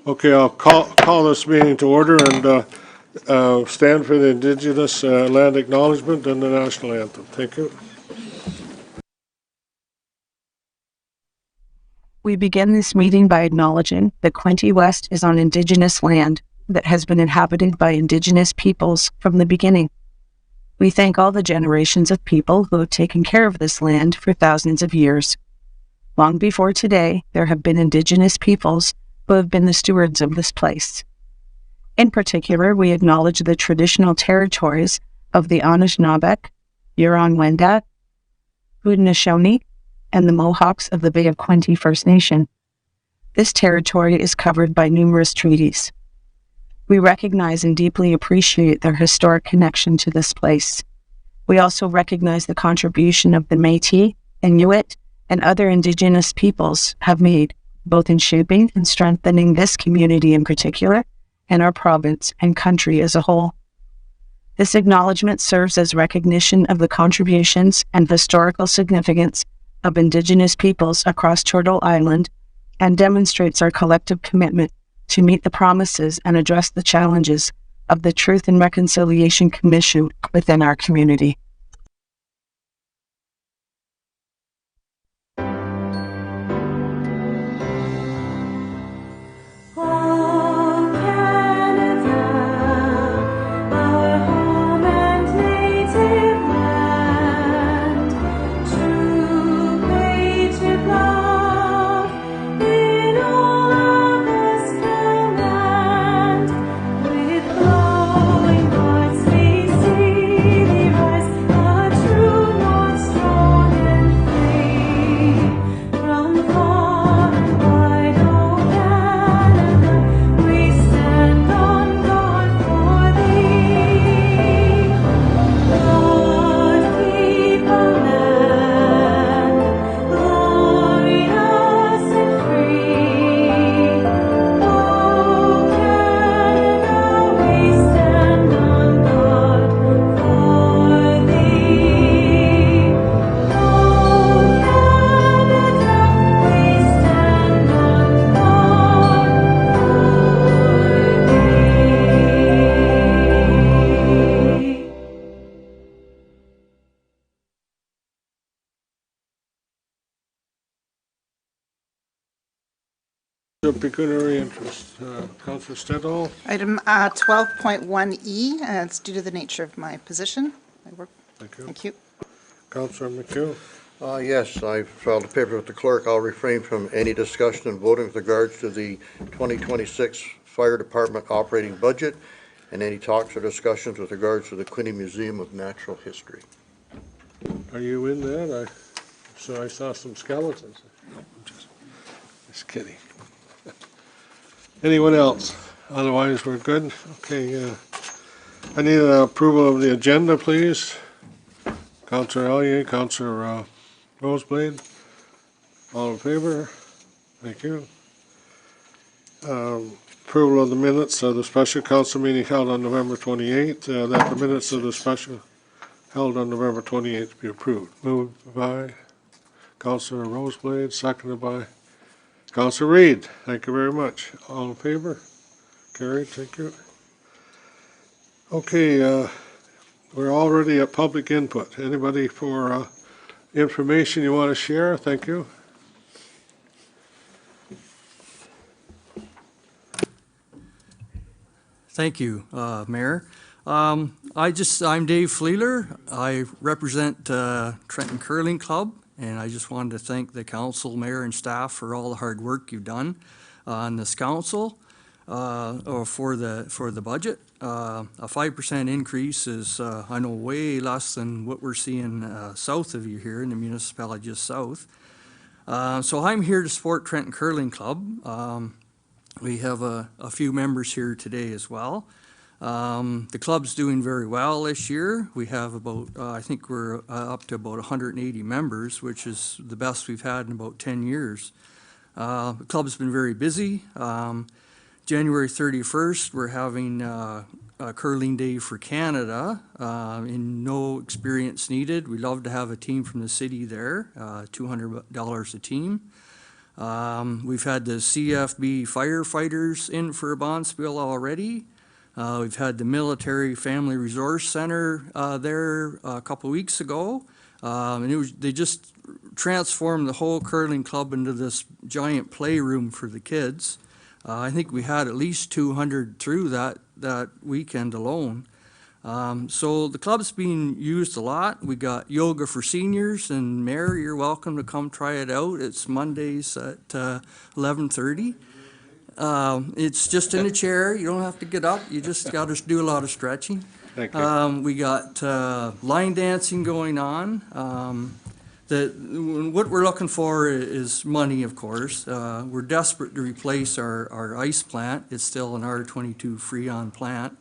Okay, I'll call this meeting to order and stand for the Indigenous land acknowledgement and the national anthem. Thank you. We begin this meeting by acknowledging that Quinte West is on Indigenous land that has been inhabited by Indigenous peoples from the beginning. We thank all the generations of people who have taken care of this land for thousands of years. Long before today, there have been Indigenous peoples who have been the stewards of this place. In particular, we acknowledge the traditional territories of the Anishinaabeg, Huron-Wendat, Haudenosaunee, and the Mohawks of the Bay of Quinte First Nation. This territory is covered by numerous treaties. We recognize and deeply appreciate their historic connection to this place. We also recognize the contribution of the Métis, Inuit, and other Indigenous peoples have made, both in shaping and strengthening this community in particular, and our province and country as a whole. This acknowledgement serves as recognition of the contributions and historical significance of Indigenous peoples across Turtle Island and demonstrates our collective commitment to meet the promises and address the challenges of the Truth and Reconciliation Commission within our community. Pecuniary interest. Councillor Stedall. Item 12.1E, it's due to the nature of my position. Thank you. Thank you. Councillor McHugh. Yes, I filed a paper with the clerk. I'll refrain from any discussion and voting with regards to the 2026 Fire Department operating budget and any talks or discussions with regards to the Quinte Museum of Natural History. Are you in that? I saw some skeletons. No, I'm just kidding. Anyone else? Otherwise, we're good. Okay. I need an approval of the agenda, please. Councillor Elliott, Councillor Roseblade. All in favor? Thank you. Approval of the minutes of the special council meeting held on November 28th. That the minutes of the special held on November 28th be approved. Moved by Councillor Roseblade, seconded by Councillor Reid. Thank you very much. All in favor? Carried. Thank you. Okay, we're already at public input. Anybody for information you want to share? Thank you. Thank you, Mayor. I'm Dave Fleeler. I represent Trenton Curling Club, and I just wanted to thank the council, mayor, and staff for all the hard work you've done on this council or for the budget. A 5% increase is, I know, way less than what we're seeing south of you here in the municipality just south. So I'm here to support Trenton Curling Club. We have a few members here today as well. The club's doing very well this year. We have about, I think we're up to about 180 members, which is the best we've had in about 10 years. The club's been very busy. January 31st, we're having a curling day for Canada, in no experience needed. We love to have a team from the city there, $200 a team. We've had the CFB firefighters in for a bond spill already. We've had the Military Family Resource Center there a couple weeks ago. And they just transformed the whole curling club into this giant playroom for the kids. I think we had at least 200 through that weekend alone. So the club's being used a lot. We got yoga for seniors, and Mayor, you're welcome to come try it out. It's Mondays at 11:30. It's just in a chair. You don't have to get up. You just got to do a lot of stretching. Thank you. We got line dancing going on. What we're looking for is money, of course. We're desperate to replace our ice plant. It's still an R22 Freon plant.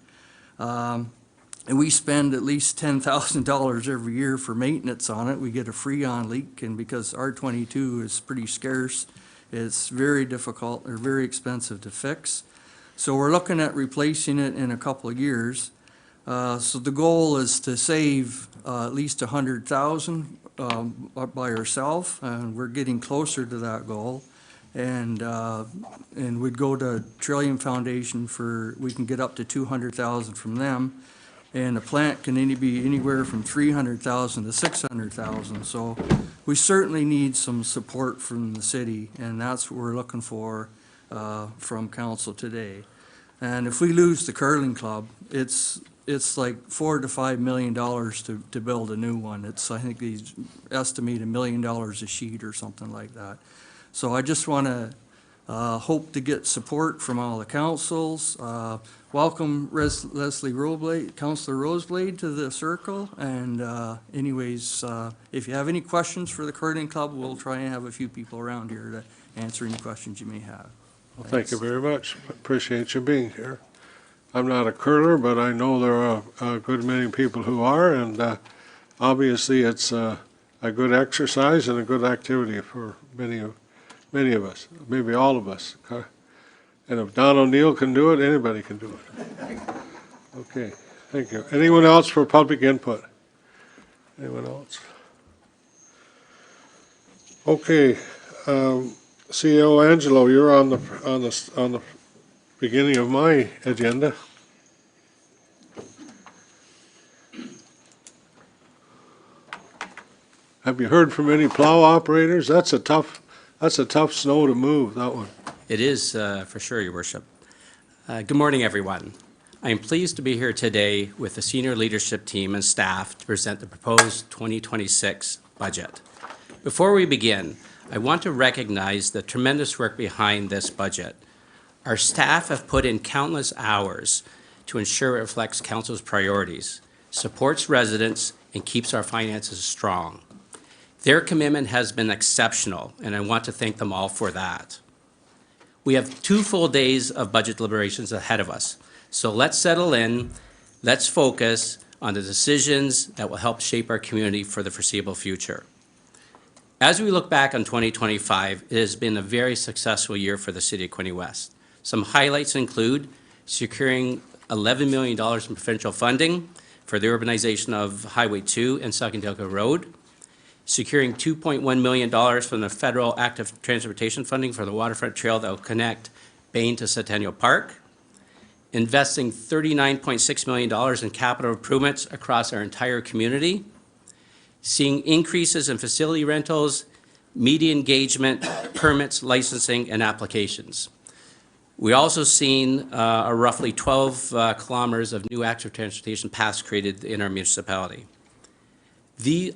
And we spend at least $10,000 every year for maintenance on it. We get a Freon leak, and because R22 is pretty scarce, it's very difficult or very expensive to fix. So we're looking at replacing it in a couple of years. So the goal is to save at least $100,000 by ourselves, and we're getting closer to that goal. And we'd go to Trillium Foundation we can get up to $200,000 from them. And the plant can be anywhere from $300,000 to $600,000. So we certainly need some support from the city, and that's what we're looking for from council today. And if we lose the curling club, it's like $4 to $5 million to build a new one. I think they estimate $1 million a sheet or something like that. So I just want to hope to get support from all the councils. Welcome Leslie Roseblade, Councillor Roseblade, to the circle. And anyways, if you have any questions for the curling club, we'll try and have a few people around here to answer any questions you may have. Well, thank you very much. Appreciate you being here. I'm not a curler, but I know there are a good many people who are, and obviously it's a good exercise and a good activity for many of us, maybe all of us. And if Don O'Neill can do it, anybody can do it. Okay, thank you. Anyone else for public input? Anyone else? Okay, CEO Angelo, you're on the beginning of my agenda. Have you heard from any plow operators? That's a tough snow to move, that one. It is, for sure, Your Worship. Good morning, everyone. I am pleased to be here today with the senior leadership team and staff to present the proposed 2026 budget. Before we begin, I want to recognize the tremendous work behind this budget. Our staff have put in countless hours to ensure it reflects Council's priorities, supports residents, and keeps our finances strong. Their commitment has been exceptional, and I want to thank them all for that. We have 2 full days of budget deliberations ahead of us, so let's settle in, let's focus on the decisions that will help shape our community for the foreseeable future. As we look back on 2025, it has been a very successful year for the City of Quinte West. Some highlights include securing $11 million in provincial funding for the urbanization of Highway 2 and Saugandilka Road, securing $2.1 million from the federal active transportation funding for the waterfront trail that will connect Bain to Centennial Park, investing $39.6 million in capital improvements across our entire community, seeing increases in facility rentals, media engagement, permits, licensing, and applications. We also seen roughly 12 kilometers of new active transportation paths created in our municipality.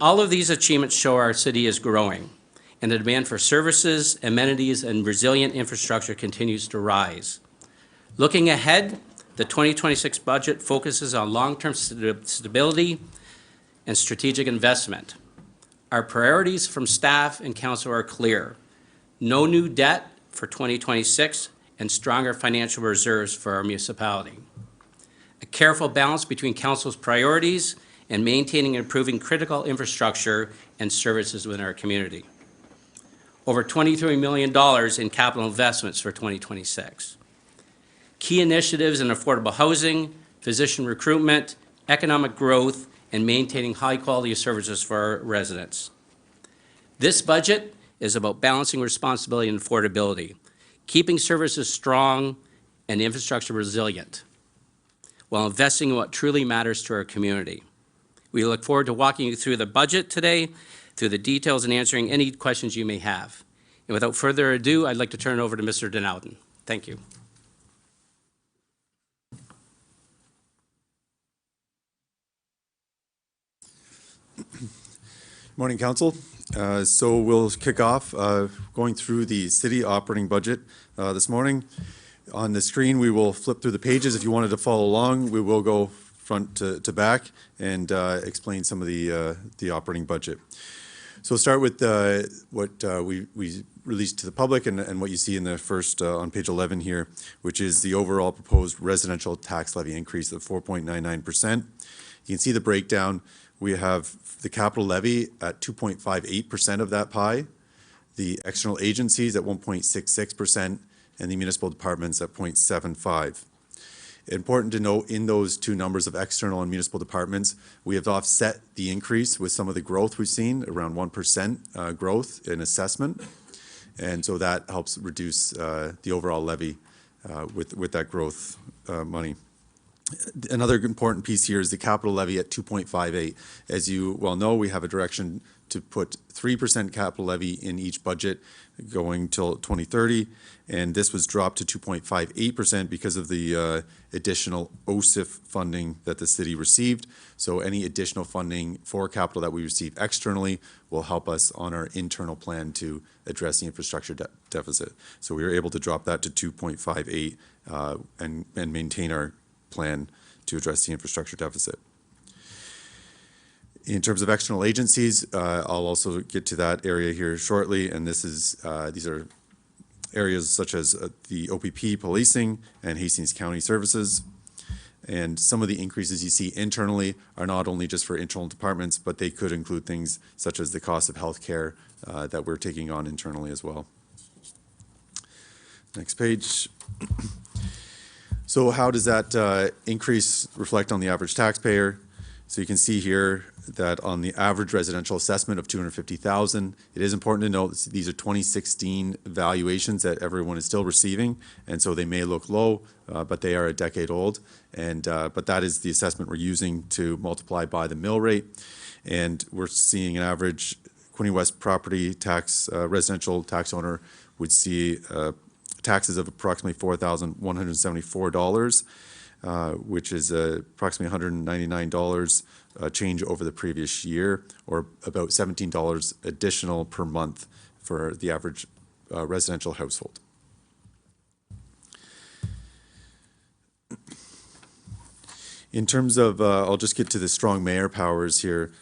All of these achievements show our city is growing, and the demand for services, amenities, and resilient infrastructure continues to rise. Looking ahead, the 2026 budget focuses on long-term stability and strategic investment. Our priorities from staff and council are clear: no new debt for 2026 and stronger financial reserves for our municipality. A careful balance between council's priorities and maintaining and improving critical infrastructure and services within our community. Over $23 million in capital investments for 2026. Key initiatives in affordable housing, physician recruitment, economic growth, and maintaining high quality of services for our residents. This budget is about balancing responsibility and affordability, keeping services strong and infrastructure resilient, while investing in what truly matters to our community. We look forward to walking you through the budget today, through the details, and answering any questions you may have. And without further ado, I'd like to turn it over to Mr. Denowden. Thank you. Morning, Council. So we'll kick off going through the city operating budget this morning. On the screen, we will flip through the pages. If you wanted to follow along, we will go front to back and explain some of the operating budget. So we'll start with what we released to the public and what you see in the first on page 11 here, which is the overall proposed residential tax levy increase of 4.99%. You can see the breakdown. We have the capital levy at 2.58% of that pie, the external agencies at 1.66%, and the municipal departments at 0.75%. Important to note, in those two numbers of external and municipal departments, we have offset the increase with some of the growth we've seen, around 1% growth in assessment. And so that helps reduce the overall levy with that growth money. Another important piece here is the capital levy at 2.58. As you well know, we have a direction to put 3% capital levy in each budget going till 2030, and this was dropped to 2.58% because of the additional OSIF funding that the city received. So any additional funding for capital that we receive externally will help us on our internal plan to address the infrastructure deficit. So we were able to drop that to 2.58 and maintain our plan to address the infrastructure deficit. In terms of external agencies, I'll also get to that area here shortly, and this is these are areas such as the OPP policing and Hastings County Services. And some of the increases you see internally are not only just for internal departments, but they could include things such as the cost of healthcare that we're taking on internally as well. Next page. So how does that increase reflect on the average taxpayer? So you can see here that on the average residential assessment of $250,000, it is important to note these are 2016 valuations that everyone is still receiving, and so they may look low, but they are a decade old. And but that is the assessment we're using to multiply by the mill rate, and we're seeing an average Quinte West property tax residential tax owner would see taxes of approximately $4,174, which is approximately $199 change over the previous year, or about $17 additional per month for the average residential household. In terms of, I'll just get to the strong mayor powers here,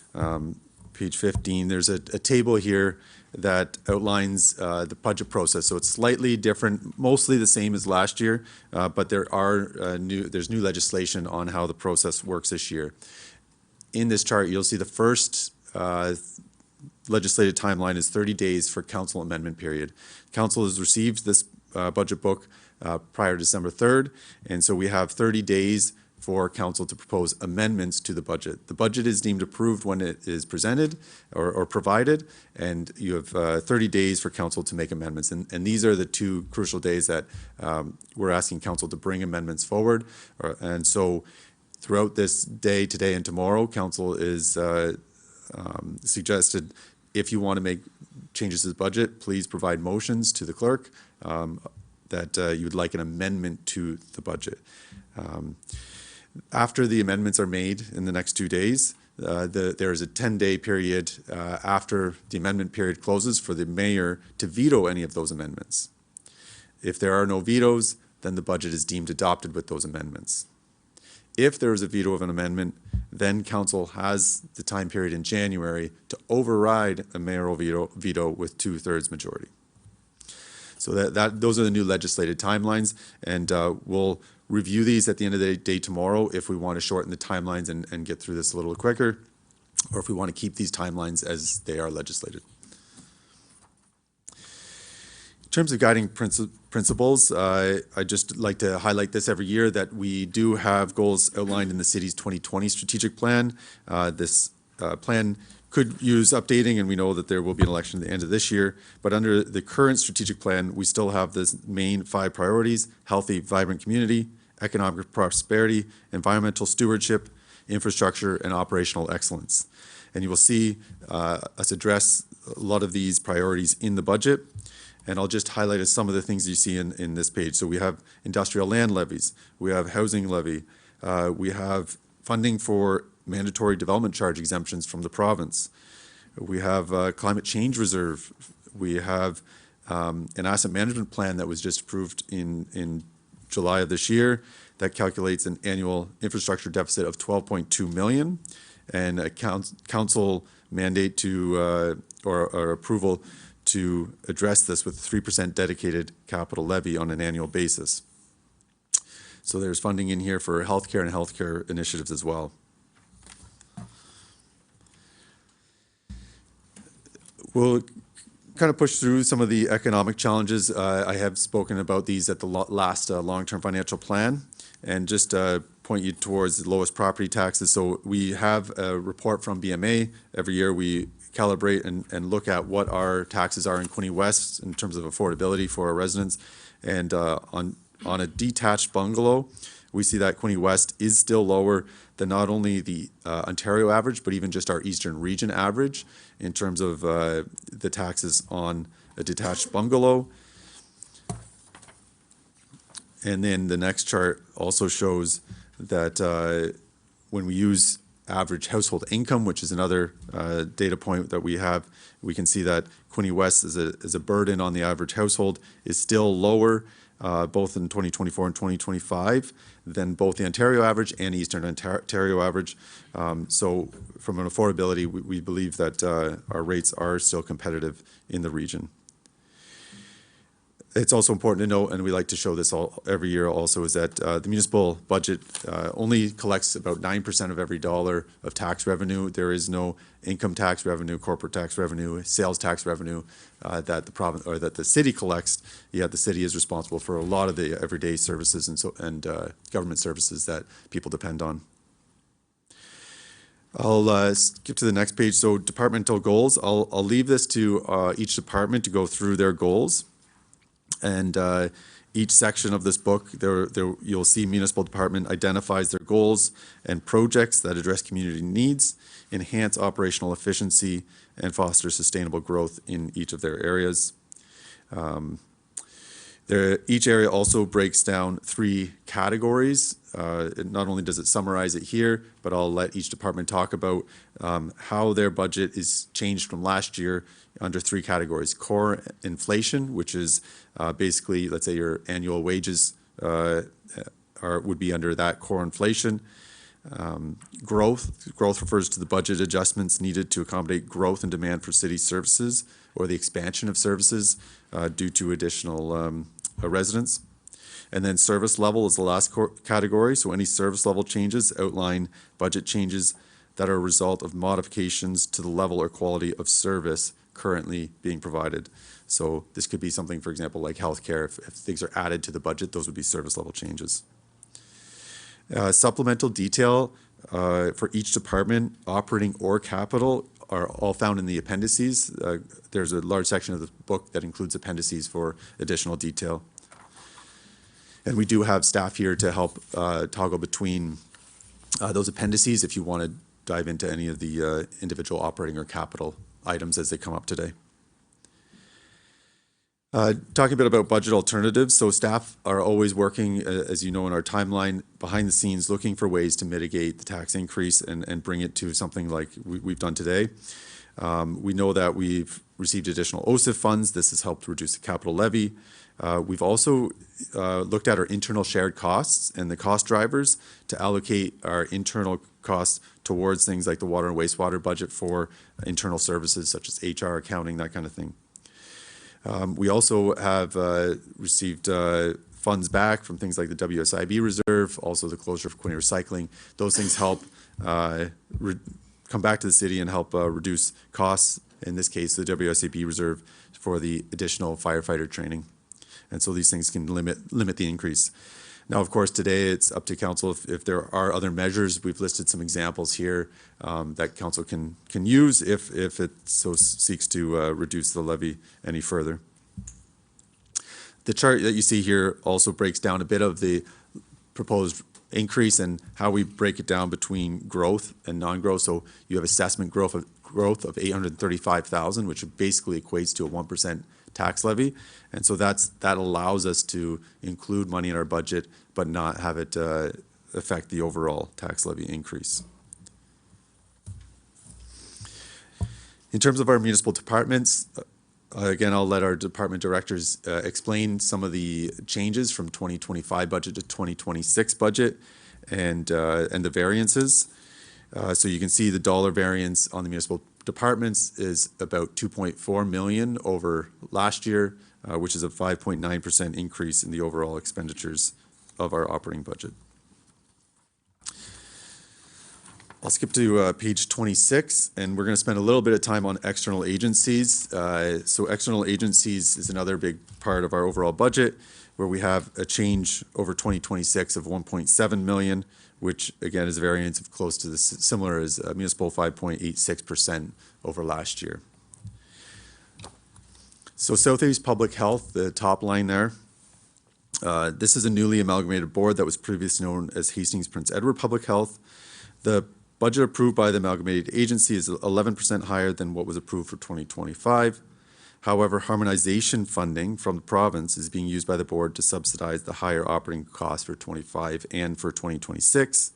page 15. There's a table here that outlines the budget process. So it's slightly different, mostly the same as last year, but there's new legislation on how the process works this year. In this chart, you'll see the first legislative timeline is 30 days for council amendment period. Council has received this budget book prior to December 3rd, and so we have 30 days for council to propose amendments to the budget. The budget is deemed approved when it is presented or provided, and you have 30 days for council to make amendments. And these are the two crucial days that we're asking council to bring amendments forward. And so throughout this day, today and tomorrow, council is suggested if you want to make changes to the budget, please provide motions to the clerk that you would like an amendment to the budget. After the amendments are made in the next 2 days, there is a 10-day period after the amendment period closes for the mayor to veto any of those amendments. If there are no vetoes, then the budget is deemed adopted with those amendments. If there is a veto of an amendment, then council has the time period in January to override a mayoral veto with 2/3 majority. So those are the new legislated timelines, and we'll review these at the end of the day tomorrow if we want to shorten the timelines and get through this a little quicker, or if we want to keep these timelines as they are legislated. In terms of guiding principles, I just like to highlight this every year that we do have goals outlined in the city's 2020 strategic plan. This plan could use updating, and we know that there will be an election at the end of this year. But under the current strategic plan, we still have the main 5 priorities: healthy, vibrant community, economic prosperity, environmental stewardship, infrastructure, and operational excellence. And you will see us address a lot of these priorities in the budget. And I'll just highlight some of the things you see in this page. So we have industrial land levies, we have housing levy, we have funding for mandatory development charge exemptions from the province. We have climate change reserve. We have an asset management plan that was just approved in July of this year that calculates an annual infrastructure deficit of 12.2 million, and a council mandate to or approval to address this with 3% dedicated capital levy on an annual basis. So there's funding in here for healthcare and healthcare initiatives as well. We'll kind of push through some of the economic challenges. I have spoken about these at the last long-term financial plan, and just point you towards the lowest property taxes. So we have a report from BMA. Every year we calibrate and look at what our taxes are in Quinte West in terms of affordability for our residents. And on a detached bungalow, we see that Quinte West is still lower than not only the Ontario average, but even just our Eastern region average in terms of the taxes on a detached bungalow. And then the next chart also shows that when we use average household income, which is another data point that we have, we can see that Quinte West as a burden on the average household is still lower both in 2024 and 2025 than both the Ontario average and Eastern Ontario average. So from an affordability, we believe that our rates are still competitive in the region. It's also important to note, and we like to show this every year also, is that the municipal budget only collects about 9% of every dollar of tax revenue. There is no income tax revenue, corporate tax revenue, sales tax revenue that the province or that the city collects. Yet the city is responsible for a lot of the everyday services and government services that people depend on. I'll skip to the next page. So departmental goals. I'll leave this to each department to go through their goals. And each section of this book, you'll see municipal department identifies their goals and projects that address community needs, enhance operational efficiency, and foster sustainable growth in each of their areas. Each area also breaks down 3 categories. Not only does it summarize it here, but I'll let each department talk about how their budget is changed from last year under 3 categories. Core inflation, which is basically, let's say your annual wages would be under that core inflation. Growth refers to the budget adjustments needed to accommodate growth and demand for city services or the expansion of services due to additional residents. And then service level is the last category. So any service level changes outline budget changes that are a result of modifications to the level or quality of service currently being provided. So this could be something, for example, like healthcare. If things are added to the budget, those would be service level changes. Supplemental detail for each department, operating or capital, are all found in the appendices. There's a large section of the book that includes appendices for additional detail. And we do have staff here to help toggle between those appendices if you want to dive into any of the individual operating or capital items as they come up today. Talking a bit about budget alternatives. So staff are always working, as you know, in our timeline behind the scenes, looking for ways to mitigate the tax increase and bring it to something like we've done today. We know that we've received additional OSIF funds. This has helped reduce the capital levy. We've also looked at our internal shared costs and the cost drivers to allocate our internal costs towards things like the water and wastewater budget for internal services such as HR, accounting, that kind of thing. We also have received funds back from things like the WSIB reserve, also the closure of Quinte Recycling. Those things help come back to the city and help reduce costs. In this case, the WSIB reserve for the additional firefighter training. And so these things can limit the increase. Now, of course, today it's up to council if there are other measures. We've listed some examples here that council can use if it so seeks to reduce the levy any further. The chart that you see here also breaks down a bit of the proposed increase and how we break it down between growth and non-growth. So you have assessment growth of 835,000, which basically equates to a 1% tax levy. And so that allows us to include money in our budget, but not have it affect the overall tax levy increase. In terms of our municipal departments, again, I'll let our department directors explain some of the changes from 2025 budget to 2026 budget and the variances. So you can see the dollar variance on the municipal departments is about 2.4 million over last year, which is a 5.9% increase in the overall expenditures of our operating budget. I'll skip to page 26, and we're going to spend a little bit of time on external agencies. So external agencies is another big part of our overall budget, where we have a change over 2026 of 1.7 million, which again is a variance of close to the similar as municipal 5.86% over last year. So Southeast Public Health, the top line there, this is a newly amalgamated board that was previously known as Hastings Prince Edward Public Health. The budget approved by the amalgamated agency is 11% higher than what was approved for 2025. However, harmonization funding from the province is being used by the board to subsidize the higher operating costs for 25 and for 2026.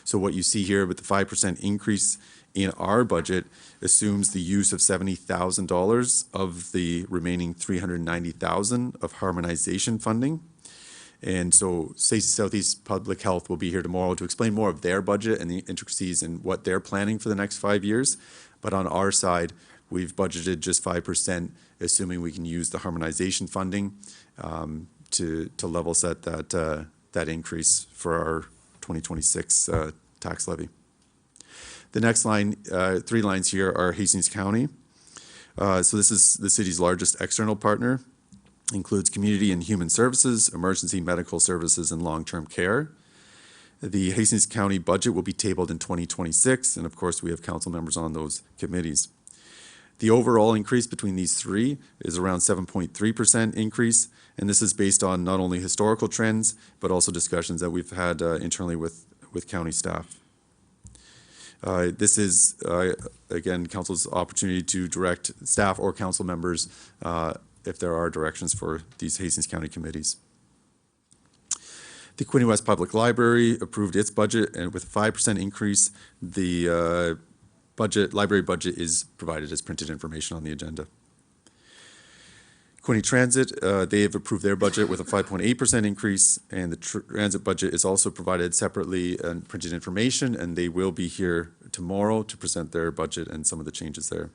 So what you see here with the 5% increase in our budget assumes the use of $70,000 of the remaining $390,000 of harmonization funding. And so Southeast Public Health will be here tomorrow to explain more of their budget and the intricacies and what they're planning for the next 5 years. But on our side, we've budgeted just 5%, assuming we can use the harmonization funding to level set that increase for our 2026 tax levy. The next line, 3 lines here, are Hastings County. So this is the city's largest external partner. Includes community and human services, emergency medical services, and long-term care. The Hastings County budget will be tabled in 2026, and of course we have council members on those committees. The overall increase between these 3 is around 7.3% increase, and this is based on not only historical trends, but also discussions that we've had internally with county staff. This is, again, council's opportunity to direct staff or council members if there are directions for these Hastings County committees. The Quinte West Public Library approved its budget, and with a 5% increase, the library budget is provided as printed information on the agenda. Quinte Transit, they have approved their budget with a 5.8% increase, and the transit budget is also provided separately and printed information, and they will be here tomorrow to present their budget and some of the changes there.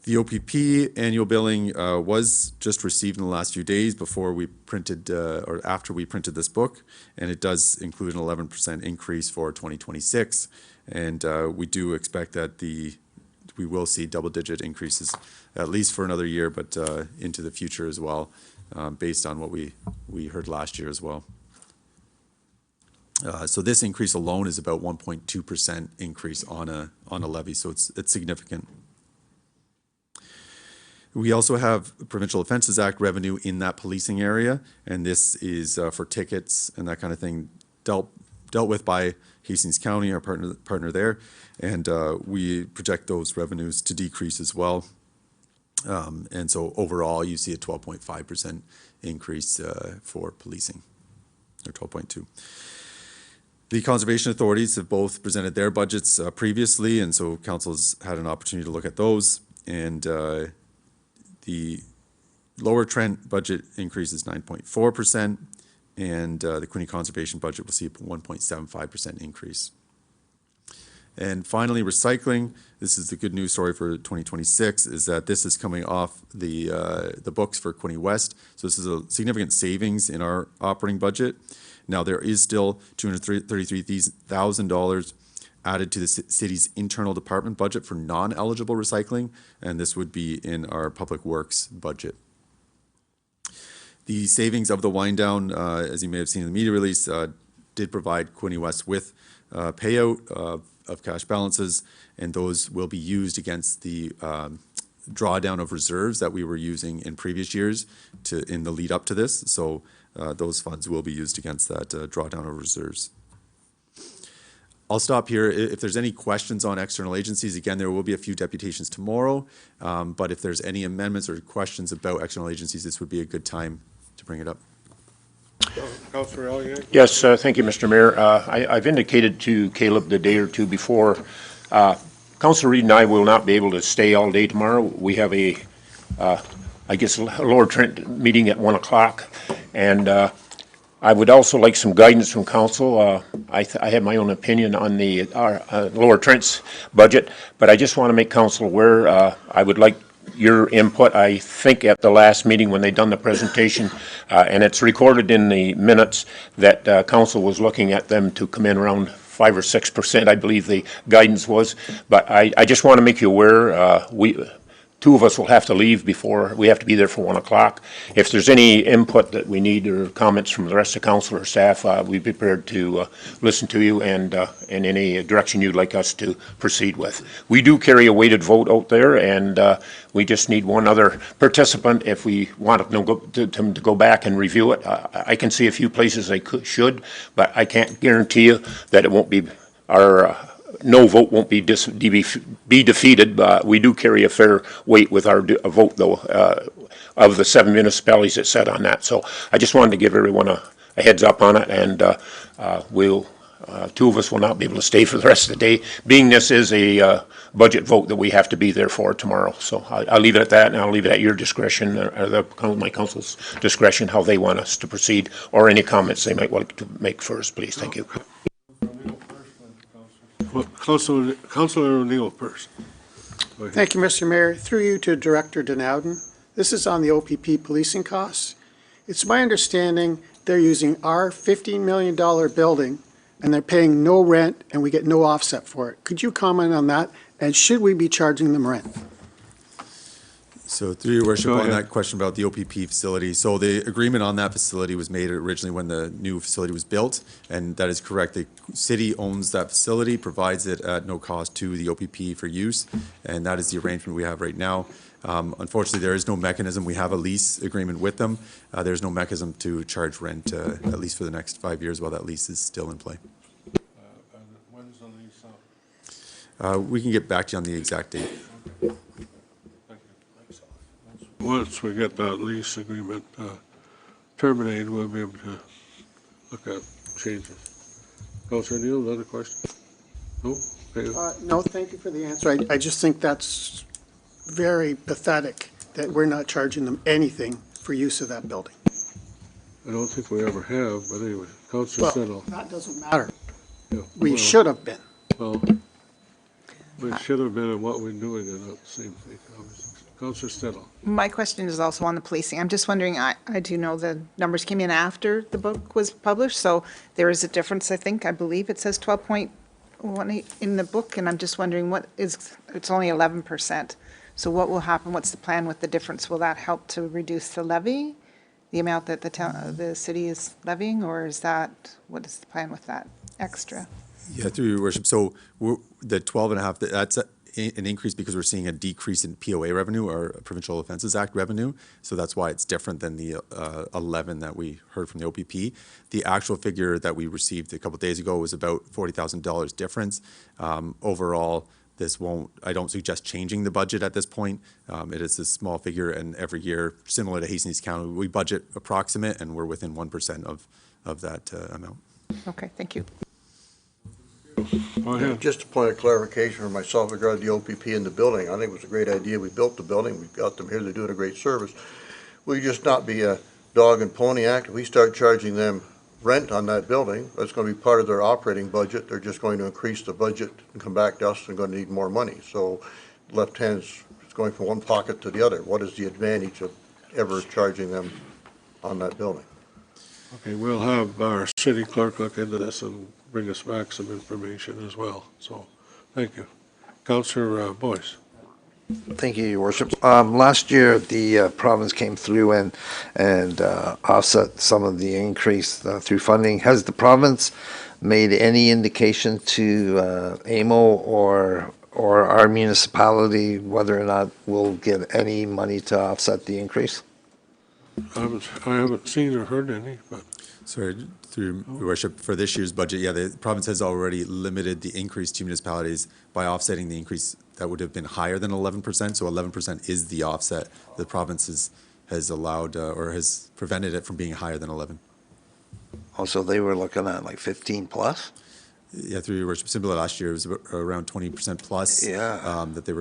The OPP annual billing was just received in the last few days before we printed, or after we printed this book, and it does include an 11% increase for 2026, and we do expect that we will see double-digit increases at least for another year, but into the future as well, based on what we heard last year as well. So this increase alone is about 1.2% increase on a levy, so it's significant. We also have Provincial Offences Act revenue in that policing area, and this is for tickets and that kind of thing dealt with by Hastings County, our partner there, and we project those revenues to decrease as well. And so overall, you see a 12.5% increase for policing, or 12.2%. The conservation authorities have both presented their budgets previously, and so council's had an opportunity to look at those, and the Lower Trent budget increase is 9.4%, and the Quinte Conservation budget will see a 1.75% increase. And finally, recycling. This is the good news story for 2026, is that this is coming off the books for Quinte West. So this is a significant savings in our operating budget. Now, there is still $233,000 added to the city's internal department budget for non-eligible recycling, and this would be in our public works budget. The savings of the wind down, as you may have seen in the media release, did provide Quinte West with payout of cash balances, and those will be used against the drawdown of reserves that we were using in previous years in the lead up to this. So those funds will be used against that drawdown of reserves. I'll stop here. If there's any questions on external agencies, again, there will be a few deputations tomorrow, but if there's any amendments or questions about external agencies, this would be a good time to bring it up. Councillor Elliott? Yes, thank you, Mr. Mayor. I've indicated to Caleb the day or two before, Councillor Reid and I will not be able to stay all day tomorrow. We have a Lower Trent meeting at 1 o'clock, and I would also like some guidance from council. I have my own opinion on the Lower Trent's budget, but I just want to make council aware. I would like your input. I think at the last meeting when they done the presentation, and it's recorded in the minutes, that council was looking at them to come in around 5 or 6%, I believe the guidance was. But I just want to make you aware, two of us will have to leave before, we have to be there for 1 o'clock. If there's any input that we need or comments from the rest of council or staff, we'd be prepared to listen to you and in any direction you'd like us to proceed with. We do carry a weighted vote out there, and we just need one other participant if we want to go back and review it. I can see a few places they should, but I can't guarantee you that it won't be our no vote won't be defeated, but we do carry a fair weight with our vote, though, of the 7 municipalities that sat on that. So I just wanted to give everyone a heads up on it, and two of us will not be able to stay for the rest of the day, being this is a budget vote that we have to be there for tomorrow. So I'll leave it at that, and I'll leave it at your discretion, or my council's discretion, how they want us to proceed, or any comments they might want to make first, please. Thank you. Councillor O'Neill first. Thank you, Mr. Mayor. Through you to Director Denouden. This is on the OPP policing costs. It's my understanding they're using our $15 million building and they're paying no rent and we get no offset for it. Could you comment on that? And should we be charging them rent? So through your worship, on that question about the OPP facility, so the agreement on that facility was made originally when the new facility was built, and that is correct. The city owns that facility, provides it at no cost to the OPP for use, and that is the arrangement we have right now. Unfortunately, there is no mechanism. We have a lease agreement with them. There's no mechanism to charge rent, at least for the next 5 years while that lease is still in play. When is the lease up? We can get back to you on the exact date. Once we get that lease agreement terminated, we'll be able to look at changes. Councillor Neal, another question? No? Okay. No, thank you for the answer. I just think that's very pathetic that we're not charging them anything for use of that building. I don't think we ever have, but anyway, Councillor Siddle. That doesn't matter. Yeah, We should have been. Well, we should have been in what we're doing and not the same thing, obviously. Councillor Siddle. My question is also on the policing. I'm just wondering, I do know the numbers came in after the book was published, so there is a difference, I believe it says 12.18 in the book, and I'm just wondering it's only 11%. So what will happen? What's the plan with the difference? Will that help to reduce the levy, the amount that the city is levying, or what is the plan with that extra? Yeah, through your worship. So the 12.5, that's an increase because we're seeing a decrease in POA revenue, or Provincial Offences Act revenue. So that's why it's different than the 11 that we heard from the OPP. The actual figure that we received a couple of days ago was about $40,000 difference. Overall, I don't suggest changing the budget at this point. It is a small figure, and every year, similar to Hastings County, we budget approximate, and we're within 1% of that amount. Okay, thank you. Go ahead. Just a point of clarification for myself regarding the OPP in the building. I think it was a great idea. We built the building. We've got them here. They're doing a great service. Will just not be a dog and pony act? If we start charging them rent on that building, that's going to be part of their operating budget. They're just going to increase the budget and come back to us and going to need more money. So left hand's going from one pocket to the other. What is the advantage of ever charging them on that building? Okay, we'll have our city clerk look into this and bring us back some information as well. So, thank you. Councillor Boyce. Thank you, Your Worship. Last year, the province came through and offset some of the increase through funding. Has the province made any indication to AMO or our municipality whether or not we'll get any money to offset the increase? I haven't seen or heard any, but Sorry, through Your Worship, for this year's budget, yeah, the province has already limited the increase to municipalities by offsetting the increase that would have been higher than 11%. So 11% is the offset the province has allowed or has prevented it from being higher than 11. Also, they were looking at like 15 plus? Yeah, through Your Worship, similar last year, it was around 20% plus. Yeah. That we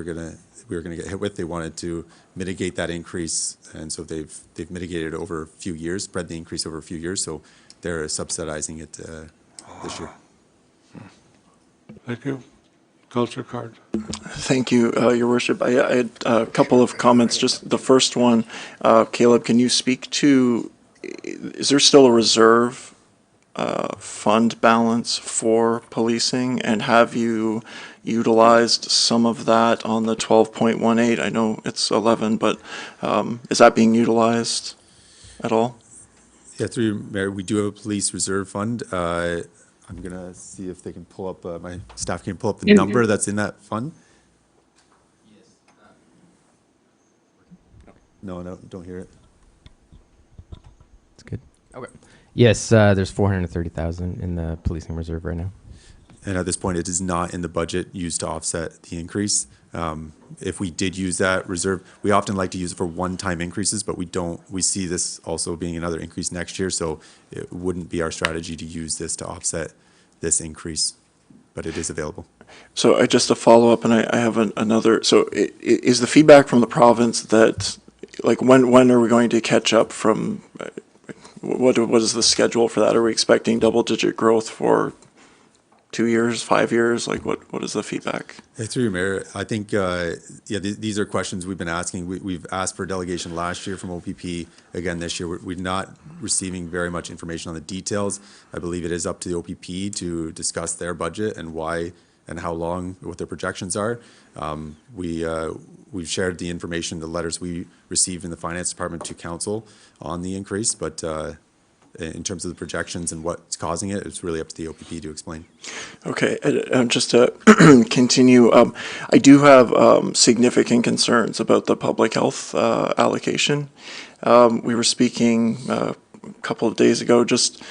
were gonna get hit with. They wanted to mitigate that increase, and so they've mitigated it over a few years, spread the increase over a few years. So they're subsidizing it this year. thank you. Councillor Card. Thank you, Your Worship. I had a couple of comments. Just the first one, Caleb, can you speak to, is there still a reserve fund balance for policing? And have you utilized some of that on the 12.18? I know it's 11, but is that being utilized at all? Yeah, through Mayor, we do have a police reserve fund. I'm gonna see if they can pull up, my staff can pull up the number that's in that fund. No, don't hear it. It's good. Okay. Yes, there's 430,000 in the policing reserve right now. And at this point, it is not in the budget used to offset the increase. If we did use that reserve, we often like to use it for one-time increases, but we see this also being another increase next year, so it wouldn't be our strategy to use this to offset this increase, but it is available. So just to follow up, and I have another, so is the feedback from the province that, like, when are we going to catch up from, what is the schedule for that? Are we expecting double-digit growth for 2 years, 5 years? Like, what is the feedback? Hey, through you, Mayor, I think, these are questions we've been asking. We've asked for a delegation last year from OPP. Again, this year, we're not receiving very much information on the details. I believe it is up to the OPP to discuss their budget and why and how long, what their projections are. We've shared the information, the letters we received in the Finance Department to Council on the increase, but in terms of the projections and what's causing it, it's really up to the OPP to explain. Okay, just to continue, I do have significant concerns about the public health allocation. We were speaking a couple of days ago, just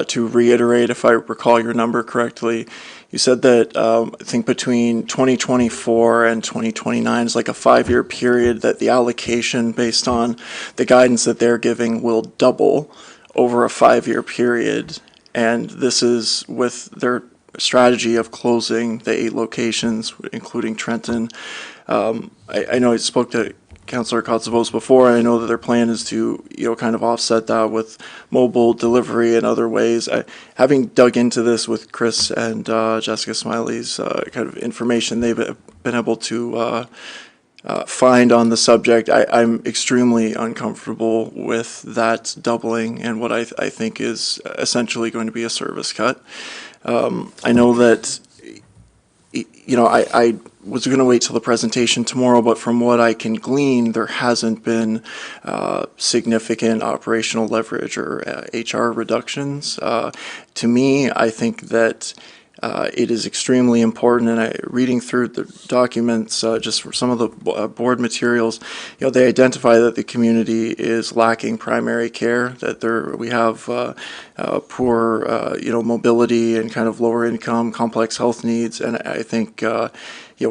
to reiterate, if I recall your number correctly, you said that I think between 2024 and 2029 is like a 5-year period that the allocation based on the guidance that they're giving will double over a 5-year period. And this is with their strategy of closing the 8 locations, including Trenton. I know I spoke to Councillor Kotzebos before, and I know that their plan is to, kind of offset that with mobile delivery and other ways. Having dug into this with Chris and Jessica Smiley's kind of information they've been able to find on the subject, I'm extremely uncomfortable with that doubling and what I think is essentially going to be a service cut. I know that, I was going to wait till the presentation tomorrow, but from what I can glean, there hasn't been significant operational leverage or HR reductions. To me, I think that it is extremely important, and reading through the documents, just for some of the board materials, they identify that the community is lacking primary care, that we have poor, mobility and kind of lower income, complex health needs, and I think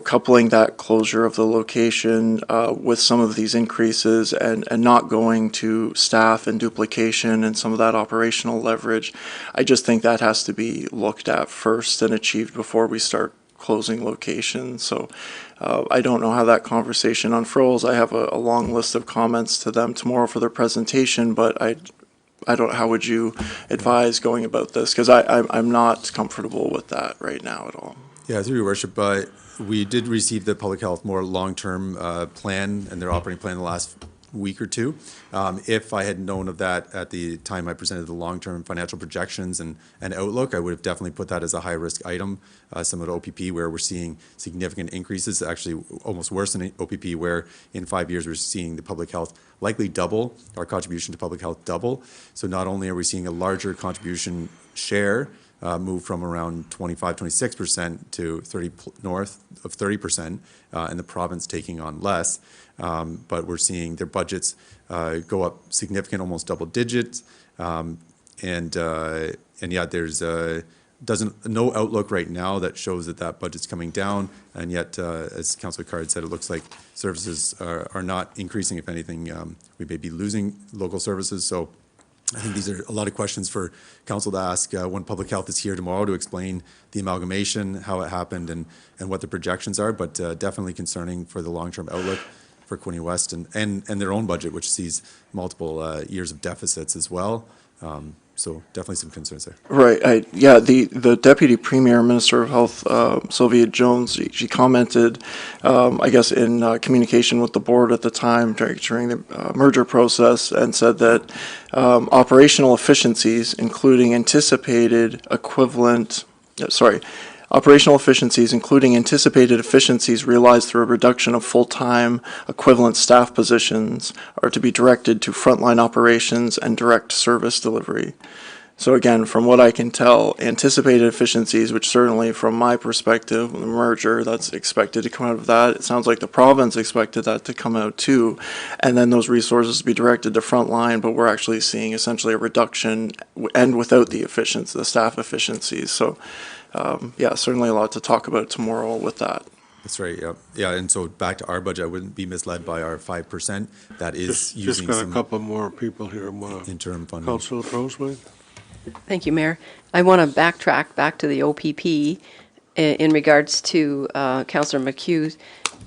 coupling that closure of the location with some of these increases and not going to staff and duplication and some of that operational leverage, I just think that has to be looked at first and achieved before we start closing locations. So I don't know how that conversation unfurls. I have a long list of comments to them tomorrow for their presentation, but I don't, how would you advise going about this? Because I'm not comfortable with that right now at all. Yeah, through your worship, we did receive the public health more long-term plan and their operating plan in the last week or two. If I had known of that at the time I presented the long-term financial projections and outlook, I would have definitely put that as a high-risk item, similar to OPP, where we're seeing significant increases, actually almost worse than OPP, where in 5 years we're seeing the public health likely double, our contribution to public health double. So not only are we seeing a larger contribution share, move from around 25, 26% to north of 30%, and the province taking on less. But we're seeing their budgets go up significant, almost double digits. And yeah, there's no outlook right now that shows that budget's coming down. And yet, as Councillor Card said, it looks like services are not increasing. If anything, we may be losing local services. So I think these are a lot of questions for council to ask when Public Health is here tomorrow to explain the amalgamation, how it happened, and what the projections are, but definitely concerning for the long-term outlook for Quinte West and their own budget, which sees multiple years of deficits as well. So definitely some concerns there. Right. Yeah, the Deputy Premier, Minister of Health, Sylvia Jones, she commented, I guess, in communication with the board at the time during the merger process, and said that operational efficiencies, including anticipated efficiencies realized through a reduction of full-time equivalent staff positions are to be directed to frontline operations and direct service delivery. So again, from what I can tell, anticipated efficiencies, which certainly from my perspective, the merger, that's expected to come out of that. It sounds like the province expected that to come out too. And then those resources to be directed to frontline, but we're actually seeing essentially a reduction and without the staff efficiencies. So yeah, certainly a lot to talk about tomorrow with that. That's right, yeah. Yeah, and so back to our budget, I wouldn't be misled by our 5%. That is using just got some a couple more people here. interim funding. Councillor Roseblade? Thank you, Mayor. I want to backtrack back to the OPP in regards to Councillor McHugh's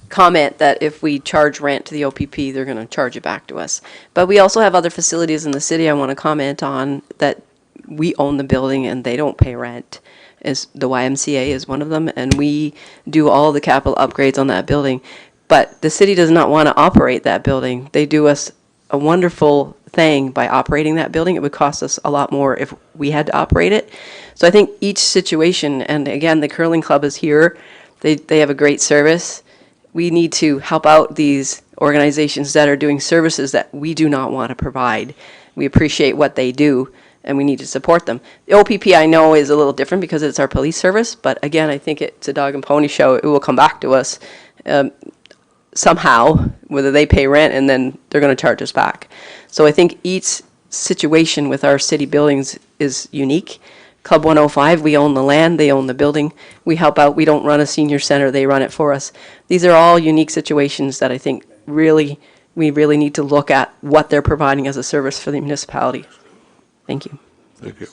comment that if we charge rent to the OPP, they're going to charge it back to us. But we also have other facilities in the city I want to comment on that we own the building and they don't pay rent. Is the YMCA is one of them, and we do all the capital upgrades on that building. But the city does not want to operate that building. They do us a wonderful thing by operating that building. It would cost us a lot more if we had to operate it. So I think each situation, and again, the curling club is here. They have a great service. We need to help out these organizations that are doing services that we do not want to provide. We appreciate what they do, and we need to support them. The OPP, I know, is a little different because it's our police service, but again, I think it's a dog and pony show. It will come back to us somehow, whether they pay rent and then they're going to charge us back. So I think each situation with our city buildings is unique. Club 105, we own the land, they own the building. We help out, we don't run a senior center, they run it for us. These are all unique situations that I think we really need to look at what they're providing as a service for the municipality. Thank you. Thank you.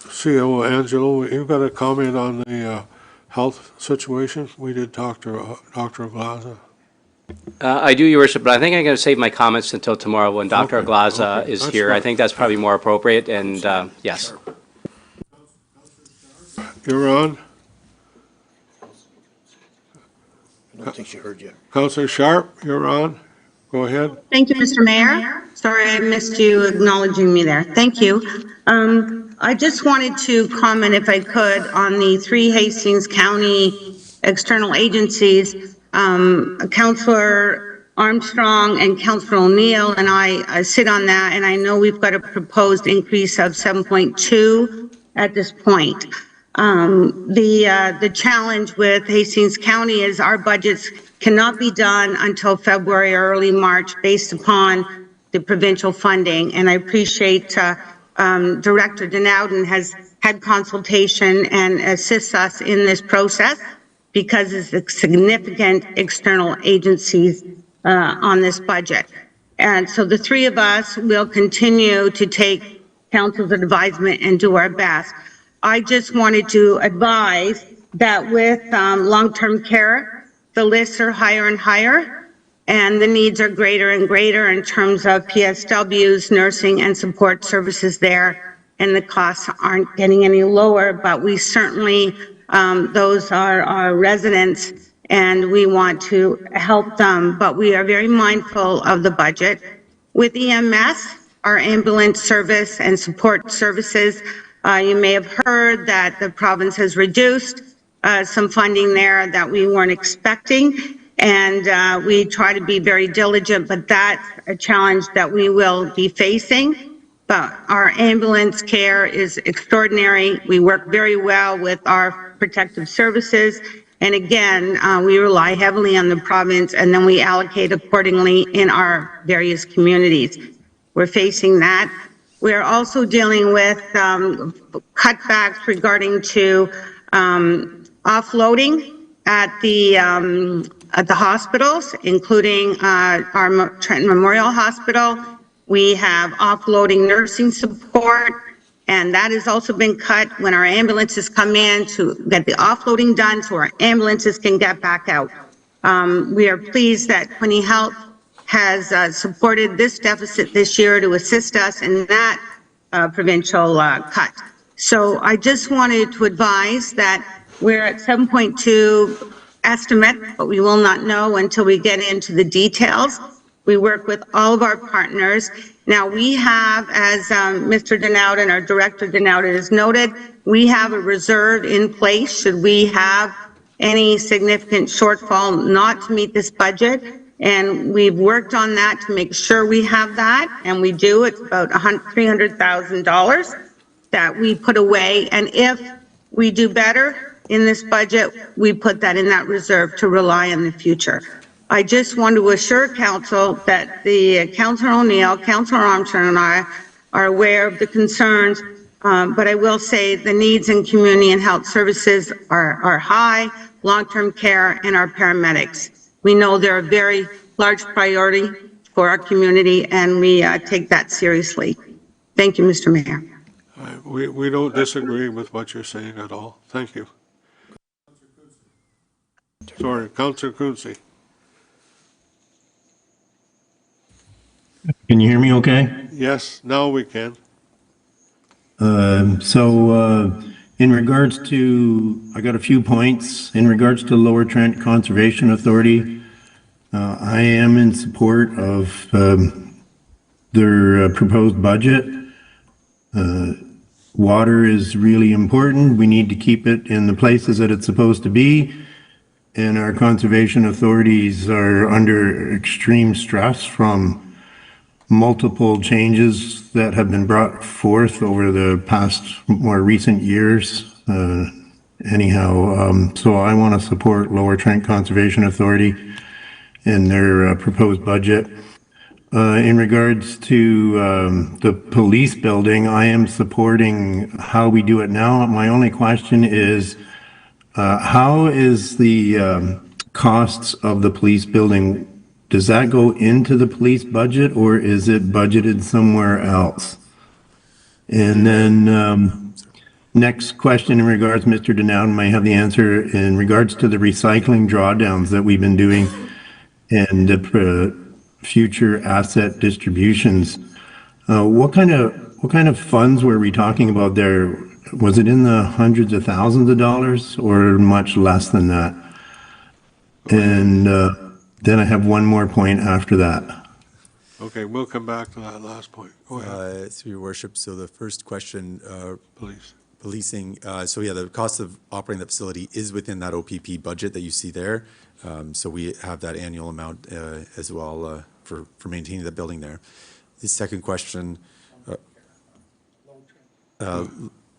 CO Angelo, you've got a comment on the health situation? We did talk to Dr. Glaza. I do, Your Worship, but I think I'm going to save my comments until tomorrow when Dr. Glaza is here. Fine. I think that's probably more appropriate, and yes. You're on. I don't think she heard you. Councillor Sharp, you're on. Go ahead. Thank you, Mr. Mayor. Sorry, I missed you acknowledging me there. Thank you. I just wanted to comment, if I could, on the 3 Hastings County external agencies. Councillor Armstrong and Councillor O'Neill and I sit on that, and I know we've got a proposed increase of 7.2 at this point. The challenge with Hastings County is our budgets cannot be done until February or early March based upon the provincial funding. And I appreciate Director Denowden has had consultation and assists us in this process because it's a significant external agencies on this budget. And so the 3 of us will continue to take council's advisement and do our best. I just wanted to advise that with long-term care, the lists are higher and higher, and the needs are greater and greater in terms of PSWs, nursing, and support services there, and the costs aren't getting any lower, but we certainly, those are our residents and we want to help them, but we are very mindful of the budget. With EMS, our ambulance service and support services, you may have heard that the province has reduced some funding there that we weren't expecting, and we try to be very diligent, but that's a challenge that we will be facing. But our ambulance care is extraordinary. We work very well with our protective services. And again, we rely heavily on the province, and then we allocate accordingly in our various communities. We're facing that. We're also dealing with cutbacks regarding to offloading at the hospitals, including our Trenton Memorial Hospital. We have offloading nursing support, and that has also been cut when our ambulances come in to get the offloading done so our ambulances can get back out. We are pleased that Quinte Health has supported this deficit this year to assist us in that provincial cut. So I just wanted to advise that we're at 7.2 estimate, but we will not know until we get into the details. We work with all of our partners. Now we have, as Mr. Denowden, our Director Denowden has noted, we have a reserve in place should we have any significant shortfall not to meet this budget. And we've worked on that to make sure we have that, and we do. It's about $300,000 that we put away. And if we do better in this budget, we put that in that reserve to rely in the future. I just want to assure Council that the Councillor O'Neill, Councillor Armstrong and I are aware of the concerns, but I will say the needs in community and health services are high, long-term care and our paramedics. We know they're a very large priority for our community, and we take that seriously. Thank you, Mr. Mayor. We don't disagree with what you're saying at all. Thank you. Sorry, Councillor Quinte. Can you hear me okay? Yes, now we can. In regards to, I got a few points. In regards to Lower Trent Conservation Authority, I am in support of their proposed budget. Water is really important. We need to keep it in the places that it's supposed to be. And our conservation authorities are under extreme stress from multiple changes that have been brought forth over the past more recent years. So I want to support Lower Trent Conservation Authority in their proposed budget. In regards to the police building, I am supporting how we do it now. My only question is, how is the costs of the police building, does that go into the police budget or is it budgeted somewhere else? And then next question in regards, Mr. Denowden may have the answer, in regards to the recycling drawdowns that we've been doing and the future asset distributions. What kind of funds were we talking about there? Was it in the hundreds of thousands of dollars or much less than that? And then I have one more point after that. Okay, we'll come back to that last point. Go ahead. Through your worship, so the first question, Please. policing, so yeah, the cost of operating the facility is within that OPP budget that you see there. So we have that annual amount as well for maintaining the building there. The second question,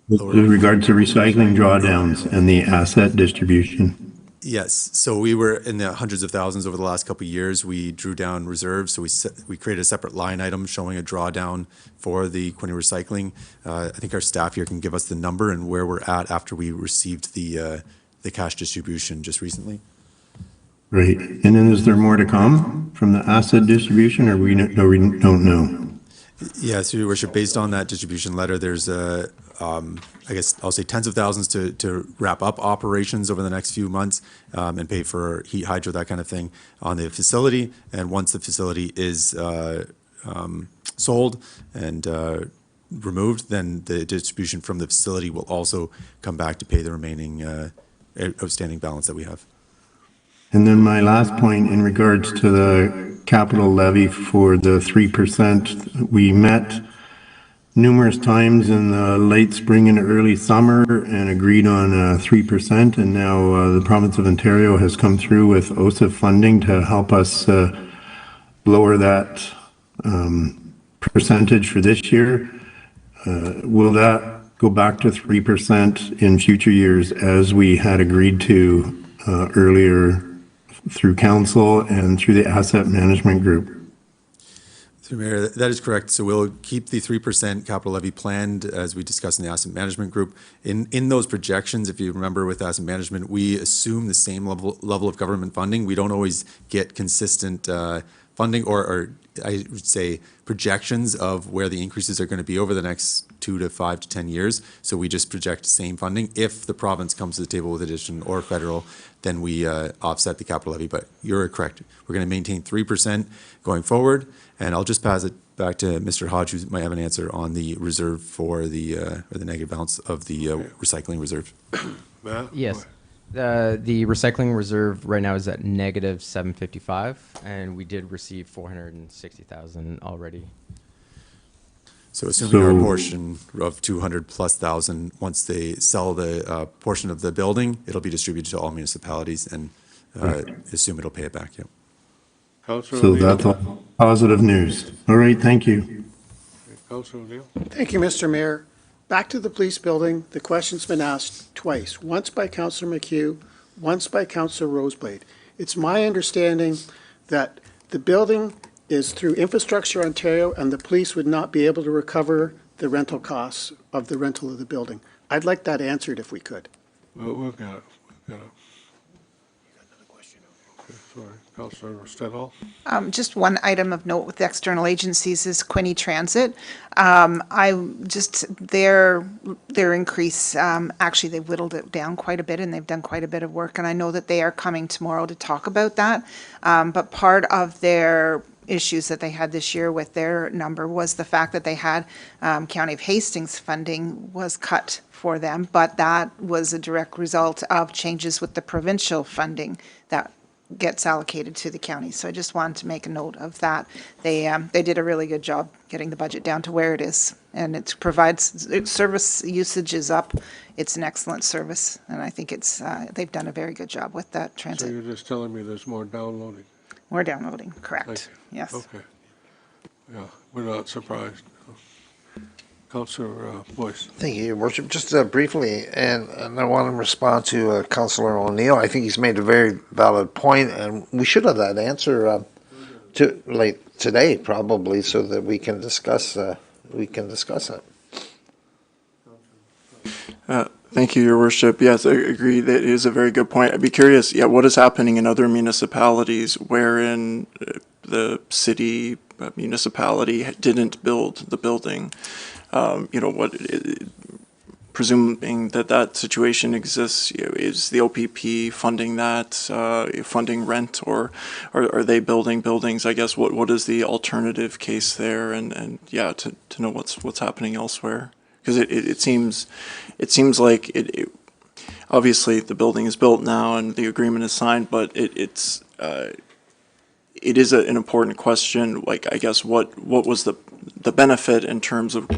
With regard to recycling drawdowns and the asset distribution. yes, so we were in the hundreds of thousands over the last couple of years. We drew down reserves, so we created a separate line item showing a drawdown for the Quinte recycling. I think our staff here can give us the number and where we're at after we received the cash distribution just recently. Right, and then is there more to come from the asset distribution, or we don't know? Yeah, so your worship, based on that distribution letter, there's I guess I'll say tens of thousands to wrap up operations over the next few months and pay for heat, hydro, that kind of thing on the facility. And once the facility is sold and removed, then the distribution from the facility will also come back to pay the remaining outstanding balance that we have. And then my last point in regards to the capital levy for the 3%, we met numerous times in the late spring and early summer and agreed on 3%. And now the province of Ontario has come through with OSIF funding to help us lower that percentage for this year. Will that go back to 3% in future years as we had agreed to earlier through council and through the asset management group? Through Mayor, that is correct. So we'll keep the 3% capital levy planned as we discussed in the asset management group. In those projections, if you remember with asset management, we assume the same level of government funding. We don't always get consistent funding or I would say projections of where the increases are going to be over the next 2 to 5 to 10 years. So we just project the same funding. If the province comes to the table with addition or federal, then we offset the capital levy. But you're correct. We're going to maintain 3% going forward. And I'll just pass it back to Mr. Hodge, who might have an answer on the reserve for the or the negative balance of the recycling reserve. Matt? Yes. The recycling reserve right now is at negative 755, and we did receive 460,000 already. So assuming our portion of 200,000+, once they sell the portion of the building, it'll be distributed to all municipalities, and assume it'll pay it back. Yep. So that's all positive news. All right, thank you. Councilor O'Neill? Thank you, Mr. Mayor. Back to the police building, the question's been asked twice, once by Councillor McHugh, once by Councillor Roseblade. It's my understanding that the building is through Infrastructure Ontario and the police would not be able to recover the rental costs of the rental of the building. I'd like that answered if we could. We'll get it. We'll get it. Okay, sorry. Councilor Stedall? Just one item of note with the external agencies is Quinte Transit. Their increase, actually they've whittled it down quite a bit and they've done quite a bit of work, and I know that they are coming tomorrow to talk about that. But part of their issues that they had this year with their number was the fact that they had County of Hastings funding was cut for them, but that was a direct result of changes with the provincial funding that gets allocated to the county. So I just wanted to make a note of that. They did a really good job getting the budget down to where it is, and it provides service usage is up. It's an excellent service, and I think it's they've done a very good job with that transit. So you're just telling me there's more downloading? More downloading, correct? Yes. Okay. Yeah, we're not surprised. Councillor Boyce. Thank you, Your Worship. Just briefly, and I want to respond to Councillor O'Neill. I think he's made a very valid point, and we should have that answer today, probably, so that we can discuss it. Thank you, Your Worship. Yes, I agree. That is a very good point. I'd be curious, what is happening in other municipalities wherein the city municipality didn't build the building? Presuming that situation exists, is the OPP funding that, funding rent, or are they building buildings? I guess what is the alternative case there? And to know what's happening elsewhere, because it seems like it obviously the building is built now and the agreement is signed, but it is an important question. Like, I guess what was the benefit in terms of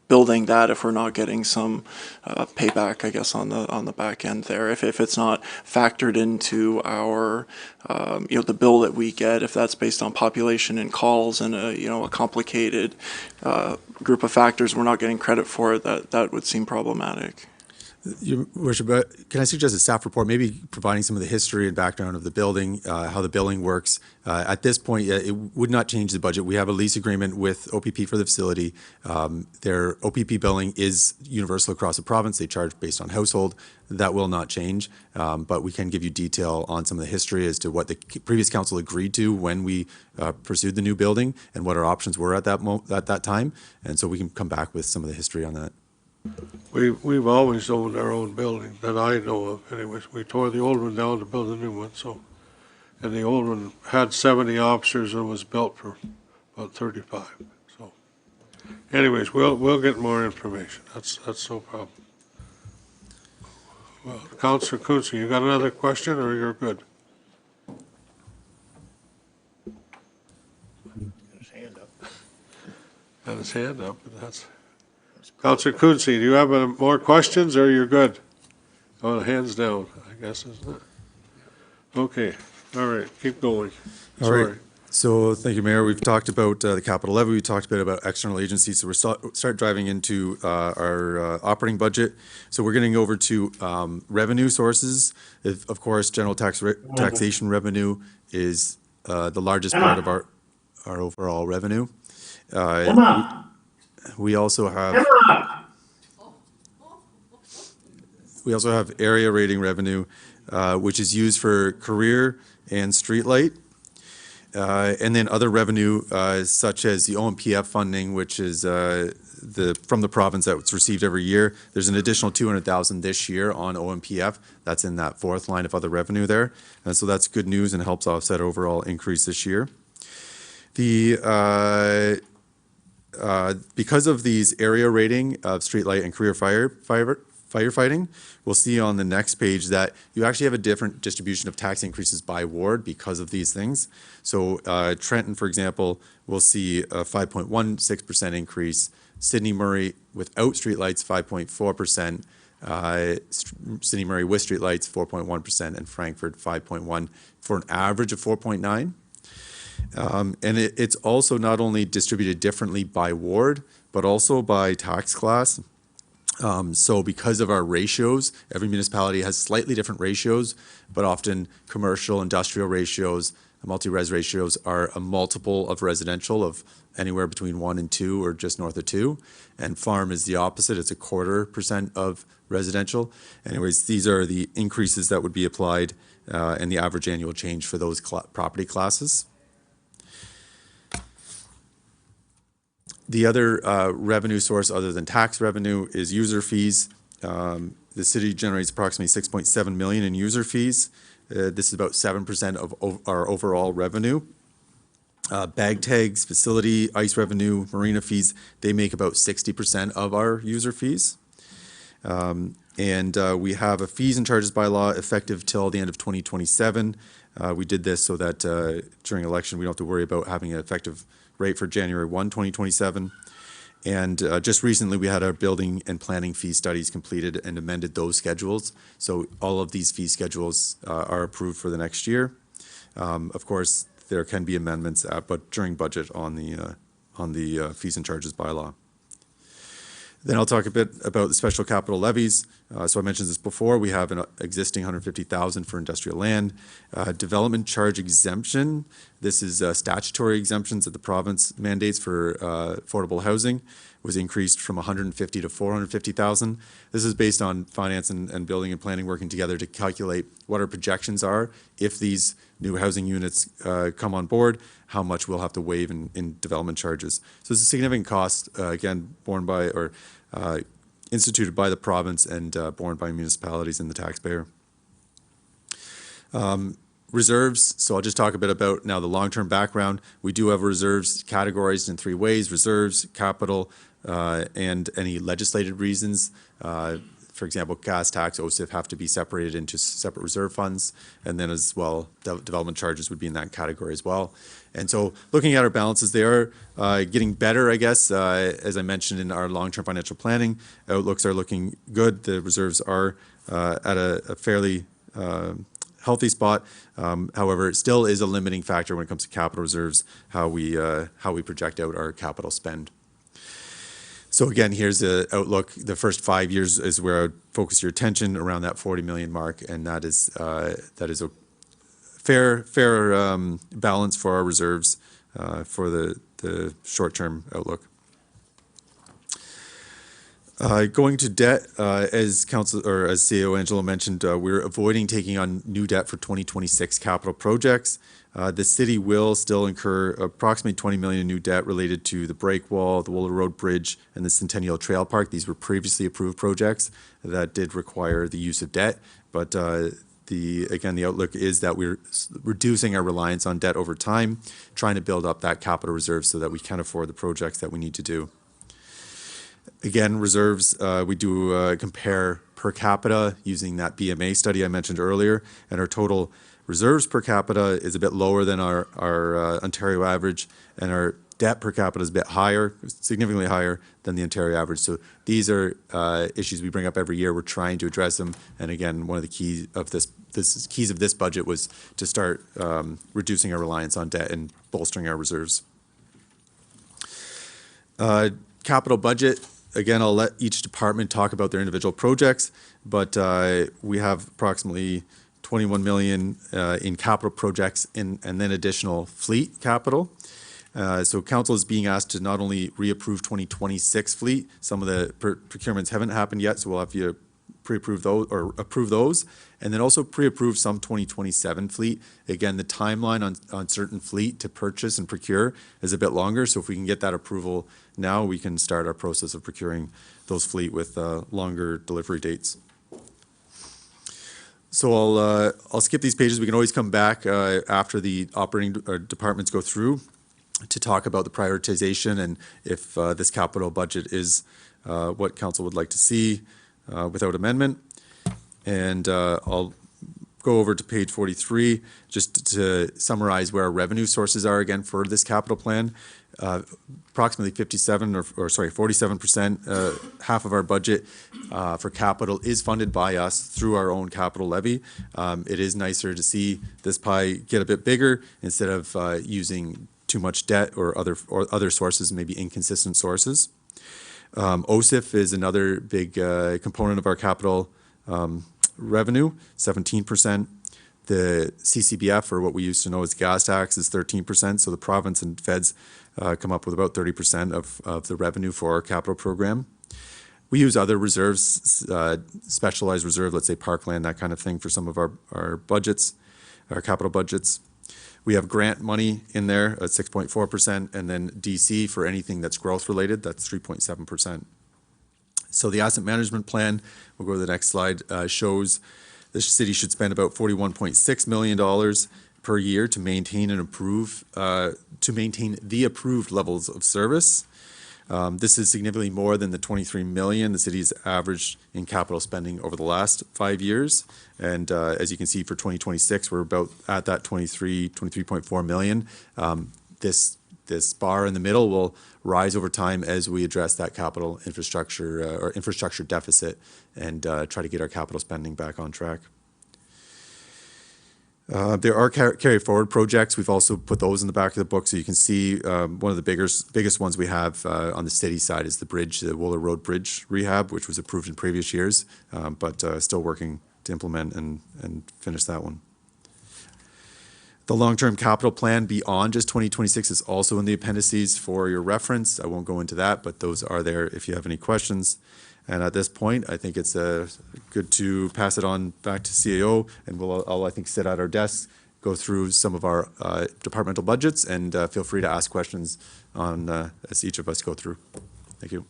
building that if we're not getting some payback, I guess, on the back end there, if it's not factored into our the bill that we get, if that's based on population and calls and a complicated group of factors we're not getting credit for, that would seem problematic. Your Worship, can I suggest a staff report, maybe providing some of the history and background of the building, how the building works? At this point, it would not change the budget. We have a lease agreement with OPP for the facility. Their OPP billing is universal across the province. They charge based on household. That will not change, but we can give you detail on some of the history as to what the previous council agreed to when we pursued the new building and what our options were at that time. And so we can come back with some of the history on that. We've always owned our own building that I know of. Anyways, we tore the old one down to build a new one. So, and the old one had 70 officers and was built for about 35. So, anyways, we'll get more information. That's no problem. Well, Councillor Quinte, you got another question, or you're good? Got his hand up, but that's. Counselor Quinte, do you have more questions, or you're good? Oh, hands down, I guess, isn't it? Okay, all right, keep going. All right. Sorry. So thank you, Mayor. We've talked about the capital levy. We talked a bit about external agencies. So we're start driving into our operating budget. So we're getting over to revenue sources. Of course, general taxation revenue is the largest part of our overall revenue. We also have area rating revenue, which is used for career and streetlight. And then other revenue, such as the OMPF funding, which is from the province that's received every year. There's an additional $200,000 this year on OMPF. That's in that fourth line of other revenue there. And so that's good news and helps offset overall increase this year. Because of these area rating of streetlight and career firefighting, we'll see on the next page that you actually have a different distribution of tax increases by ward because of these things. So Trenton, for example, will see a 5.16% increase. Sydney Murray without streetlights, 5.4%. Sydney Murray with streetlights, 4.1%, and Frankfurt, 5.1%, for an average of 4.9%. And it's also not only distributed differently by ward, but also by tax class. So because of our ratios, every municipality has slightly different ratios, but often commercial, industrial ratios, multi-res ratios are a multiple of residential of anywhere between 1 and 2 or just north of 2. And farm is the opposite. It's 0.25% of residential. Anyways, these are the increases that would be applied and the average annual change for those property classes. The other revenue source other than tax revenue is user fees. The city generates approximately $6.7 million in user fees. This is about 7% of our overall revenue. Bag tags, facility, ice revenue, marina fees, they make about 60% of our user fees. And we have a fees and charges bylaw effective till the end of 2027. We did this so that during election we don't have to worry about having an effective rate for January 1, 2027. And just recently we had our building and planning fee studies completed and amended those schedules. So all of these fee schedules are approved for the next year. Of course, there can be amendments, but during budget on the fees and charges bylaw. Then I'll talk a bit about the special capital levies. So I mentioned this before. We have an existing $150,000 for industrial land. Development charge exemption. This is statutory exemptions that the province mandates for affordable housing. Was increased from $150,000 to $450,000. This is based on finance and building and planning working together to calculate what our projections are if these new housing units come on board, how much we'll have to waive in development charges. So it's a significant cost, again, borne by or instituted by the province and borne by municipalities and the taxpayer. Reserves, so I'll just talk a bit about now the long-term background. We do have reserves categorized in 3 ways: reserves, capital, and any legislated reasons. For example, gas tax, OSIF have to be separated into separate reserve funds, and then as well, development charges would be in that category as well. And so looking at our balances, they are getting better, I guess. As I mentioned in our long-term financial planning, outlooks are looking good. The reserves are at a fairly healthy spot. However, it still is a limiting factor when it comes to capital reserves, how we project out our capital spend. So again, here's the outlook. The first 5 years is where I would focus your attention around that 40 million mark, and that is a fair balance for our reserves for the short-term outlook. Going to debt, as CEO Angelo mentioned, we're avoiding taking on new debt for 2026 capital projects. The city will still incur approximately 20 million in new debt related to the break wall, the Wooler Road Bridge, and the Centennial Trail Park. These were previously approved projects that did require the use of debt, but the outlook is that we're reducing our reliance on debt over time, trying to build up that capital reserve so that we can afford the projects that we need to do. Again, reserves, we do compare per capita using that BMA study I mentioned earlier, and our total reserves per capita is a bit lower than our Ontario average, and our debt per capita is a bit higher, significantly higher than the Ontario average. So these are issues we bring up every year. We're trying to address them. And again, one of the keys of this budget was to start reducing our reliance on debt and bolstering our reserves. Capital budget, again, I'll let each department talk about their individual projects, but we have approximately 21 million in capital projects and then additional fleet capital. So council is being asked to not only reapprove 2026 fleet, some of the procurements haven't happened yet, so we'll have you pre-approve those or approve those, and then also pre-approve some 2027 fleet. Again, the timeline on certain fleet to purchase and procure is a bit longer, so if we can get that approval now, we can start our process of procuring those fleet with longer delivery dates. So I'll skip these pages. We can always come back after the operating departments go through to talk about the prioritization and if this capital budget is what council would like to see without amendment. And I'll go over to page 43 just to summarize where our revenue sources are again for this capital plan. Approximately 47%, half of our budget for capital is funded by us through our own capital levy. It is nicer to see this pie get a bit bigger instead of using too much debt or other sources, maybe inconsistent sources. OSIF is another big component of our capital revenue, 17%. The CCBF, or what we used to know as gas tax, is 13%. So the province and feds come up with about 30% of the revenue for our capital program. We use other reserves, specialized reserve, let's say parkland, that kind of thing for some of our budgets, our capital budgets. We have grant money in there at 6.4%, and then DC for anything that's growth related, that's 3.7%. So the asset management plan, we'll go to the next slide, shows the city should spend about $41.6 million per year to maintain and improve, to maintain the approved levels of service. This is significantly more than the $23 million the city's averaged in capital spending over the last 5 years. And as you can see for 2026, we're about at that $23.4 million. This bar in the middle will rise over time as we address that capital infrastructure or infrastructure deficit and try to get our capital spending back on track. There are carry forward projects. We've also put those in the back of the book so you can see one of the biggest ones we have on the city side is the bridge, the Wooler Road Bridge rehab, which was approved in previous years, but still working to implement and finish that one. The long-term capital plan beyond just 2026 is also in the appendices for your reference. I won't go into that, but those are there if you have any questions. And at this point, I think it's good to pass it on back to CAO, and I'll I think, sit at our desks, go through some of our departmental budgets, and feel free to ask questions on as each of us go through. Thank you.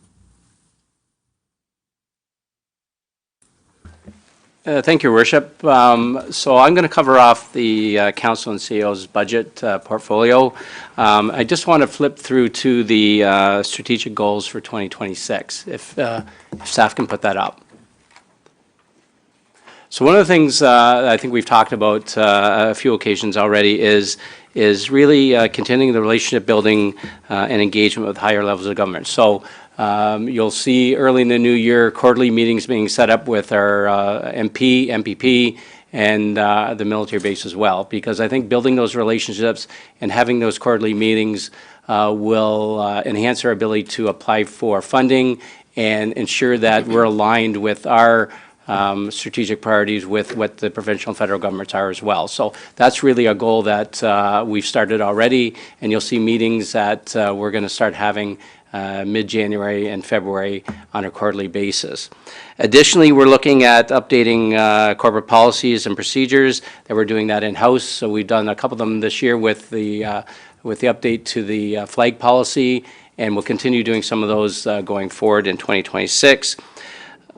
Thank you, Worship. So I'm going to cover off the Council and CAO's budget portfolio. I just want to flip through to the strategic goals for 2026, if staff can put that up. So one of the things I think we've talked about a few occasions already is really continuing the relationship building and engagement with higher levels of government. So you'll see early in the new year quarterly meetings being set up with our MP, MPP, and the military base as well, because I think building those relationships and having those quarterly meetings will enhance our ability to apply for funding and ensure that we're aligned with our strategic priorities with what the provincial and federal governments are as well. So that's really a goal that we've started already, and you'll see meetings that we're going to start having mid-January and February on a quarterly basis. Additionally, we're looking at updating corporate policies and procedures that we're doing that in-house. So we've done a couple of them this year with the update to the flag policy, and we'll continue doing some of those going forward in 2026.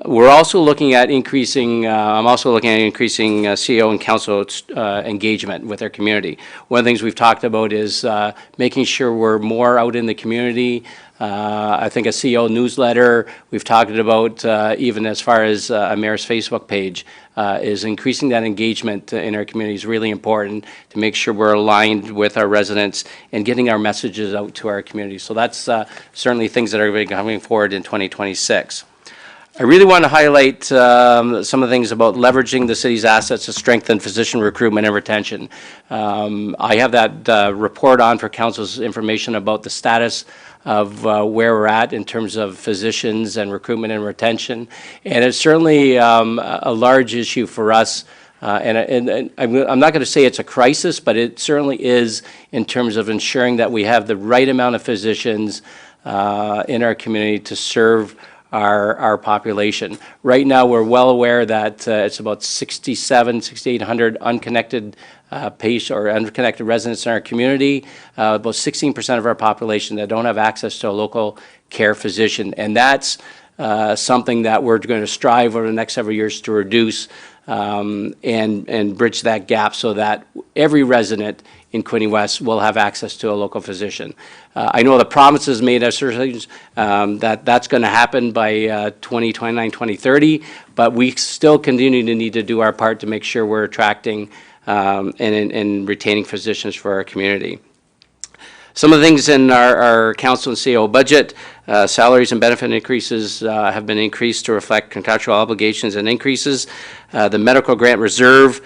We're also looking at increasing, I'm also looking at increasing CEO and council engagement with our community. One of the things we've talked about is making sure we're more out in the community. I think a CEO newsletter, we've talked about even as far as a mayor's Facebook page, is increasing that engagement in our community is really important to make sure we're aligned with our residents and getting our messages out to our community. So that's certainly things that are going to be coming forward in 2026. I really want to highlight some of the things about leveraging the city's assets to strengthen physician recruitment and retention. I have that report on for council's information about the status of where we're at in terms of physicians and recruitment and retention. And it's certainly a large issue for us. And I'm not going to say it's a crisis, but it certainly is in terms of ensuring that we have the right amount of physicians in our community to serve our population. Right now, we're well aware that it's about 6,800 unconnected patients or unconnected residents in our community, about 16% of our population that don't have access to a local care physician. And that's something that we're going to strive over the next several years to reduce and bridge that gap so that every resident in Quinte West will have access to a local physician. I know the promises made us that that's going to happen by 2029, 2030, but we still continue to need to do our part to make sure we're attracting and retaining physicians for our community. Some of the things in our council and CEO budget, salaries and benefit increases have been increased to reflect contractual obligations and increases. The medical grant reserve,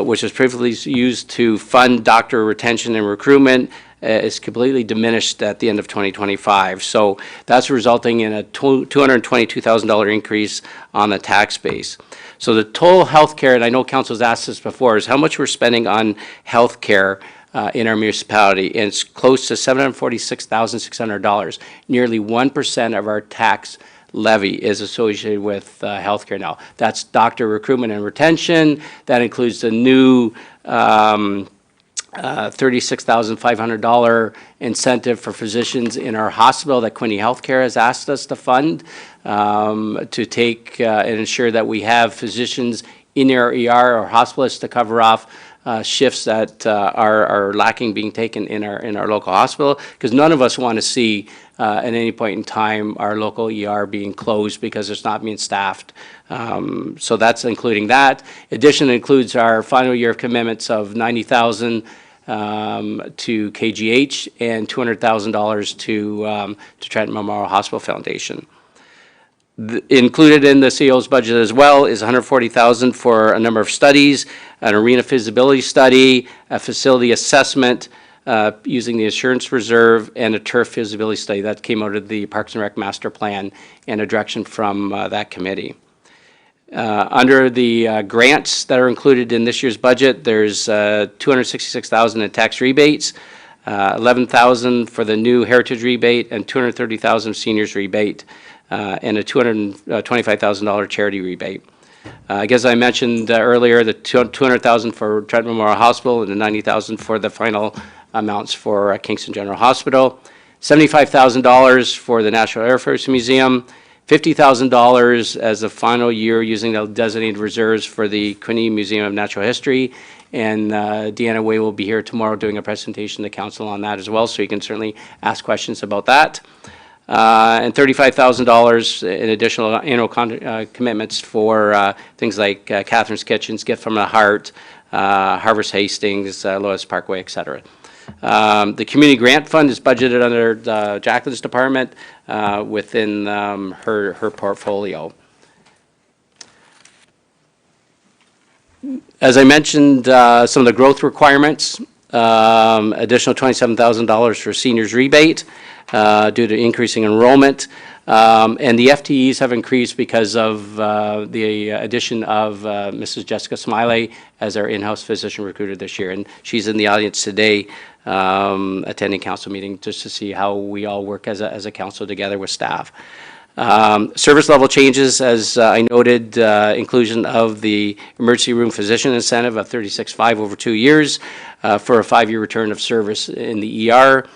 which was previously used to fund doctor retention and recruitment, is completely diminished at the end of 2025. So that's resulting in a $222,000 increase on the tax base. So the total health care, and I know council's asked this before, is how much we're spending on health care in our municipality, and it's close to $746,600. Nearly 1% of our tax levy is associated with healthcare now. That's doctor recruitment and retention. That includes the new $36,500 incentive for physicians in our hospital that Quinte Healthcare has asked us to fund to take and ensure that we have physicians in our ER or hospitalists to cover off shifts that are lacking being taken in our local hospital, because none of us want to see at any point in time our local ER being closed because it's not being staffed. So that's including that. Addition includes our final year of commitments of $90,000 to KGH and $200,000 to Trenton Memorial Hospital Foundation. Included in the CEO's budget as well is $140,000 for a number of studies, an arena feasibility study, a facility assessment using the insurance reserve, and a turf feasibility study that came out of the Parks and Rec Master Plan and a direction from that committee. Under the grants that are included in this year's budget, there's $266,000 in tax rebates, $11,000 for the new heritage rebate, and $230,000 seniors rebate. And a $225,000 charity rebate. I guess I mentioned earlier the $200,000 for Trenton Memorial Hospital and the $90,000 for the final amounts for Kingston General Hospital. $75,000 for the National Air Force Museum. $50,000 as the final year using the designated reserves for the Quinte Museum of Natural History. And Deanna Way will be here tomorrow doing a presentation to council on that as well, so you can certainly ask questions about that. And $35,000 in additional annual commitments for things like Catherine's Kitchens, Gift from the Heart, Harvest Hastings, Lois Parkway, et cetera. The community grant fund is budgeted under Jacqueline's department within her portfolio. As I mentioned, some of the growth requirements, additional $27,000 for seniors rebate, due to increasing enrollment. And the FTEs have increased because of the addition of Mrs. Jessica Smiley as our in-house physician recruiter this year. And she's in the audience today attending council meeting just to see how we all work as a council together with staff. Service level changes, as I noted, inclusion of the emergency room physician incentive of $36,500 over 2 years for a 5-year return of service in the ER.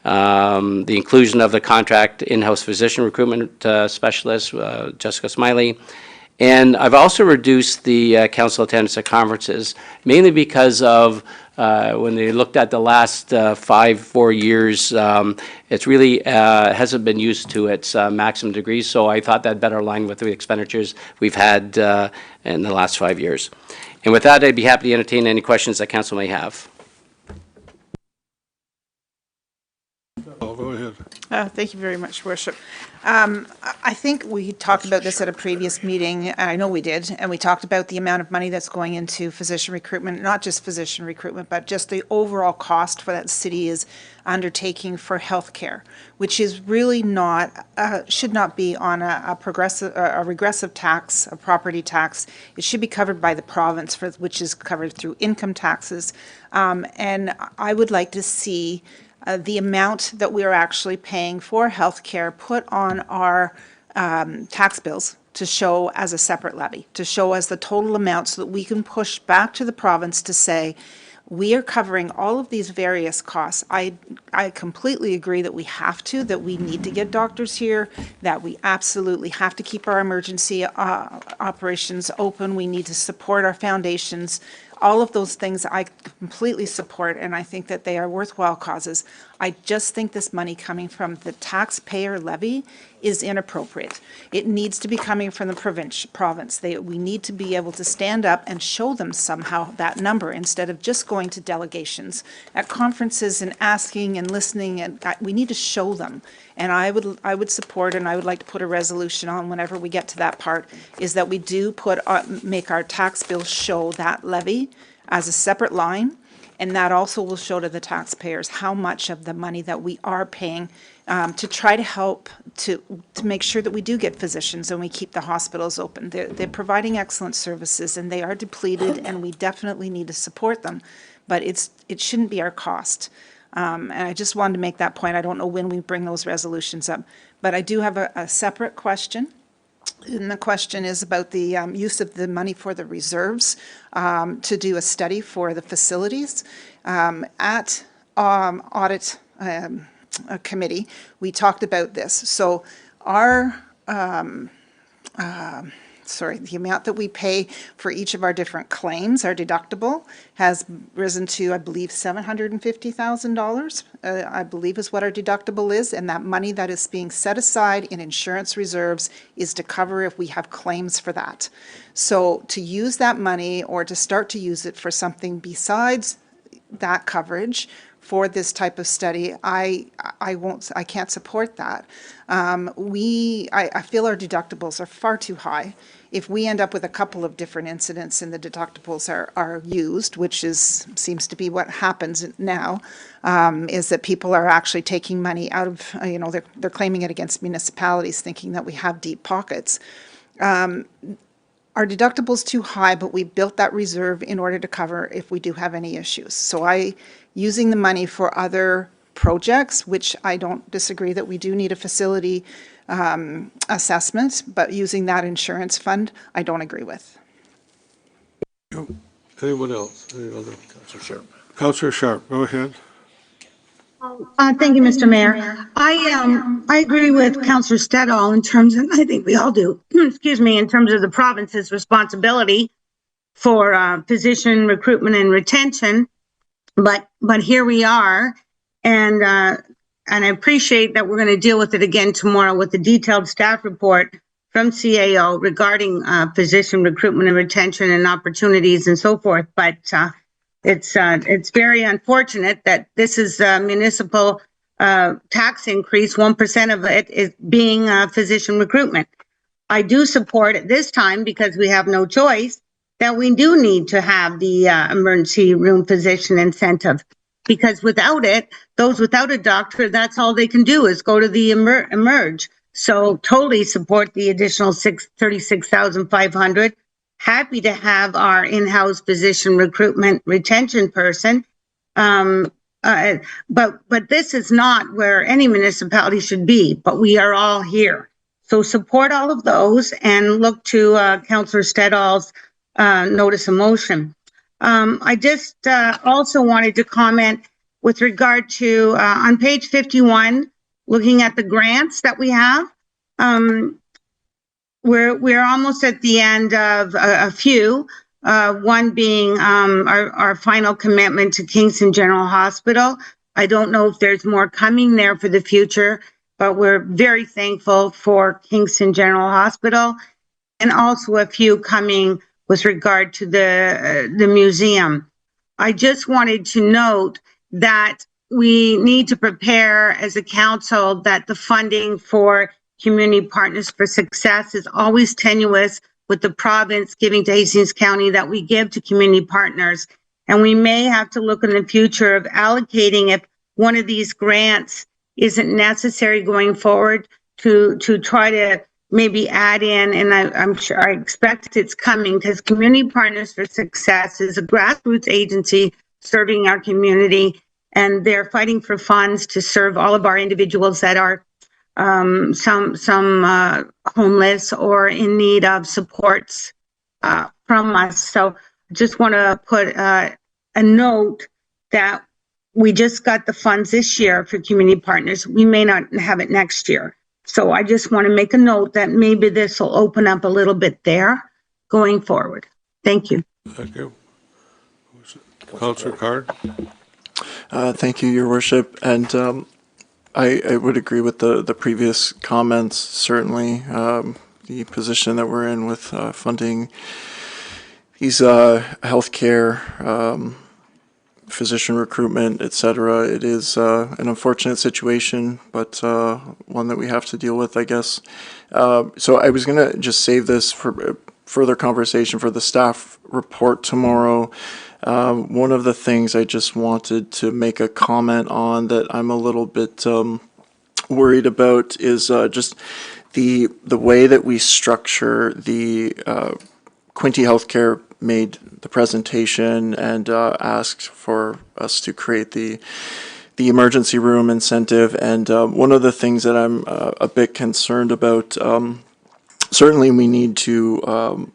the inclusion of the contract in-house physician recruitment specialist, Jessica Smiley. And I've also reduced the council attendance at conferences, mainly because of when they looked at the last 4 years, it's really hasn't been used to its maximum degree. So I thought that better aligned with the expenditures we've had in the last 5 years. And with that, I'd be happy to entertain any questions that council may have. Oh, go ahead. Thank you very much, Worship. I think we talked about this at a previous meeting, and I know we did, and we talked about the amount of money that's going into physician recruitment, not just physician recruitment, but just the overall cost for that city is undertaking for healthcare, which is really not, should not be on a regressive tax, a property tax. It should be covered by the province, which is covered through income taxes. And I would like to see the amount that we are actually paying for healthcare put on our tax bills to show as a separate levy, to show as the total amount so that we can push back to the province to say, we are covering all of these various costs. I completely agree that we have to, that we need to get doctors here, that we absolutely have to keep our emergency operations open. We need to support our foundations. All of those things I completely support, and I think that they are worthwhile causes. I just think this money coming from the taxpayer levy is inappropriate. It needs to be coming from the province. We need to be able to stand up and show them somehow that number instead of just going to delegations at conferences and asking and listening. And we need to show them. And I would support, and I would like to put a resolution on whenever we get to that part, is that we do make our tax bills show that levy as a separate line, and that also will show to the taxpayers how much of the money that we are paying to try to help to make sure that we do get physicians and we keep the hospitals open. They're providing excellent services, and they are depleted, and we definitely need to support them, but it shouldn't be our cost. And I just wanted to make that point. I don't know when we bring those resolutions up, but I do have a separate question. And the question is about the use of the money for the reserves to do a study for the facilities. At audit committee, we talked about this. So our the amount that we pay for each of our different claims, our deductible, has risen to, I believe, $750,000, I believe is what our deductible is, and that money that is being set aside in insurance reserves is to cover if we have claims for that. So to use that money or to start to use it for something besides that coverage for this type of study, I can't support that. I feel our deductibles are far too high. If we end up with a couple of different incidents and the deductibles are used, which seems to be what happens now, is that people are actually taking money out of, they're claiming it against municipalities thinking that we have deep pockets. Our deductible's too high, but we built that reserve in order to cover if we do have any issues. So using the money for other projects, which I don't disagree that we do need a facility assessment, but using that insurance fund, I don't agree with. Anyone else? Any other? Councillor Sharp. Councillor Sharp, go ahead. Thank you, Mr. Mayor. I agree with Councillor Stedall in terms, and I think we all do, excuse me, in terms of the province's responsibility for physician recruitment and retention. But here we are, and I appreciate that we're going to deal with it again tomorrow with the detailed staff report from CAO regarding physician recruitment and retention and opportunities and so forth. But it's very unfortunate that this is a municipal tax increase. 1% of it is being physician recruitment. I do support at this time, because we have no choice, that we do need to have the emergency room physician incentive, because without it, those without a doctor, that's all they can do is go to the emerge. So totally support the additional $36,500. Happy to have our in-house physician recruitment retention person. But this is not where any municipality should be, but we are all here. So support all of those and look to Councillor Stedall's notice of motion. I just also wanted to comment with regard to, on page 51, looking at the grants that we have. We're almost at the end of a few, one being our final commitment to Kingston General Hospital. I don't know if there's more coming there for the future, but we're very thankful for Kingston General Hospital, and also a few coming with regard to the museum. I just wanted to note that we need to prepare as a council that the funding for Community Partners for Success is always tenuous with the province giving to Hastings County that we give to community partners. And we may have to look in the future of allocating, if one of these grants isn't necessary going forward, to try to maybe add in, and I'm sure, I expect it's coming, because Community Partners for Success is a grassroots agency serving our community, and they're fighting for funds to serve all of our individuals that are some homeless or in need of supports from us. So just want to put a note that we just got the funds this year for Community Partners. We may not have it next year. So I just want to make a note that maybe this will open up a little bit there going forward. Thank you. Thank you. Councillor Card. Thank you, Your Worship. And I would agree with the previous comments, certainly. The position that we're in with funding these healthcare, physician recruitment, et cetera. It is an unfortunate situation, but one that we have to deal with, I guess. So I was going to just save this for further conversation for the staff report tomorrow. One of the things I just wanted to make a comment on that I'm a little bit worried about is just the way that we structure the Quinte Healthcare made the presentation and asked for us to create the emergency room incentive. And one of the things that I'm a bit concerned about, certainly we need to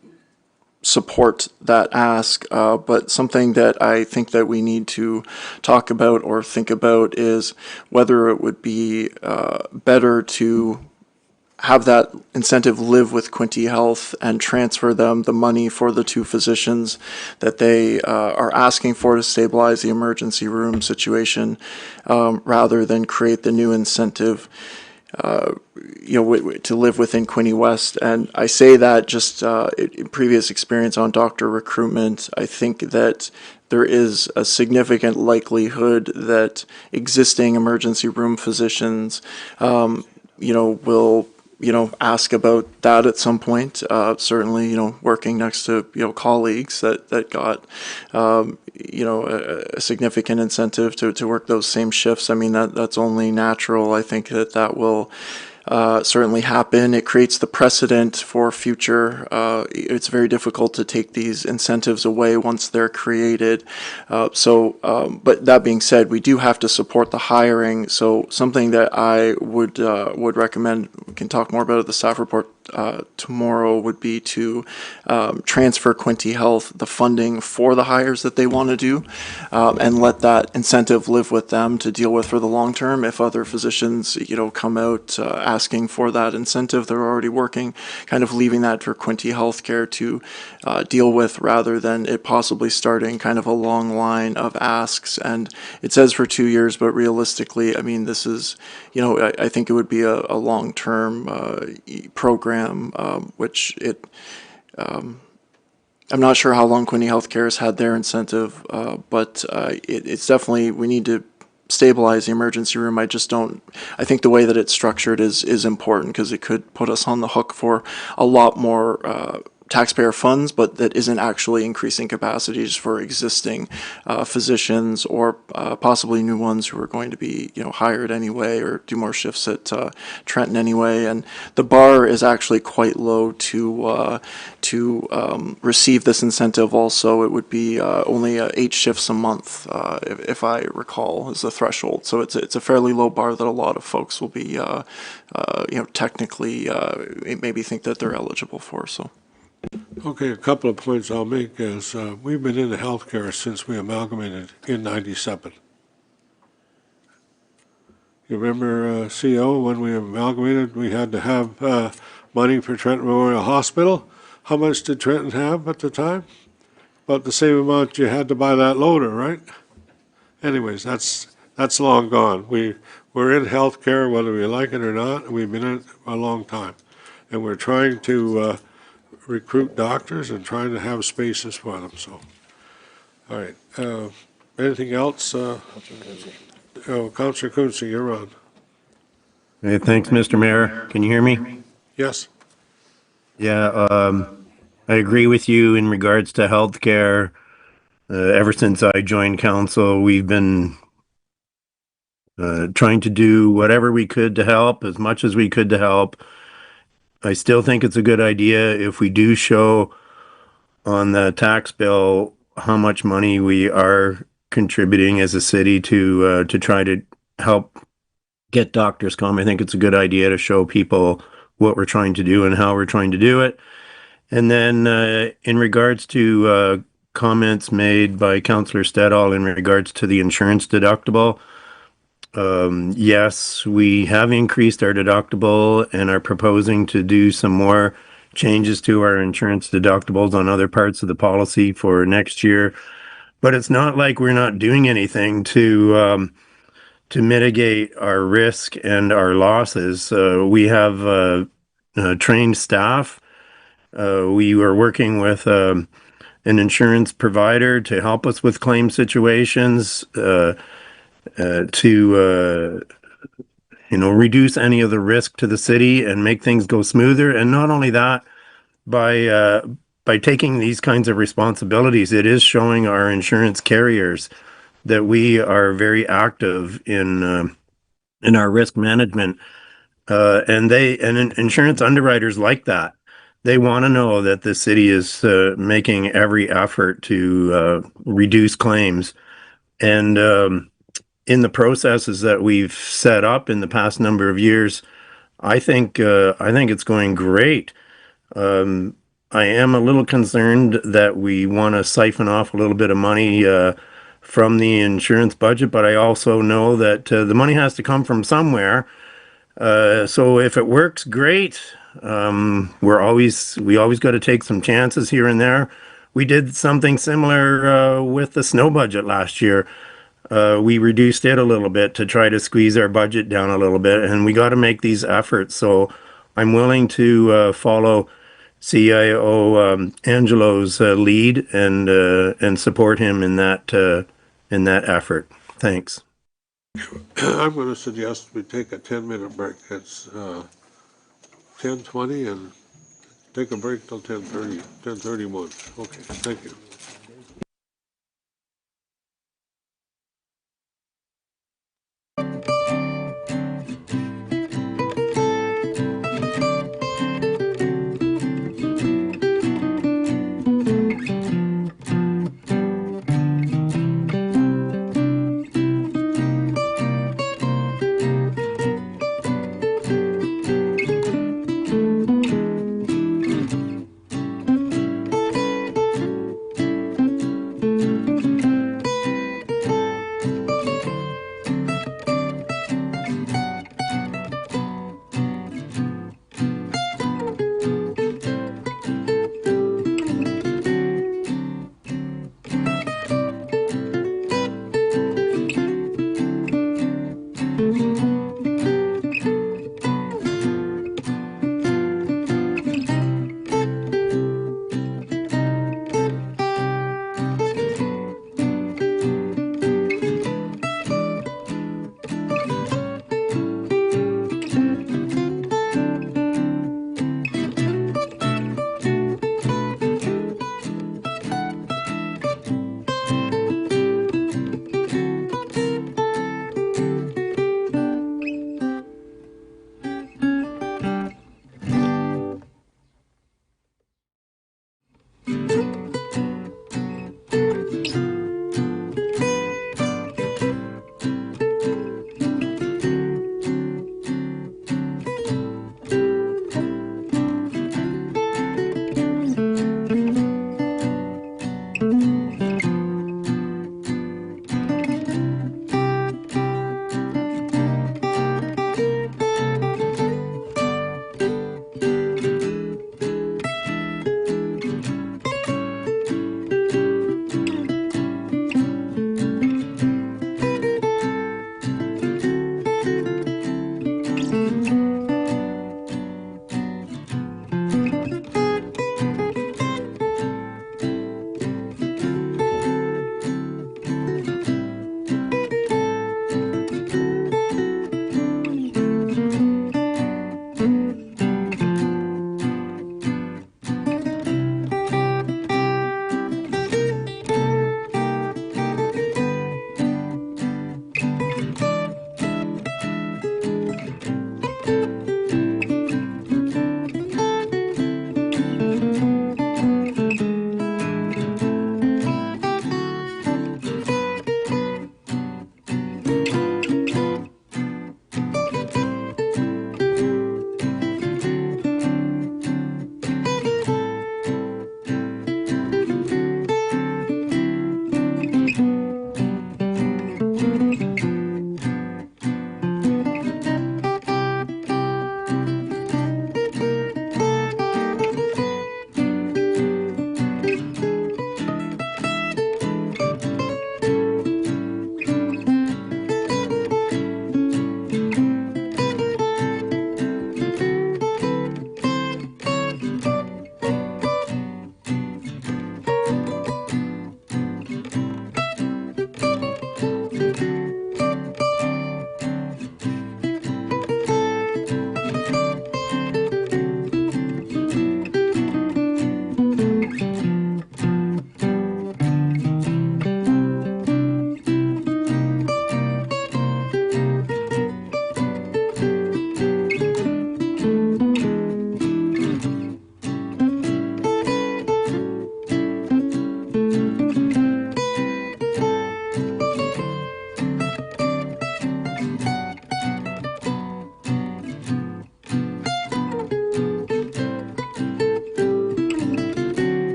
support that ask, but something that I think that we need to talk about or think about is whether it would be better to have that incentive live with Quinte Health and transfer them the money for the 2 physicians that they are asking for to stabilize the emergency room situation, rather than create the new incentive to live within Quinte West. And I say that just in previous experience on doctor recruitment, I think that there is a significant likelihood that existing emergency room physicians, will ask about that at some point. Certainly, working next to, colleagues that got, a significant incentive to work those same shifts. I mean, that's only natural. I think that will certainly happen. It creates the precedent for future. It's very difficult to take these incentives away once they're created. But that being said, we do have to support the hiring. So something that I would recommend, we can talk more about at the staff report tomorrow, would be to transfer Quinte Health the funding for the hires that they want to do, and let that incentive live with them to deal with for the long term. If other physicians, come out asking for that incentive, they're already working, kind of leaving that for Quinte Healthcare to deal with, rather than it possibly starting kind of a long line of asks. And it says for 2 years, but realistically, I mean, this is, I think it would be a long-term program, which I'm not sure how long Quinte Healthcare has had their incentive, but it's definitely, we need to stabilize the emergency room. I think the way that it's structured is important, because it could put us on the hook for a lot more taxpayer funds, but that isn't actually increasing capacities for existing physicians or possibly new ones who are going to be hired anyway, or do more shifts at Trenton anyway. And the bar is actually quite low to receive this incentive. Also, it would be only 8 shifts a month, if I recall, is the threshold. So it's a fairly low bar that a lot of folks will be technically maybe think that they're eligible for. So. Okay, a couple of points I'll make is we've been in the healthcare since we amalgamated in '97. You remember, CO, when we amalgamated, we had to have money for Trenton Memorial Hospital. How much did Trenton have at the time? About the same amount you had to buy that loader, right? Anyways, that's long gone. We're in healthcare, whether we like it or not, and we've been in it a long time. And we're trying to recruit doctors and trying to have spaces for them, so. All right, anything else? Counselor Quinte, you're on. Hey, thanks, Mr. Mayor. Can you hear me? Yes? Yeah, I agree with you in regards to healthcare. Ever since I joined council, we've been trying to do whatever we could to help, as much as we could to help. I still think it's a good idea if we do show on the tax bill how much money we are contributing as a city to try to help get doctors come. I think it's a good idea to show people what we're trying to do and how we're trying to do it. And then in regards to comments made by Councillor Stedall in regards to the insurance deductible, yes, we have increased our deductible and are proposing to do some more changes to our insurance deductibles on other parts of the policy for next year. But it's not like we're not doing anything to mitigate our risk and our losses. We have trained staff. We were working with an insurance provider to help us with claim situations, to reduce any of the risk to the city and make things go smoother. And not only that, by taking these kinds of responsibilities, it is showing our insurance carriers that we are very active in our risk management, and insurance underwriters like that. They want to know that the city is making every effort to reduce claims, and in the processes that we've set up in the past number of years, I think it's going great. I am a little concerned that we want to siphon off a little bit of money from the insurance budget, but I also know that the money has to come from somewhere. So if it works, great. We always got to take some chances here and there. We did something similar with the snow budget last year. We reduced it a little bit to try to squeeze our budget down a little bit, and we got to make these efforts. So I'm willing to follow CIO Angelo's lead and support him in that effort. Thanks. I'm going to suggest we take a 10-minute break. It's 10:20 and take a break till 10:30, 10:31. Okay, thank you.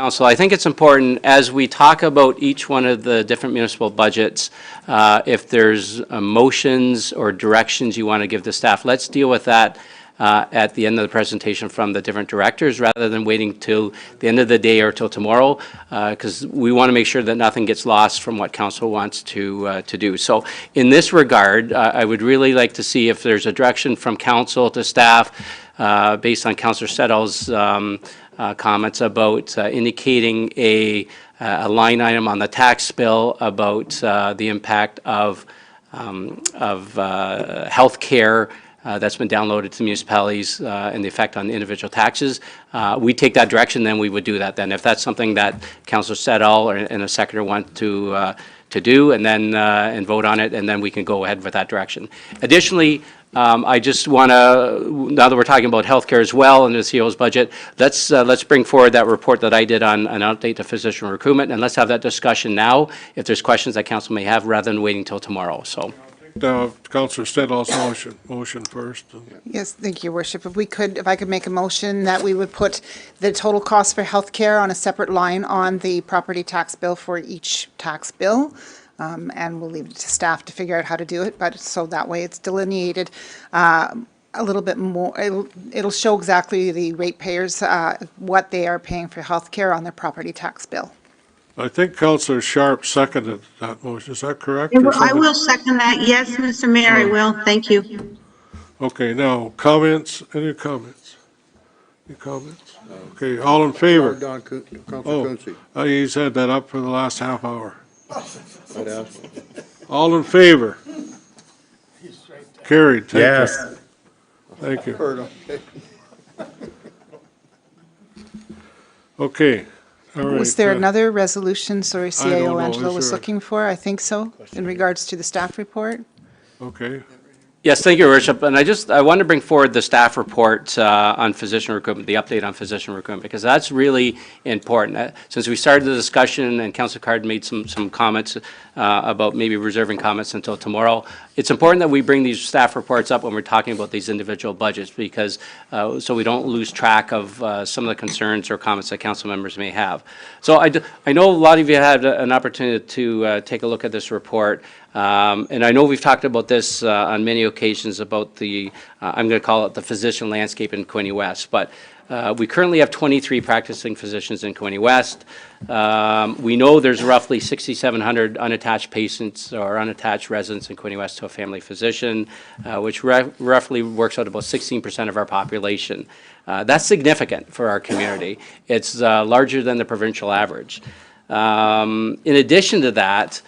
Council, I think it's important as we talk about each one of the different municipal budgets, if there's motions or directions you want to give the staff, let's deal with that at the end of the presentation from the different directors rather than waiting till the end of the day or till tomorrow, because we want to make sure that nothing gets lost from what council wants to do. So in this regard, I would really like to see if there's a direction from council to staff based on Councillor Settle's comments about indicating a line item on the tax bill about the impact of health care that's been downloaded to municipalities and the effect on individual taxes. We take that direction, then we would do that then. If that's something that Councillor Settle and a seconder want to do, and then and vote on it, and then we can go ahead with that direction. Additionally, I just want to, now that we're talking about healthcare as well in the CEO's budget, let's bring forward that report that I did on an update to physician recruitment, and let's have that discussion now if there's questions that council may have rather than waiting till tomorrow. So. Councillor Stedall's motion first. Yes, thank you, Worship. If I could make a motion that we would put the total cost for healthcare on a separate line on the property tax bill for each tax bill. And we'll leave it to staff to figure out how to do it, but so that way it's delineated a little bit more. It'll show exactly the ratepayers what they are paying for healthcare on their property tax bill. I think Councillor Sharp seconded that motion. Is that correct? I will second that. Yes, Mr. Mayor, I will. Thank you. Okay, now, comments? Any comments? Any comments? Okay, all in favor? He's had that up for the last half hour. All in favor? Carried. Yes. Thank you. Okay. All right. Was there another resolution, sorry, don't CIO know. Angelo Is was there a- looking for? I think so, in regards to the staff report. Okay. Yes, thank you, Your Worship. And I want to bring forward the staff report on physician recruitment, the update on physician recruitment, because that's really important. Since we started the discussion and Councillor Card made some comments about maybe reserving comments until tomorrow, it's important that we bring these staff reports up when we're talking about these individual budgets, because so we don't lose track of some of the concerns or comments that council members may have. So I know a lot of you had an opportunity to take a look at this report. And I know we've talked about this on many occasions about the, I'm going to call it the physician landscape in Quinte West, but we currently have 23 practicing physicians in Quinte West. We know there's roughly 6,700 unattached patients or unattached residents in Quinte West to a family physician, which roughly works out about 16% of our population. That's significant for our community. It's larger than the provincial average. In addition to that,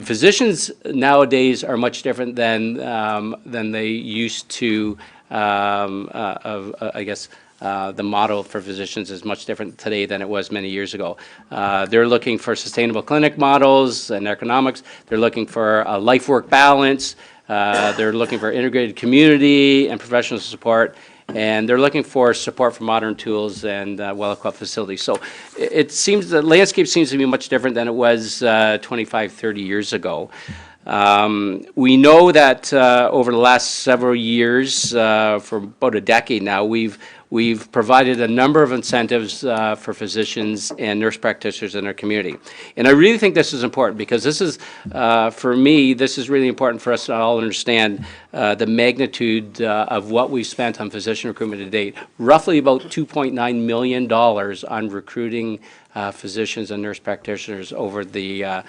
physicians nowadays are much different than they used to. I guess the model for physicians is much different today than it was many years ago. They're looking for sustainable clinic models and economics. They're looking for a life-work balance. They're looking for integrated community and professional support. And they're looking for support from modern tools and well-equipped facilities. So it seems the landscape seems to be much different than it was 25, 30 years ago. We know that over the last several years, for about a decade now, we've provided a number of incentives for physicians and nurse practitioners in our community. And I really think this is important because this is, for me, this is really important for us to all understand the magnitude of what we've spent on physician recruitment to date. Roughly about $2.9 million on recruiting physicians and nurse practitioners over the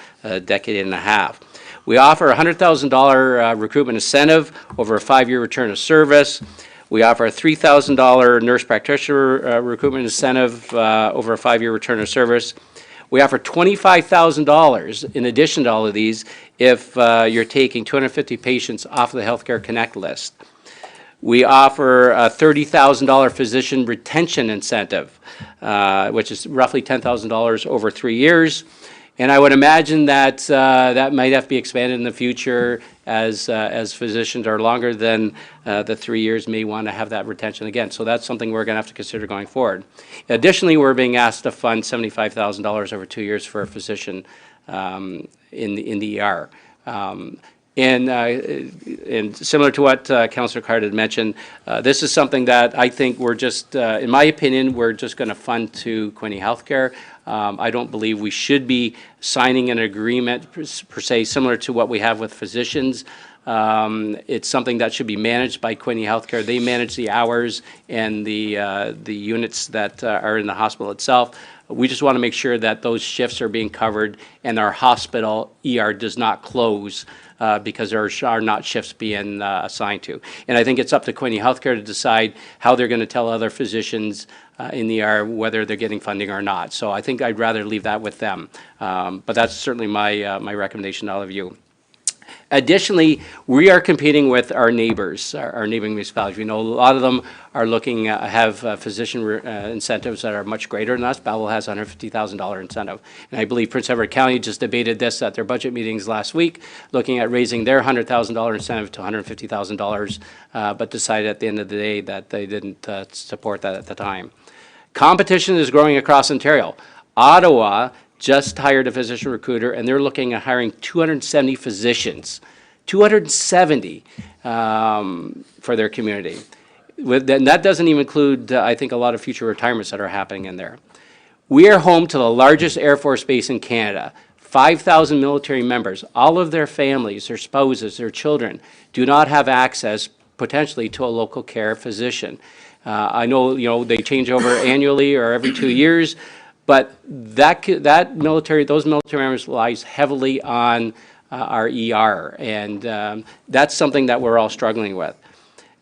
decade and a half. We offer a $100,000 recruitment incentive over a 5-year return of service. We offer a $3,000 nurse practitioner recruitment incentive over a 5-year return of service. We offer $25,000 in addition to all of these if you're taking 250 patients off the Healthcare Connect list. We offer a $30,000 physician retention incentive, which is roughly $10,000 over 3 years. And I would imagine that that might have to be expanded in the future as physicians are longer than the 3 years may want to have that retention again. So that's something we're going to have to consider going forward. Additionally, we're being asked to fund $75,000 over 2 years for a physician in the ER. And similar to what Councillor Card had mentioned, this is something that I think we're just, in my opinion, we're just going to fund to Quinte Healthcare. I don't believe we should be signing an agreement per se similar to what we have with physicians. It's something that should be managed by Quinte Healthcare. They manage the hours and the units that are in the hospital itself. We just want to make sure that those shifts are being covered and our hospital ER does not close because there are not shifts being assigned to. And I think it's up to Quinte Healthcare to decide how they're going to tell other physicians in the ER whether they're getting funding or not. So I think I'd rather leave that with them. But that's certainly my recommendation to all of you. Additionally, we are competing with our neighbors, our neighboring municipalities. We know a lot of them are looking have physician incentives that are much greater than us. Belleville has a $150,000 incentive. And I believe Prince Edward County just debated this at their budget meetings last week, looking at raising their $100,000 incentive to $150,000, but decided at the end of the day that they didn't support that at the time. Competition is growing across Ontario. Ottawa just hired a physician recruiter, and they're looking at hiring 270 physicians, 270 for their community. And that doesn't even include, I think, a lot of future retirements that are happening in there. We are home to the largest Air Force base in Canada, 5,000 military members. All of their families, their spouses, their children do not have access potentially to a local care physician. I know, they change over annually or every 2 years, but those military members relies heavily on our ER, and that's something that we're all struggling with.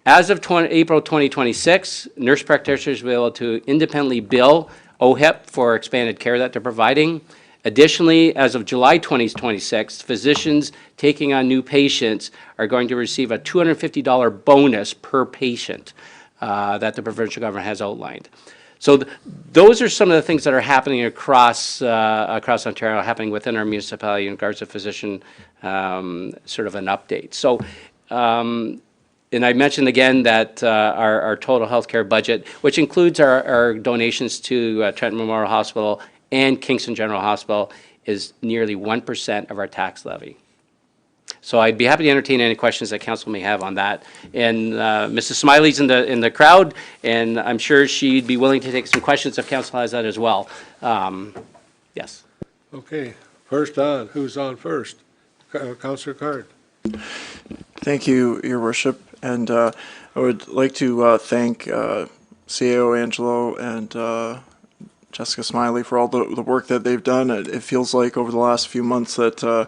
As of April 2026, nurse practitioners will be able to independently bill OHIP for expanded care that they're providing. Additionally, as of July 2026, physicians taking on new patients are going to receive a $250 bonus per patient that the provincial government has outlined. So those are some of the things that are happening across Ontario, happening within our municipality in regards to physician sort of an update. So, and I mentioned again that our total healthcare budget, which includes our donations to Trenton Memorial Hospital and Kingston General Hospital, is nearly 1% of our tax levy. So I'd be happy to entertain any questions that council may have on that. And Mrs. Smiley's in the crowd, and I'm sure she'd be willing to take some questions if council has that as well. Yes. Okay, first on, who's on first? Councillor Card. Thank you, Your Worship, and I would like to thank CAO Angelo and Jessica Smiley for all the work that they've done. It feels like over the last few months that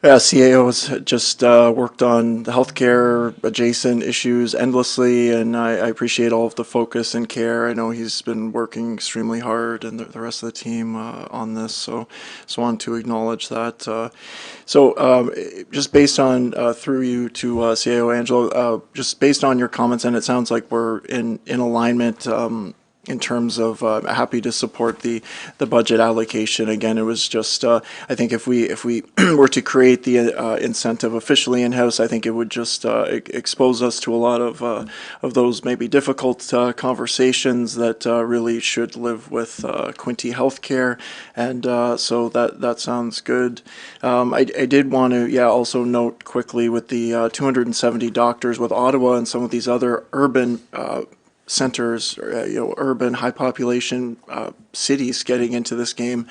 Yeah, CAO has just worked on the healthcare adjacent issues endlessly, and I appreciate all of the focus and care. I know he's been working extremely hard, and the rest of the team on this. So wanted to acknowledge that. Just based on through you to CAO Angelo, just based on your comments, and it sounds like we're in alignment. In terms of happy to support the budget allocation. Again, it was just I think if we were to create the incentive officially in-house, I think it would just expose us to a lot of those maybe difficult conversations that really should live with Quinte Healthcare, and so that sounds good. I did want to also note quickly with the 270 doctors with Ottawa and some of these other urban centers, urban high population cities getting into this game,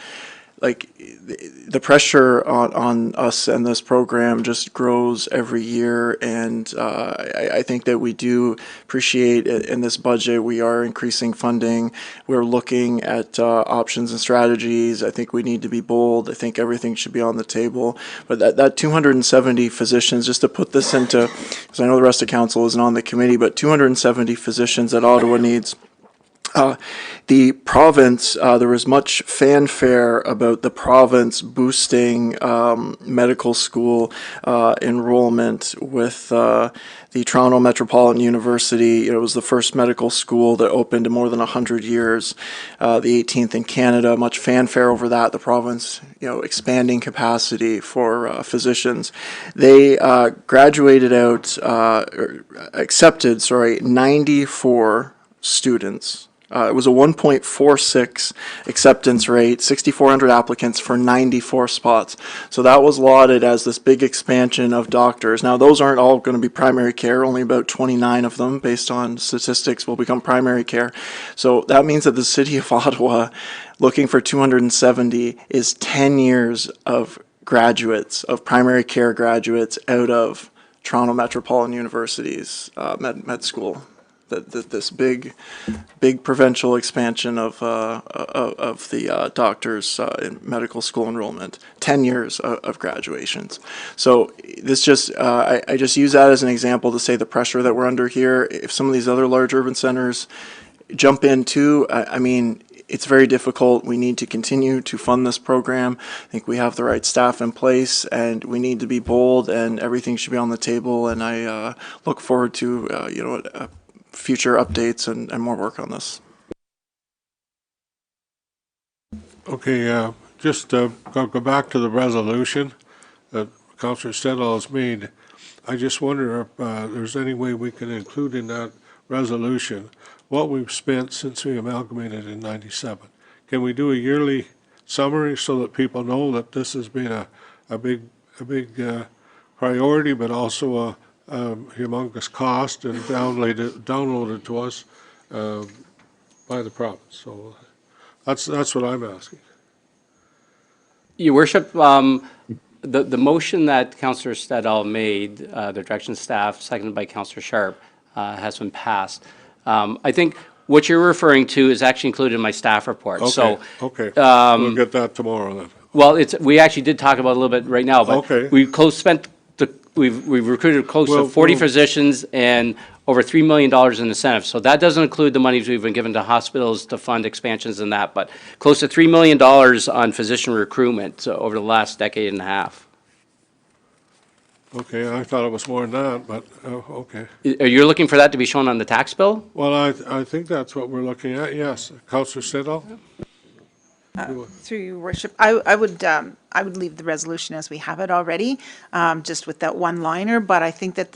like the pressure on us and this program just grows every year, and I think that we do appreciate it in this budget. We are increasing funding. We're looking at options and strategies. I think we need to be bold. I think everything should be on the table. But that 270 physicians, just to put this into, because I know the rest of council isn't on the committee, but 270 physicians that Ottawa needs. The province, there was much fanfare about the province boosting medical school enrollment with the Toronto Metropolitan University. It was the first medical school that opened in more than 100 years, the 18th in Canada. Much fanfare over that. The province, expanding capacity for physicians. They accepted 94 students. It was a 1.46 acceptance rate, 6,400 applicants for 94 spots. So that was lauded as this big expansion of doctors. Now, those aren't all going to be primary care. Only about 29 of them, based on statistics, will become primary care. So that means that the city of Ottawa, looking for 270, is 10 years of graduates, of primary care graduates, out of Toronto Metropolitan University's med school. This big provincial expansion of the doctors in medical school enrollment, 10 years of graduations. So this just I just use that as an example to say the pressure that we're under here. If some of these other large urban centers jump in too, I mean, it's very difficult. We need to continue to fund this program. I think we have the right staff in place, and we need to be bold, and everything should be on the table. And I look forward to future updates and more work on this. Okay, just go back to the resolution that Councillor Stedall has made. I just wonder if there's any way we can include in that resolution what we've spent since we amalgamated in '97. Can we do a yearly summary so that people know that this has been a big priority, but also a humongous cost, and downloaded to us by the province? So that's what I'm asking. Your Worship, the motion that Councillor Stedall made, the direction staff, seconded by Councillor Sharp, has been passed. I think what you're referring to is actually included in my staff report. Okay, so, we'll get that tomorrow then. Well, we actually did talk about it a little bit right now, but we've recruited close to 40 physicians and over $3 million in incentives. So that doesn't include the monies we've been given to hospitals to fund expansions and that, but close to $3 million on physician recruitment over the last decade and a half. Okay, I thought it was more than that, but okay. Are you looking for that to be shown on the tax bill? Well, I think that's what we're looking at, yes. Councillor Stedall? Through your worship, I would leave the resolution as we have it already, just with that one-liner, but I think that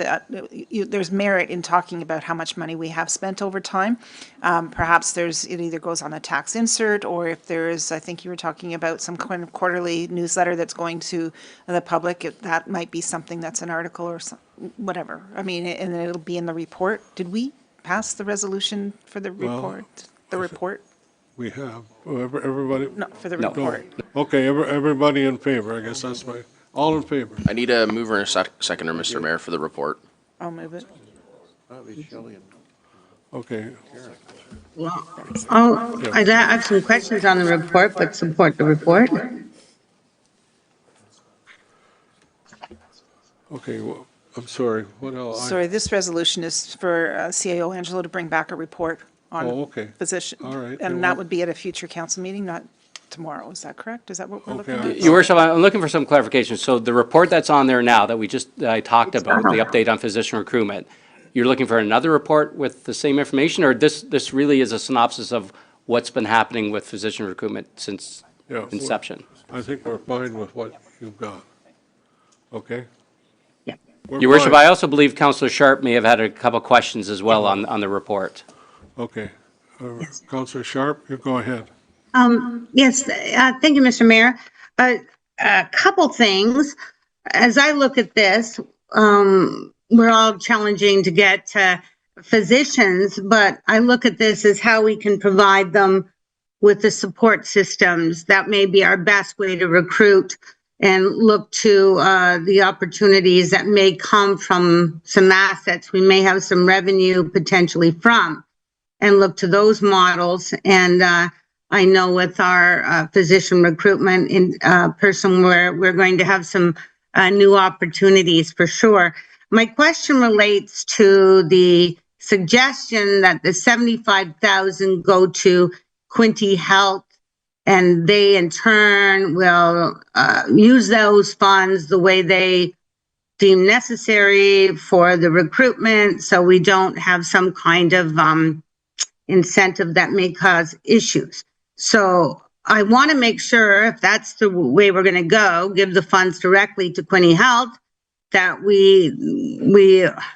there's merit in talking about how much money we have spent over time. Perhaps it either goes on a tax insert, or if there's, I think you were talking about some kind of quarterly newsletter that's going to the public, that might be something that's an article or whatever. I mean, and it'll be in the report. Did we pass the resolution for the report? The report? We have. Everybody? No, for the report. No. Okay, everybody in favor, I guess that's all in favor. I need a mover and a seconder, Mr. Mayor, for the report. I'll move it. Okay. Well, I have some questions on the report, but support the report. Okay, well, I'm sorry, what else? Sorry, this resolution is for CAO Angelo to bring back a report Oh, on okay. physician. All right. And that would be at a future council meeting, not tomorrow. Is that correct? Is that what we're looking Okay, at? Your Worship, I'm looking for some clarification. So the report that's on there now that I talked about, the update on physician recruitment, you're looking for another report with the same information, or this really is a synopsis of what's been happening with physician recruitment since Yeah, well, inception? I think we're fine with what you've got. Okay? Yeah. We're Your Worship, fine. I also believe Councillor Sharp may have had a couple questions as well on the report. Okay. Councillor Sharp, you go ahead. Yes, thank you, Mr. Mayor. A couple things. As I look at this, we're all challenging to get physicians, but I look at this as how we can provide them with the support systems. That may be our best way to recruit and look to the opportunities that may come from some assets we may have some revenue potentially from, and look to those models. And I know with our physician recruitment in person, we're going to have some new opportunities for sure. My question relates to the suggestion that the 75,000 go to Quinte Health, and they in turn will use those funds the way they deem necessary for the recruitment, so we don't have some kind of incentive that may cause issues. So I want to make sure, if that's the way we're going to go, give the funds directly to Quinte Health, that we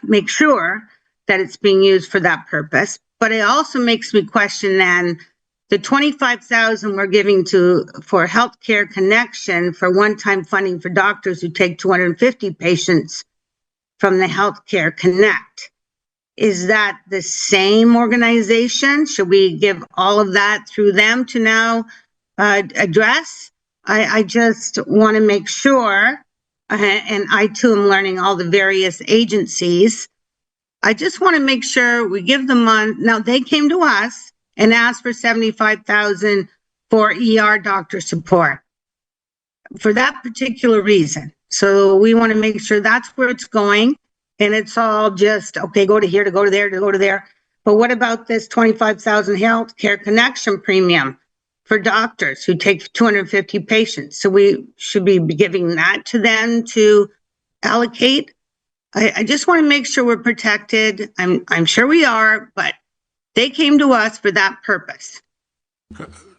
make sure that it's being used for that purpose. But it also makes me question then the 25,000 we're giving for Healthcare Connection for one-time funding for doctors who take 250 patients from the Healthcare Connect. Is that the same organization? Should we give all of that through them to now address? I just want to make sure, and I too am learning all the various agencies. I just want to make sure we give them on. Now, they came to us and asked for 75,000 for ER doctor support for that particular reason. So we want to make sure that's where it's going. And it's all just, okay, go to here, to go to there, to go to there. But what about this 25,000 Healthcare Connection premium for doctors who take 250 patients? So we should be giving that to them to allocate. I just want to make sure we're protected. I'm sure we are, but they came to us for that purpose.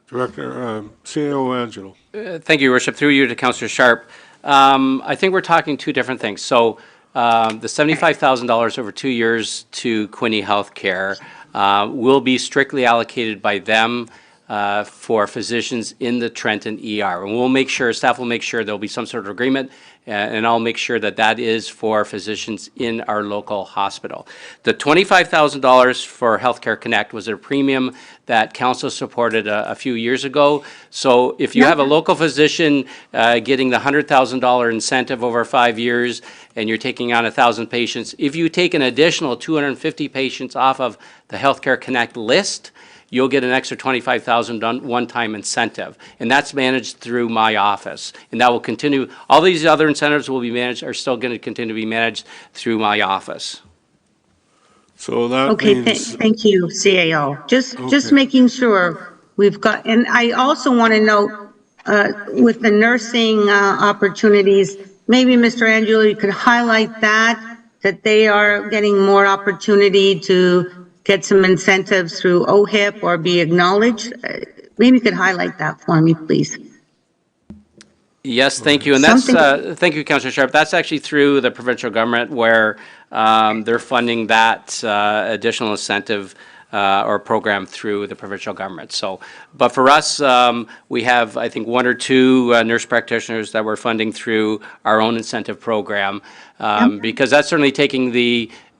Director, CAO Angelo. Thank you, Your Worship. Through you to Councillor Sharp. I think we're talking two different things. So the $75,000 over 2 years to Quinte Healthcare will be strictly allocated by them for physicians in the Trenton ER. And we'll make sure, staff will make sure there'll be some sort of agreement, and I'll make sure that that is for physicians in our local hospital. The $25,000 for Healthcare Connect was a premium that council supported a few years ago. So if you have a local physician getting the $100,000 incentive over 5 years and you're taking on 1,000 patients, if you take an additional 250 patients off of the Healthcare Connect list, you'll get an extra $25,000 one-time incentive, and that's managed through my office. And that will continue. All these other incentives will be managed, are still going to continue to be managed through my office. So that Okay, means. thank you, CAO. Just Okay. making sure we've got, and I also want to know, with the nursing opportunities, maybe Mr. Angelo, you could highlight that they are getting more opportunity to get some incentives through OHIP or be acknowledged. Maybe you could highlight that for me, please. Yes, thank you. And that's, thank you, Councillor Sharp. That's actually through the provincial government where they're funding that additional incentive or program through the provincial government. So, but for us, we have, I think, 1 or 2 nurse practitioners that we're funding through our own incentive program, because that's certainly taking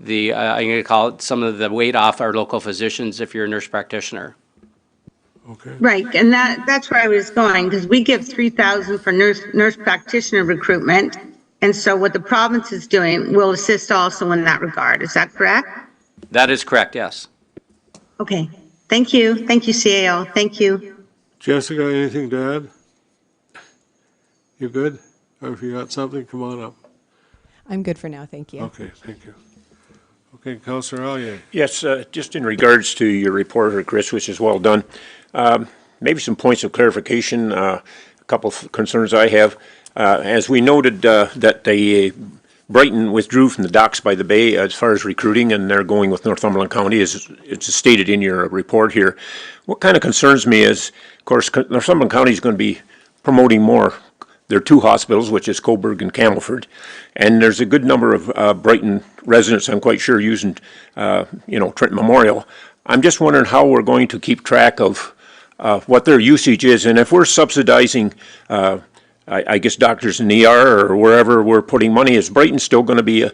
I'm going to call it some of the weight off our local physicians if you're a nurse practitioner. Okay. Right, and that's where I was going, because we give 3,000 for nurse practitioner recruitment, and so what the province is doing will assist also in that regard. Is that correct? That is correct, yes. Okay, thank you, CAO, thank you. Jessica, anything to add? You good? Or if you got something, come on up. I'm good for now, thank you. Okay, thank you. Okay, Councillor Allier. Yes, just in regards to your report, Chris, which is well done, maybe some points of clarification, a couple of concerns I have. As we noted that the Brighton withdrew from the docks by the bay as far as recruiting, and they're going with Northumberland County, as it's stated in your report here. What kind of concerns me is, of course, Northumberland County is going to be promoting more. There are two hospitals, which is Coburg and Camelford, and there's a good number of Brighton residents, I'm quite sure, using, Trenton Memorial. I'm just wondering how we're going to keep track of what their usage is, and if we're subsidizing I guess doctors in ER or wherever we're putting money, is Brighton still going to be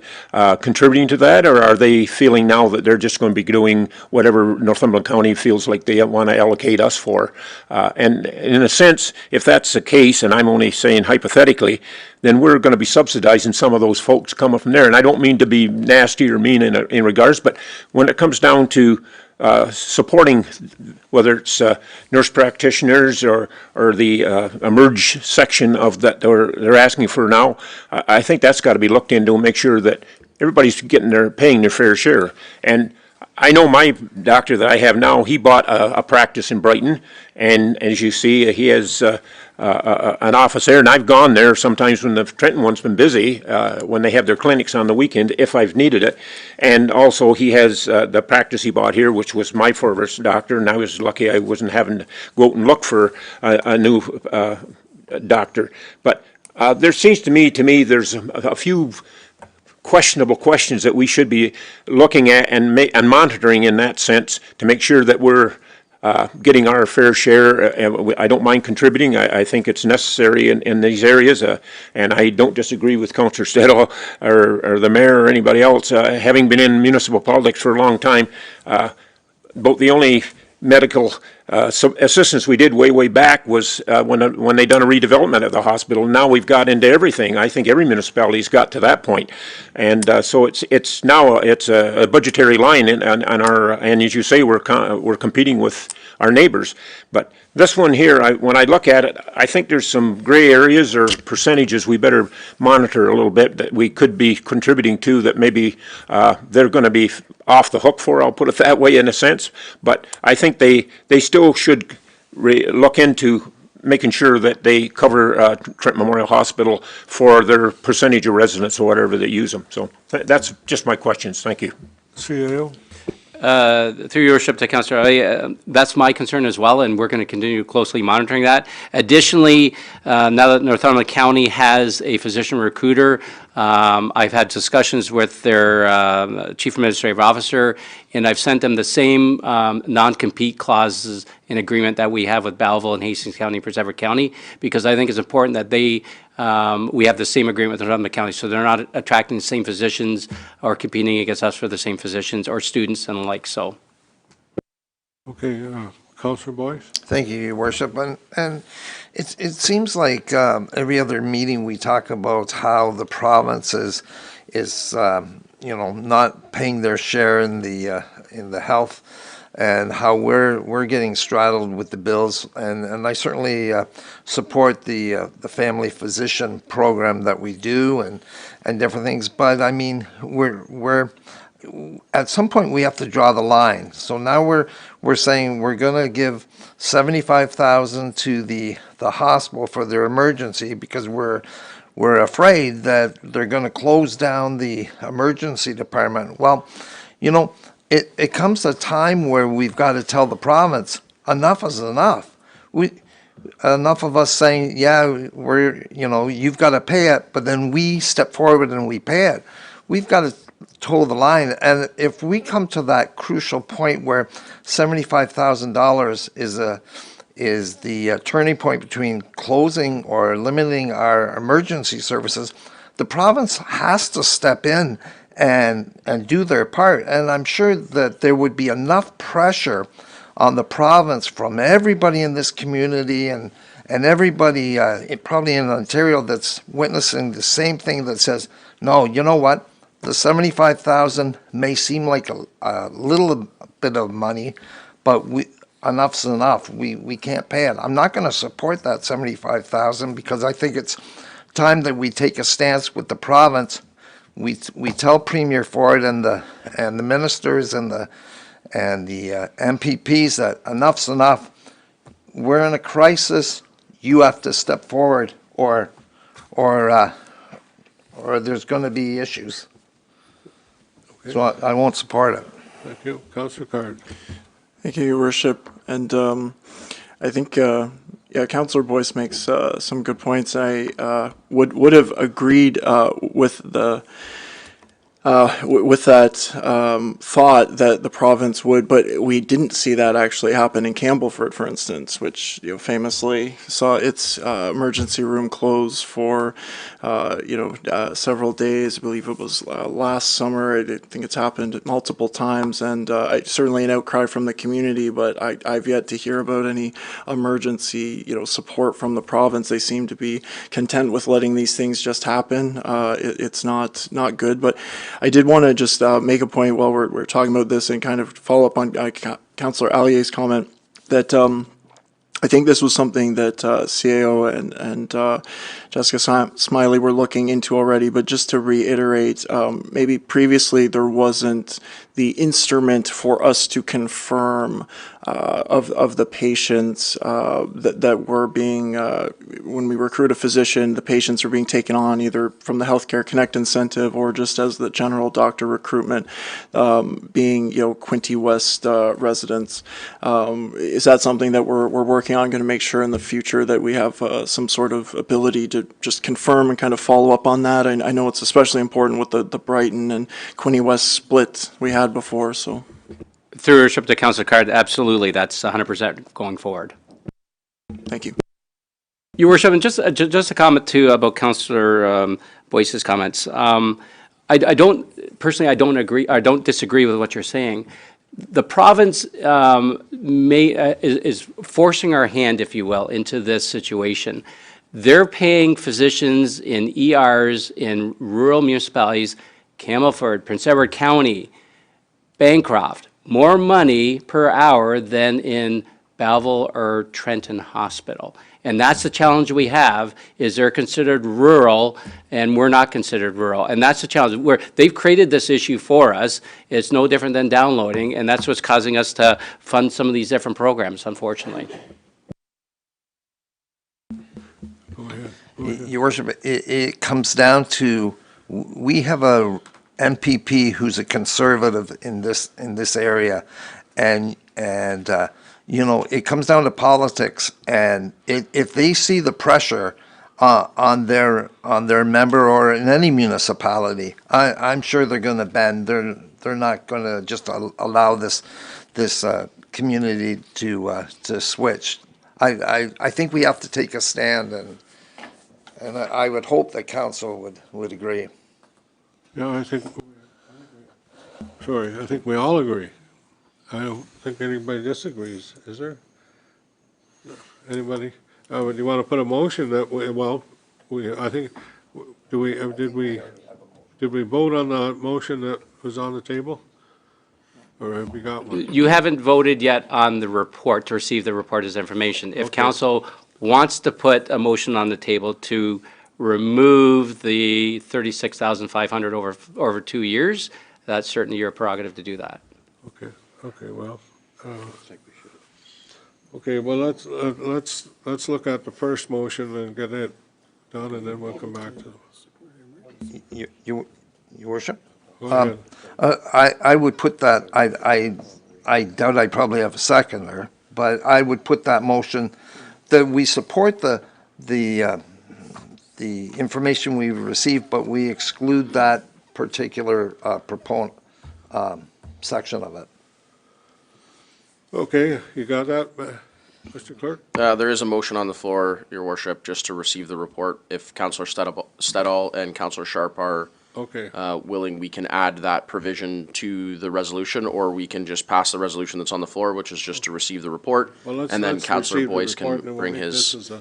contributing to that, or are they feeling now that they're just going to be doing whatever Northumberland County feels like they want to allocate us for? And in a sense, if that's the case, and I'm only saying hypothetically, then we're going to be subsidizing some of those folks coming from there. And I don't mean to be nasty or mean in regards, but when it comes down to supporting, whether it's nurse practitioners or the emerge section of that they're asking for now, I think that's got to be looked into and make sure that everybody's paying their fair share. And I know my doctor that I have now, he bought a practice in Brighton, and as you see, he has an office there, and I've gone there sometimes when the Trenton one's been busy, when they have their clinics on the weekend, if I've needed it. And also he has the practice he bought here, which was my first doctor, and I was lucky I wasn't having to go out and look for a new doctor. But there seems to me there's a few questionable questions that we should be looking at and monitoring in that sense to make sure that we're getting our fair share. I don't mind contributing. I think it's necessary in these areas, and I don't disagree with Councillor Stedall or the mayor or anybody else. Having been in municipal politics for a long time, but the only medical assistance we did way back was when they done a redevelopment of the hospital. Now we've got into everything. I think every municipality's got to that point, and so it's now a budgetary line on our, and as you say, we're competing with our neighbors. But this one here, when I look at it, I think there's some gray areas or percentages we better monitor a little bit that we could be contributing to that maybe they're going to be off the hook for, I'll put it that way in a sense. But I think they still should look into making sure that they cover Trenton Memorial Hospital for their percentage of residents or whatever that use them. So that's just my questions. Thank you. CAO. Through your worship to Councillor Ali, that's my concern as well, and we're going to continue closely monitoring that. Additionally, now that Northumberland County has a physician recruiter, I've had discussions with their chief administrative officer, and I've sent them the same non-compete clauses in agreement that we have with Belleville and Hastings County and Prince Edward County, because I think it's important that we have the same agreement with Northumberland County, so they're not attracting the same physicians or competing against us for the same physicians or students and the like. So, okay, Councillor Boyce. Thank you, Your Worship. And it seems like every other meeting we talk about how the province is not paying their share in the health, and how we're getting straddled with the bills, and I certainly support the family physician program that we do and different things. But I mean, we're at some point we have to draw the line. So now we're saying we're going to give $75,000 to the hospital for their emergency because we're afraid that they're going to close down the emergency department. Well, it comes a time where we've got to tell the province enough is enough. Enough of us saying, yeah, you've got to pay it, but then we step forward and we pay it. We've got to toe the line. And if we come to that crucial point where $75,000 is the turning point between closing or limiting our emergency services, the province has to step in and do their part. And I'm sure that there would be enough pressure on the province from everybody in this community and everybody probably in Ontario that's witnessing the same thing that says, no, you know what? The $75,000 may seem like a little bit of money, but enough's enough. We can't pay it. I'm not going to support that $75,000 because I think it's time that we take a stance with the province. we tell Premier Ford and the ministers and the MPPs that enough's enough. We're in a crisis. You have to step forward, or there's going to be issues. Okay. So I won't support it. Thank you. Councillor Card. Thank you, Your Worship. And I think, Councillor Boyce makes some good points. I would have agreed with the with that thought that the province would, but we didn't see that actually happen in Campbellford, for instance, which famously saw its emergency room close for several days. I believe it was last summer. I think it's happened multiple times, and certainly an outcry from the community. But I've yet to hear about any emergency support from the province. They seem to be content with letting these things just happen. It's not good, but I did want to just make a point while we're talking about this and kind of follow up on Councillor Allier's comment that I think this was something that CAO and Jessica Smiley were looking into already, but just to reiterate, maybe previously there wasn't the instrument for us to confirm of the patients that were being, when we recruit a physician, the patients are being taken on either from the Healthcare Connect incentive or just as the general doctor recruitment, being, Quinte West residents. Is that something that we're working on, going to make sure in the future that we have some sort of ability to just confirm and kind of follow up on that? I know it's especially important with the Brighton and Quinte West split we had before, so. Through your worship to Councillor Card, absolutely, that's 100% going forward. Thank you. Your worship, and just a comment too about Councillor Boyce's comments. I don't personally, I don't agree. I don't disagree with what you're saying. The province is forcing our hand, if you will, into this situation. They're paying physicians in ERs in rural municipalities, Campbellford, Prince Edward County, Bancroft, more money per hour than in Belleville or Trenton Hospital. And that's the challenge we have, is they're considered rural and we're not considered rural. And that's the challenge. They've created this issue for us. It's no different than downloading, and that's what's causing us to fund some of these different programs, unfortunately. Go ahead. Your Worship, it comes down to, we have a MPP who's a conservative in this area, and it comes down to politics. And if they see the pressure on their member or in any municipality, I'm sure they're going to bend. They're not going to just allow this community to switch. I think we have to take a stand, and I would hope that council would agree. Yeah, I think we all agree. I don't think anybody disagrees, is there? No. Anybody? Do you want to put a motion that I think, did we vote on the motion that was on the table? Or have we got one? You haven't voted yet on the report, to receive the report as information. If council wants to put a motion on the table to remove the 36,500 over 2 years, that's certainly your prerogative to do that. Okay, well, okay, well, let's look at the first motion and get it done, and then we'll come back to Your Worship? I would put that, I doubt I probably have a seconder, but I would put that motion that we support the information we've received, but we exclude that particular proponent section of it. Okay, you got that, Mr. Clerk? There is a motion on the floor, Your Worship, just to receive the report. If Councillor Stedall and Councillor Sharp are willing, we can add that provision to the resolution, or we can just pass the resolution that's on the floor, which is just to receive the report, and then Councillor Boyce can bring his.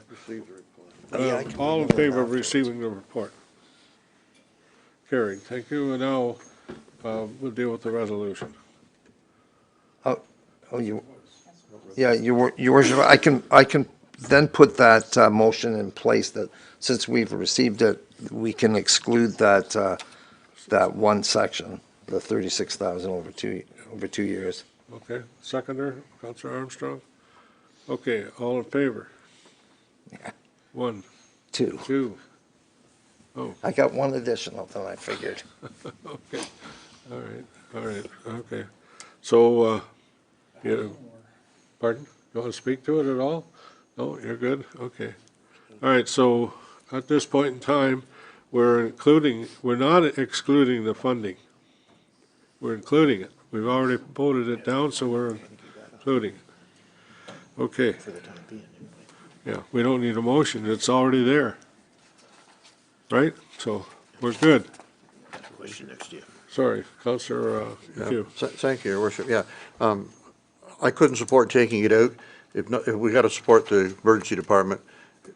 All in favor of receiving the report? Carried. Thank you. And now we'll deal with the resolution. Your Worship, I can then put that motion in place that since we've received it, we can exclude that that one section, the 36,000 over 2 years. Okay, seconder, Counselor Armstrong? Okay, all in favor? Yeah. 1, 2. 2. Oh, I got one additional than I figured. okay, all right, okay. So, yeah, pardon? You want to speak to it at all? No, you're good? Okay. All right, so at this point in time, we're not excluding the funding. We're including it. We've already voted it down, so we're including it. Okay. Yeah, we don't need a motion. It's already there. Right? So we're good. Sorry, Councillor McHugh. Thank you, Your Worship. Yeah. I couldn't support taking it out. If we got to support the emergency department,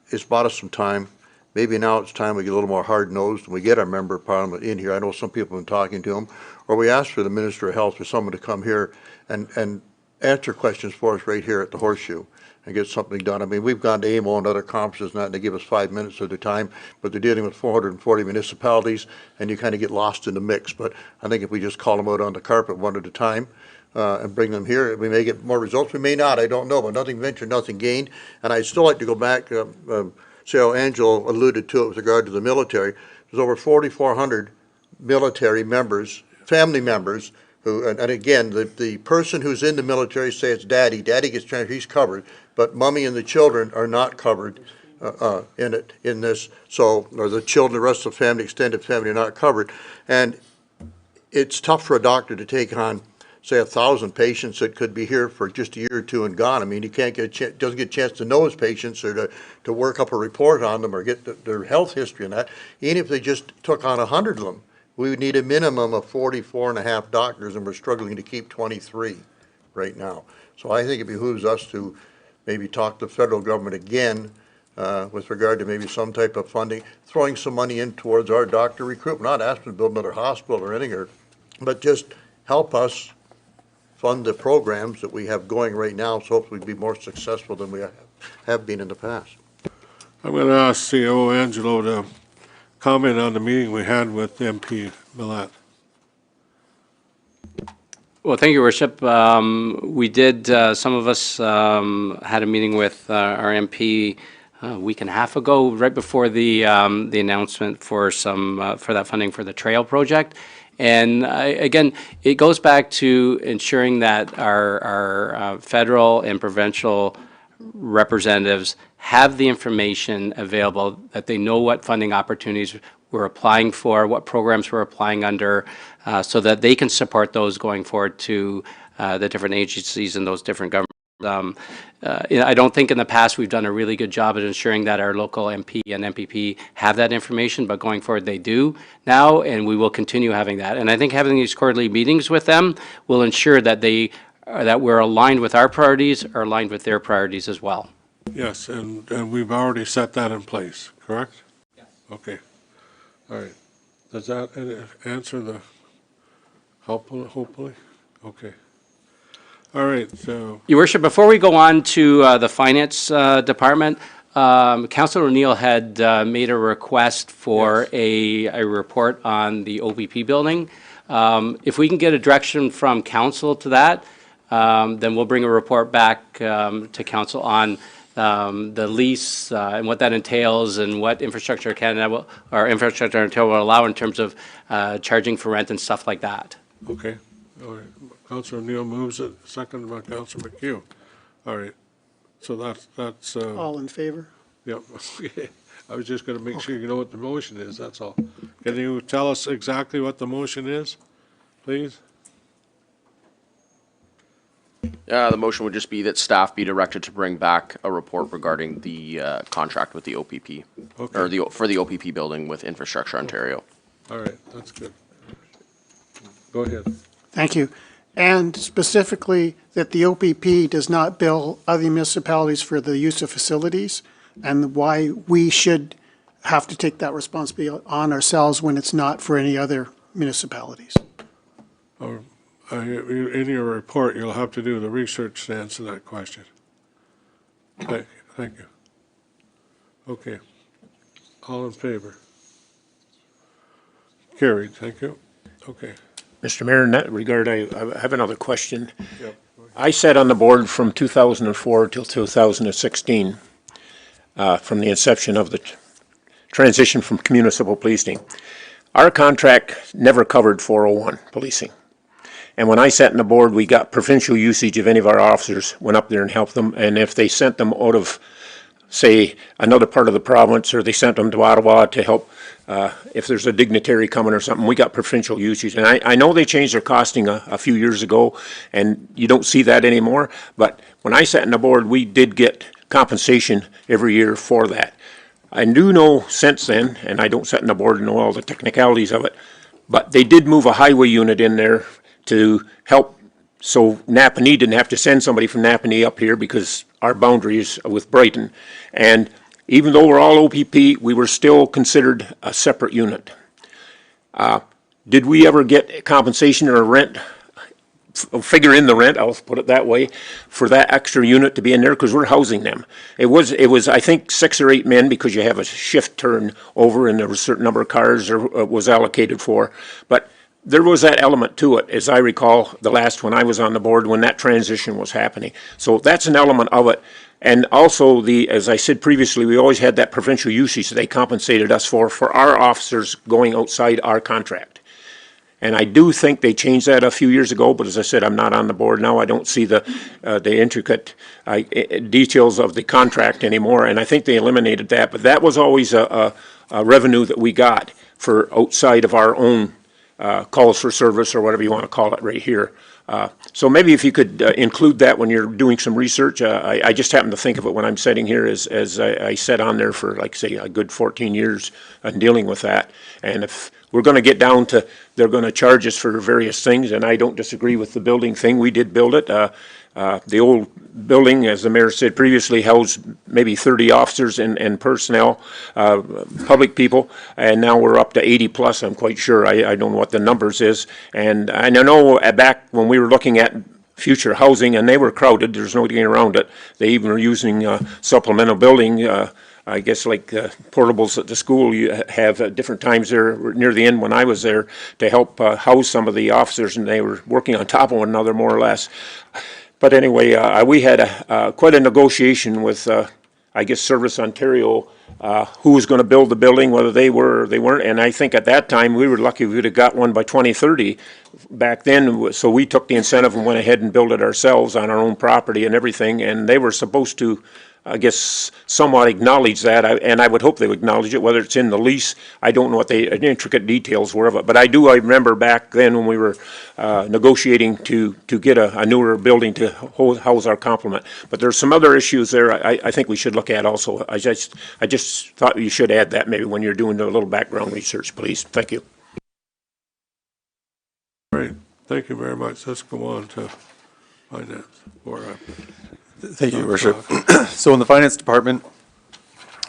it's bought us some time. Maybe now it's time we get a little more hard-nosed and we get our member of parliament in here. I know some people have been talking to him. Or we ask for the Minister of Health or someone to come here and answer questions for us right here at the Horseshoe and get something done. I mean, we've gone to AMO and other conferences and that, and they give us 5 minutes of their time, but they're dealing with 440 municipalities, and you kind of get lost in the mix. But I think if we just call them out on the carpet one at a time, and bring them here, we may get more results. We may not, I don't know, but nothing ventured, nothing gained. And I'd still like to go back, see how Angelo alluded to it with regard to the military. There's over 4,400 military members, family members, who, and again, the person who's in the military, say it's daddy gets transferred, he's covered, but mommy and the children are not covered in this, so, or the children, the rest of the family, extended family are not covered. And it's tough for a doctor to take on, say, 1,000 patients that could be here for just a year or two and gone. I mean, he can't doesn't get a chance to know his patients or to work up a report on them or get their health history and that. Even if they just took on 100 of them, we would need a minimum of 44 and a half doctors, and we're struggling to keep 23 right now. So I think it behooves us to maybe talk to the federal government again with regard to maybe some type of funding, throwing some money in towards our doctor recruitment, not asking to build another hospital or anything, but just help us fund the programs that we have going right now, so hopefully we'll be more successful than we have been in the past. I'm going to ask CEO Angelo to comment on the meeting we had with MP Millett. Well, thank you, Your Worship. We did, some of us had a meeting with our MP a week and a half ago, right before the announcement for for that funding for the trail project. And again, it goes back to ensuring that our federal and provincial representatives have the information available, that they know what funding opportunities we're applying for, what programs we're applying under, so that they can support those going forward to the different agencies and those different governments. I don't think in the past we've done a really good job at ensuring that our local MP and MPP have that information, but going forward they do now, and we will continue having that. And I think having these quarterly meetings with them will ensure that that we're aligned with our priorities, are aligned with their priorities as well. Yes, and we've already set that in place, correct? Yes. Okay. All right. Does that answer the hopefully? Okay. All right, so. Your Worship, before we go on to the Finance Department, Councillor O'Neill had made a request for a report on the OPP building. If we can get a direction from Council to that, then we'll bring a report back to Council on the lease and what that entails and what Infrastructure Canada or Infrastructure Ontario will allow in terms of charging for rent and stuff like that. Okay. All right. Councillor O'Neill moves it, seconded by Councillor McHugh. All right. So that's. All in favor? Yep. I was just going to make sure you know what the motion is, that's all. Can you tell us exactly what the motion is, please? The motion would just be that staff be directed to bring back a report regarding the contract with the OPP, Okay. or for the OPP building with Infrastructure Ontario. All right, that's good. Go ahead. Thank you. And specifically, that the OPP does not bill other municipalities for the use of facilities, and why we should have to take that responsibility on ourselves when it's not for any other municipalities. In your report, you'll have to do the research to answer that question. Thank you. Okay. All in favor? carried. Thank you. Okay. Mr. Mayor, in that regard, I have another question. Yep. I sat on the board from 2004 till 2016, from the inception of the transition from municipal policing. Our contract never covered 401 policing. And when I sat on the board, we got provincial usage if any of our officers went up there and helped them. And if they sent them out of, say, another part of the province, or they sent them to Ottawa to help if there's a dignitary coming or something, we got provincial usage. And I know they changed their costing a few years ago, and you don't see that anymore. But when I sat on the board, we did get compensation every year for that. I do know since then, and I don't sit on the board and know all the technicalities of it, but they did move a highway unit in there to help, so Napanee didn't have to send somebody from Napanee up here because our boundary is with Brighton. And even though we're all OPP, we were still considered a separate unit. Did we ever get compensation or rent, figure in the rent, I'll put it that way, for that extra unit to be in there? Because we're housing them. It was I think 6 or 8 men, because you have a shift turn over and there was a certain number of cars was allocated for. But there was that element to it, as I recall, the last one I was on the board when that transition was happening. So that's an element of it. And also, as I said previously, we always had that provincial usage that they compensated us for our officers going outside our contract. And I do think they changed that a few years ago, but as I said, I'm not on the board now. I don't see the intricate details of the contract anymore, and I think they eliminated that. But that was always a revenue that we got for outside of our own calls for service, or whatever you want to call it right here. So maybe if you could include that when you're doing some research. I just happen to think of it when I'm sitting here as I sat on there for, like, say, a good 14 years and dealing with that. And if we're going to get down to they're going to charge us for various things, and I don't disagree with the building thing. We did build it. The old building, as the mayor said previously, housed maybe 30 officers and personnel, public people, and now we're up to 80 plus, I'm quite sure. I don't know what the numbers is. And I know back when we were looking at future housing, and they were crowded, there's no getting around it. They even were using supplemental building, I guess like portables at the school you have at different times there near the end when I was there to help house some of the officers, and they were working on top of one another more or less. But anyway, we had quite a negotiation with, I guess, Service Ontario, who was going to build the building, whether they were or they weren't. And I think at that time, we were lucky we would have got one by 2030 back then. So we took the incentive and went ahead and built it ourselves on our own property and everything. And they were supposed to, I guess, somewhat acknowledge that, and I would hope they would acknowledge it, whether it's in the lease. I don't know what the intricate details were of it, but I remember back then when we were negotiating to get a newer building to house our complement. But there's some other issues there I think we should look at also. I just thought you should add that maybe when you're doing a little background research, please. Thank you. Great. Thank you very much. Let's go on to finance. Thank you, Your Worship. So in the Finance Department,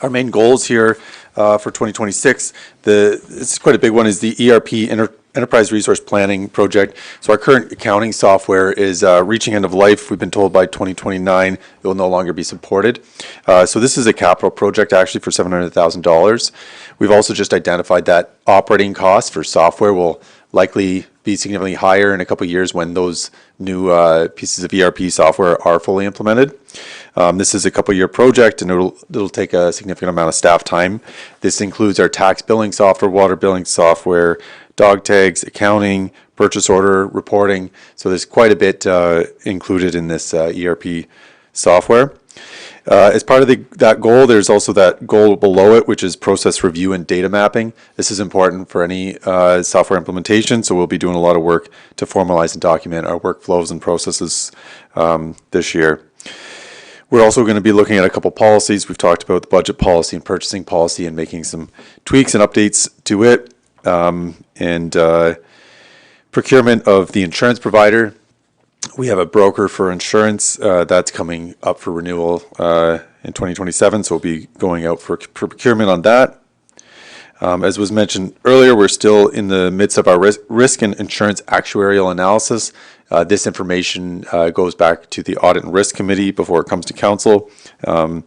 our main goals here for 2026, it's quite a big one, is the ERP, Enterprise Resource Planning Project. So our current accounting software is reaching end of life. We've been told by 2029 it will no longer be supported. So this is a capital project actually for $700,000. We've also just identified that operating costs for software will likely be significantly higher in a couple of years when those new pieces of ERP software are fully implemented. This is a couple-year project, and it'll take a significant amount of staff time. This includes our tax billing software, water billing software, dog tags, accounting, purchase order, reporting. So there's quite a bit included in this ERP software. As part of that goal, there's also that goal below it, which is process review and data mapping. This is important for any software implementation, so we'll be doing a lot of work to formalize and document our workflows and processes this year. We're also going to be looking at a couple policies. We've talked about the budget policy and purchasing policy and making some tweaks and updates to it. And procurement of the insurance provider. We have a broker for insurance that's coming up for renewal in 2027, so we'll be going out for procurement on that. As was mentioned earlier, we're still in the midst of our risk and insurance actuarial analysis. This information goes back to the Audit and Risk Committee before it comes to Council, and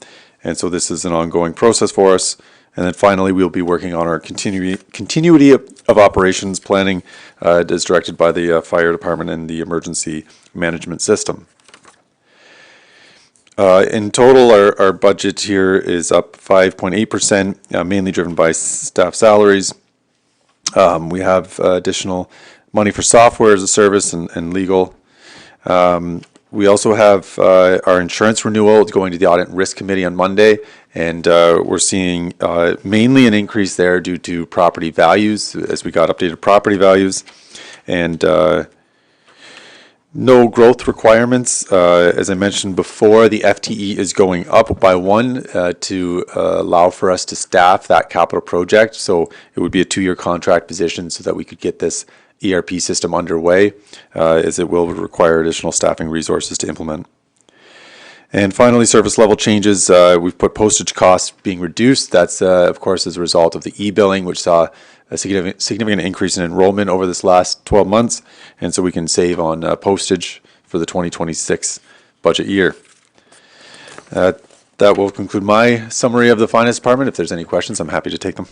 so this is an ongoing process for us. And then finally, we'll be working on our continuity of operations planning as directed by the fire department and the emergency management system. In total, our budget here is up 5.8%, mainly driven by staff salaries. We have additional money for software as a service and legal. We also have our insurance renewal going to the Audit and Risk Committee on Monday, and we're seeing mainly an increase there due to property values, as we got updated property values, and no growth requirements. As I mentioned before, the FTE is going up by 1 to allow for us to staff that capital project. So it would be a 2-year contract position so that we could get this ERP system underway, as it will require additional staffing resources to implement. And finally, service level changes. We've put postage costs being reduced. That's, of course, as a result of the e-billing, which saw a significant increase in enrollment over this last 12 months. And so we can save on postage for the 2026 budget year. That will conclude my summary of the Finance Department. If there's any questions, I'm happy to take them.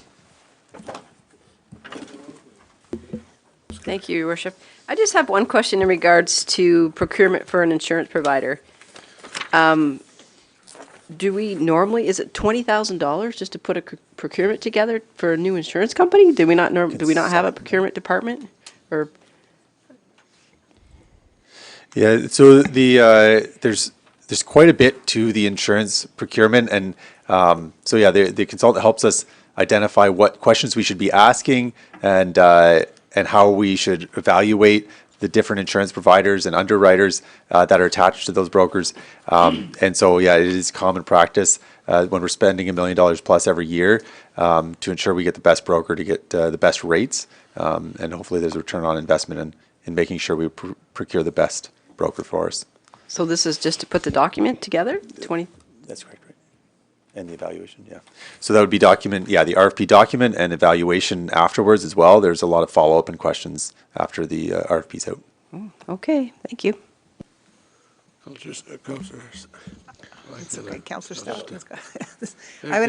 Thank you, Your Worship. I just have one question in regards to procurement for an insurance provider. Do we normally, is it $20,000 just to put a procurement together for a new insurance company? Do we not have a procurement department? Or yeah, so there's quite a bit to the insurance procurement, and so yeah, the consultant helps us identify what questions we should be asking and how we should evaluate the different insurance providers and underwriters that are attached to those brokers. And so, yeah, it is common practice when we're spending $1 million plus every year to ensure we get the best broker to get the best rates. And hopefully there's a return on investment in making sure we procure the best broker for us. so this is just to put the document together? That's correct, right? And the evaluation, yeah. So that would be the RFP document and evaluation afterwards as well. There's a lot of follow-up and questions after the RFP's out. Okay, thank you. It's okay, Councillor Stout. I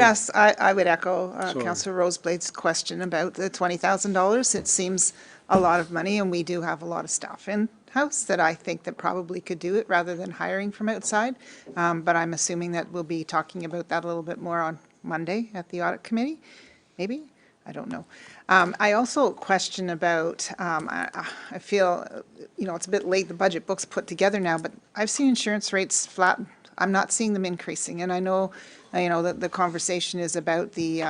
would echo Councillor Roseblade's question about the $20,000. It seems a lot of money, and we do have a lot of staff in-house that I think that probably could do it rather than hiring from outside. But I'm assuming that we'll be talking about that a little bit more on Monday at the Audit Committee, maybe? I don't know. I also question about, I feel, it's a bit late, the budget book's put together now, but I've seen insurance rates flat. I'm not seeing them increasing, and I know that the conversation is about the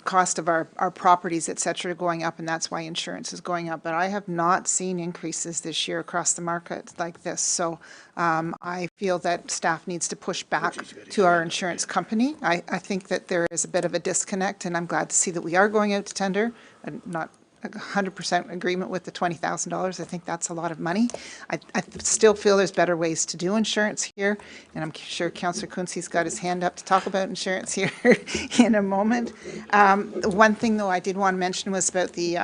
cost of our properties, et cetera, going up, and that's why insurance is going up. But I have not seen increases this year across the market like this. So I feel that staff needs to push back to our insurance company. I think that there is a bit of a disconnect, and I'm glad to see that we are going out to tender, and not 100% agreement with the $20,000. I think that's a lot of money. I still feel there's better ways to do insurance here, and I'm sure Councillor Quince's got his hand up to talk about insurance here in a moment. One thing, though, I did want to mention was about the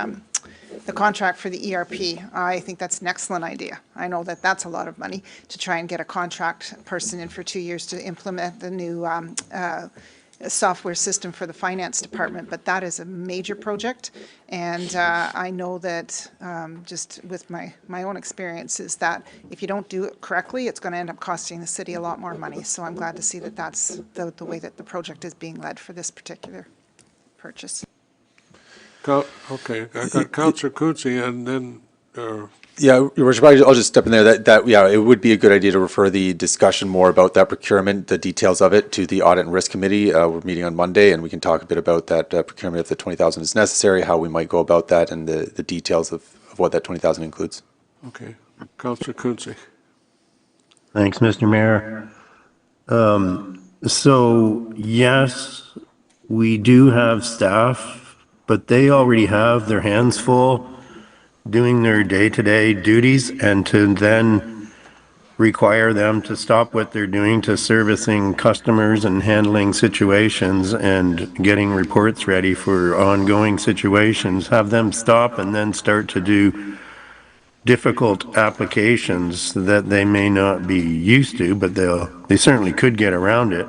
contract for the ERP. I think that's an excellent idea. I know that that's a lot of money to try and get a contract person in for 2 years to implement the new software system for the finance department, but that is a major project, and I know that just with my own experience is that if you don't do it correctly, it's going to end up costing the city a lot more money. So I'm glad to see that that's the way that the project is being led for this particular purchase. Okay, I got Councillor Quinte, and then yeah, Your Worship, I'll just step in there. That it would be a good idea to refer the discussion more about that procurement, the details of it, to the Audit and Risk Committee. We're meeting on Monday, and we can talk a bit about that procurement if the $20,000 is necessary, how we might go about that, and the details of what that $20,000 includes. Okay, Councillor Quinte. Thanks, Mr. Mayor. So yes, we do have staff, but they already have their hands full doing their day-to-day duties, and to then require them to stop what they're doing to servicing customers and handling situations and getting reports ready for ongoing situations, have them stop and then start to do difficult applications that they may not be used to, but they certainly could get around it.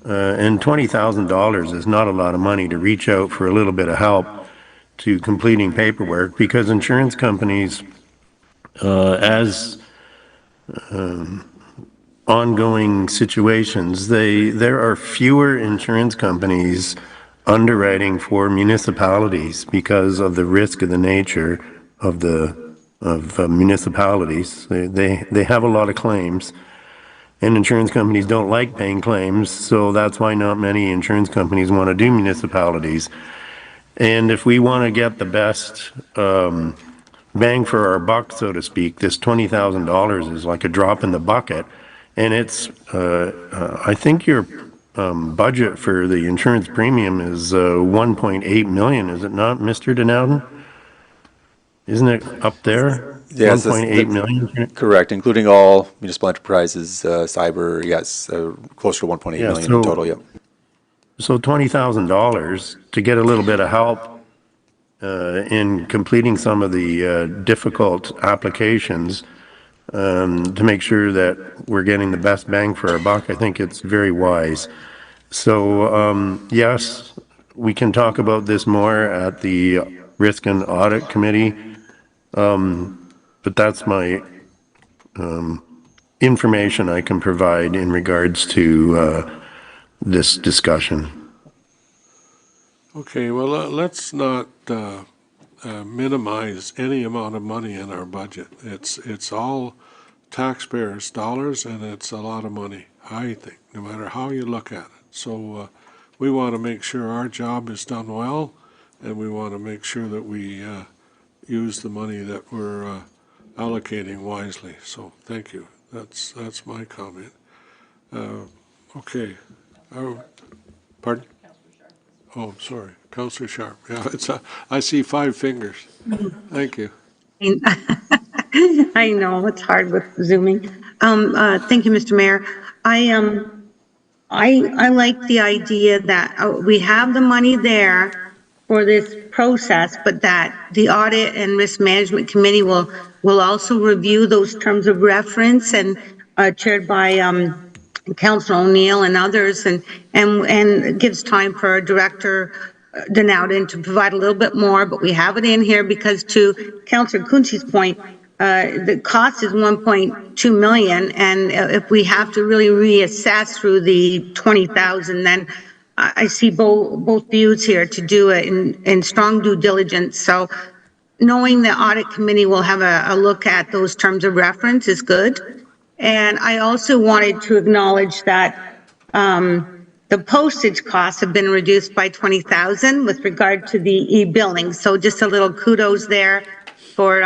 And $20,000 is not a lot of money to reach out for a little bit of help to completing paperwork, because insurance companies, as ongoing situations, there are fewer insurance companies underwriting for municipalities because of the risk of the nature of municipalities. They have a lot of claims, and insurance companies don't like paying claims, so that's why not many insurance companies want to do municipalities. And if we want to get the best bang for our buck, so to speak, this $20,000 is like a drop in the bucket. And it's, I think your budget for the insurance premium is 1.8 million, is it not, Mr. Denowden? Isn't it up there? Yes, 1.8 million? correct, including all municipal enterprises, cyber, yes, closer to 1.8 million in total, yep. So $20,000 to get a little bit of help in completing some of the difficult applications, to make sure that we're getting the best bang for our buck, I think it's very wise. So, yes, we can talk about this more at the Risk and Audit Committee, but that's my information I can provide in regards to this discussion. Okay, well, let's not minimize any amount of money in our budget. It's all taxpayers' dollars, and it's a lot of money, I think, no matter how you look at it. So we want to make sure our job is done well, and we want to make sure that we use the money that we're allocating wisely. So thank you. That's my comment. Okay. Pardon? Oh, sorry. Councillor Sharp. Yeah, I see 5 fingers. Thank you. I know, it's hard with Zooming. Thank you, Mr. Mayor. I like the idea that we have the money there for this process, but that the Audit and Risk Management Committee will also review those terms of reference, and chaired by Councilor O'Neill and others, and gives time for Director Denowden to provide a little bit more, but we have it in here because, to Councilor Quinte's point, the cost is 1.2 million, and if we have to really reassess through the 20,000, then I see both views here to do it in strong due diligence. So knowing the Audit Committee will have a look at those terms of reference is good. And I also wanted to acknowledge that the postage costs have been reduced by 20,000 with regard to the e-billing. So just a little kudos there for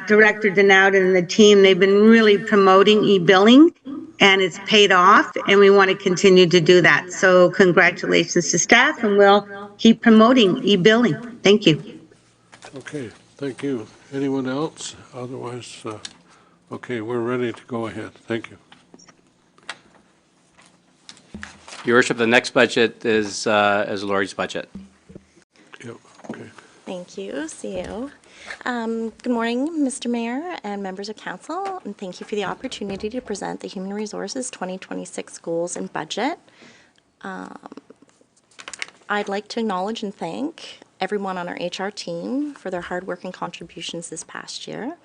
Director Denowden and the team. They've been really promoting e-billing, and it's paid off, and we want to continue to do that. So congratulations to staff, and we'll keep promoting e-billing. Thank you. Okay, thank you. Anyone else? Otherwise, okay, we're ready to go ahead. Thank you. Your Worship, the next budget is Lori's budget. Yep, okay. Thank you, CEO. Good morning, Mr. Mayor and members of council, and thank you for the opportunity to present the Human Resources 2026 goals and budget. I'd like to acknowledge and thank everyone on our HR team for their hard work and contributions this past year.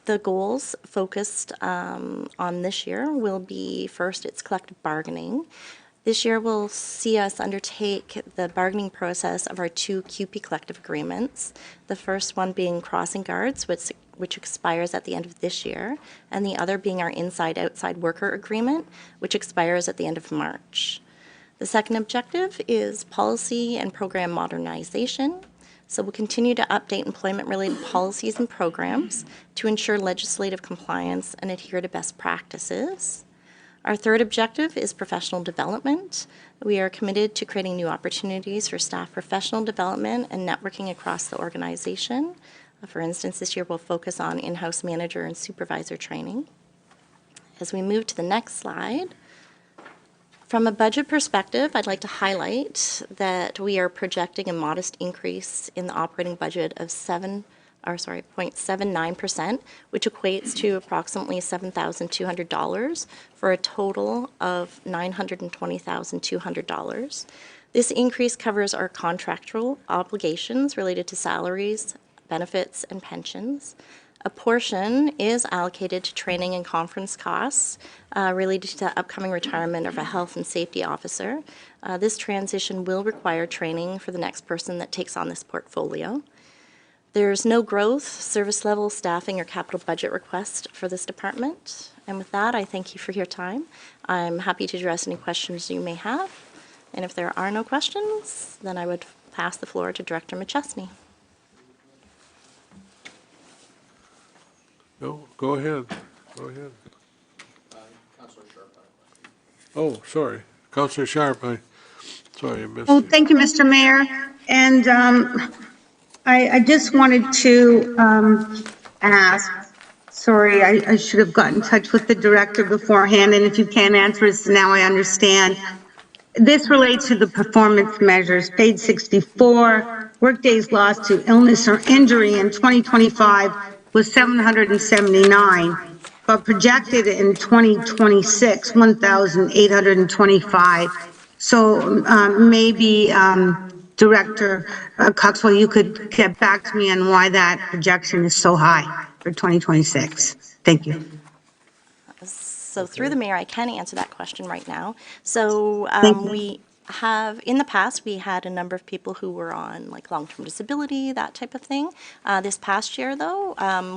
The goals focused on this year will be, first, it's collective bargaining. This year will see us undertake the bargaining process of our 2 QP collective agreements, the first one being crossing guards, which expires at the end of this year, and the other being our inside-outside worker agreement, which expires at the end of March. The second objective is policy and program modernization. So we'll continue to update employment-related policies and programs to ensure legislative compliance and adhere to best practices. Our third objective is professional development. We are committed to creating new opportunities for staff professional development and networking across the organization. For instance, this year we'll focus on in-house manager and supervisor training. As we move to the next slide, from a budget perspective, I'd like to highlight that we are projecting a modest increase in the operating budget of 0.79%, which equates to approximately $7,200 for a total of $920,200. This increase covers our contractual obligations related to salaries, benefits, and pensions. A portion is allocated to training and conference costs related to the upcoming retirement of a health and safety officer. This transition will require training for the next person that takes on this portfolio. There's no growth, service level, staffing, or capital budget request for this department. And with that, I thank you for your time. I'm happy to address any questions you may have. And if there are no questions, then I would pass the floor to Director McChesney. No, go ahead. Go ahead. Oh, sorry. Councillor Sharp, sorry, I missed Well, you. thank you, Mr. Mayor. And I just wanted to ask, sorry, I should have gotten in touch with the director beforehand, and if you can't answer this now, I understand. This relates to the performance measures, page 64, workdays lost to illness or injury in 2025 was 779, but projected in 2026, 1,825. So maybe Director Coxwell, you could get back to me on why that projection is so high for 2026. Thank you. So through the mayor, I can answer that question right now. So Thank you. we have, in the past, we had a number of people who were on like long-term disability, that type of thing. This past year, though,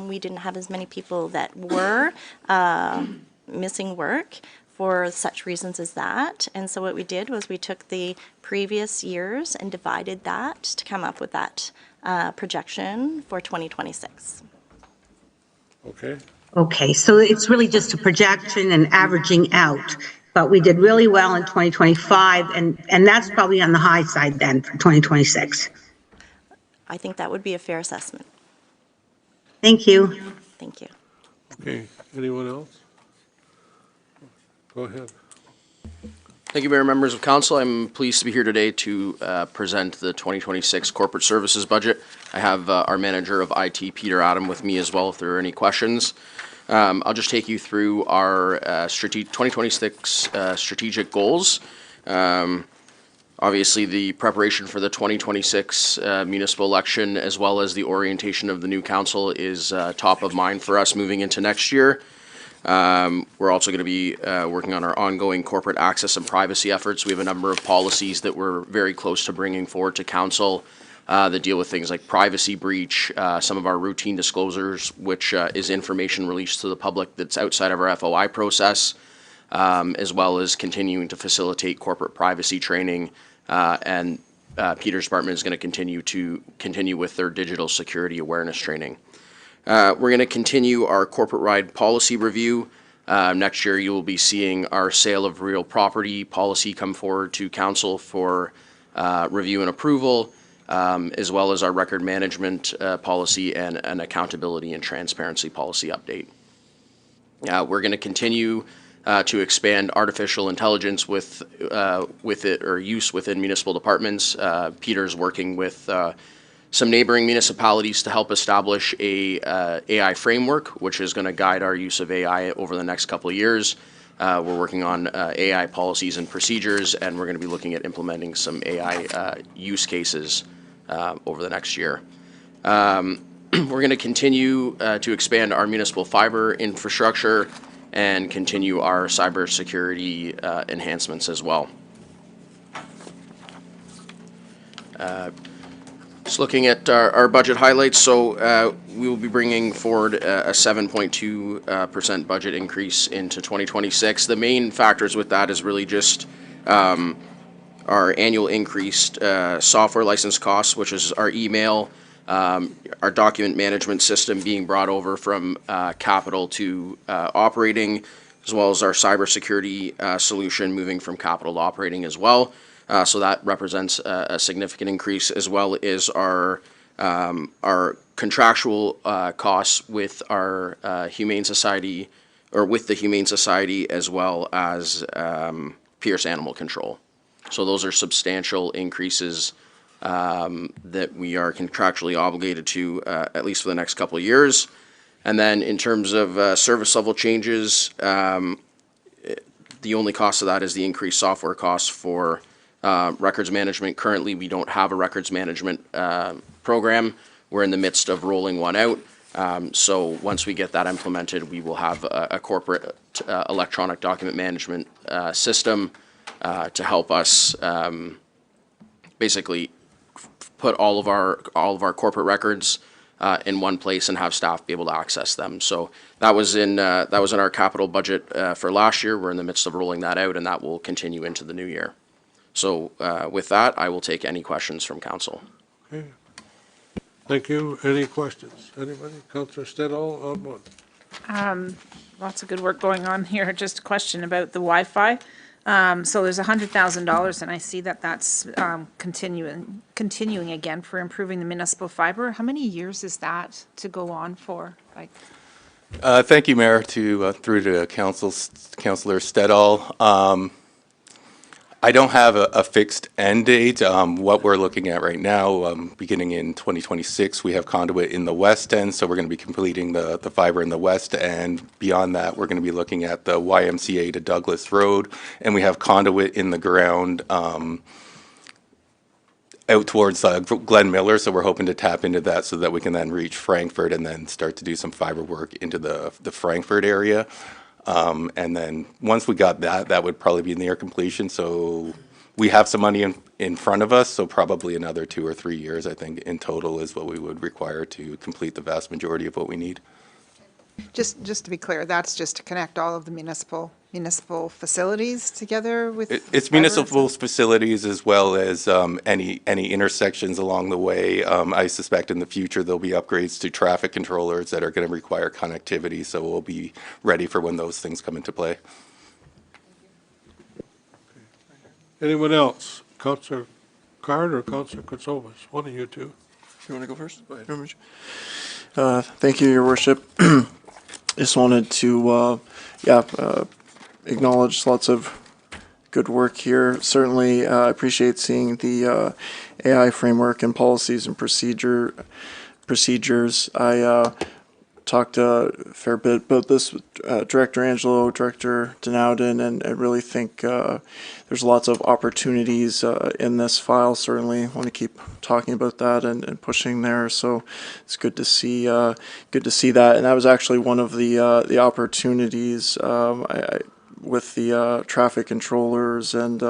we didn't have as many people that were missing work for such reasons as that. And so what we did was we took the previous years and divided that to come up with that projection for 2026. Okay. Okay, so it's really just a projection and averaging out, but we did really well in 2025, and that's probably on the high side then for 2026. I think that would be a fair assessment. Thank you. Thank you. Okay, anyone else? Go ahead. Thank you, Mayor, members of council. I'm pleased to be here today to present the 2026 corporate services budget. I have our manager of IT, Peter Adam, with me as well if there are any questions. I'll just take you through our 2026 strategic goals. Obviously, the preparation for the 2026 municipal election, as well as the orientation of the new council, is top of mind for us moving into next year. We're also going to be working on our ongoing corporate access and privacy efforts. We have a number of policies that we're very close to bringing forward to council that deal with things like privacy breach, some of our routine disclosures, which is information released to the public that's outside of our FOI process, as well as continuing to facilitate corporate privacy training. And Peter's department is going to continue with their digital security awareness training. We're going to continue our corporate-wide policy review. Next year, you will be seeing our sale of real property policy come forward to council for review and approval, as well as our record management policy and an accountability and transparency policy update. We're going to continue to expand artificial intelligence with it or use within municipal departments. Peter's working with some neighboring municipalities to help establish a AI framework, which is going to guide our use of AI over the next couple of years. We're working on AI policies and procedures, and we're going to be looking at implementing some AI use cases over the next year. We're going to continue to expand our municipal fiber infrastructure and continue our cybersecurity enhancements as well. Just looking at our budget highlights, so we will be bringing forward a 7.2% budget increase into 2026. The main factors with that is really just our annual increased software license costs, which is our email, our document management system being brought over from capital to operating, as well as our cybersecurity solution moving from capital to operating as well. So that represents a significant increase, as well as our contractual costs with our Humane Society, or with the Humane Society, as well as Pierce Animal Control. So those are substantial increases that we are contractually obligated to, at least for the next couple of years. And then in terms of service level changes, the only cost of that is the increased software costs for records management. Currently, we don't have a records management program. We're in the midst of rolling one out. So once we get that implemented, we will have a corporate electronic document management system to help us basically put all of our corporate records in one place and have staff be able to access them. So that was in our capital budget for last year. We're in the midst of rolling that out, and that will continue into the new year. So with that, I will take any questions from council. Okay. Thank you. Any questions? Anybody? Councillor Stedall on one. Lots of good work going on here. Just a question about the Wi-Fi. So there's $100,000, and I see that that's continuing again for improving the municipal fiber. How many years is that to go on for? Like, thank you, Mayor. Through to Councillor Stedall. I don't have a fixed end date. What we're looking at right now, beginning in 2026, we have conduit in the west end, so we're going to be completing the fiber in the west end. Beyond that, we're going to be looking at the YMCA to Douglas Road, and we have conduit in the ground out towards Glen Miller, so we're hoping to tap into that so that we can then reach Frankfurt and then start to do some fiber work into the Frankfurt area. And then once we got that, that would probably be near completion. So we have some money in front of us, so probably another 2 or 3 years, I think, in total is what we would require to complete the vast majority of what we need. just to be clear, that's just to connect all of the municipal facilities together with It's fiber? municipal facilities as well as any intersections along the way. I suspect in the future there'll be upgrades to traffic controllers that are going to require connectivity, so we'll be ready for when those things come into play. Anyone else? Councillor Card or Councillor Kutsovas? One of you two. You want to go first? Go ahead. Thank you, Your Worship. Just wanted to, acknowledge lots of good work here. Certainly, I appreciate seeing the AI framework and policies and procedures. I talked a fair bit about this with Director Angelo, Director Denowden, and I really think there's lots of opportunities in this file. Certainly want to keep talking about that and pushing there. So it's good to see that. And that was actually one of the opportunities with the traffic controllers and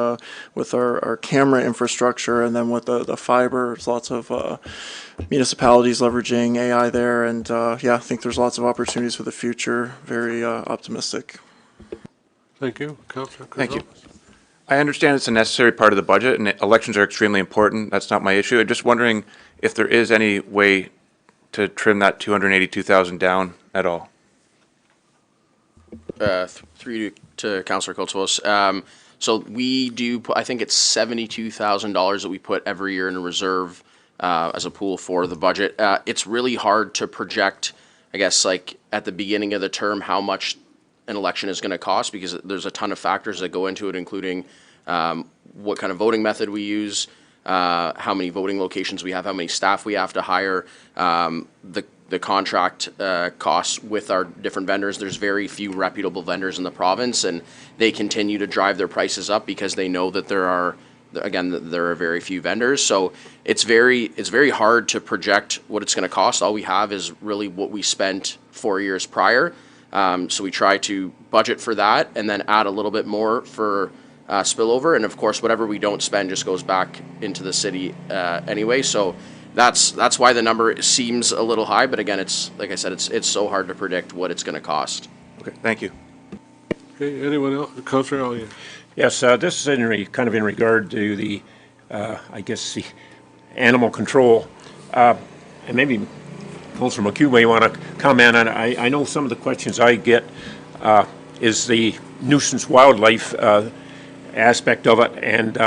with our camera infrastructure, and then with the fiber. There's lots of municipalities leveraging AI there, and I think there's lots of opportunities for the future. Very optimistic. Thank you. Councillor Kutsovas. Thank you. I understand it's a necessary part of the budget, and elections are extremely important. That's not my issue. I'm just wondering if there is any way to trim that 282,000 down at all. Through to Councillor Kutsovas. So we do, I think it's $72,000 that we put every year in a reserve as a pool for the budget. It's really hard to project, I guess, like at the beginning of the term, how much an election is going to cost, because there's a ton of factors that go into it, including what kind of voting method we use, how many voting locations we have, how many staff we have to hire, the contract costs with our different vendors. There's very few reputable vendors in the province, and they continue to drive their prices up because they know that there are very few vendors. So it's very hard to project what it's going to cost. All we have is really what we spent 4 years prior. So we try to budget for that and then add a little bit more for spillover. And of course, whatever we don't spend just goes back into the city anyway. So that's why the number seems a little high. But again, it's like I said, it's so hard to predict what it's going to cost. Okay, thank you. Okay, anyone else? Councillor Elliott. Yes, this is kind of in regard to the, I guess, the animal control. And maybe Councillor McHugh may want to comment on it. I know some of the questions I get is the nuisance wildlife aspect of it. And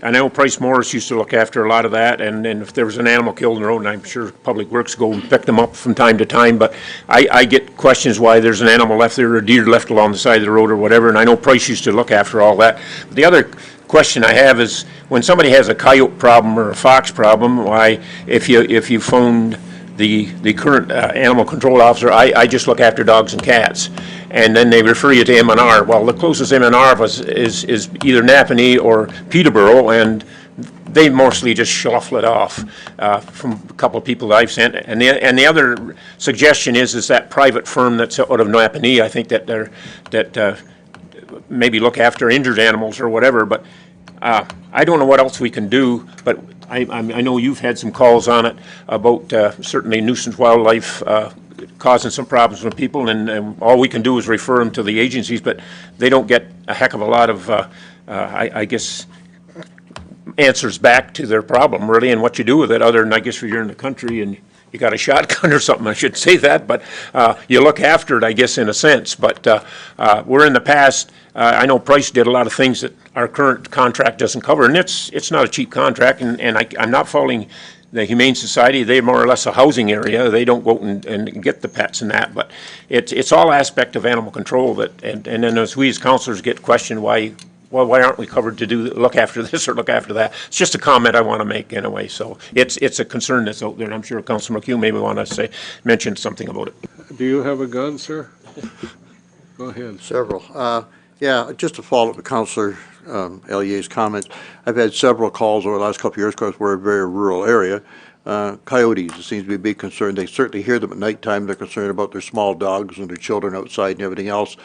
I know Price Morris used to look after a lot of that, and if there was an animal killed in the road, and I'm sure Public Works go and pick them up from time to time, but I get questions why there's an animal left there, or a deer left along the side of the road or whatever, and I know Price used to look after all that. The other question I have is, when somebody has a coyote problem or a fox problem, why, if you phoned the current animal control officer, I just look after dogs and cats, and then they refer you to M&R. Well, the closest M&R is either Napanee or Peterborough, and they mostly just shuffle it off from a couple of people that I've sent. And the other suggestion is that private firm that's out of Napanee, I think that maybe look after injured animals or whatever, but I don't know what else we can do, but I know you've had some calls on it about certainly nuisance wildlife causing some problems with people, and all we can do is refer them to the agencies, but they don't get a heck of a lot of, I guess, answers back to their problem, really, and what you do with it, other than, I guess, if you're in the country and you got a shotgun or something, I should say that, but you look after it, I guess, in a sense. But we're in the past, I know Price did a lot of things that our current contract doesn't cover, and it's not a cheap contract, and I'm not faulting the Humane Society. They're more or less a housing area. They don't go out and get the pets and that, but it's all aspect of animal control that, and then as we as counselors get questioned why aren't we covered to look after this or look after that? It's just a comment I want to make anyway. So it's a concern that's out there, and I'm sure Councilor McHugh maybe want to mention something about it. Do you have a gun, sir? Go ahead. Several. Yeah, just to follow up with Councilor Ellier's comments, I've had several calls over the last couple of years because we're a very rural area. Coyotes, it seems to be a big concern. They certainly hear them at nighttime. They're concerned about their small dogs and their children outside and everything else.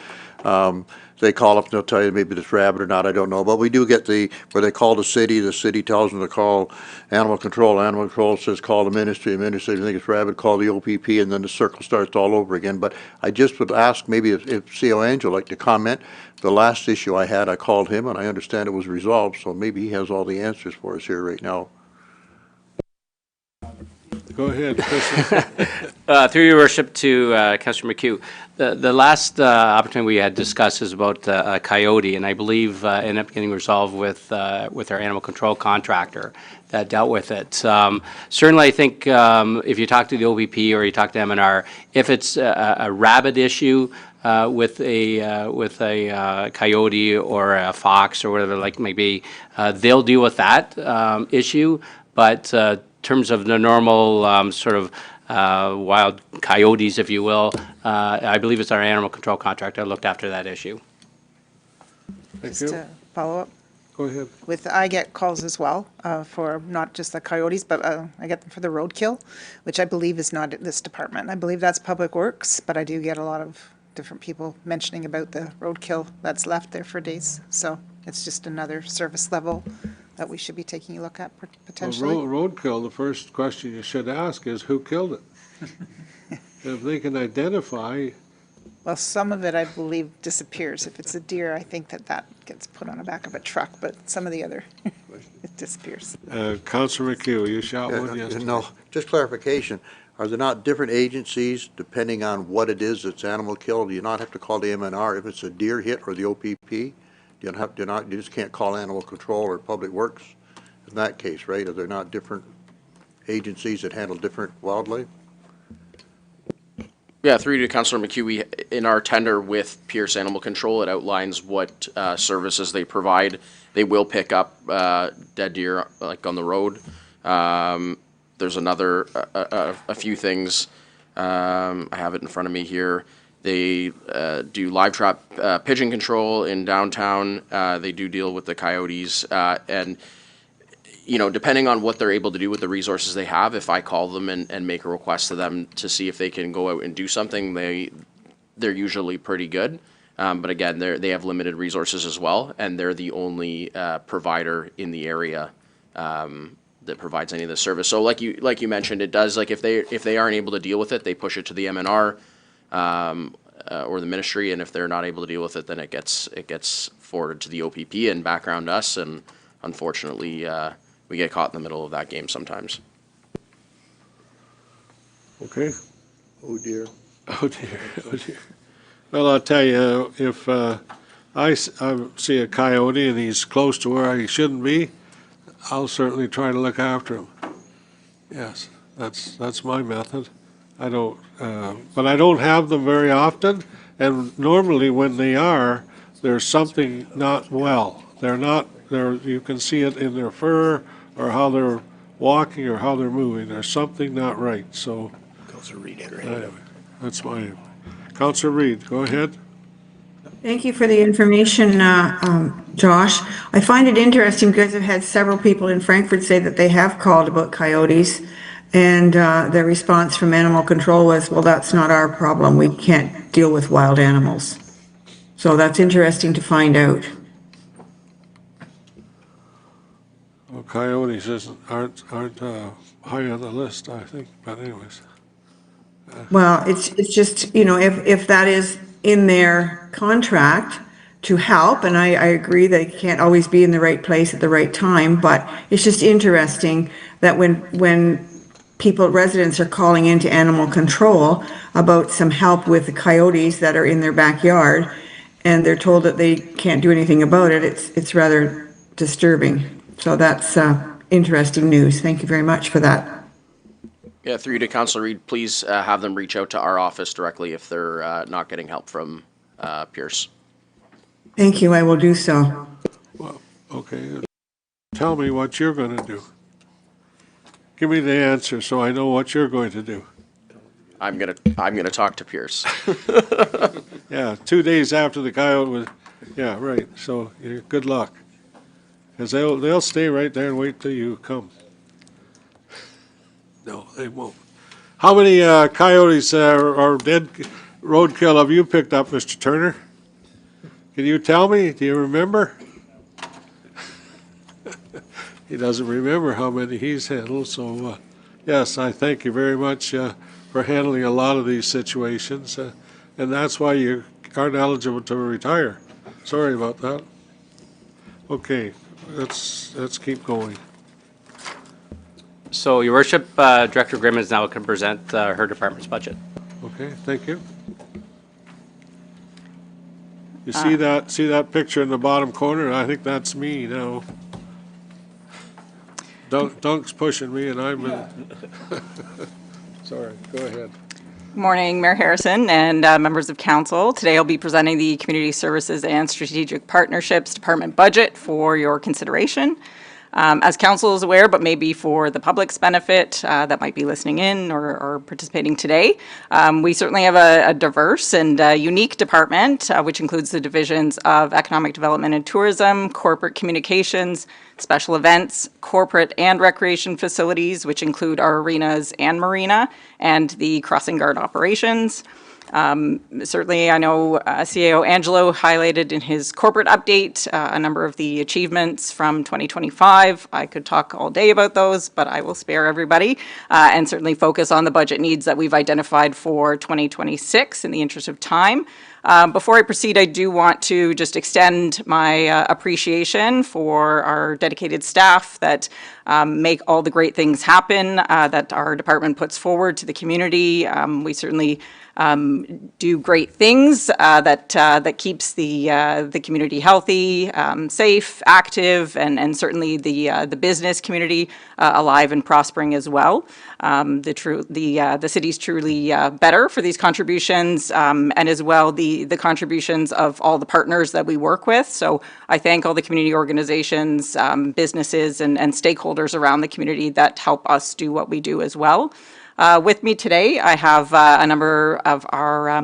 They call up and they'll tell you maybe it's rabbit or not, I don't know. But we do get where they call the city tells them to call animal control says call the ministry says, I think it's rabbit, call the OPP, and then the circle starts all over again. But I just would ask maybe if CO Angel would like to comment. The last issue I had, I called him, and I understand it was resolved, so maybe he has all the answers for us here right now. Go ahead, Through your worship to Councilor McHugh. The last opportunity we had discussed is about a coyote, and I believe ended up getting resolved with our animal control contractor that dealt with it. Certainly, I think if you talk to the OVP or you talk to M&R, if it's a rabbit issue with a coyote or a fox or whatever like may be, they'll deal with that issue. But in terms of the normal sort of wild coyotes, if you will, I believe it's our animal control contractor that looked after that issue. Thank Just you. to follow up. Go ahead. I get calls as well for not just the coyotes, but I get them for the roadkill, which I believe is not at this department. I believe that's Public Works, but I do get a lot of different people mentioning about the roadkill that's left there for days. So it's just another service level that we should be taking a look at potentially. Well, roadkill, the first question you should ask is who killed it? If they can identify. Well, some of it, I believe, disappears. If it's a deer, I think that gets put on the back of a truck, but some of the other, it disappears. Councilor McHugh, you shot one yesterday. No, just clarification. Are there not different agencies, depending on what it is that's animal killed? Do you not have to call the M&R if it's a deer hit or the OPP? You just can't call animal control or Public Works in that case, right? Are there not different agencies that handle different wildlife? Yeah, through to Councilor McHugh, in our tender with Pierce Animal Control, it outlines what services they provide. They will pick up dead deer like on the road. There's a few things. I have it in front of me here. They do live trap pigeon control in downtown. They do deal with the coyotes, and depending on what they're able to do with the resources they have, if I call them and make a request to them to see if they can go out and do something, they're usually pretty good. But again, they have limited resources as well, and they're the only provider in the area that provides any of the service. So like you mentioned, it does, like if they aren't able to deal with it, they push it to the M&R or the ministry, and if they're not able to deal with it, then it gets forwarded to the OPP and back around us, and unfortunately we get caught in the middle of that game sometimes. Okay. Oh dear. Oh dear. Oh dear. Well, I'll tell you, if I see a coyote and he's close to where he shouldn't be, I'll certainly try to look after him. Yes, that's my method. I don't, but I don't have them very often, and normally when they are, there's something not well. They're not you can see it in their fur, or how they're walking, or how they're moving. There's something not right, so. Councilor Reid had her Anyway, hand up. that's my, Councilor Reid, go ahead. Thank you for the information, Josh. I find it interesting because I've had several people in Frankfurt say that they have called about coyotes, and their response from animal control was, well, that's not our problem. We can't deal with wild animals. So that's interesting to find out. Well, coyotes aren't high on the list, I think, but anyways. Well, it's just, you know, if that is in their contract to help, and I agree can't always be in the right place at the right time, but it's just interesting that when residents are calling into animal control about some help with the coyotes that are in their backyard, and they're told that they can't do anything about it, it's rather disturbing. So that's interesting news. Thank you very much for that. Yeah, through you to Councilor Reid, please have them reach out to our office directly if they're not getting help from Pierce. Thank you, I will do so. Well, okay. Tell me what you're going to do. Give me the answer so I know what you're going to do. I'm gonna talk to Pierce. Yeah, 2 days after the coyote was, yeah, right. So good luck, because they'll stay right there and wait till you come. No, they won't. How many coyotes or dead roadkill have you picked up, Mr. Turner? Can you tell me? Do you remember? He doesn't remember how many he's handled, so yes, I thank you very much for handling a lot of these situations, and that's why you aren't eligible to retire. Sorry about that. Okay, let's keep going. So, Your Worship, Director Grimm is now going to present her department's budget. Okay, thank you. You see that picture in the bottom corner? I think that's me now. Dunk's pushing me, and I'm sorry, go ahead. Good morning, Mayor Harrison and members of council. Today I'll be presenting the Community Services and Strategic Partnerships Department budget for your consideration. As council is aware, but maybe for the public's benefit that might be listening in or participating today, we certainly have a diverse and unique department, which includes the divisions of Economic Development and Tourism, Corporate Communications, Special Events, Corporate and Recreation Facilities, which include our arenas and marina, and the crossing guard operations. Certainly, I know CAO Angelo highlighted in his corporate update a number of the achievements from 2025. I could talk all day about those, but I will spare everybody and certainly focus on the budget needs that we've identified for 2026 in the interest of time. Before I proceed, I do want to just extend my appreciation for our dedicated staff that make all the great things happen that our department puts forward to the community. We certainly do great things that keeps the community healthy, safe, active, and certainly the business community alive and prospering as well. The city's truly better for these contributions, and as well the contributions of all the partners that we work with. So I thank all the community organizations, businesses, and stakeholders around the community that help us do what we do as well. With me today, I have a number of our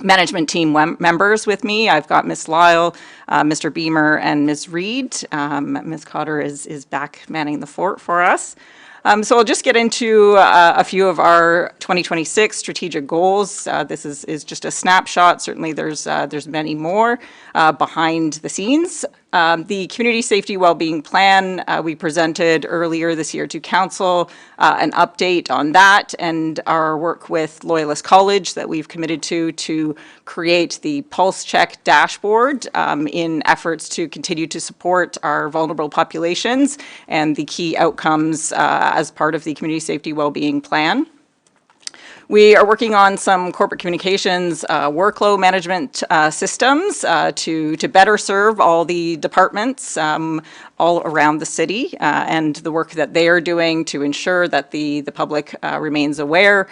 management team members with me. I've got Ms. Lyle, Mr. Beamer, and Ms. Reid. Ms. Cotter is back manning the fort for us. So I'll just get into a few of our 2026 strategic goals. This is just a snapshot. Certainly there's many more behind the scenes. The Community Safety Wellbeing Plan, we presented earlier this year to Council, an update on that and our work with Loyalist College that we've committed to create the Pulse Check dashboard in efforts to continue to support our vulnerable populations and the key outcomes as part of the Community Safety Wellbeing Plan. We are working on some corporate communications workflow management systems to better serve all the departments all around the city and the work that they are doing to ensure that the public remains aware.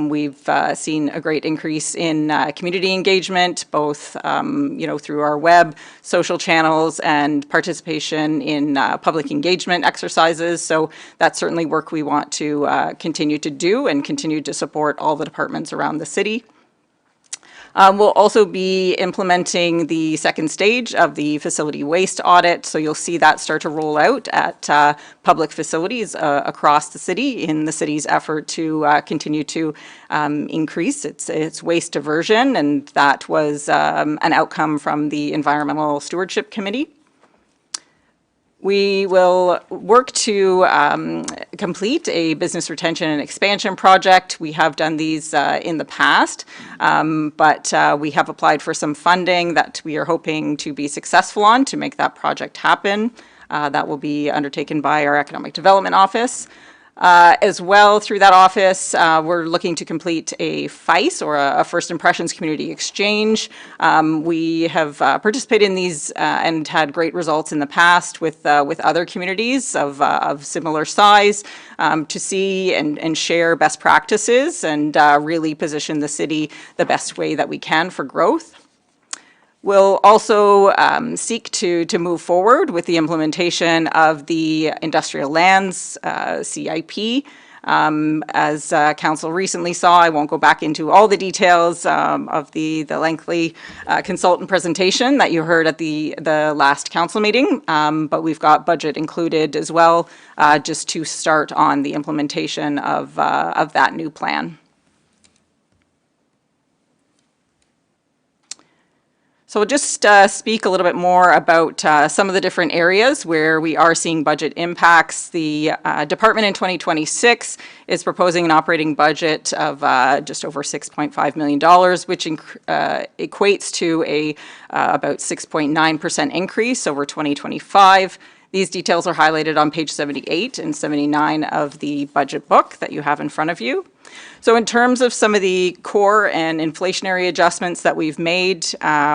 We've seen a great increase in community engagement, both through our web, social channels, and participation in public engagement exercises. So that's certainly work we want to continue to do and continue to support all the departments around the city. We'll also be implementing the second stage of the facility waste audit, so you'll see that start to roll out at public facilities across the city in the city's effort to continue to increase its waste diversion, and that was an outcome from the Environmental Stewardship Committee. We will work to complete a business retention and expansion project. We have done these in the past, but we have applied for some funding that we are hoping to be successful on to make that project happen. That will be undertaken by our Economic Development Office. As well, through that office, we're looking to complete a FICE, or a First Impressions Community Exchange. We have participated in these and had great results in the past with other communities of similar size to see and share best practices and really position the city the best way that we can for growth. We'll also seek to move forward with the implementation of the Industrial Lands CIP. As Council recently saw, I won't go back into all the details of the lengthy consultant presentation that you heard at the last Council meeting, but we've got budget included as well, just to start on the implementation of that new plan. So we'll just speak a little bit more about some of the different areas where we are seeing budget impacts. The department in 2026 is proposing an operating budget of just over $6.5 million, which equates to about 6.9% increase over 2025. These details are highlighted on page 78 and 79 of the budget book that you have in front of you. So in terms of some of the core and inflationary adjustments that we've made,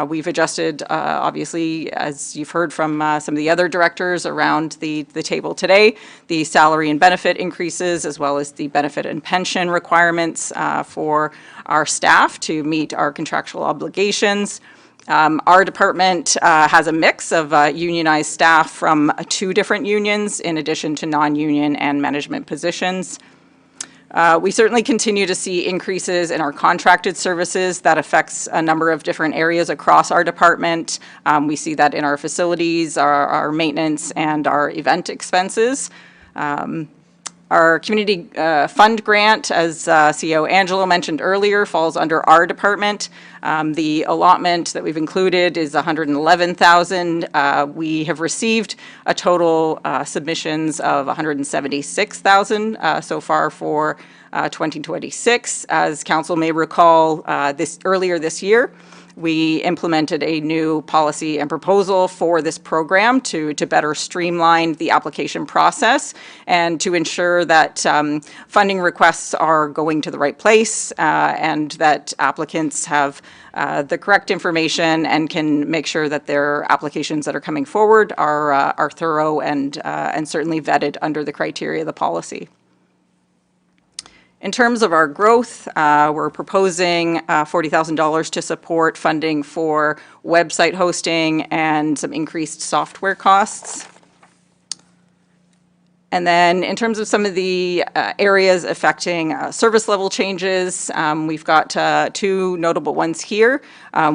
we've adjusted, obviously, as you've heard from some of the other directors around the table today, the salary and benefit increases, as well as the benefit and pension requirements for our staff to meet our contractual obligations. Our department has a mix of unionized staff from 2 different unions, in addition to non-union and management positions. We certainly continue to see increases in our contracted services. That affects a number of different areas across our department. We see that in our facilities, our maintenance, and our event expenses. Our community fund grant, as CEO Angelo mentioned earlier, falls under our department. The allotment that we've included is $111,000. We have received a total submissions of $176,000 so far for 2026. As council may recall, earlier this year, we implemented a new policy and proposal for this program to better streamline the application process and to ensure that funding requests are going to the right place and that applicants have the correct information and can make sure that their applications that are coming forward are thorough and certainly vetted under the criteria of the policy. In terms of our growth, we're proposing $40,000 to support funding for website hosting and some increased software costs. And then in terms of some of the areas affecting service level changes, we've got 2 notable ones here.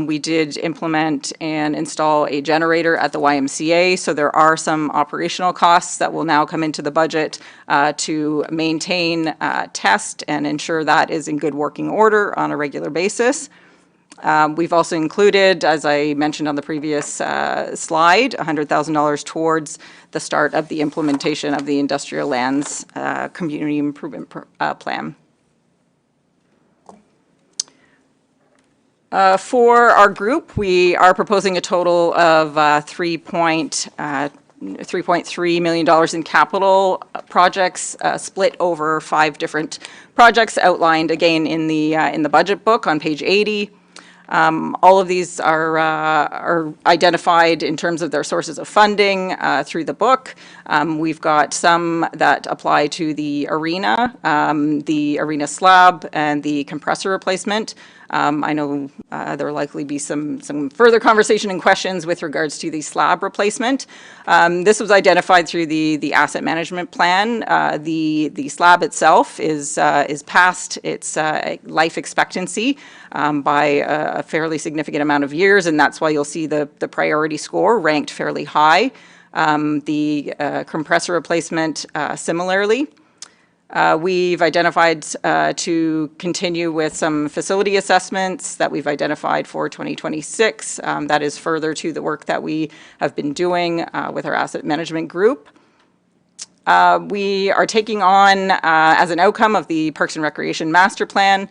We did implement and install a generator at the YMCA, so there are some operational costs that will now come into the budget to maintain, test, and ensure that is in good working order on a regular basis. We've also included, as I mentioned on the previous slide, $100,000 towards the start of the implementation of the Industrial Lands Community Improvement Plan. For our group, we are proposing a total of $3.9 $3.3 million in capital projects split over 5 different projects outlined again in the budget book on page 80. All of these are identified in terms of their sources of funding through the book. We've got some that apply to the arena slab, and the compressor replacement. I know there will likely be some further conversation and questions with regards to the slab replacement. This was identified through the asset management plan. The slab itself is past its life expectancy by a fairly significant amount of years, and that's why you'll see the priority score ranked fairly high. The compressor replacement similarly. We've identified to continue with some facility assessments that we've identified for 2026. That is further to the work that we have been doing with our asset management group. We are taking on, as an outcome of the Parks and Recreation Master Plan,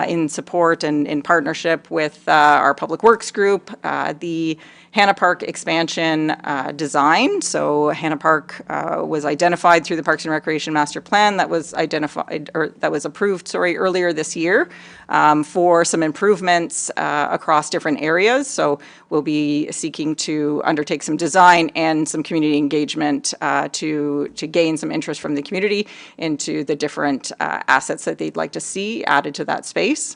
in support and in partnership with our Public Works group, the Hannah Park expansion design. So Hannah Park was identified through the Parks and Recreation Master Plan that was approved earlier this year for some improvements across different areas. So we'll be seeking to undertake some design and some community engagement to gain some interest from the community into the different assets that they'd like to see added to that space.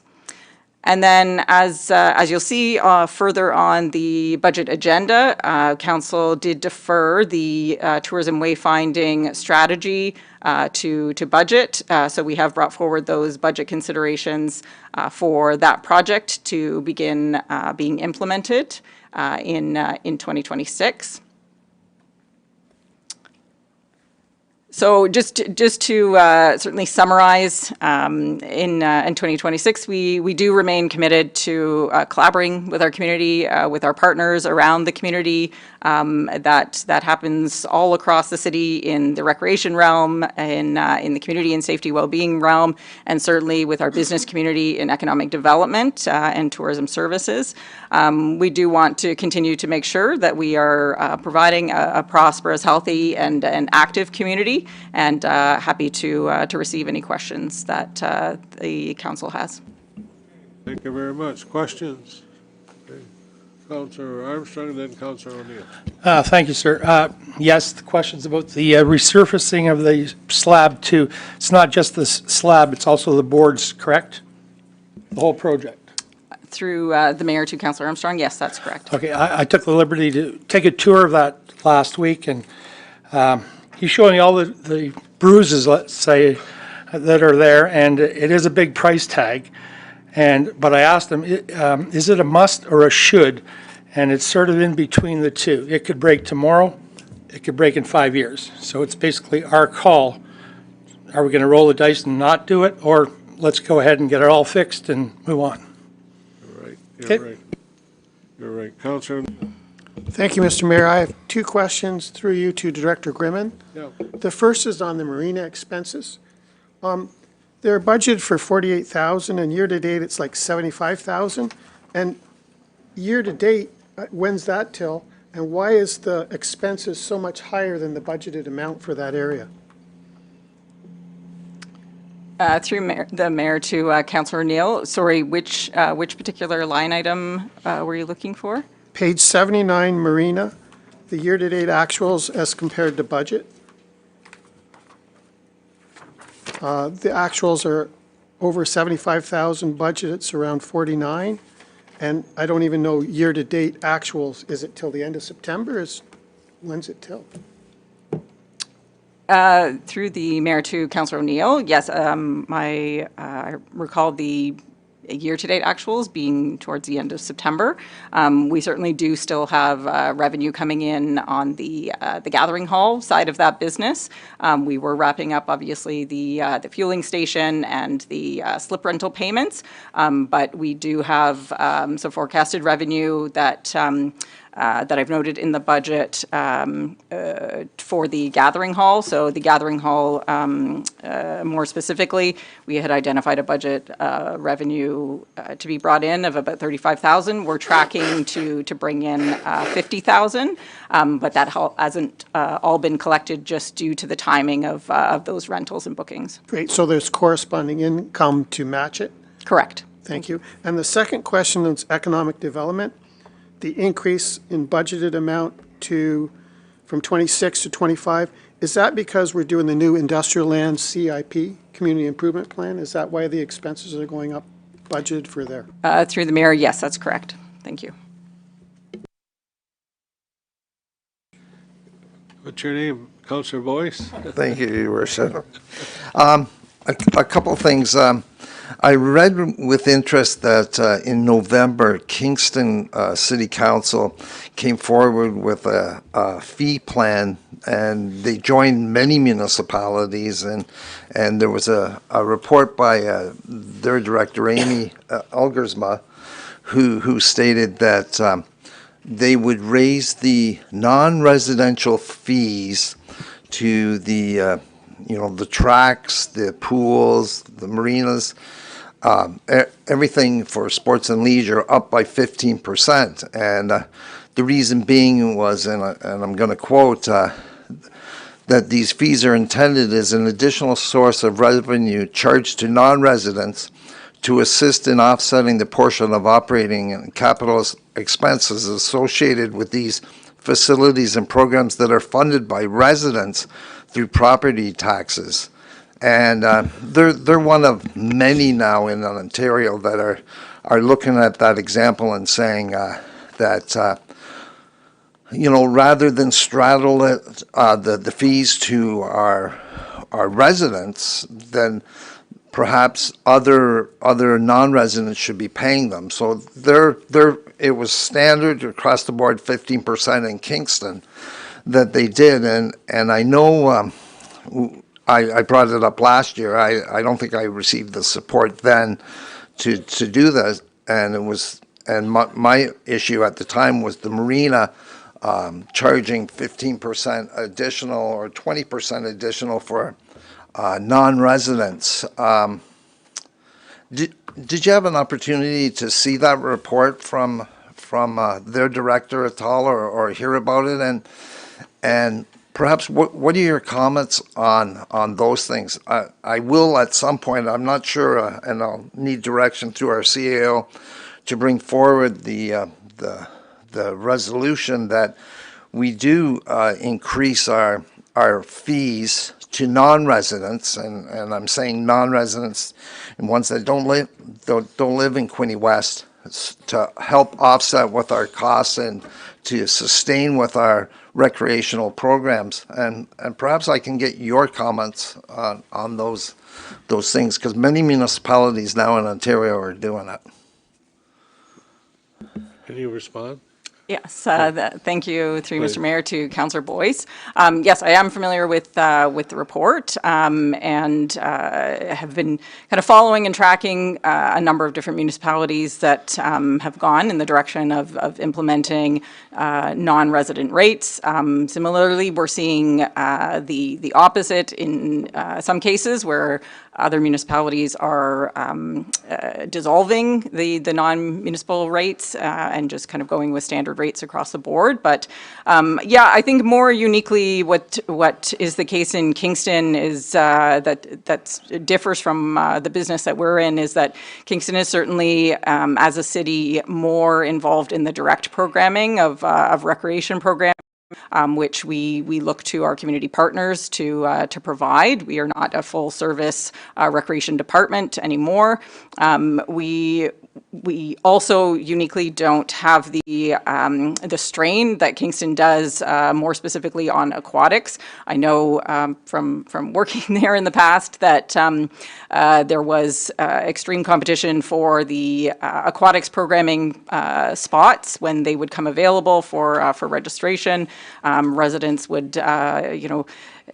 And then, as you'll see further on the budget agenda, Council did defer the tourism wayfinding strategy to budget. So we have brought forward those budget considerations for that project to begin being implemented in 2026. So just to certainly summarize, in 2026, we do remain committed to collaborating with our community, with our partners around the community. That happens all across the city in the recreation realm, in the community and safety well-being realm, and certainly with our business community in economic development and tourism services. We do want to continue to make sure that we are providing a prosperous, healthy, and active community, and happy to receive any questions that the council has. Thank you very much. Questions? Okay. Councillor Armstrong, then Councillor O'Neill. Thank you, sir. Yes, the question's about the resurfacing of the slab too. It's not just the slab, it's also the boards, correct? The whole project? Through the mayor to Councillor Armstrong, yes, that's correct. Okay, I took the liberty to take a tour of that last week, and he's showing me all the bruises, let's say, that are there, and it is a big price tag. But I asked him, is it a must or a should? And it's sort of in between the two. It could break tomorrow, it could break in 5 years. So it's basically our call. Are we going to roll the dice and not do it, or let's go ahead and get it all fixed and move on? You're right. You're right. You're right. Councillor. Thank you, Mr. Mayor. I have 2 questions through you to Director Grimmin. Yeah. The first is on the marina expenses. They're budgeted for $48,000, and year-to-date, it's like $75,000. And year-to-date, when's that till? And why is the expenses so much higher than the budgeted amount for that area? Through the mayor to Councillor Neal. Sorry, which particular line item were you looking for? Page 79, Marina, the year-to-date actuals as compared to budget. The actuals are over 75,000, budget it's around 49. And I don't even know year-to-date actuals. Is it till the end of September? When's it till? Through the mayor to Councillor O'Neill, yes, I recall the year-to-date actuals being towards the end of September. We certainly do still have revenue coming in on the gathering hall side of that business. We were wrapping up, obviously, the fueling station and the slip rental payments, but we do have some forecasted revenue that that I've noted in the budget for the gathering hall. So the gathering hall, more specifically, we had identified a budget revenue to be brought in of about $35,000. We're tracking to bring in $50,000, but that hasn't all been collected just due to the timing of those rentals and bookings. Great, so there's corresponding income to match it? Correct. Thank you. And the second question is economic development. The increase in budgeted amount from 26 to 25, is that because we're doing the new industrial land CIP, Community Improvement Plan? Is that why the expenses are going up budgeted for there? Through the mayor, yes, that's correct. Thank you. What's your name? Councillor Boyce? Thank you, Your Worship. A couple of things. I read with interest that in November, Kingston City Council came forward with a fee plan, and they joined many municipalities, and there was a report by their director, Amy Elgersma, who stated that they would raise the non-residential fees to the the tracks, the pools, the marinas, everything for sports and leisure up by 15%. And the reason being was, and I'm going to quote, that these fees are intended as an additional source of revenue charged to non-residents to assist in offsetting the portion of operating and capital expenses associated with these facilities and programs that are funded by residents through property taxes. And they're one of many now in Ontario that are looking at that example and saying that rather than straddle it, the fees to our residents, then perhaps other non-residents should be paying them. So it was standard across the board, 15% in Kingston that they did, and I know I brought it up last year. I don't think I received the support then to do that, and my issue at the time was the marina charging 15% additional or 20% additional for non-residents. Did you have an opportunity to see that report from their director at all, or hear about it? And perhaps what are your comments on those things? I will at some point, I'm not sure, and I'll need direction through our CAO to bring forward the resolution that we do increase our fees to non-residents, and I'm saying non-residents and ones that don't live in Quinte West, to help offset with our costs and to sustain with our recreational programs. And perhaps I can get your comments on those things, because many municipalities now in Ontario are doing it. Can you respond? Yes, thank you, through Mr. Mayor, to Councillor Boyce. Yes, I am familiar with the report, and have been kind of following and tracking a number of different municipalities that have gone in the direction of implementing non-resident rates. Similarly, we're seeing the opposite in some cases, where other municipalities are dissolving the non-municipal rates and just kind of going with standard rates across the board. But yeah, I think more uniquely what is the case in Kingston is that differs from the business that we're in, is that Kingston is certainly, as a city, more involved in the direct programming of recreation programs, which we look to our community partners to provide. We are not a full-service recreation department anymore. We also uniquely don't have the strain that Kingston does, more specifically on aquatics. I know from working there in the past that there was extreme competition for the aquatics programming spots when they would come available for registration. Residents would,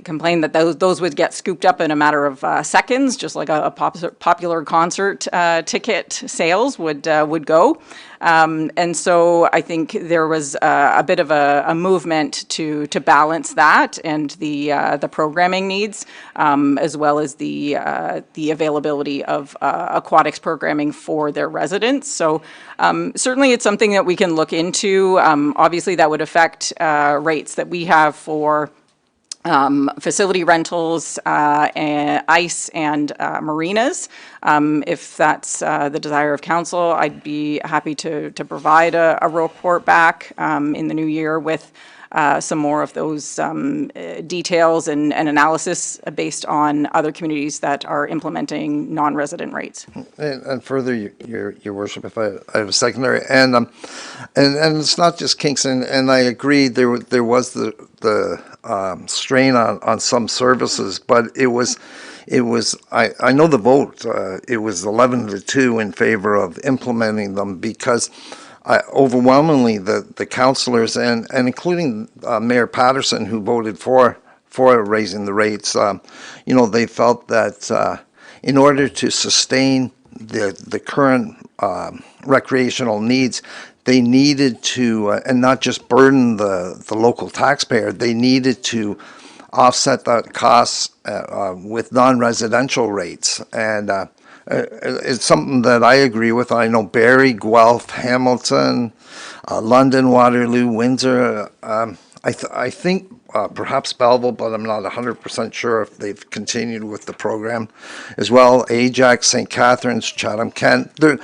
complained that those would get scooped up in a matter of seconds, just like a popular concert ticket sales would go. And so I think there was a bit of a movement to balance that and the programming needs, as well as the availability of aquatics programming for their residents. So certainly it's something that we can look into. Obviously, that would affect rates that we have for facility rentals, ice, and marinas. If that's the desire of council, I'd be happy to provide a report back in the new year with some more of those details and analysis based on other communities that are implementing non-resident rates. And further, your worship, if I have a secondary, and it's not just Kingston, and I agree there was the strain on some services, but it was I know the vote, it was 11-2 in favor of implementing them, because overwhelmingly the councillors and including Mayor Patterson, who voted for raising the rates, they felt that in order to sustain the current recreational needs, they needed to, and not just burden the local taxpayer, they needed to offset that costs with non-residential rates. And it's something that I agree with. I know Barrie, Guelph, Hamilton, London, Waterloo, Windsor. I think perhaps Belleville, but I'm not 100% sure if they've continued with the program as well. Ajax, St. Catharines, Chatham, Kent. The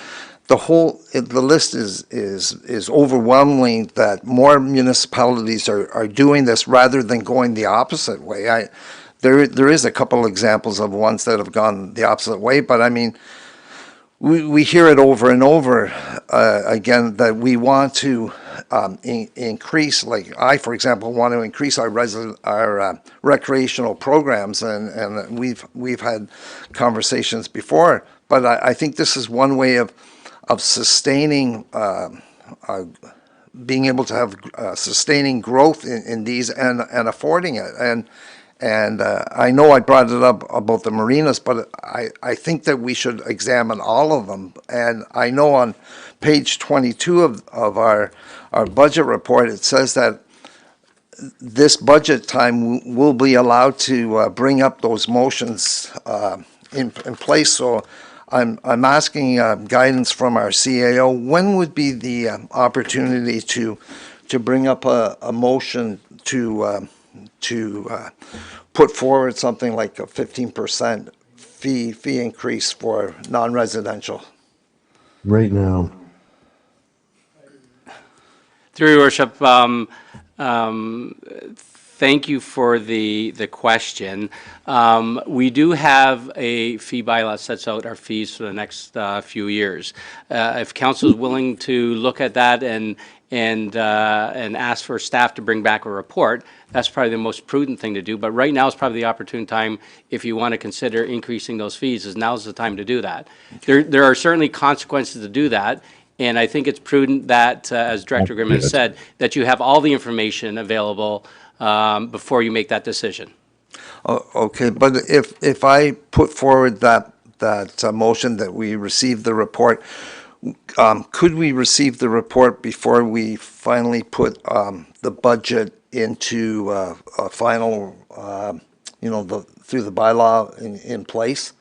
list is overwhelming that more municipalities are doing this rather than going the opposite way. There is a couple examples of ones that have gone the opposite way, but I mean, we hear it over and over again that we want to increase, like I, for example, want to increase our recreational programs, and we've had conversations before, but I think this is one way of sustaining, being able to have sustaining growth in these and affording it. And I know I brought it up about the marinas, but I think that we should examine all of them. And I know on page 22 of our budget report, it says that this budget time will be allowed to bring up those motions in place. So I'm asking guidance from our CAO. When would be the opportunity to bring up a motion to put forward something like a 15% fee increase for non-residential? Right now. Through your worship, thank you for the question. We do have a fee bylaw that sets out our fees for the next few years. If council is willing to look at that and ask for staff to bring back a report, that's probably the most prudent thing to do. But right now is probably the opportune time, if you want to consider increasing those fees, is now's the time to do that. There are certainly consequences to do that. And I think it's prudent that, as Director Grimmett has said, that you have all the information available before you make that decision. Okay, but if I put forward that motion that we receive the report, could we receive the report before we finally put the budget into a final, through the bylaw in place?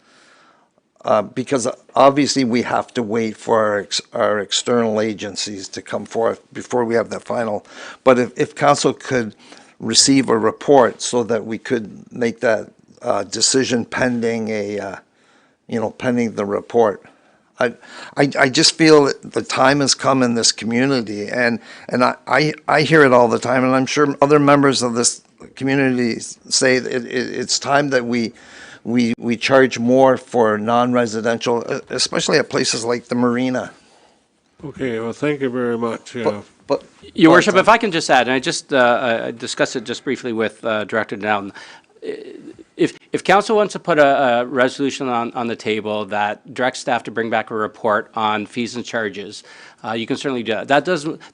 Because obviously we have to wait for our external agencies to come forth before we have that final. But if council could receive a report so that we could make that decision pending pending the report. I just feel that the time has come in this community, and I hear it all the time, and I'm sure other members of this community say that it's time that we charge more for non-residential, especially at places like the marina. Okay, well, thank you very much. But Your Worship, if I can just add, and I just discussed it just briefly with Director Dowden. if council wants to put a resolution on the table that directs staff to bring back a report on fees and charges, you can certainly do that.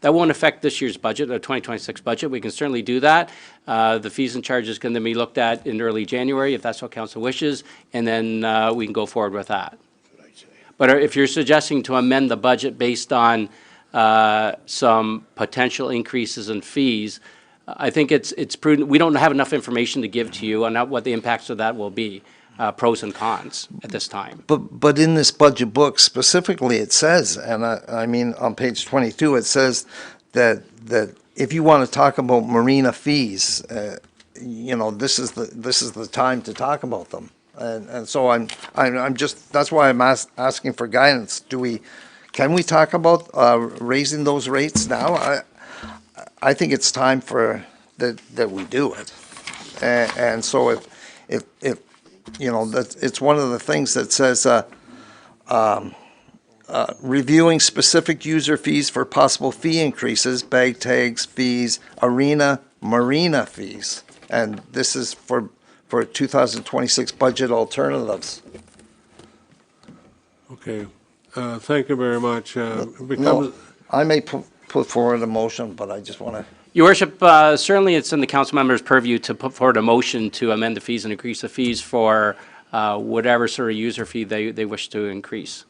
That won't affect this year's budget, the 2026 budget. We can certainly do that. The fees and charges can then be looked at in early January, if that's what council wishes, and then we can go forward with that. But if you're suggesting to amend the budget based on some potential increases in fees, I think it's prudent. We don't have enough information to give to you on what the impacts of that will be, pros and cons at this time. But in this budget book specifically, it says, and I mean, on page 22, it says that if you want to talk about marina fees, this is the time to talk about them. And so I'm just, that's why I'm asking for guidance. Can we talk about raising those rates now? I think it's time that we do it. And so if it's one of the things that says reviewing specific user fees for possible fee increases, bag tags, fees, marina fees. And this is for 2026 budget alternatives. Okay, thank you very much. No, I may put forward a motion, but I just want to. Your Worship, certainly it's in the council member's purview to put forward a motion to amend the fees and increase the fees for whatever sort of user fee they wish to increase.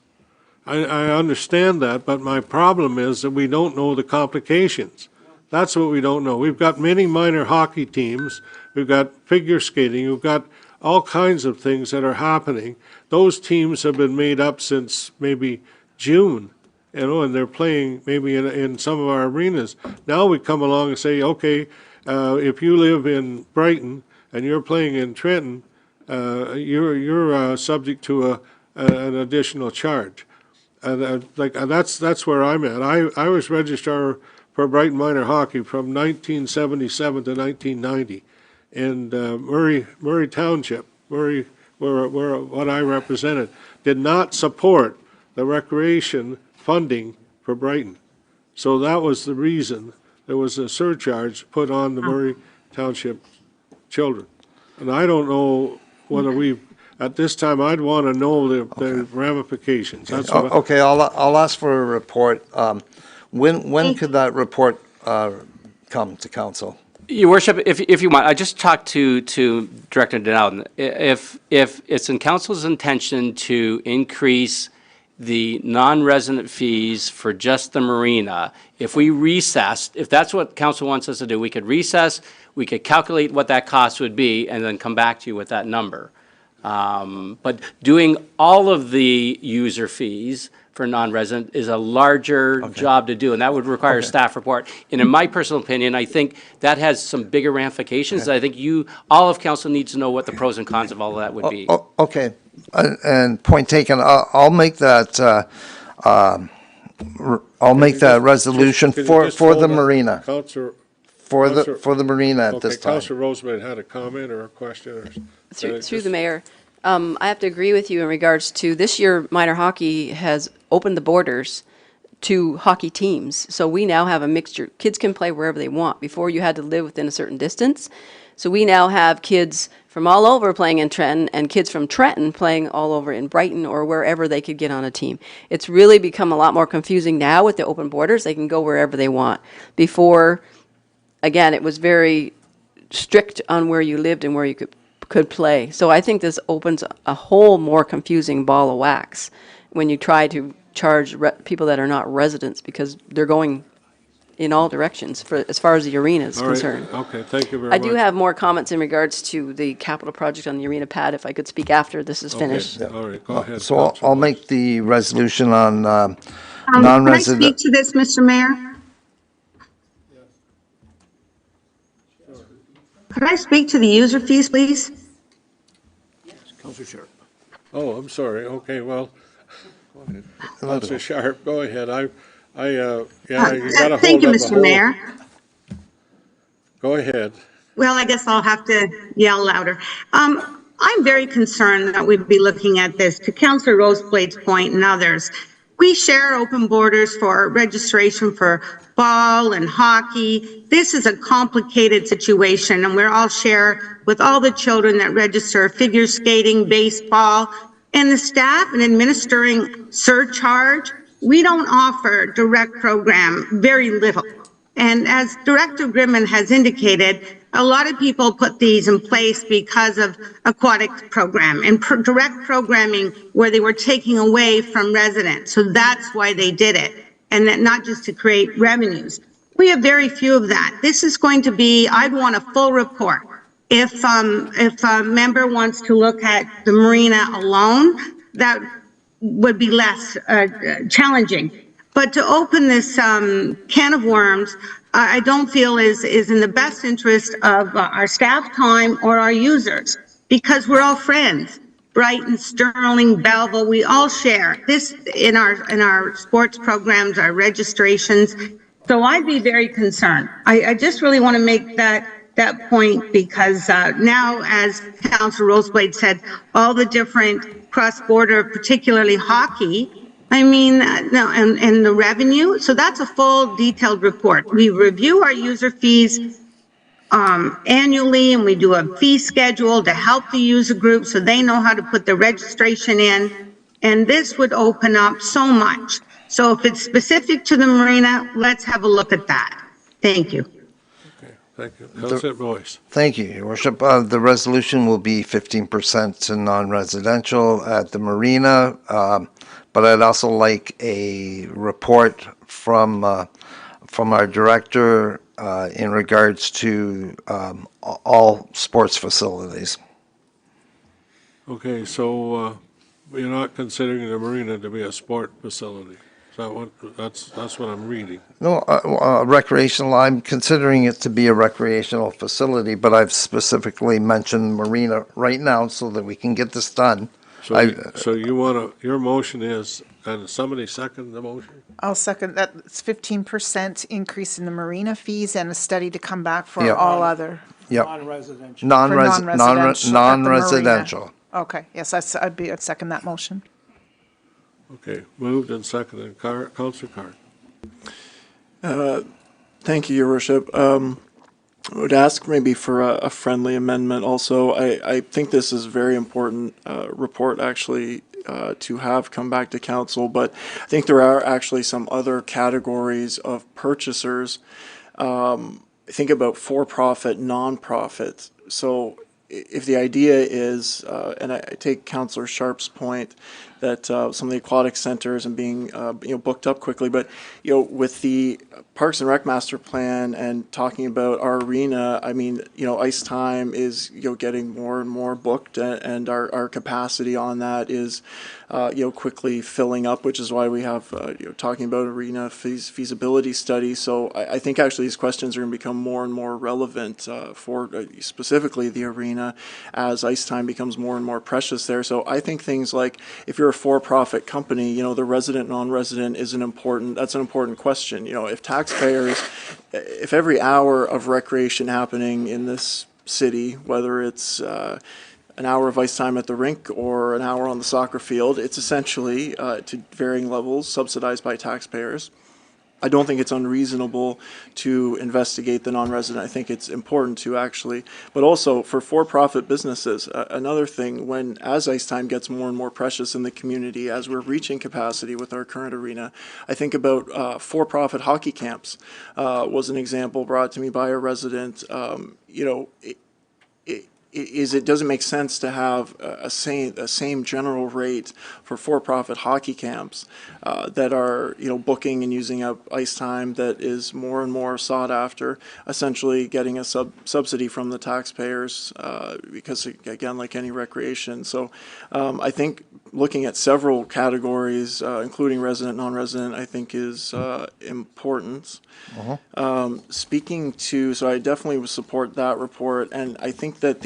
I understand that, but my problem is that we don't know the complications. That's what we don't know. We've got many minor hockey teams. We've got figure skating. We've got all kinds of things that are happening. Those teams have been made up since maybe June, and they're playing maybe in some of our arenas. Now we come along and say, okay, if you live in Brighton and you're playing in Trenton, you're subject to an additional charge. That's where I'm at. I was registrar for Brighton Minor Hockey from 1977 to 1990. And Murray Township, where what I represented, did not support the recreation funding for Brighton. So that was the reason there was a surcharge put on the Murray Township children. And I don't know whether at this time, I'd want to know the ramifications. That's what Okay, I'll ask for a report. When could that report come to council? Your Worship, if you want, I just talked to Director Denalden. If it's in council's intention to increase the non-resident fees for just the marina, if we recessed, if that's what council wants us to do, we could recess, we could calculate what that cost would be, and then come back to you with that number. But doing all of the user fees for non-resident is a larger job to do, and that would require a staff report. And in my personal opinion, I think that has some bigger ramifications. I think all of council needs to know what the pros and cons of all of that would be. Okay, and point taken. I'll make that. I'll make that resolution for the marina. Councillor, for the marina at this time. Councillor Rosemary had a comment or a question. Through the mayor. I have to agree with you in regards to this year, minor hockey has opened the borders to hockey teams. So we now have a mixture. Kids can play wherever they want. Before, you had to live within a certain distance. So we now have kids from all over playing in Trenton and kids from Trenton playing all over in Brighton or wherever they could get on a team. It's really become a lot more confusing now with the open borders. They can go wherever they want. Before, again, it was very strict on where you lived and where you could play. So I think this opens a whole more confusing ball of wax when you try to charge people that are not residents, because they're going in all directions as far as the arena is concerned. Okay, thank you very much. I do have more comments in regards to the capital project on the arena pad, if I could speak after this is finished. All right, go ahead. So I'll make the resolution on Can I speak to this, Mr. Mayor? Could I speak to the user fees, please? Councillor Sharp. Oh, I'm sorry. Okay, well, Councillor Sharp, go ahead. You got to Thank you, hold up Mr. Mayor. Go ahead. Well, I guess I'll have to yell louder. I'm very concerned that we'd be looking at this. To Councillor Roseblade's point and others, we share open borders for registration for ball and hockey. This is a complicated situation, and we all share with all the children that register figure skating, baseball, and the staff and administering surcharge. We don't offer direct program, very little. And as Director Grimman has indicated, a lot of people put these in place because of aquatic program and direct programming where they were taking away from residents. So that's why they did it, and that not just to create revenues. We have very few of that. This is going to be, I'd want a full report. If a member wants to look at the marina alone, that would be less challenging. But to open this can of worms, I don't feel is in the best interest of our staff time or our users, because we're all friends. Brighton, Sterling, Belleville, we all share this in our sports programs, our registrations. So I'd be very concerned. I just really want to make that point, because now, as Councillor Roseblade said, all the different cross-border, particularly hockey, I mean, no, and the revenue. So that's a full detailed report. We review our user fees annually, and we do a fee schedule to help the user group so they know how to put the registration in. And this would open up so much. So if it's specific to the marina, let's have a look at that. Thank you. Thank you. Councillor Boyce. Thank you, Your Worship. The resolution will be 15% to non-residential at the marina, but I'd also like a report from our director in regards to all sports facilities. Okay, so you're not considering the marina to be a sport facility? Is that what, that's what I'm reading? No, recreational, I'm considering it to be a recreational facility, but I've specifically mentioned marina right now so that we can get this done. So you want to, your motion is, and somebody second the motion? I'll second that. It's 15% increase in the marina fees and a study to come back for Yep. all other. Yep. Non-residential. Non-residential. Okay, yes, I'd second that motion. Okay, moved and seconded. Councillor Card. Thank you, Your Worship. I would ask maybe for a friendly amendment also. I think this is a very important report, actually, to have come back to council, but I think there are actually some other categories of purchasers. Think about for-profit, non-profit. So if the idea is, and I take Councillor Sharp's point, that some of the aquatic centers and being booked up quickly, but with the Parks and Rec Master Plan and talking about our arena, I mean, ice time is getting more and more booked, and our capacity on that is quickly filling up, which is why we have talking about arena feasibility study. So I think actually these questions are going to become more and more relevant for specifically the arena as ice time becomes more and more precious there. So I think things like, if you're a for-profit company, the resident, non-resident is an important question. If taxpayers, if every hour of recreation happening in this city, whether it's an hour of ice time at the rink or an hour on the soccer field, it's essentially, to varying levels, subsidized by taxpayers. I don't think it's unreasonable to investigate the non-resident. I think it's important to actually, but also for-profit businesses. Another thing, as ice time gets more and more precious in the community, as we're reaching capacity with our current arena, I think about for-profit hockey camps was an example brought to me by a resident. It doesn't make sense to have a same general rate for-profit hockey camps that are booking and using up ice time that is more and more sought after, essentially getting a subsidy from the taxpayers because, again, like any recreation. So I think looking at several categories, including resident, non-resident, I think is important. Speaking to, so I definitely would support that report, and I think that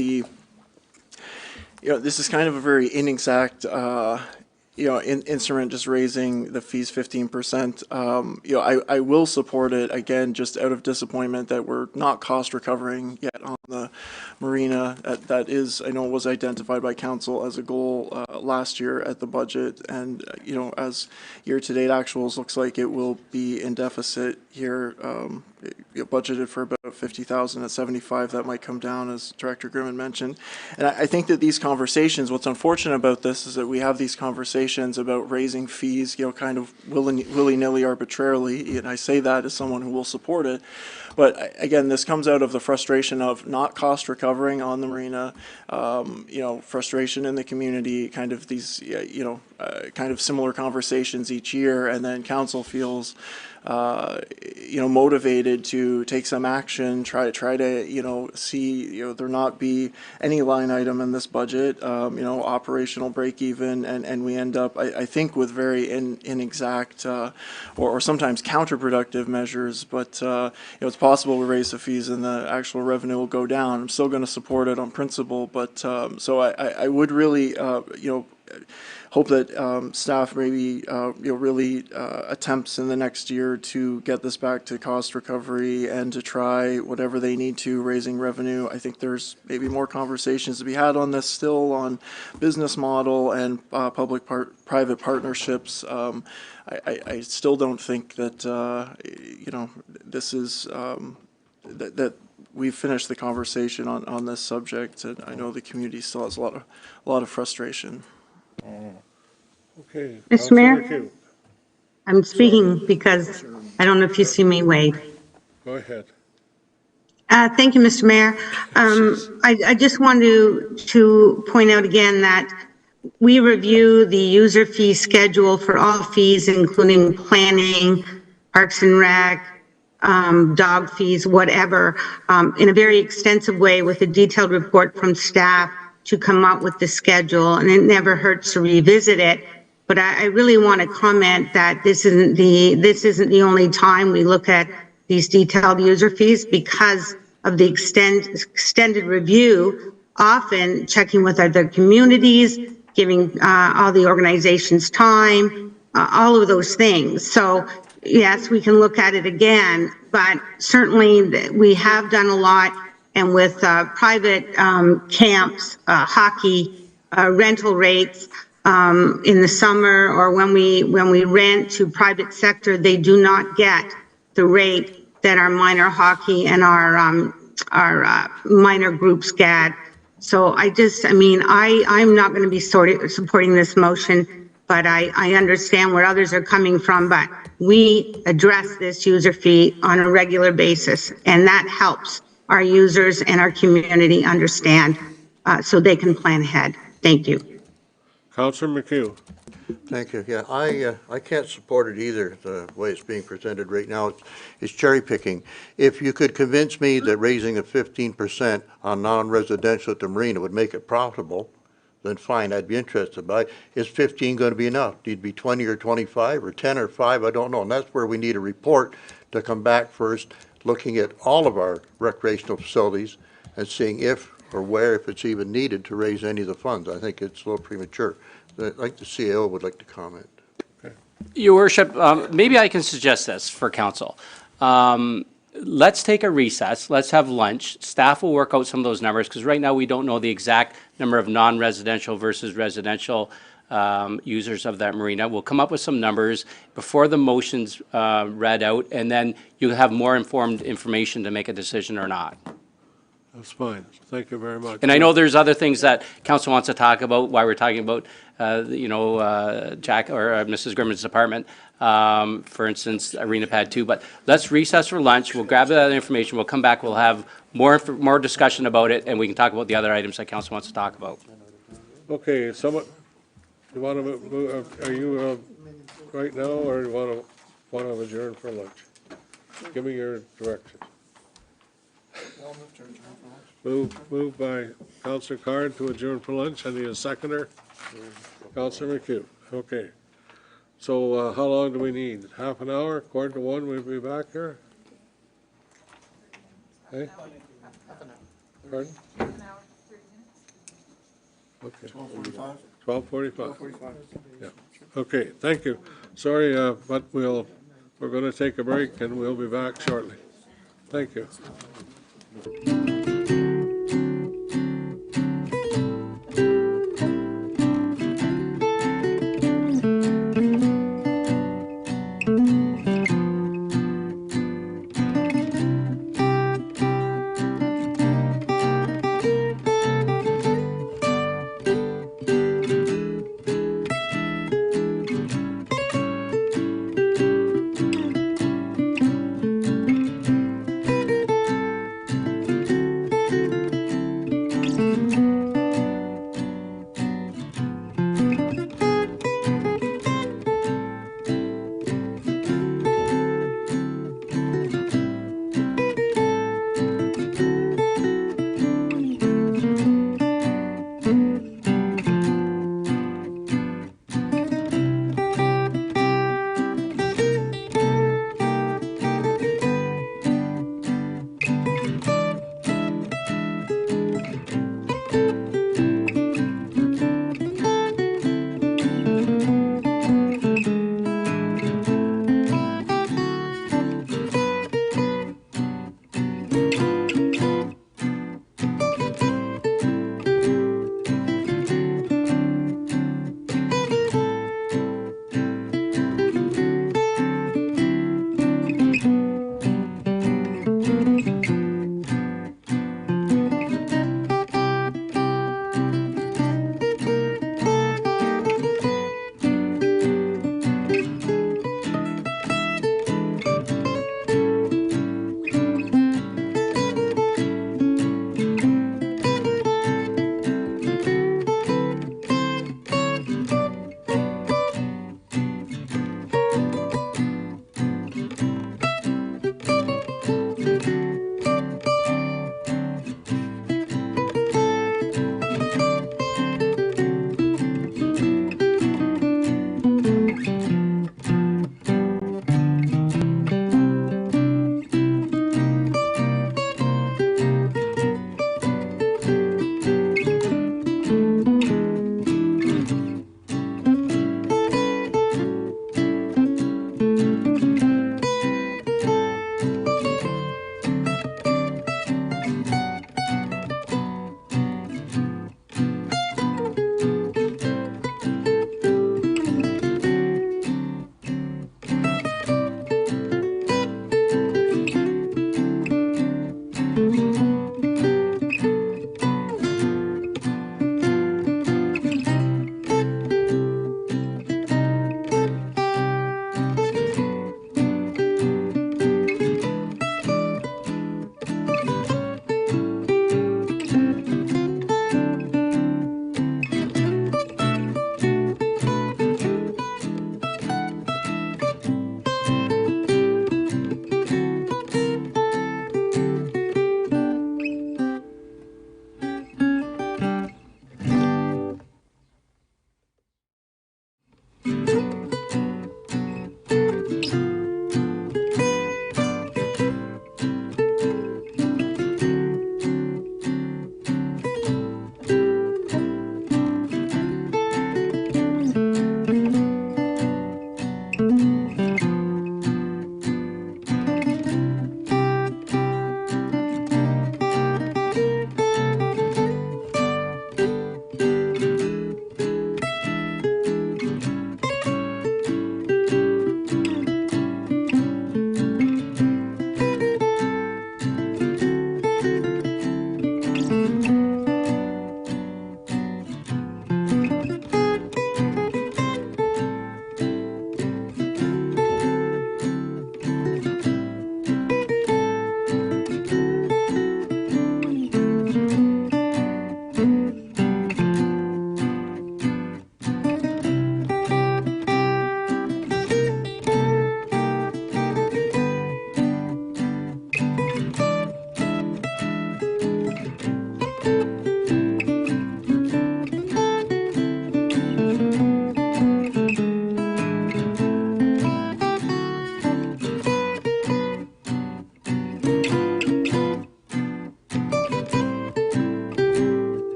this is kind of a very inexact, instrument, just raising the fees 15%. I will support it, again, just out of disappointment that we're not cost recovering yet on the marina. That is, I know, was identified by council as a goal last year at the budget, and as year-to-date actuals looks like it will be in deficit here, budgeted for about 50,000 at 75, that might come down, as Director Grimman mentioned. And I think that these conversations, what's unfortunate about this is that we have these conversations about raising fees, kind of willy-nilly arbitrarily, and I say that as someone who will support it. But again, this comes out of the frustration of not cost recovering on the marina, frustration in the community, kind of these, kind of similar conversations each year, and then council feels motivated to take some action, try to, see, there not be any line item in this budget, operational break even, and we end up, I think, with very inexact or sometimes counterproductive measures, but, it's possible we raise the fees and the actual revenue will go down. I'm still going to support it on principle, but, so I would really, hope that staff maybe really attempts in the next year to get this back to cost recovery and to try whatever they need to raising revenue. I think there's maybe more conversations to be had on this still, on business model and public-private partnerships. I still don't think that this is that we've finished the conversation on this subject, and I know the community still has a lot of frustration. Okay. Mr. Mayor? I'm speaking because I don't know if you see me wave. Go ahead. Thank you, Mr. Mayor. I just wanted to point out again that we review the user fee schedule for all fees, including planning, parks and rec, dog fees, whatever, in a very extensive way with a detailed report from staff to come up with the schedule, and it never hurts to revisit it. But I really want to comment that this isn't the only time we look at these detailed user fees, because of the extended review, often checking with other communities, giving all the organizations time, all of those things. So yes, we can look at it again, but certainly we have done a lot. And with private camps, hockey, rental rates in the summer, or when we rent to private sector, they do not get the rate that our minor hockey and our minor groups get. So I'm not going to be supporting this motion, but I understand where others are coming from. But we address this user fee on a regular basis, and that helps our users and our community understand so they can plan ahead. Thank you. Councillor McHugh. Thank you. Yeah, I can't support it either, the way it's being presented right now. It's cherry picking. If you could convince me that raising a 15% on non-residential at the marina would make it profitable, then fine, I'd be interested. But is 15 going to be enough? Need to be 20 or 25 or 10 or 5? I don't know. And that's where we need a report to come back first, looking at all of our recreational facilities and seeing if or where, if it's even needed, to raise any of the funds. I think it's a little premature. I think the CAO would like to comment. Okay. Your Worship, maybe I can suggest this for council. Let's take a recess. Let's have lunch. Staff will work out some of those numbers, because right now we don't know the exact number of non-residential versus residential users of that marina. We'll come up with some numbers before the motion's read out, and then you'll have more informed information to make a decision or not. That's fine. Thank you very much. And I know there's other things that council wants to talk about, why we're talking about, Jack or Mrs. Grimman's department, for instance, Arena Pad 2. But let's recess for lunch. We'll grab that information. We'll come back. We'll have more discussion about it, and we can talk about the other items that council wants to talk about. Okay, someone, you want to move, are you right now, or you want to adjourn for lunch? Give me your direction. Move by Councillor Card to adjourn for lunch. I need a seconder. Councillor McHugh. Okay. So how long do we need? Half an hour? 1:45 we'll be back here? Hey? Pardon? Okay. 12:45? 12:45. Yeah. Okay, thank you. Sorry, but we're going to take a break, and we'll be back shortly. Thank you.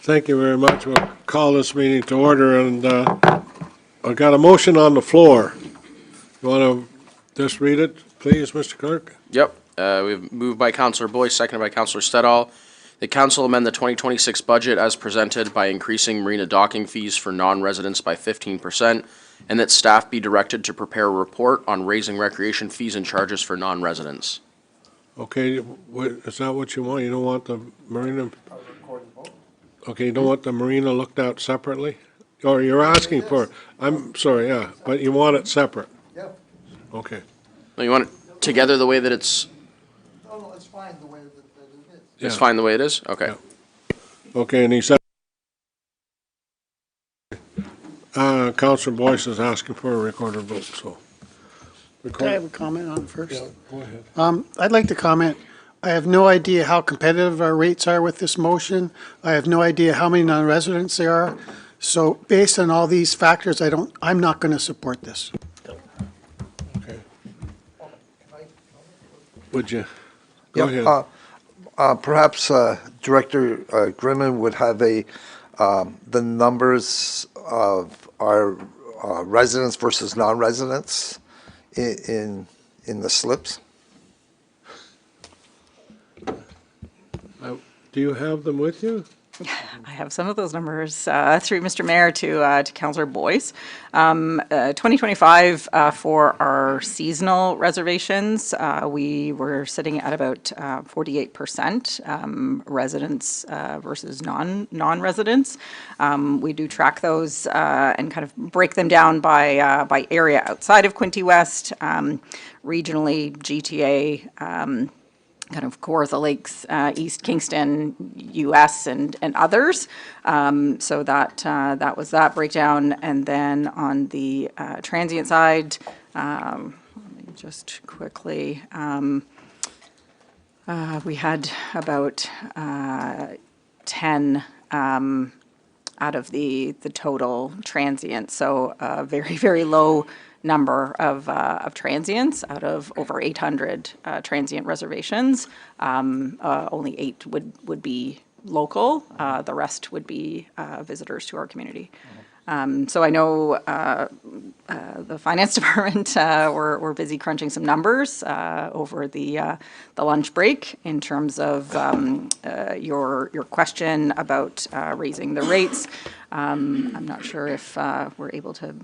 Thank you very much. We'll call this meeting to order, and I've got a motion on the floor. You want to just read it, please, Mr. Clerk? Yep. We've moved by Councillor Boyce, seconded by Councillor Stedall. The council amend the 2026 budget as presented by increasing marina docking fees for non-residents by 15%, and that staff be directed to prepare a report on raising recreation fees and charges for non-residents. Okay, is that what you want? You don't want the marina? Okay, you don't want the marina looked at separately? Or you're asking for, I'm sorry, yeah, but you want it separate? Yep. Okay. No, you want it together the way that it's, No, it's fine the way that it is. it's Yeah. fine the way it is? Okay. Okay, and he said, Councillor Boyce is asking for a recorded vote, so. Can I have a comment on it first? Yeah, go ahead. I'd like to comment. I have no idea how competitive our rates are with this motion. I have no idea how many non-residents there are. So based on all these factors, I'm not going to support this. Okay. Would you? Go Yeah, ahead. Perhaps Director Grimman would have the numbers of our residents versus non-residents in the slips. Do you have them with you? I have some of those numbers through Mr. Mayor to Councillor Boyce. 2025 for our seasonal reservations, we were sitting at about 48% residents versus non-residents. We do track those and kind of break them down by area outside of Quinte West, regionally, GTA, kind of Kawartha Lakes, East Kingston, US, and others. So that was that breakdown. And then on the transient side, let me just quickly, we had about 10 out of the total transient. So a very, very low number of transients out of over 800 transient reservations. Only 8 would be local. The rest would be visitors to our community. So I know the finance department were busy crunching some numbers over the lunch break in terms of your question about raising the rates. I'm not sure if we're able to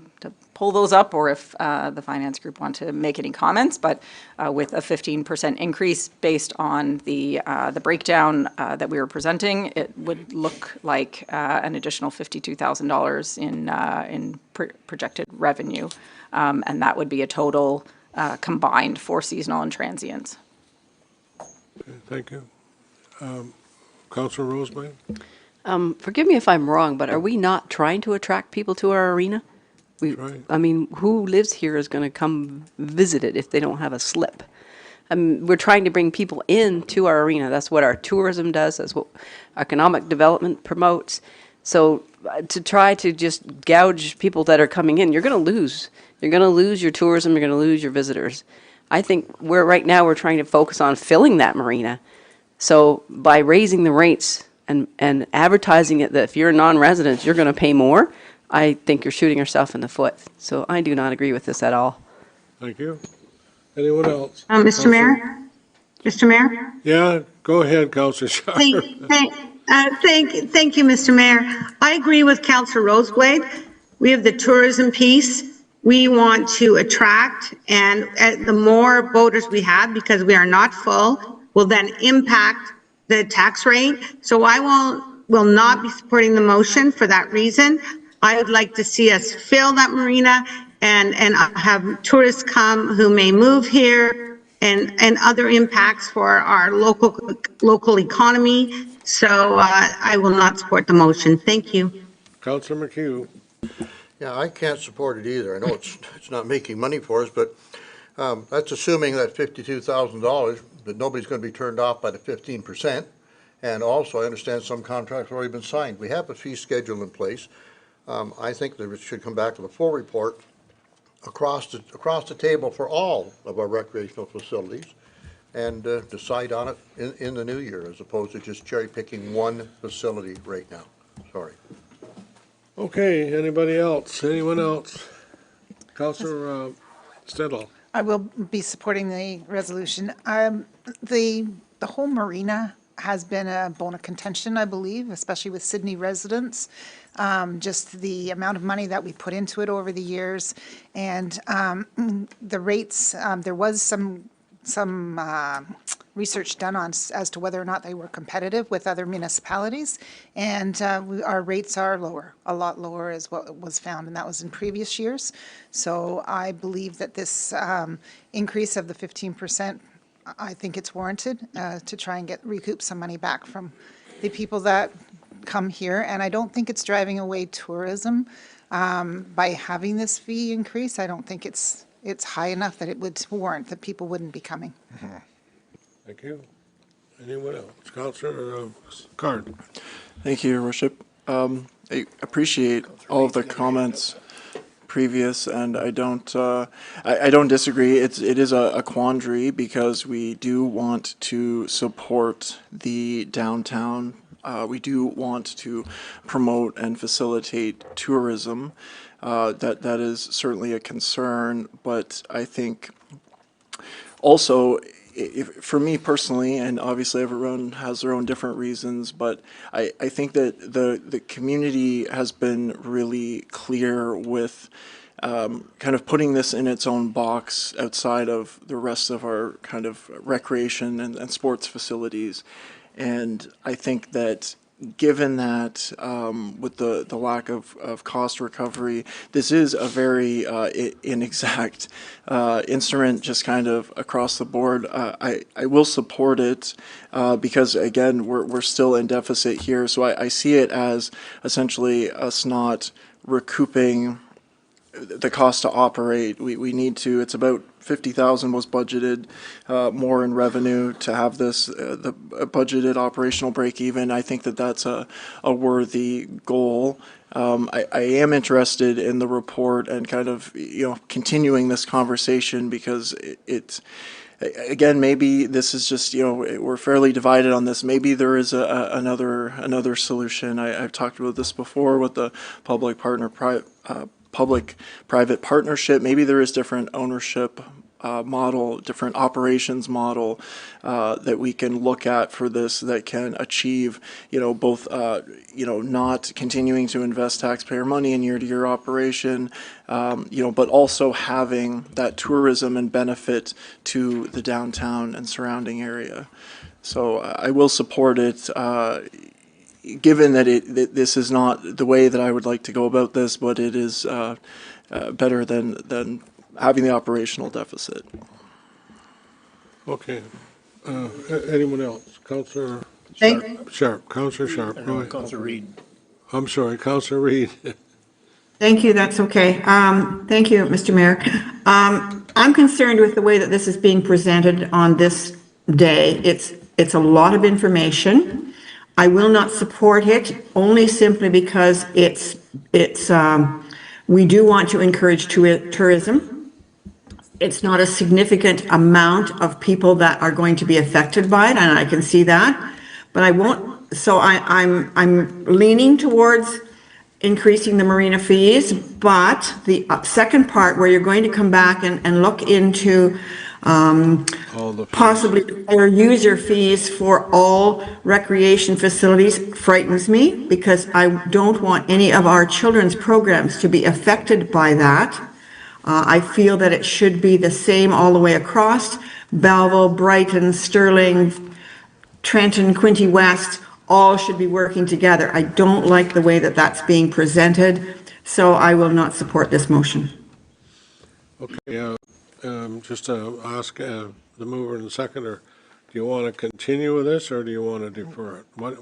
pull those up or if the finance group want to make any comments, but with a 15% increase based on the breakdown that we were presenting, it would look like an additional $52,000 in projected revenue. And that would be a total combined for seasonal and transients. Okay, thank you. Councillor Roseblade? Forgive me if I'm wrong, but are we not trying to attract people to our arena? Right. I mean, who lives here is going to come visit it if they don't have a slip? We're trying to bring people into our arena. That's what our tourism does. That's what economic development promotes. So to try to just gouge people that are coming in, you're going to lose. You're going to lose your tourism. You're going to lose your visitors. I think right now we're trying to focus on filling that marina. So by raising the rates and advertising it that if you're a non-resident, you're going to pay more, I think you're shooting yourself in the foot. So I do not agree with this at all. Thank you. Anyone else? Mr. Mayor? Mr. Mayor? Yeah, go ahead, Councillor Sharp. Thank you, Mr. Mayor. I agree with Councillor Roseblade. We have the tourism piece. We want to attract, and the more boaters we have, because we are not full, will then impact the tax rate. So I will not be supporting the motion for that reason. I would like to see us fill that marina and have tourists come who may move here and other impacts for our local economy. So I will not support the motion. Thank you. Councillor McHugh. Yeah, I can't support it either. I know it's not making money for us, but that's assuming that $52,000, that nobody's going to be turned off by the 15%. And also, I understand some contracts have already been signed. We have a fee schedule in place. I think that it should come back to the full report across the table for all of our recreational facilities and decide on it in the new year, as opposed to just cherry picking one facility right now. Okay, anybody else? Anyone else? Counselor Stedall. I will be supporting the resolution. The whole marina has been a bone of contention, I believe, especially with Sydney residents. Just the amount of money that we put into it over the years, and the rates. There was some research done on as to whether or not they were competitive with other municipalities, and our rates are lower, a lot lower is what was found, and that was in previous years. So I believe that this increase of the 15%, I think it's warranted to try and recoup some money back from the people that come here, and I don't think it's driving away tourism by having this fee increase. I don't think it's high enough that it would warrant that people wouldn't be coming. Thank you. Anyone else? Counselor Card. Thank you, Your Worship. I appreciate all of the comments previous, and I don't disagree. It is a quandary because we do want to support the downtown. We do want to promote and facilitate tourism. That is certainly a concern, but I think also, for me personally, and obviously everyone has their own different reasons, but I think that the community has been really clear with kind of putting this in its own box outside of the rest of our kind of recreation and sports facilities. And I think that given that with the lack of cost recovery, this is a very inexact instrument just kind of across the board. I will support it because, again, we're still in deficit here. So I see it as essentially us not recouping the cost to operate. We need to, it's about 50,000 was budgeted more in revenue to have this, the budgeted operational break even. I think that that's a worthy goal. I am interested in the report and kind of, continuing this conversation because it's, again, maybe this is just, we're fairly divided on this. Maybe there is another solution. I've talked about this before with the public-private partnership. Maybe there is different ownership model, different operations model that we can look at for this that can achieve, both, not continuing to invest taxpayer money in year-to-year operation, but also having that tourism and benefit to the downtown and surrounding area. So I will support it. Given that this is not the way that I would like to go about this, but it is better than having the operational deficit. Okay. Anyone else? Counselor Sharp. Counselor Sharp. Go ahead. Counselor Reid. I'm sorry, Counselor Reid. Thank you, that's okay. Thank you, Mr. Mayor. I'm concerned with the way that this is being presented on this day. It's a lot of information. I will not support it only simply because we do want to encourage tourism. It's not a significant amount of people that are going to be affected by it, and I can see that, but I won't. So I'm leaning towards increasing the marina fees, but the second part where you're going to come back and look into possibly higher user fees for all recreation facilities frightens me, because I don't want any of our children's programs to be affected by that. I feel that it should be the same all the way across. Belleville, Brighton, Sterling, Trenton, Quinte West, all should be working together. I don't like the way that that's being presented, so I will not support this motion. Okay, just to ask the mover and the seconder, do you want to continue with this or do you want to defer it? What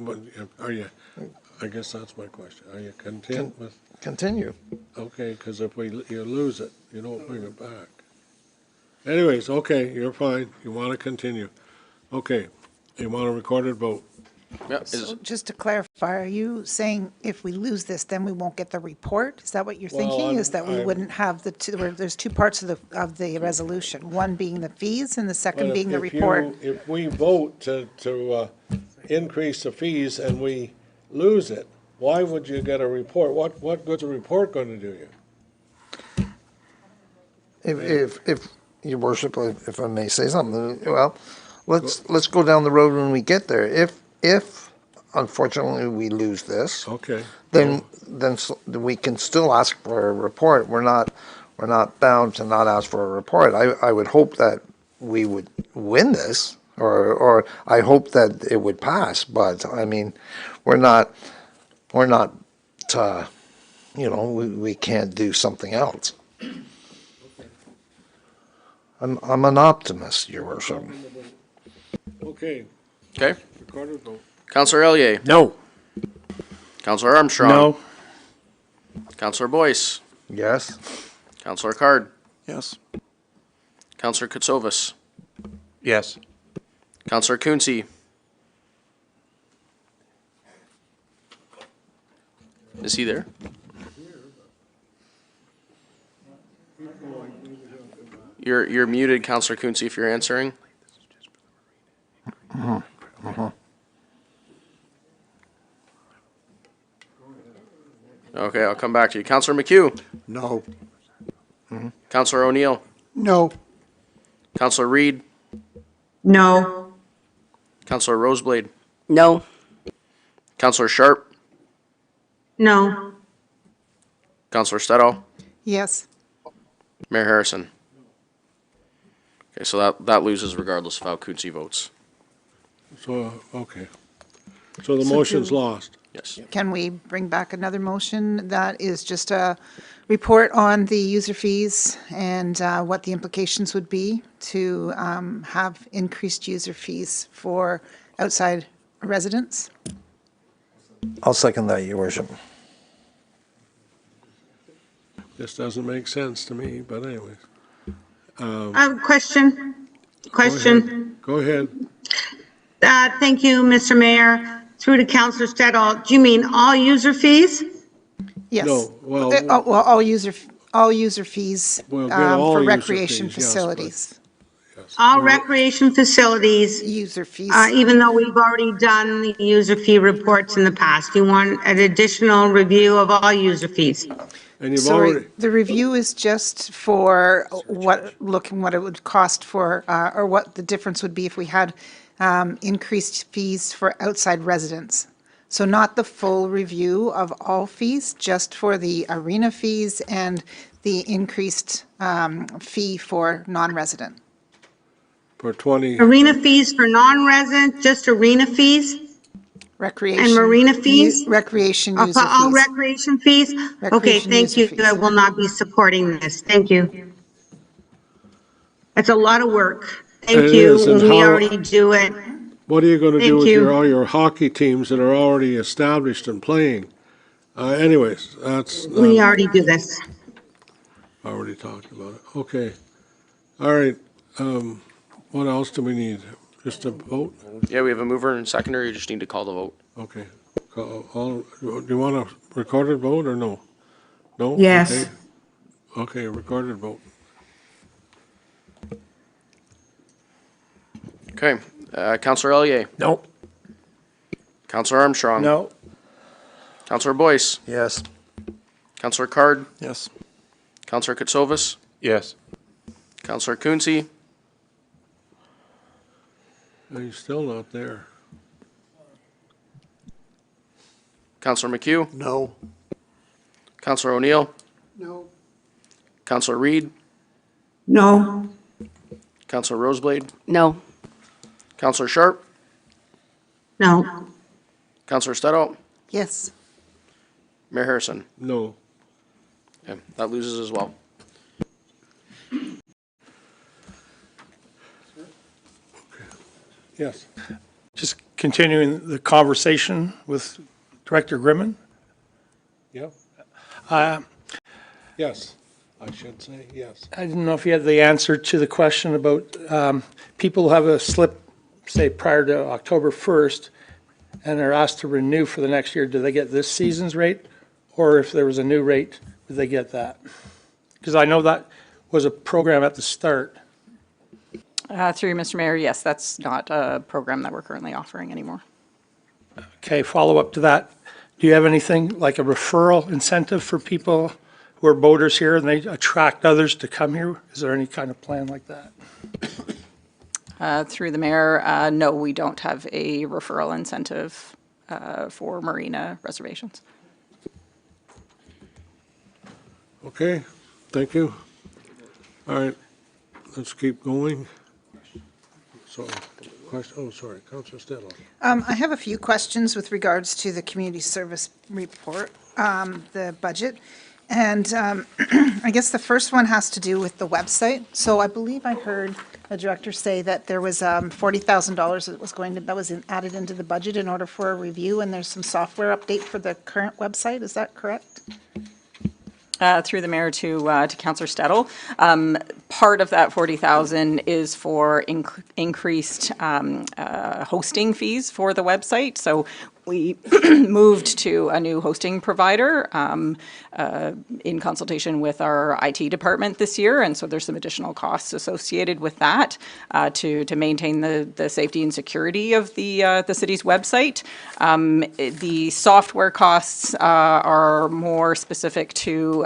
are you, I guess that's my question. Are you content with? Continue. Okay, because if you lose it, you don't bring it back. Anyways, okay, you're fine. You want to continue. Okay, you want a recorded vote? Yeah, So just to clarify, are you saying if we lose this, then we won't get the report? Is that what you're thinking? Is that we wouldn't have there's two parts of the resolution, one being the fees and the second being the report? If we vote to increase the fees and we lose it, why would you get a report? What good's a report gonna do you? If your worship, if I may say something, well, let's go down the road when we get there. If unfortunately we lose this, Okay. then we can still ask for a report. We're not bound to not ask for a report. I would hope that we would win this, or I hope that it would pass. But I mean, we're not. We can't do something else. I'm an optimist, your worship. Okay. Okay. Recorded vote. Councillor Ellier. No. Councillor Armstrong. No. Councillor Boyce. Yes. Councillor Card. Yes. Councillor Kutsovas. Yes. Councillor Quinte. Is he there? You're muted, Councillor Quinte, if you're answering. Okay, I'll come back to you. Councillor McHugh. No. Councillor O'Neill. No. Councillor Reed. No. Councillor Roseblade. No. Councillor Sharp. No. Councillor Stedall. Yes. Mayor Harrison. Okay, so that loses regardless of how Quinte votes. So, okay. So the motion's lost. Yes. Can we bring back another motion that is just a report on the user fees and what the implications would be to have increased user fees for outside residents? I'll second that, your worship. This doesn't make sense to me, but anyways. I have a question. Go ahead. Thank you, Mr. Mayor. Through to Councillor Stedall, do you mean all user fees? Yes. No, well. Well, all user fees Well, get all for user recreation fees, yes, facilities. All recreation facilities, User fees. even though we've already done the user fee reports in the past. You want an additional review of all user fees? And you've Sorry, already, the review is just for looking what it would cost for, or what the difference would be if we had increased fees for outside residents. So not the full review of all fees, just for the arena fees and the increased fee for non-resident. for 20, Arena fees for non-resident, just arena fees? Recreation. And marina fees? Recreation user fees. All recreation fees? Okay, Recreation thank user you. fees. I will not be supporting this. Thank you. That's a lot of work. Thank It you. is, and We how- already do it. what are you gonna do Thank with you. all your hockey teams that are already established and playing? Anyways, that's. We already do this. Already talked about it. Okay. All right. What else do we need? Just a vote? Yeah, we have a mover and seconder. You just need to call the vote. Okay. Do you want a recorded vote or no? No? Yes. Okay. Okay, recorded vote. Okay, Councillor Ellier. No. Councillor Armstrong. No. Councillor Boyce. Yes. Councillor Card. Yes. Councillor Kutsovas. Yes. Councillor Quinte. He's still not there. Councillor McHugh. No. Councillor O'Neill. No. Councillor Reed. No. Councillor Roseblade. No. Councillor Sharp. No. Councillor Stedall. Yes. Mayor Harrison. No. Okay, that loses as well. Yes. Just continuing the conversation with Director Grimman. Yep. Uh, Yes. I should say yes. I didn't know if you had the answer to the question about people who have a slip, say, prior to October 1st, and are asked to renew for the next year. Do they get this season's rate? Or if there was a new rate, would they get that? Because I know that was a program at the start. Through you, Mr. Mayor, yes, that's not a program that we're currently offering anymore. Okay, follow up to that. Do you have anything like a referral incentive for people who are boaters here and they attract others to come here? Is there any kind of plan like that? Through the mayor, no, we don't have a referral incentive for marina reservations. Okay, thank you. All right, let's keep going. So, question, sorry, Councilor Stedall. I have a few questions with regards to the community service report, the budget. And I guess the first one has to do with the website. So I believe I heard the director say that there was $40,000 that was added into the budget in order for a review, and there's some software update for the current website. Is that correct? Through the mayor to Councillor Stedall. Part of that 40,000 is for increased hosting fees for the website. So we moved to a new hosting provider in consultation with our IT department this year, and so there's some additional costs associated with that to maintain the safety and security of the city's website. The software costs are more specific to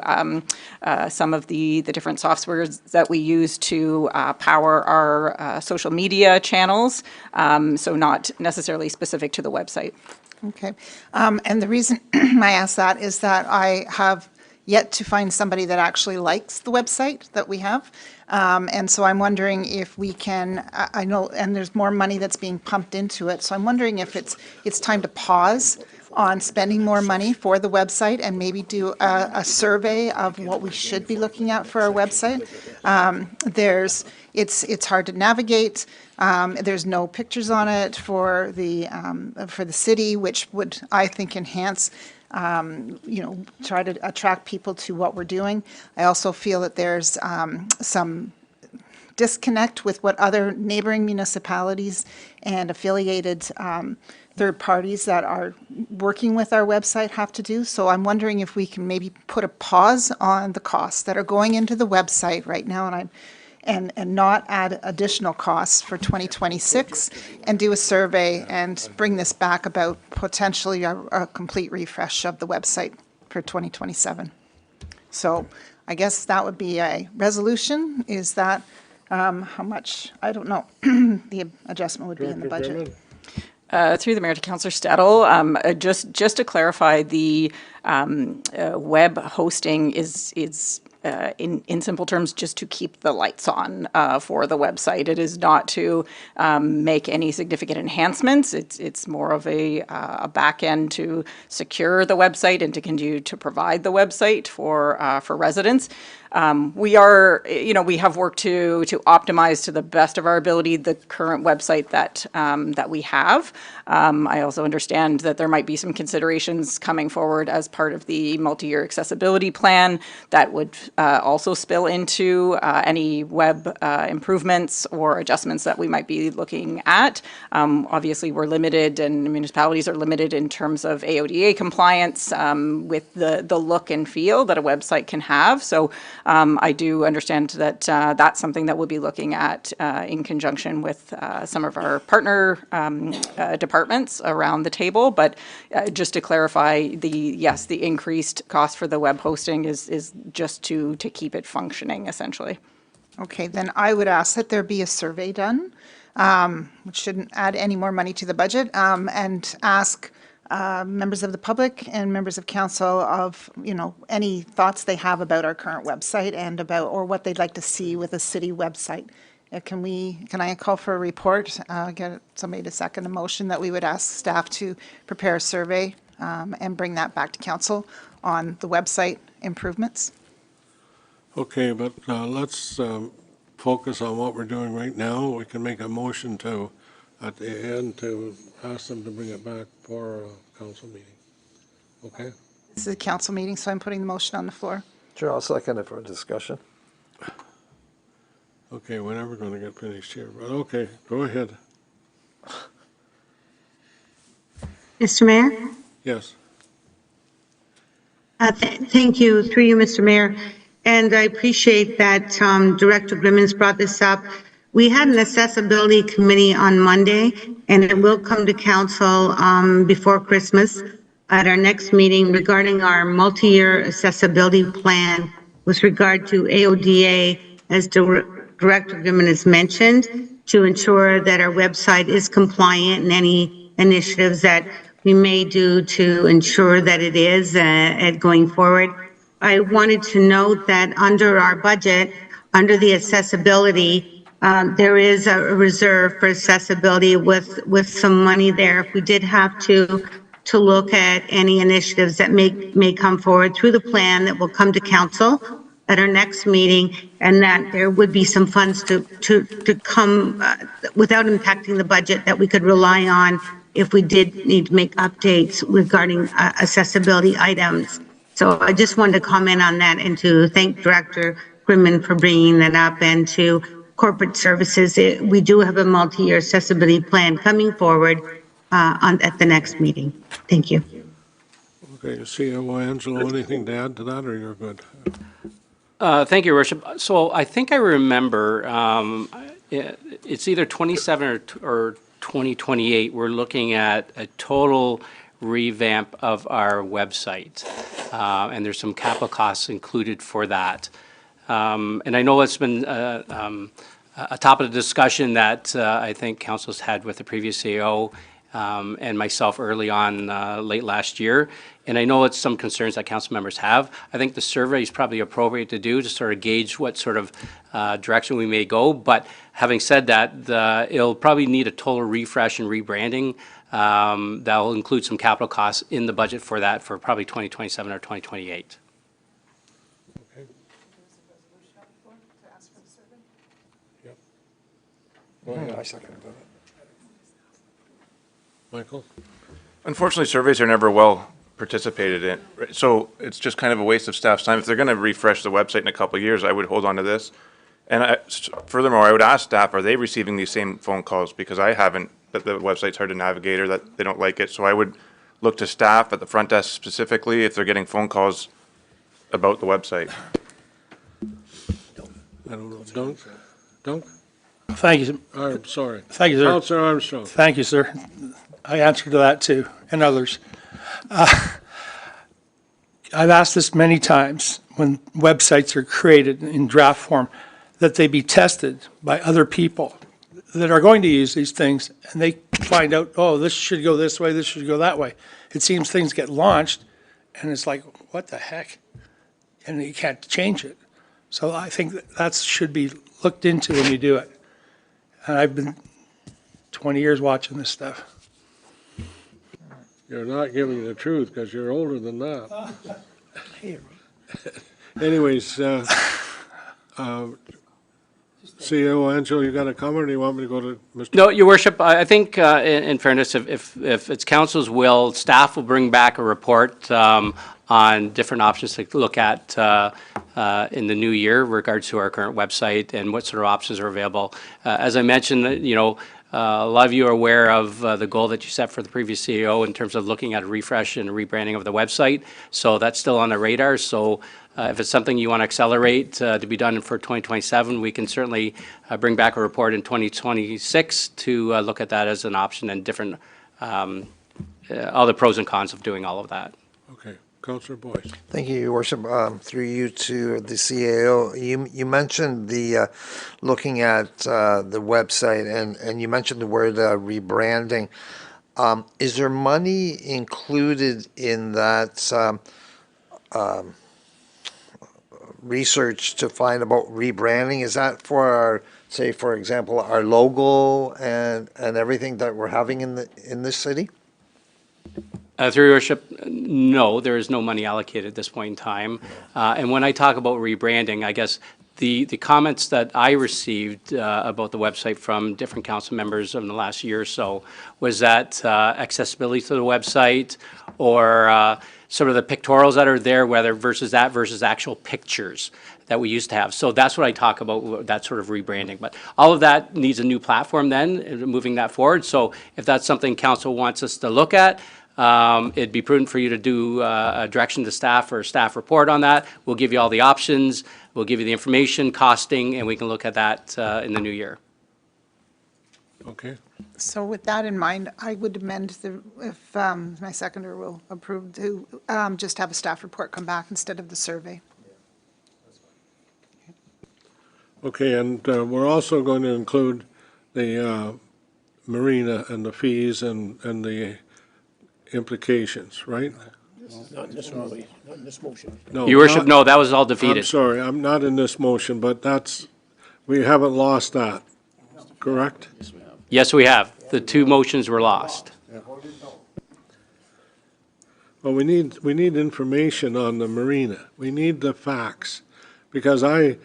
some of the different softwares that we use to power our social media channels, so not necessarily specific to the website. Okay. And the reason I ask that is that I have yet to find somebody that actually likes the website that we have. And so I'm wondering if we can, I know, and there's more money that's being pumped into it. So I'm wondering if it's time to pause on spending more money for the website and maybe do a survey of what we should be looking at for our website. It's hard to navigate. There's no pictures on it for the city, which would, I think, enhance, try to attract people to what we're doing. I also feel that there's some disconnect with what other neighboring municipalities and affiliated third parties that are working with our website have to do. So I'm wondering if we can maybe put a pause on the costs that are going into the website right now, and not add additional costs for 2026, and do a survey and bring this back about potentially a complete refresh of the website for 2027. So I guess that would be a resolution. Is that how much? I don't know. The adjustment would be in the budget. Through the mayor to Councillor Stedall, just to clarify, the web hosting is in simple terms, just to keep the lights on for the website. It is not to make any significant enhancements. It's more of a back end to secure the website and to continue to provide the website for residents. We have worked to optimize to the best of our ability the current website that we have. I also understand that there might be some considerations coming forward as part of the multi-year accessibility plan that would also spill into any web improvements or adjustments that we might be looking at. Obviously, we're limited, and municipalities are limited in terms of AODA compliance with the look and feel that a website can have. So I do understand that that's something that we'll be looking at in conjunction with some of our partner departments around the table. But just to clarify, the increased cost for the web hosting is just to keep it functioning, essentially. Okay, then I would ask that there be a survey done, which shouldn't add any more money to the budget, and ask members of the public and members of council of, any thoughts they have about our current website and or what they'd like to see with a city website. Can I call for a report, get somebody to second a motion that we would ask staff to prepare a survey and bring that back to council on the website improvements? Okay, but let's focus on what we're doing right now. We can make a motion at the end to ask them to bring it back for a council meeting. Okay? This is a council meeting, so I'm putting the motion on the floor. Sure, I'll second it for a discussion. Okay, we're never going to get finished here, but okay, go ahead. Mr. Mayor? Yes. Thank you, through you, Mr. Mayor. And I appreciate that Director Glimmons brought this up. We had an accessibility committee on Monday, and it will come to council before Christmas. at our next meeting regarding our multi-year accessibility plan with regard to AODA, as Director Goodman has mentioned, to ensure that our website is compliant and any initiatives that we may do to ensure that it is going forward. I wanted to note that under our budget, under the accessibility, there is a reserve for accessibility with some money there. If we did have to look at any initiatives that may come forward through the plan that will come to council at our next meeting, and that there would be some funds to come without impacting the budget that we could rely on if we did need to make updates regarding accessibility items. So I just wanted to comment on that and to thank Director Grimman for bringing that up, and to corporate services. We do have a multi-year accessibility plan coming forward at the next meeting. Thank you. Okay, COO Angelo, anything to add to that, or you're good? Thank you, Your Worship. So I think I remember it's either 27 or 2028. We're looking at a total revamp of our website, and there's some capital costs included for that. And I know it's been a topic of discussion that I think Council's had with the previous CEO and myself early on late last year. And I know it's some concerns that council members have. I think the survey is probably appropriate to do to sort of gauge what sort of direction we may go. But having said that, it'll probably need a total refresh and rebranding. That will include some capital costs in the budget for that for probably 2027 or 2028. Okay. Yep. Go ahead. I second that. Michael? Unfortunately, surveys are never well participated in, so it's just kind of a waste of staff's time. If they're going to refresh the website in a couple of years, I would hold on to this. And furthermore, I would ask staff, are they receiving these same phone calls? Because I haven't, that the website's hard to navigate or that they don't like it. So I would look to staff at the front desk specifically if they're getting phone calls about the website. I don't know. Dunk? Thank you. I'm sorry. Thank you, sir. Councilor Armstrong. Thank you, sir. I answered to that too, and others. I've asked this many times when websites are created in draft form, that they be tested by other people that are going to use these things, and they find out, oh, this should go this way, this should go that way. It seems things get launched, and it's like, what the heck? And you can't change it. So I think that should be looked into when you do it. And I've been 20 years watching this stuff. You're not giving the truth because you're older than that. Anyways, CEO Angelo, you got a comment, or do you want me to go to Mr.? No, Your Worship, I think in fairness, if it's council's will, staff will bring back a report on different options to look at in the new year in regards to our current website and what sort of options are available. As I mentioned, you know, a lot of you are aware of the goal that you set for the previous CEO in terms of looking at a refresh and rebranding of the website. So that's still on the radar. So if it's something you want to accelerate to be done for 2027, we can certainly bring back a report in 2026 to look at that as an option and different, all the pros and cons of doing all of that. Okay. Councilor Boyce. Thank you, Your Worship. Through you to the CAO, you mentioned the looking at the website, and you mentioned the word rebranding. Is there money included in that research to find about rebranding? Is that for our, say, for example, our logo and everything that we're having in this city? Through Your Worship, no, there is no money allocated at this point in time. And when I talk about rebranding, I guess the comments that I received about the website from different council members in the last year or so was that accessibility to the website or sort of the pictorials that are there, whether versus actual pictures that we used to have. So that's what I talk about, that sort of rebranding. But all of that needs a new platform then, moving that forward. So if that's something council wants us to look at, it'd be prudent for you to do a direction to staff or a staff report on that. We'll give you all the options. We'll give you the information, costing, and we can look at that in the new year. Okay, So with that in mind, I would amend if my seconder will approve, to just have a staff report come back instead of the survey. okay, and we're also going to include the marina and the fees and the implications, right? Not in this motion, not in this motion. No, Your worship, not- no, that was all defeated. I'm sorry, I'm not in this motion, but we haven't lost that, correct? Yes, we have. The two motions were lost. Well, we need information on the marina. We need the facts, because I'm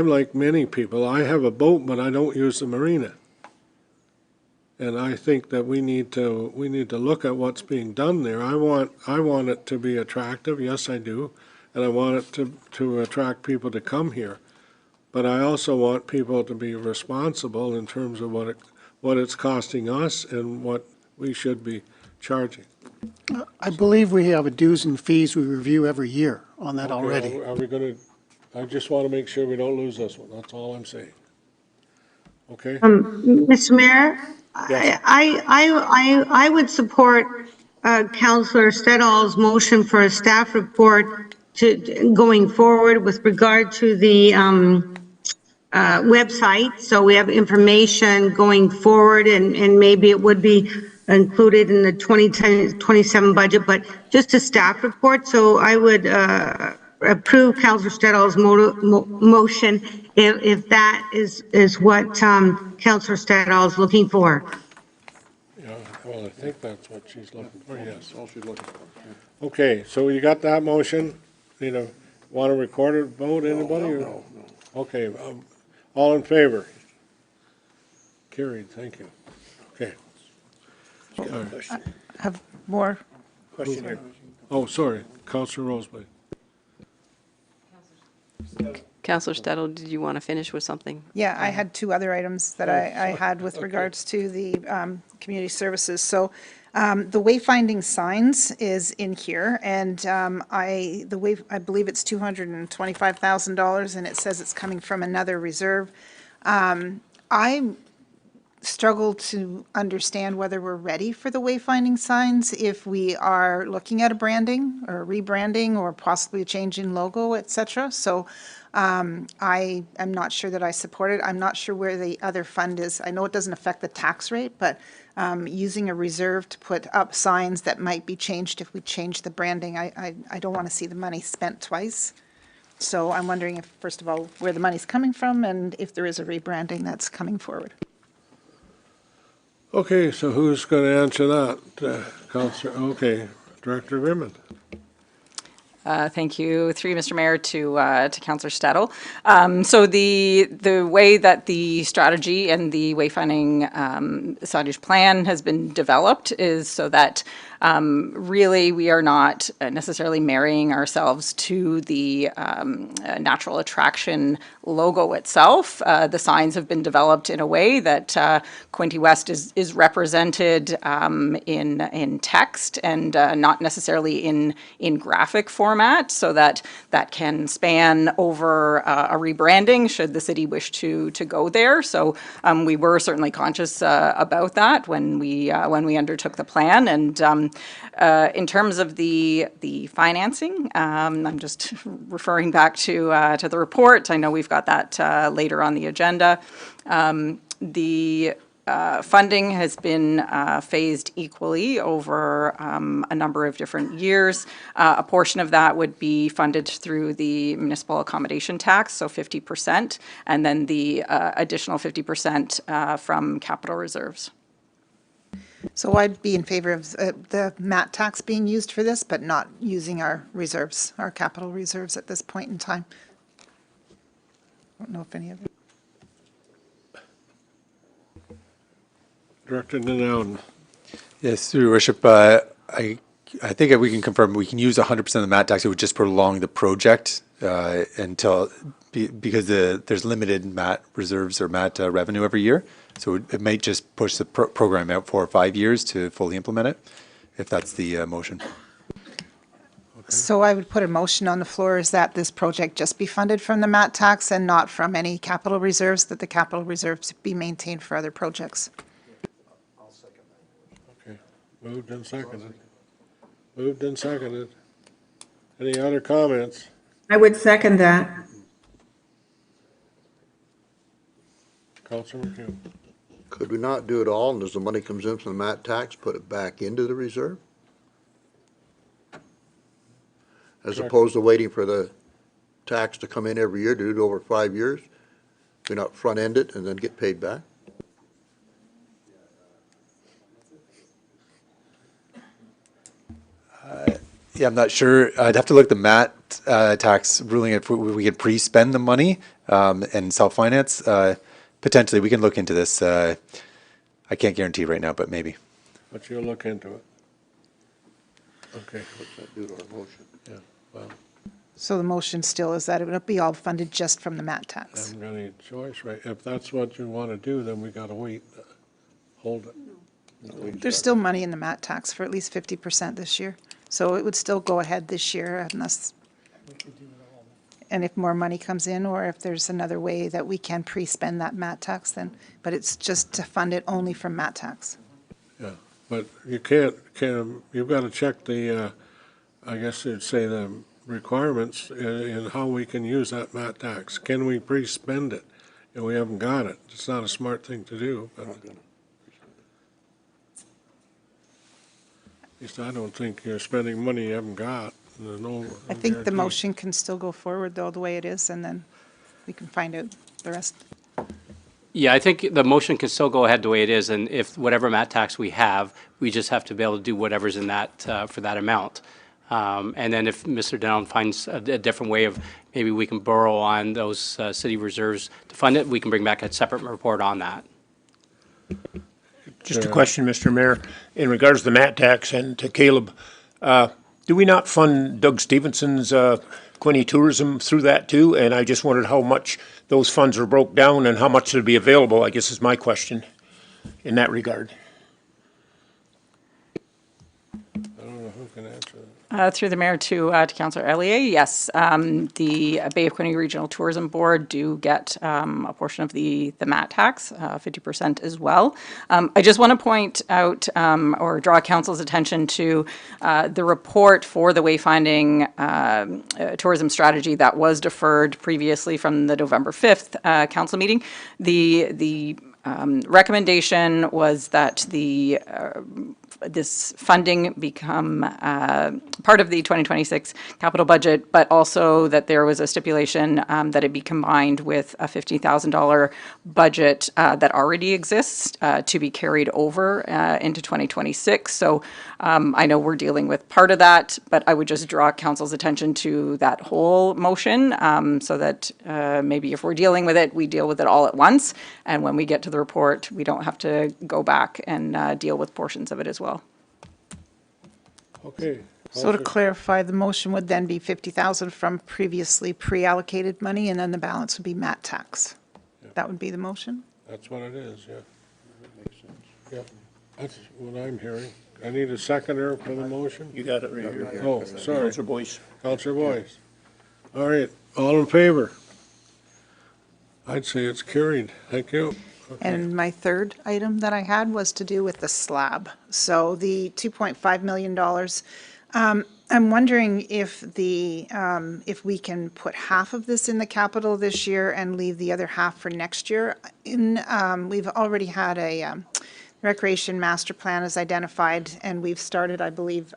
like many people. I have a boat, but I don't use the marina. And I think that we need to look at what's being done there. I want it to be attractive, yes, I do, and I want it to attract people to come here. But I also want people to be responsible in terms of what it's costing us and what we should be charging. I believe we have a dues and fees we review every year on that Okay, already. Are we gonna, I just want to make sure we don't lose this one, that's all I'm saying. Okay? Mr. Mayor, Yes. I would support Councillor Stedall's motion for a staff report going forward with regard to the website, so we have information going forward, and maybe it would be included in the 2027 budget, but just a staff report. So I would approve Councillor Stedall's motion if that is what Councillor Stedall is looking for. Yeah, well, I think that's what she's looking for, yes. All she's looking for. Okay, so you got that motion? Want to record it, vote, anybody? No. Okay, all in favor? Carried, thank you. Okay. I have more. Question here. Oh, sorry, Councillor Roseblade. Councillor Stedall, did you want to finish with something? Yeah, I had two other items that I had with regards to the community services. So the wayfinding signs is in here, and I believe it's $225,000, and it says it's coming from another reserve. I struggle to understand whether we're ready for the wayfinding signs, if we are looking at a branding or a rebranding or possibly a change in logo, et cetera. So I am not sure that I support it. I'm not sure where the other fund is. I know it doesn't affect the tax rate, but using a reserve to put up signs that might be changed if we change the branding, I don't want to see the money spent twice. So I'm wondering if, first of all, where the money's coming from and if there is a rebranding that's coming forward. Okay, so who's going to answer that? Councillor, okay, Director Grimond. Thank you, through you, Mr. Mayor, to Councillor Stedall. So the way that the strategy and the wayfinding signage plan has been developed is so that really we are not necessarily marrying ourselves to the natural attraction logo itself. The signs have been developed in a way that Quinte West is represented in text and not necessarily in graphic format, so that can span over a rebranding should the city wish to go there. So we were certainly conscious about that when we undertook the plan. And in terms of the financing, I'm just referring back to the report. I know we've got that later on the agenda. The funding has been phased equally over a number of different years. A portion of that would be funded through the municipal accommodation tax, so 50%, and then the additional 50% from capital reserves. So I'd be in favor of the MAT tax being used for this, but not using our reserves, our capital reserves at this point in time. I don't know if any of you. Director Denown. Yes, through your worship, I think we can confirm we can use 100% of the MAT tax. It would just prolong the project until, because there's limited MAT reserves or MAT revenue every year. So it might just push the program out 4 or 5 years to fully implement it, if that's the motion. So I would put a motion on the floor is that this project just be funded from the MAT tax and not from any capital reserves, that the capital reserves be maintained for other projects. Okay, moved and seconded. Moved and seconded. Any other comments? I would second that. Councilor McHugh. Could we not do it all, and as the money comes in from the MAT tax, put it back into the reserve? As Correct. opposed to waiting for the tax to come in every year, do it over 5 years? We not front-end it and then get paid back? Yeah, I'm not sure. I'd have to look at the MAT tax ruling if we could pre-spend the money and self-finance. Potentially, we can look into this. I can't guarantee right now, but maybe. But you'll look into it. Okay, What's that do to our motion? yeah, well, So the motion still is that it would be all funded just from the MAT I tax. haven't got any choice, right? If that's what you want to do, then we got to wait. Hold it. There's still money in the MAT tax for at least 50% this year. So it would still go ahead this year unless, and if more money comes in, or if there's another way that we can pre-spend that MAT tax, then, but it's just to fund it only from MAT tax. Yeah, but you you've got to check the, I guess you'd say the requirements in how we can use that MAT tax. Can we pre-spend it? And we haven't got it. It's not a smart thing to do, but at least I don't think you're spending money you haven't got. No I think the guarantee. motion can still go forward though, the way it is, and then we can find out the rest. Yeah, I think the motion can still go ahead the way it is, and if whatever MAT tax we have, we just have to be able to do whatever's in that, for that amount. And then if Mr. Down finds a different way of, maybe we can borrow on those city reserves to fund it, we can bring back a separate report on that. Just a question, Mr. Mayor, in regards to the MAT tax and to Caleb. Do we not fund Doug Stevenson's Quinte Tourism through that too? And I just wondered how much those funds are broke down and how much would be available, I guess is my question in that regard. I don't know who can answer that. Through the mayor to Councillor Ellier, yes, the Bay of Quinte Regional Tourism Board do get a portion of the MAT tax, 50% as well. I just want to point out or draw council's attention to the report for the wayfinding tourism strategy that was deferred previously from the November 5th council meeting. The recommendation was that this funding become part of the 2026 capital budget, but also that there was a stipulation that it be combined with a $50,000 budget that already exists to be carried over into 2026. So I know we're dealing with part of that, but I would just draw council's attention to that whole motion so that maybe if we're dealing with it, we deal with it all at once. And when we get to the report, we don't have to go back and deal with portions of it as well. Okay. So to clarify, the motion would then be 50,000 from previously pre-allocated money, and then the balance would be MAT tax. That would be the motion? That's what it is, yeah. Yeah, that's what I'm hearing. I need a seconder for the motion. You got it right here. Oh, sorry. Councillor Boyce. Councillor Boyce. All right, all in favor? I'd say it's carried. Thank you. Okay. And my third item that I had was to do with the slab. So the $2.5 million, I'm wondering if if we can put half of this in the capital this year and leave the other half for next year. We've already had a recreation master plan is identified, and we've started, I believe,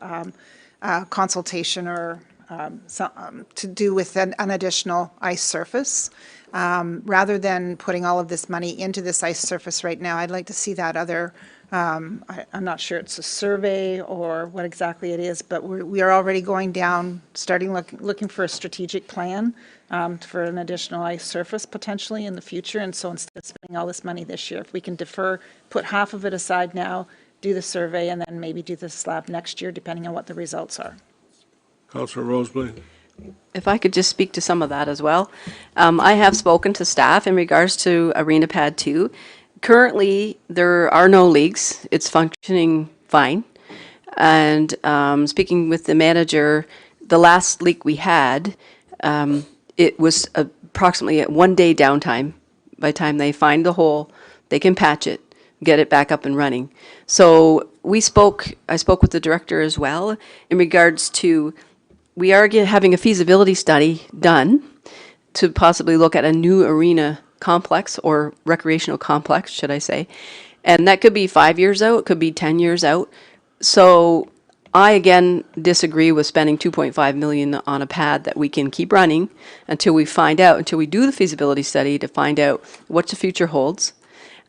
consultation or to do with an additional ice surface. Rather than putting all of this money into this ice surface right now, I'd like to see that other, I'm not sure it's a survey or what exactly it is, but we are already going down, starting looking for a strategic plan for an additional ice surface potentially in the future. And so instead of spending all this money this year, if we can defer, put half of it aside now, do the survey, and then maybe do the slab next year, depending on what the results are. Councillor Roseblade. If I could just speak to some of that as well. I have spoken to staff in regards to Arena Pad 2. Currently, there are no leaks. It's functioning fine. And speaking with the manager, the last leak we had, it was approximately a 1-day downtime. By the time they find the hole, they can patch it, get it back up and running. So I spoke with the director as well in regards to, we are having a feasibility study done to possibly look at a new arena complex, or recreational complex, should I say. And that could be 5 years out, it could be 10 years out. So I, again, disagree with spending 2.5 million on a pad that we can keep running until we do the feasibility study to find out what the future holds.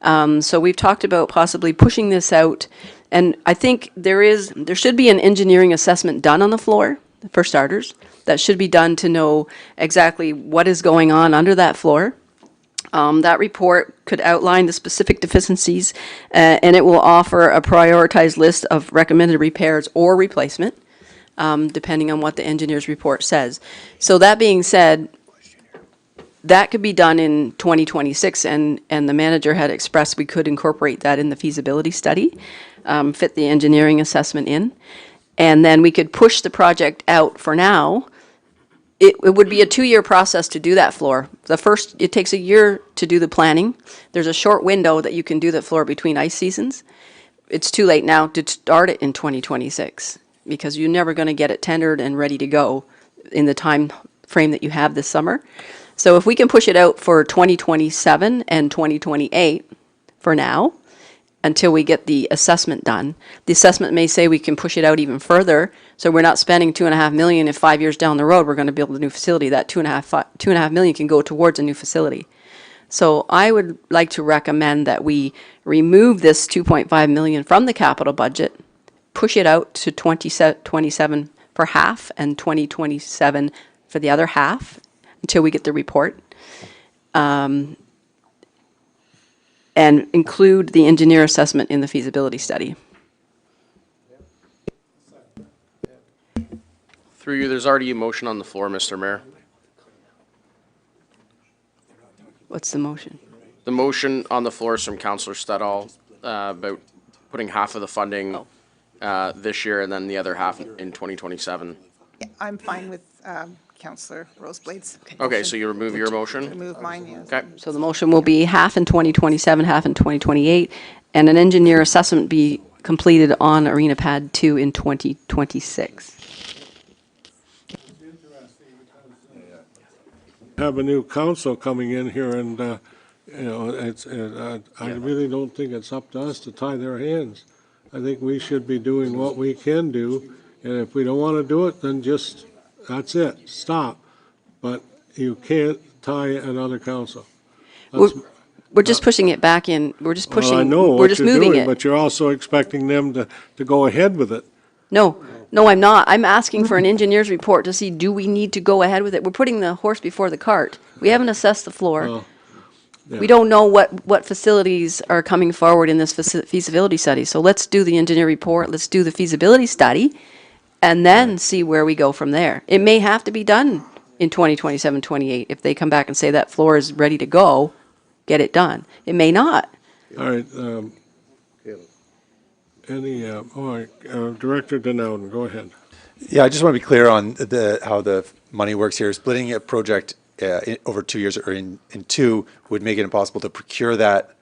So we've talked about possibly pushing this out, and I think there should be an engineering assessment done on the floor, for starters. That should be done to know exactly what is going on under that floor. That report could outline the specific deficiencies, and it will offer a prioritized list of recommended repairs or replacement, depending on what the engineer's report says. So that being said, that could be done in 2026, and the manager had expressed we could incorporate that in the feasibility study, fit the engineering assessment in, and then we could push the project out for now. It would be a 2-year process to do that floor. It takes a year to do the planning. There's a short window that you can do the floor between ice seasons. It's too late now to start it in 2026 because you're never going to get it tendered and ready to go in the time frame that you have this summer. So if we can push it out for 2027 and 2028 for now, until we get the assessment done. The assessment may say we can push it out even further, so we're not spending $2.5 million if 5 years down the road we're going to build a new facility. That $2.5 million can go towards a new facility. So I would like to recommend that we remove this $2.5 million from the capital budget, push it out to 2027 for half and 2027 for the other half until we get the report. And include the engineer assessment in the feasibility study. Through you, there's already a motion on the floor, Mr. Mayor. What's the motion? The motion on the floor is from Councillor Stedall about putting half of the funding this year and then the other half in 2027. Yeah, I'm fine with Councillor Roseblade's. Okay, so you remove your motion? Remove mine, yes. Okay. So the motion will be half in 2027, half in 2028, and an engineer assessment be completed on Arena Pad 2 in 2026. Have a new council coming in here, and, I really don't think it's up to us to tie their hands. I think we should be doing what we can do, and if we don't want to do it, then just, that's it, stop. But you can't tie another council. We're just pushing it back in, we're just pushing, Well, I know we're what just you're moving doing, it. but you're also expecting them to go ahead with it. No, I'm not. I'm asking for an engineer's report to see, do we need to go ahead with it? We're putting the horse before the cart. We haven't assessed the floor. Well, yeah. We don't know what facilities are coming forward in this feasibility study. So let's do the engineer report, let's do the feasibility study, and then see where we go from there. It may have to be done in 2027, 28. If they come back and say that floor is ready to go, get it done. It may not. All right, Director Denouden, go ahead. Yeah, I just want to be clear on how the money works here. Splitting a project over 2 years or in two would make it impossible to procure that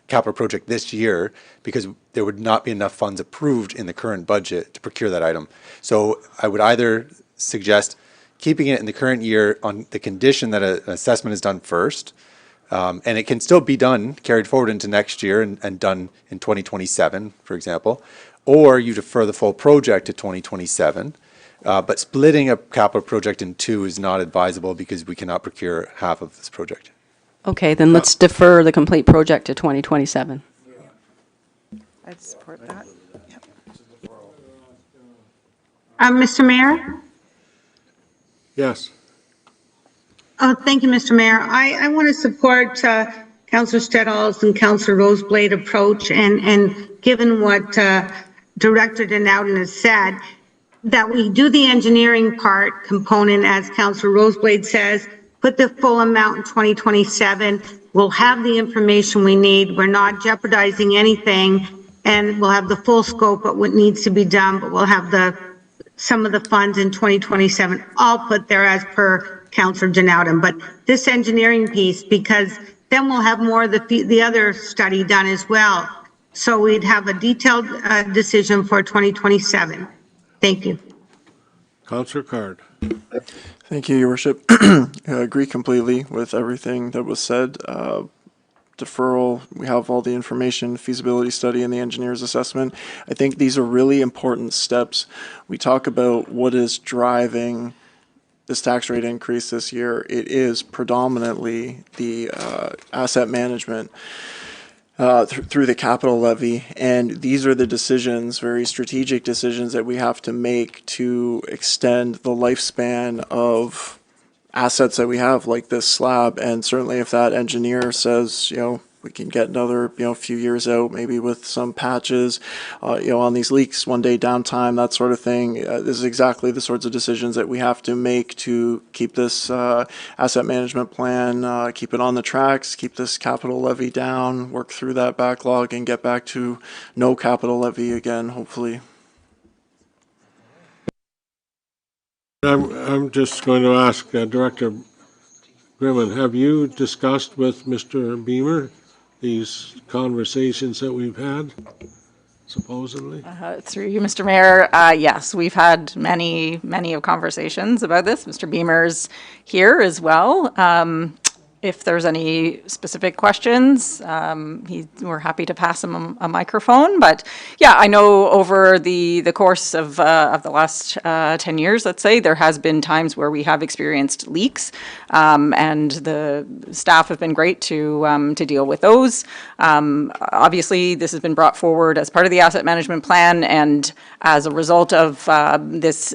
capital project this year because there would not be enough funds approved in the current budget to procure that item. So I would either suggest keeping it in the current year on the condition that an assessment is done first, and it can still be done, carried forward into next year and done in 2027, for example, or you defer the full project to 2027. But splitting a capital project in two is not advisable because we cannot procure half of this project. Okay, then let's defer the complete project to 2027. I'd support that. Yep. Mr. Mayor? Yes. Oh, thank you, Mr. Mayor. I want to support Councillor Stedall's and Councillor Roseblade approach, and given what Director Denouden has said, that we do the engineering part component, as Councillor Roseblade says, put the full amount in 2027. We'll have the information we need. We're not jeopardizing anything, and we'll have the full scope of what needs to be done, but we'll have the some of the funds in 2027, all put there as per Councillor Denowden. But this engineering piece, because then we'll have more of the other study done as well. So we'd have a detailed decision for 2027. Thank you. Councillor Card. Thank you, Your Worship. I agree completely with everything that was said. Deferral, we have all the information, feasibility study, and the engineer's assessment. I think these are really important steps. We talk about what is driving this tax rate increase this year. It is predominantly the asset management through the capital levy, and these are the decisions, very strategic decisions that we have to make to extend the lifespan of assets that we have, like this slab. And certainly if that engineer says, you know, we can get another, you know, few years out, maybe with some patches, you know, on these leaks, 1 day downtime, that sort of thing. This is exactly the sorts of decisions that we have to make to keep this asset management plan, keep it on the tracks, keep this capital levy down, work through that backlog, and get back to no capital levy again, hopefully. I'm just going to ask Director Grimman, have you discussed with Mr. Beamer these conversations that we've had, supposedly? Through you, Mr. Mayor, yes, we've had many of conversations about this. Mr. Beamer's here as well. If there's any specific questions, we're happy to pass him a microphone. But yeah, I know over the course of the last 10 years, let's say, there has been times where we have experienced leaks, and the staff have been great to deal with those. Obviously, this has been brought forward as part of the asset management plan, and as a result of this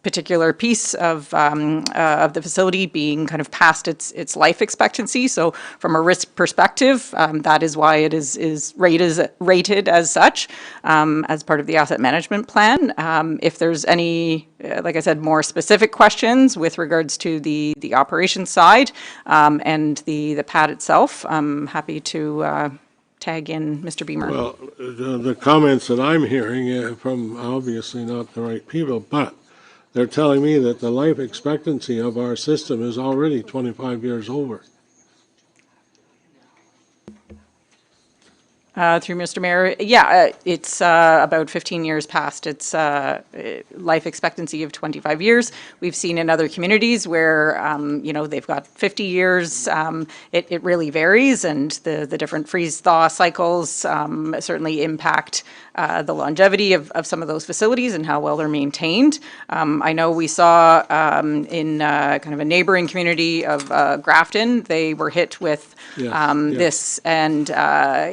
particular piece of the facility being kind of past its life expectancy. So from a risk perspective, that is why it is rated as such as part of the asset management plan. If there's any, like I said, more specific questions with regards to the operations side and the pad itself, I'm happy to tag in Mr. Beamer. Well, the comments that I'm hearing from obviously not the right people, but they're telling me that the life expectancy of our system is already 25 years over. Through Mr. Mayor, yeah, it's about 15 years past its life expectancy of 25 years. We've seen in other communities where, you know, they've got 50 years. It really varies, and the different freeze-thaw cycles certainly impact the longevity of some of those facilities and how well they're maintained. I know we saw in kind of a neighboring community of Grafton, they were hit with this, and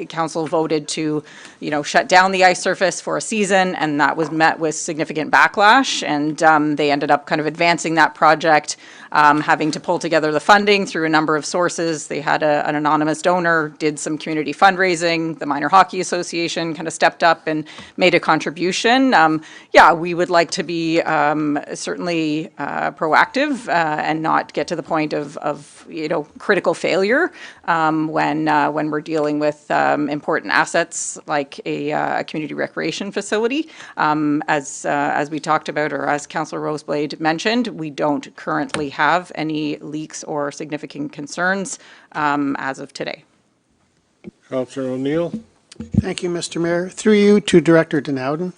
council voted to, you know, shut down the ice surface for a season, and that was met with significant backlash, and they ended up kind of advancing that project, having to pull together the funding through a number of sources. They had an anonymous donor, did some community fundraising, the Minor Hockey Association kind of stepped up and made a contribution. Yeah, we would like to be certainly proactive and not get to the point of you know, critical failure when we're dealing with important assets like a community recreation facility. As we talked about, or as Councillor Roseblade mentioned, we don't currently have any leaks or significant concerns as of today. Councillor O'Neill. Thank you, Mr. Mayor. Through you to Director Denowden.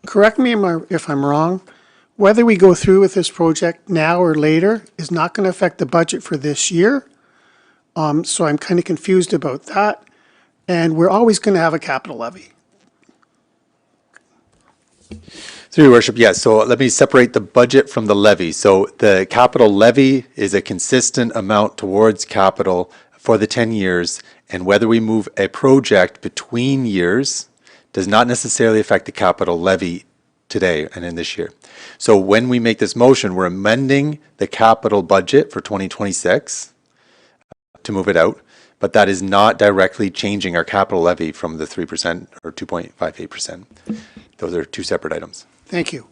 Correct me if I'm wrong. Whether we go through with this project now or later is not going to affect the budget for this year. So I'm kind of confused about that. And we're always going to have a capital levy. Through your worship, yes. So let me separate the budget from the levy. So the capital levy is a consistent amount towards capital for the 10 years. And whether we move a project between years does not necessarily affect the capital levy today and in this year. So when we make this motion, we're amending the capital budget for 2026 to move it out, but that is not directly changing our capital levy from the 3% or 2.58%. Those are two separate items. Thank you.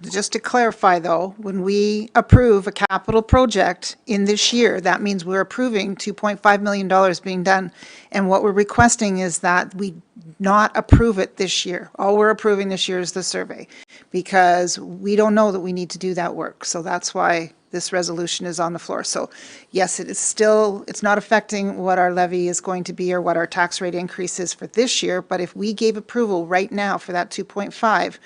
Just to clarify, though, when we approve a capital project in this year, that means we're approving $2.5 million being done. And what we're requesting is that we not approve it this year. All we're approving this year is the survey, because we don't know that we need to do that work. So that's why this resolution is on the floor. So yes, it is still, it's not affecting what our levy is going to be or what our tax rate increase is for this year, but if we gave approval right now for that 2.5,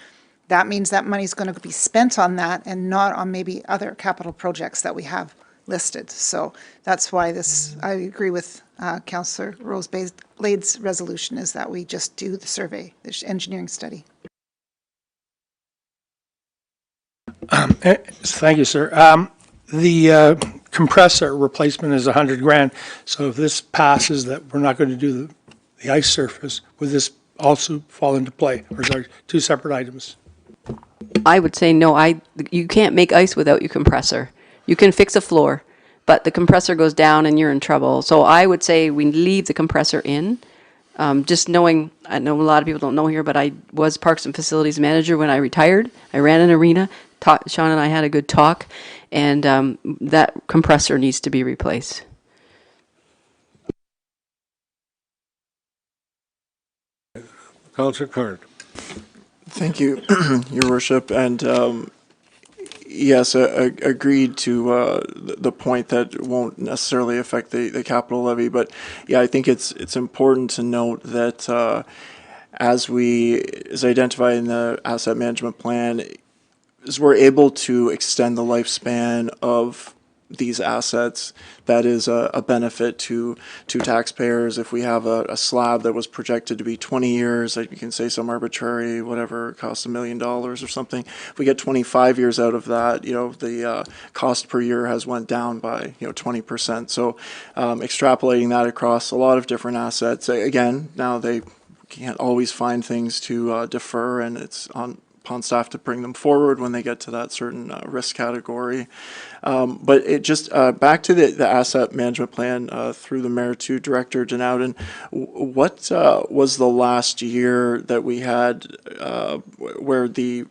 that means that money's going to be spent on that and not on maybe other capital projects that we have listed. So that's why this, I agree with Councillor Roseblade's resolution, is that we just do the survey, the engineering study. Thank you, sir. The compressor replacement is 100 grand. So if this passes that we're not going to do the ice surface, would this also fall into play? Or is there two separate items? I would say no. You can't make ice without your compressor. You can fix a floor, but the compressor goes down and you're in trouble. So I would say we leave the compressor in. Just knowing, I know a lot of people don't know here, but I was Parks and Facilities Manager when I retired. I ran an arena. Sean and I had a good talk, and that compressor needs to be replaced. Councillor Card. Thank you, Your Worship, and yes, agreed to the point that it won't necessarily affect the capital levy, but yeah, I think it's important to note that as identified in the asset management plan, is we're able to extend the lifespan of these assets. That is a benefit to taxpayers. If we have a slab that was projected to be 20 years, like you can say some arbitrary, whatever, it costs $1 million or something. If we get 25 years out of that, the cost per year has went down by 20%. So extrapolating that across a lot of different assets. Again, now they can't always find things to defer, and it's upon staff to bring them forward when they get to that certain risk category. But it just, back to the asset management plan through the mayor to Director Denowden, what was the last year that we had where the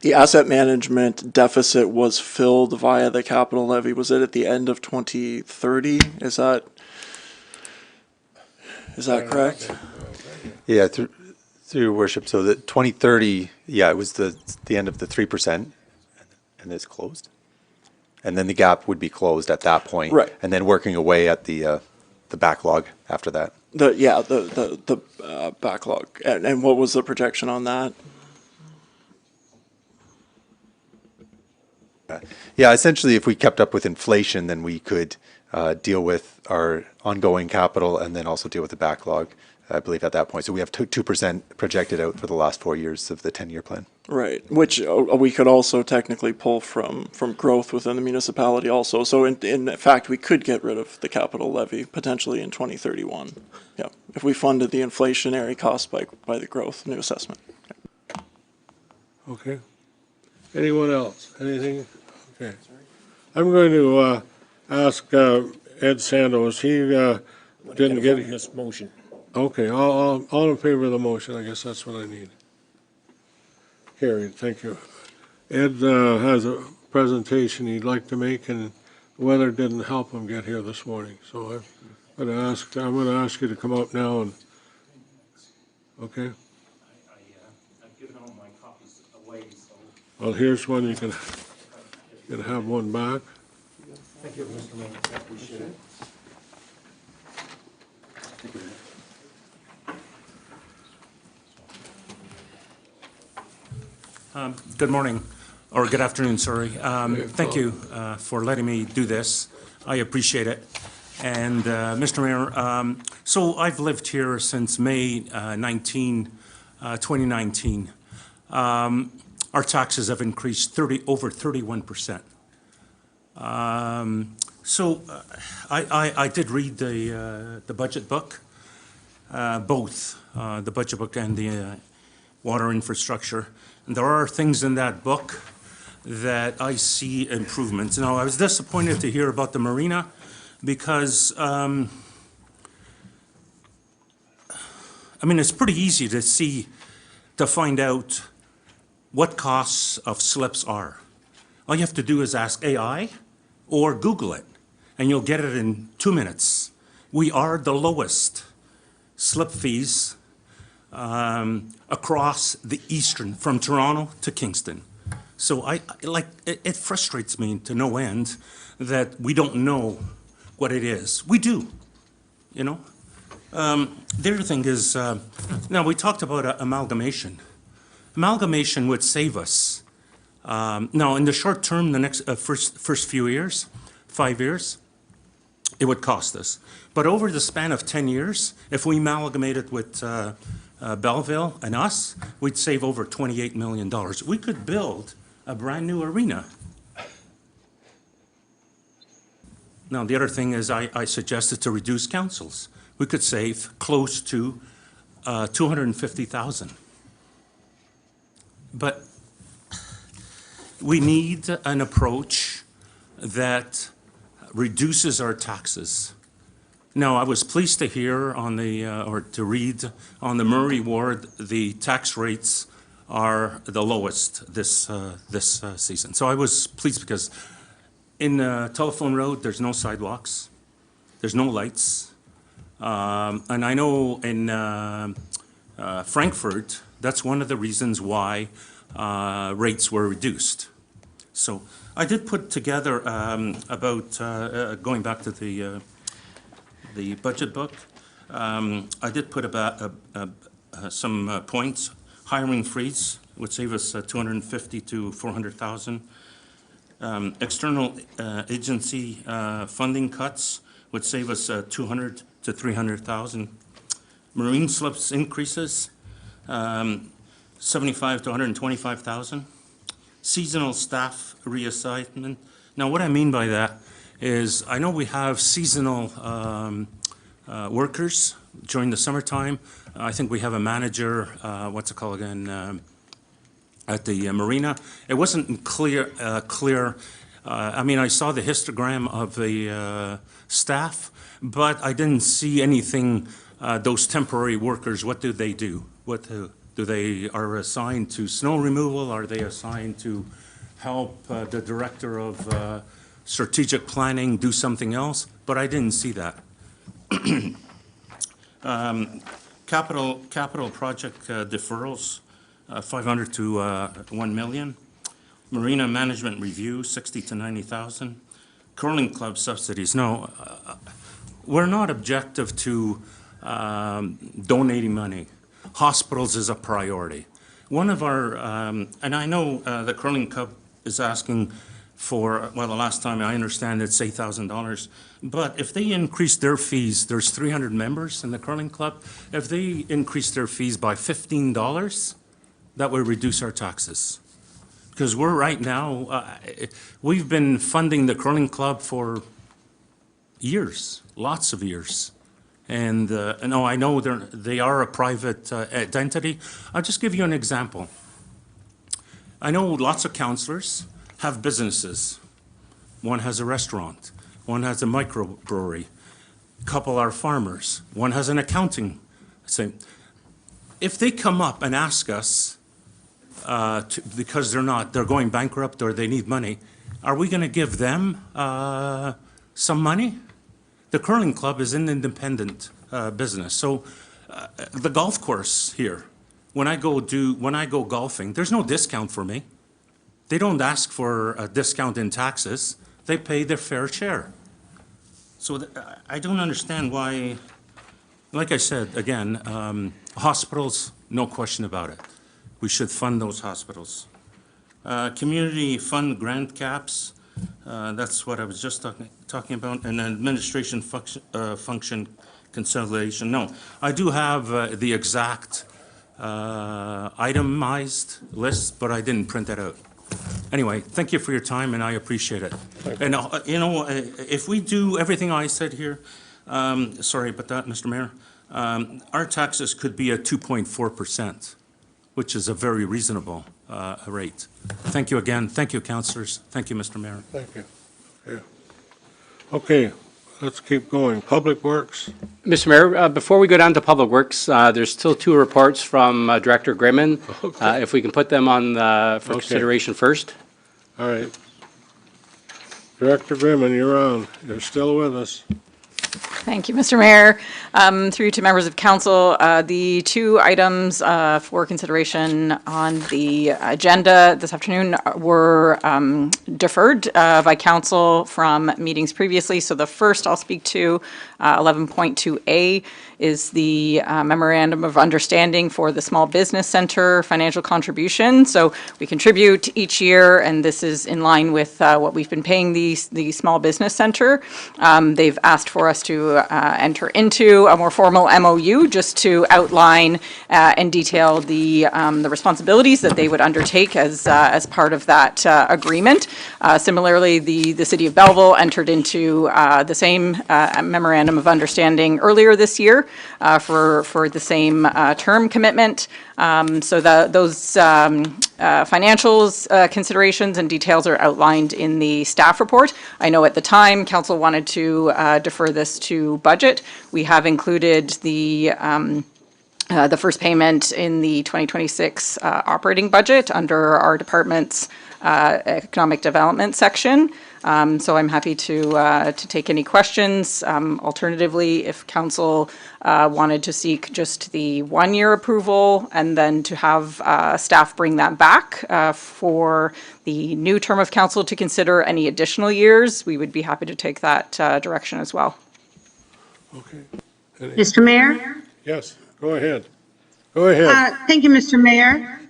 asset management deficit was filled via the capital levy? Was it at the end of 2030? Is that correct? Yeah, through your worship. So the 2030, yeah, it was the end of the 3%, and it's closed. And then the gap would be closed at that point. Right. And then working away at the backlog after that. The backlog. And what was the projection on that? Yeah, essentially, if we kept up with inflation, then we could deal with our ongoing capital and then also deal with the backlog, I believe, at that point. So we have 2% projected out for the last 4 years of the 10-year plan. Right, which we could also technically pull from growth within the municipality also. So in fact, we could get rid of the capital levy potentially in 2031. Yeah, if we funded the inflationary cost by the growth new assessment. Okay. Anyone else? Anything? Okay. I'm going to ask Ed Sandos. He didn't get this motion. Okay, all in favor of the motion. I guess that's what I need. Carried, thank you. Ed has a presentation he'd like to make, and the weather didn't help him get here this morning. So I'm going to ask you to come up now and, okay? I've given all my copies away, so. Well, here's one. You can have one back. Thank you, Mr. Mayor. I appreciate it. Good morning, or good afternoon, sorry. Thank you for letting me do this. I appreciate it. And Mr. Mayor, so I've lived here since May 2019. Our taxes have increased over 31%. So I did read the budget book, both the budget book and the water infrastructure. And there are things in that book that I see improvements. Now, I was disappointed to hear about the marina because, I mean, it's pretty easy to find out what costs of slips are. All you have to do is ask AI or Google it, and you'll get it in 2 minutes. We are the lowest slip fees across the eastern, from Toronto to Kingston. So it frustrates me to no end that we don't know what it is. We do, you know? The other thing is, now we talked about amalgamation. Amalgamation would save us. Now, in the short term, the next first few years, 5 years, it would cost us. But over the span of 10 years, if we amalgamated with Belleville and us, we'd save over $28 million. We could build a brand-new arena. Now, the other thing is I suggested to reduce councils. We could save close to $250,000. But we need an approach that reduces our taxes. Now, I was pleased to hear on the, or to read on the Murray Ward, the tax rates are the lowest this season. So I was pleased because in Telephone Road, there's no sidewalks, there's no lights. And I know in Frankfurt, that's one of the reasons why rates were reduced. So I did put together about, going back to the budget book, I did put about some points. Hiring freeze would save us 250 to 400,000. External agency funding cuts would save us 200 to 300,000. Marine slips increases, 75 to 125,000. Seasonal staff reassignment. Now, what I mean by that is I know we have seasonal workers during the summertime. I think we have a manager, what's it called again, at the marina. It wasn't clear. I mean, I saw the histogram of the staff, but I didn't see anything. Those temporary workers, what do they do? What do they are assigned to snow removal? Are they assigned to help the director of strategic planning do something else? But I didn't see that. Capital project deferrals, 500 to 1 million. Marina management review, 60 to 90,000. Curling club subsidies. No, we're not objective to donating money. Hospitals is a priority. One of our, and I know the curling club is asking for, well, the last time I understand it's $8,000. But if they increase their fees, there's 300 members in the curling club. If they increase their fees by $15, that would reduce our taxes. Because we're right now, we've been funding the curling club for years, lots of years. And no, I know they are a private entity. I'll just give you an example. I know lots of councillors have businesses. One has a restaurant. One has a microbrewery. A couple are farmers. One has an accounting. If they come up and ask us, because they're going bankrupt or they need money, are we going to give them some money? The curling club is an independent business. So the golf course here, when I go golfing, there's no discount for me. They don't ask for a discount in taxes. They pay their fair share. So I don't understand why, like I said, again, hospitals, no question about it. We should fund those hospitals. Community fund grant caps, that's what I was just talking about, and administration function consolidation. No, I do have the exact itemized list, but I didn't print that out. Anyway, thank you for your time, and I appreciate it. And, you know, if we do everything I said here, sorry about that, Mr. Mayor, our taxes could be at 2.4%, which is a very reasonable rate. Thank you again. Thank you, councillors. Thank you, Mr. Mayor. Thank you. Yeah. Okay, let's keep going. Public Works. Mr. Mayor, before we go down to Public Works, there's still two reports from Director Grimman. Okay. If we can put them on for consideration first. All right. Director Grimman, you're on. You're still with us. Thank you, Mr. Mayor. Through to members of council, the two items for consideration on the agenda this afternoon were deferred by council from meetings previously. So the first I'll speak to, 11.2A, is the memorandum of understanding for the Small Business Center financial contribution. So we contribute each year, and this is in line with what we've been paying the Small Business Center. They've asked for us to enter into a more formal MOU just to outline and detail the responsibilities that they would undertake as part of that agreement. Similarly, the City of Belleville entered into the same memorandum of understanding earlier this year for the same term commitment. So those financials considerations and details are outlined in the staff report. I know at the time, council wanted to defer this to budget. We have included the first payment in the 2026 operating budget under our department's economic development section. So I'm happy to take any questions. Alternatively, if council wanted to seek just the 1-year approval and then to have staff bring that back for the new term of council to consider any additional years, we would be happy to take that direction as well. Okay. Mr. Mayor? Yes, go ahead. Go ahead. Thank you, Mr. Mayor.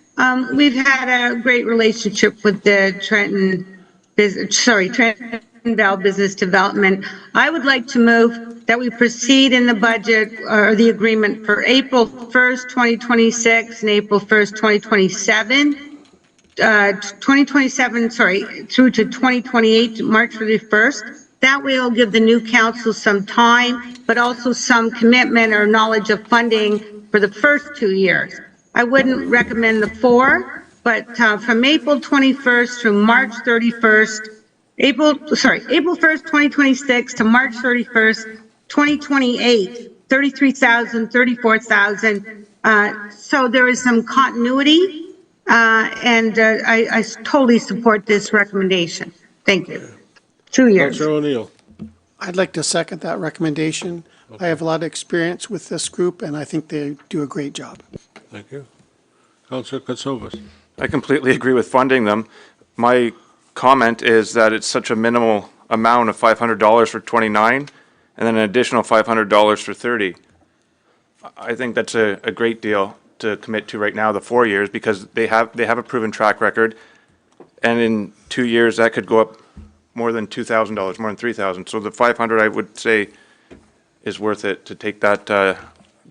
We've had a great relationship with the Trentonville Business Development. I would like to move that we proceed in the budget or the agreement for April 1st, 2026 and April 1st, 2027. 2027, through to 2028, March 31st. That way it'll give the new council some time, but also some commitment or knowledge of funding for the first 2 years. I wouldn't recommend the 4, but from April 21st through March 31st, April 1st, 2026 to March 31st, 2028, 33,000, 34,000. So there is some continuity. And I totally support this recommendation. Thank you. 2 years. Councilor O'Neill. I'd like to second that recommendation. I have a lot of experience with this group, and I think they do a great job. Thank you. Councilor Katsoulis. I completely agree with funding them. My comment is that it's such a minimal amount of $500 for 29 and then an additional $500 for 30. I think that's a great deal to commit to right now, the 4 years, because they have a proven track record. And in 2 years, that could go up more than $2,000, more than $3,000. So the 500, I would say, is worth it to take that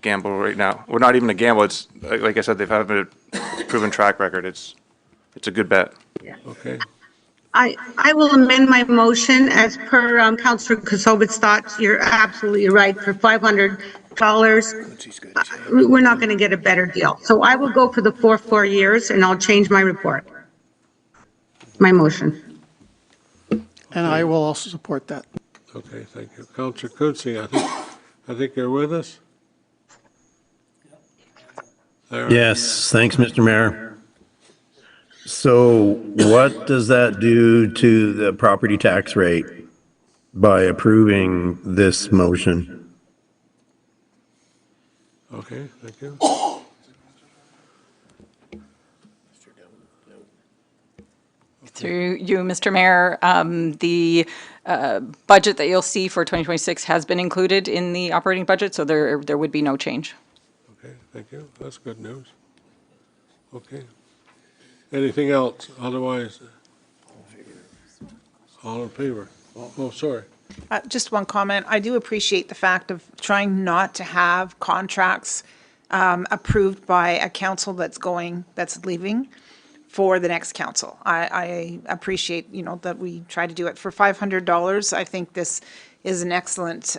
gamble right now. Well, not even a gamble. It's like I said, they've had a proven track record. It's a good bet. Okay. I will amend my motion as per Councilor Katsoulis' thoughts. You're absolutely right. For $500, we're not going to get a better deal. So I will go for the 4 years, and I'll change my report, my motion. And I will also support that. Okay, thank you. Councilor Quinte, I think you're with us? Yes, thanks, Mr. Mayor. So what does that do to the property tax rate by approving this motion? Okay, thank you. Through you, Mr. Mayor, the budget that you'll see for 2026 has been included in the operating budget, so there would be no change. Okay, thank you. That's good news. Okay. Anything else? Otherwise? All in favor? Oh, sorry. Just one comment. I do appreciate the fact of trying not to have contracts approved by a council that's leaving for the next council. I appreciate, that we try to do it for $500. I think this is an excellent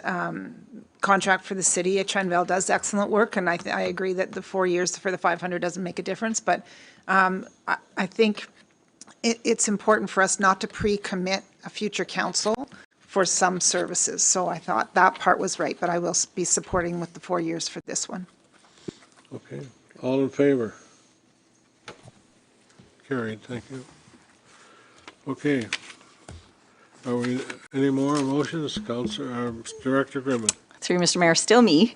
contract for the city. Trentonville does excellent work, and I agree that the 4 years for the 500 doesn't make a difference, but I think it's important for us not to pre-commit a future council for some services. So I thought that part was right, but I will be supporting with the 4 years for this one. Okay. All in favor? Carried, thank you. Okay. Are we, any more motions, Director Grimman? Through Mr. Mayor, still me.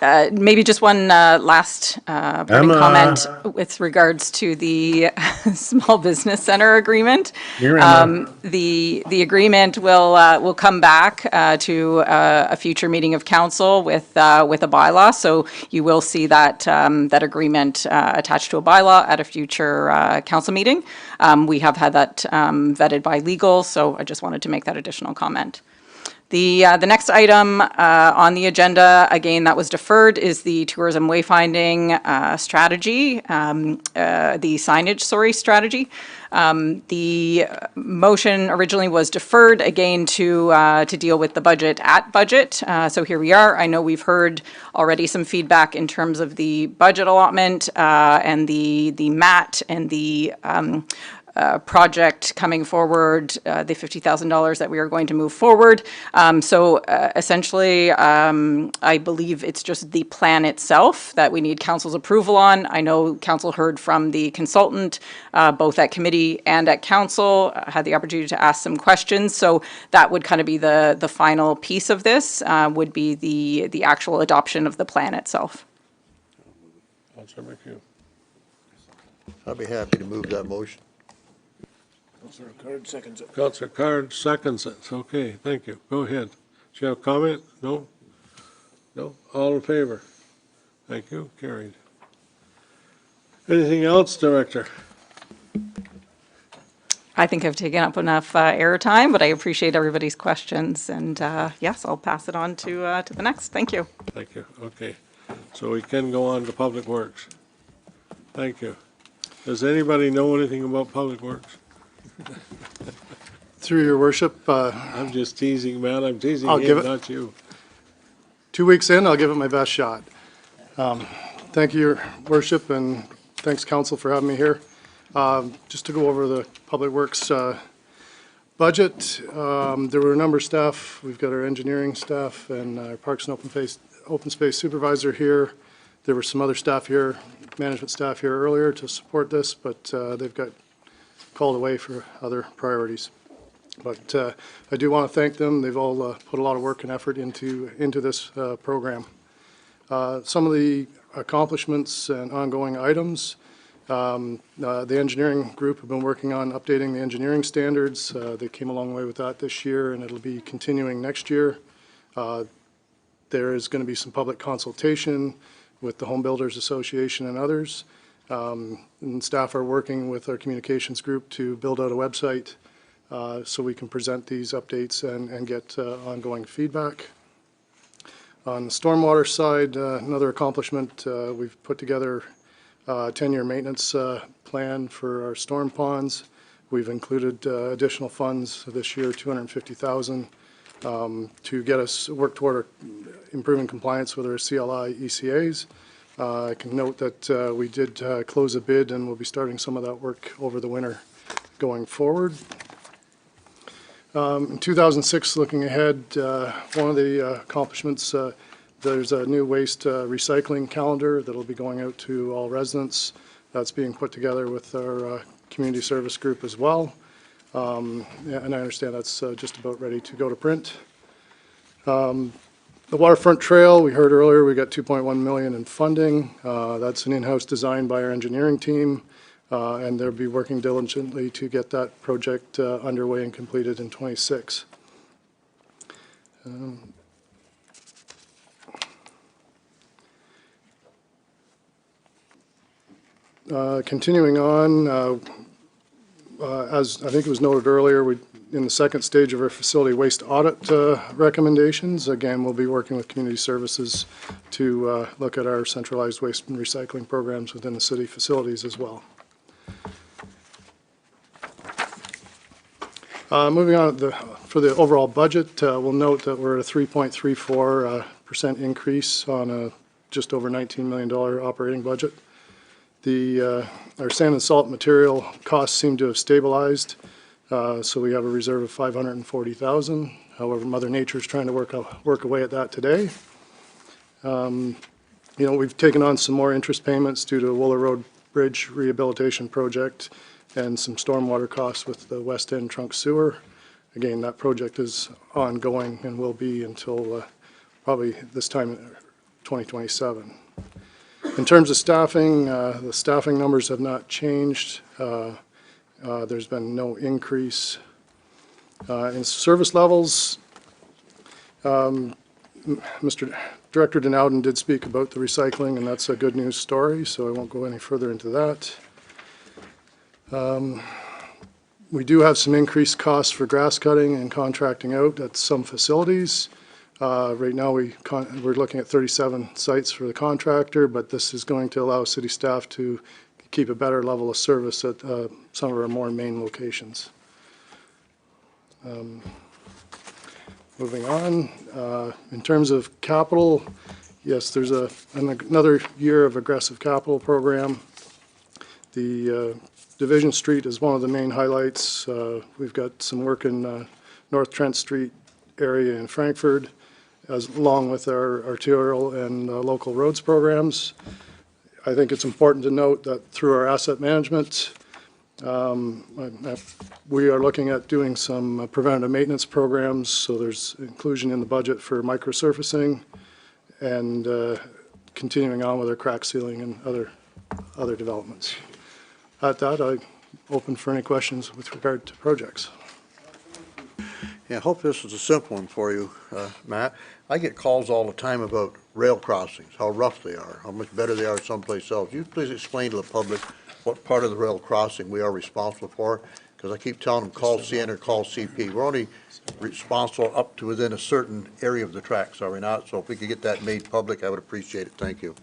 Maybe just one last parting comment with regards to the small business center agreement. The agreement will come back to a future meeting of council with a bylaw. So you will see that that agreement attached to a bylaw at a future council meeting. We have had that vetted by legal, so I just wanted to make that additional comment. The next item on the agenda, again, that was deferred, is the tourism wayfinding strategy, the signage, strategy. The motion originally was deferred, again, to deal with the budget at budget. So here we are. I know we've heard already some feedback in terms of the budget allotment and the MAT and the project coming forward, the $50,000 that we are going to move forward. So essentially, I believe it's just the plan itself that we need council's approval on. I know council heard from the consultant, both at committee and at council, had the opportunity to ask some questions. So that would kind of be the final piece of this, would be the actual adoption of the plan itself. Councilor McHugh. I'd be happy to move that motion. Councilor Card seconds it. Councilor Card seconds it. Okay, thank you. Go ahead. Do you have a comment? No? No? All in favor? Thank you. Carried. Anything else, Director? I think I've taken up enough airtime, but I appreciate everybody's questions. And yes, I'll pass it on to the next. Thank you. Thank you. Okay. So we can go on to Public Works. Thank you. Does anybody know anything about Public Works? Through your worship, I'm just teasing, man. I'm teasing I'll give him, it- not you. 2 weeks in, I'll give it my best shot. Thank you, your worship, and thanks, council, for having me here. Just to go over the Public Works budget, there were a number of staff. We've got our engineering staff and our Parks and Open Space Supervisor here. There were some other staff here, management staff here earlier to support this, but they've got called away for other priorities. But I do want to thank them. They've all put a lot of work and effort into this program. Some of the accomplishments and ongoing items, the engineering group have been working on updating the engineering standards. They came a long way with that this year, and it'll be continuing next year. There is going to be some public consultation with the Home Builders Association and others. And staff are working with our communications group to build out a website so we can present these updates and get ongoing feedback. On the stormwater side, another accomplishment, we've put together a 10-year maintenance plan for our storm ponds. We've included additional funds this year, $250,000, to get us work toward improving compliance with our CLI ECAs. I can note that we did close a bid, and we'll be starting some of that work over the winter going forward. In 2006, looking ahead, one of the accomplishments, there's a new waste recycling calendar that'll be going out to all residents. That's being put together with our community service group as well. And I understand that's just about ready to go to print. The Waterfront Trail, we heard earlier, we got $2.1 million in funding. That's an in-house design by our engineering team, and they'll be working diligently to get that project underway and completed in '26. Continuing on, as I think it was noted earlier, we in the second stage of our facility waste audit recommendations. Again, we'll be working with community services to look at our centralized waste and recycling programs within the city facilities as well. Moving on for the overall budget, we'll note that we're at a 3.34% increase on a just over $19 million operating budget. Our sand and salt material costs seem to have stabilized. So we have a reserve of $540,000. However, Mother Nature is trying to work away at that today. We've taken on some more interest payments due to a Wooler Road Bridge rehabilitation project and some stormwater costs with the West End trunk sewer. Again, that project is ongoing and will be until probably this time in 2027. In terms of staffing, the staffing numbers have not changed. There's been no increase. In service levels, Mr. Director Denowden did speak about the recycling, and that's a good news story, so I won't go any further into that. We do have some increased costs for grass cutting and contracting out at some facilities. Right now, we're looking at 37 sites for the contractor, but this is going to allow city staff to keep a better level of service at some of our more main locations. Moving on, in terms of capital, yes, there's another year of aggressive capital program. The Division Street is one of the main highlights. We've got some work in North Trent Street area in Frankfurt, along with our arterial and local roads programs. I think it's important to note that through our asset management, we are looking at doing some preventative maintenance programs, so there's inclusion in the budget for microsurfacing and continuing on with our crack sealing and other developments. At that, I open for any questions with regard to projects. Yeah, I hope this is a simple one for you, Matt. I get calls all the time about rail crossings, how rough they are, how much better they are someplace else. Will you please explain to the public what part of the rail crossing we are responsible for? Because I keep telling them, call CN or call CP. We're only responsible up to within a certain area of the tracks, are we not? So if we could get that made public, I would appreciate it. Thank you.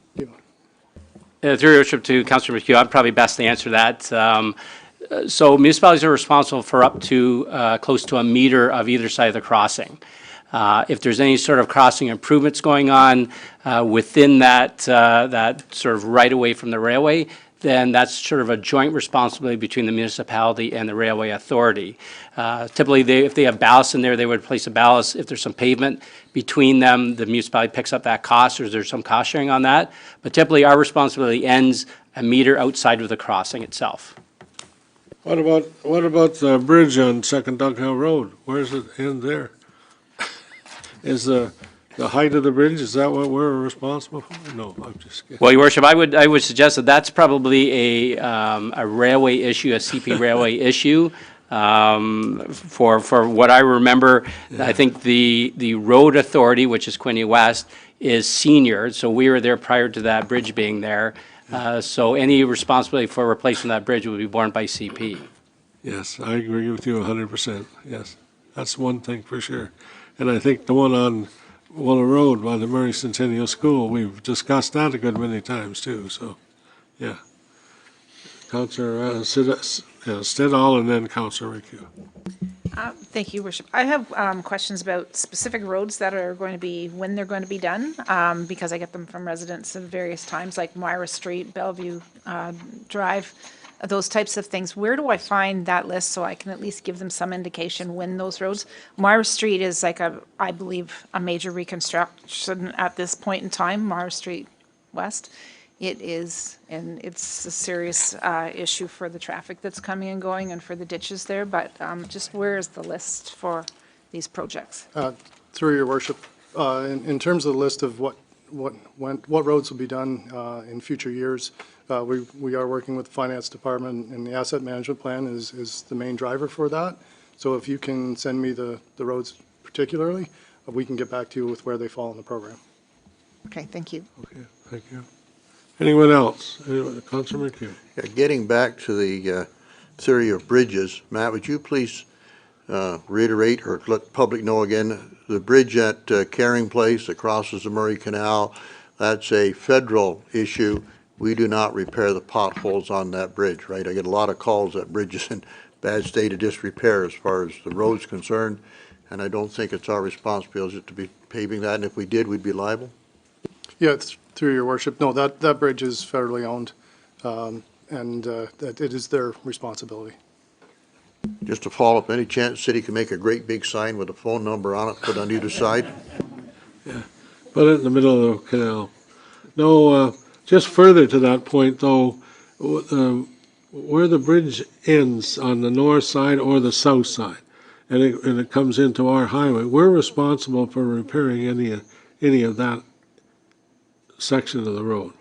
Through your worship to Councillor McHugh, I'm probably best to answer that. So municipalities are responsible for up to close to a meter of either side of the crossing. If there's any sort of crossing improvements going on within that sort of right away from the railway, then that's sort of a joint responsibility between the municipality and the railway authority. Typically, if they have ballast in there, they would place a ballast. If there's some pavement between them, the municipality picks up that cost, or there's some cost sharing on that. But typically, our responsibility ends a meter outside of the crossing itself. What about the bridge on Second Dug Hill Road? Where's it end there? Is the height of the bridge, is that what we're responsible for? No, I'm just kidding. Well, Your Worship, I would suggest that that's probably a railway issue, a CP railway issue. For what I remember, yeah. I think the road authority, which is Quinte West, is senior, so we were there prior to that bridge being there. So any responsibility for replacing that bridge would be borne by CP. Yes, I agree with you 100%. Yes, that's one thing for sure. And I think the one on Willow Road by the Murray Centennial School, we've discussed that a good many times too. So, yeah. Councillor Stedall and then Councillor McHugh. Thank you, Worship. I have questions about specific roads that are going to be, when they're going to be done, because I get them from residents at various times, like Myra Street, Bellevue Drive, those types of things. Where do I find that list so I can at least give them some indication when those roads? Myra Street is like I believe, a major reconstruction at this point in time, Myra Street West. It is, and it's a serious issue for the traffic that's coming and going and for the ditches there, but just where is the list for these projects? Through your worship, in terms of the list of what roads will be done in future years, we are working with the finance department, and the asset management plan is the main driver for that. So if you can send me the roads particularly, we can get back to you with where they fall in the program. Okay, thank you. Okay, thank you. Anyone else? Councillor McHugh. Yeah, getting back to the theory of bridges, Matt, would you please reiterate or let the public know again, the bridge at Caring Place that crosses the Murray Canal, that's a federal issue. We do not repair the potholes on that bridge, right? I get a lot of calls that bridge is in bad state of disrepair as far as the road's concerned, and I don't think it's our responsibility to be paving that, and if we did, we'd be liable. Yeah, it's through your worship. No, that bridge is federally owned, and that it is their responsibility. Just to follow up, any chance the city can make a great big sign with a phone number on it, put on either side? Yeah, put it in the middle of the canal. No, just further to that point though, where the bridge ends on the north side or the south side, and it comes into our highway, we're responsible for repairing any of that section of the road?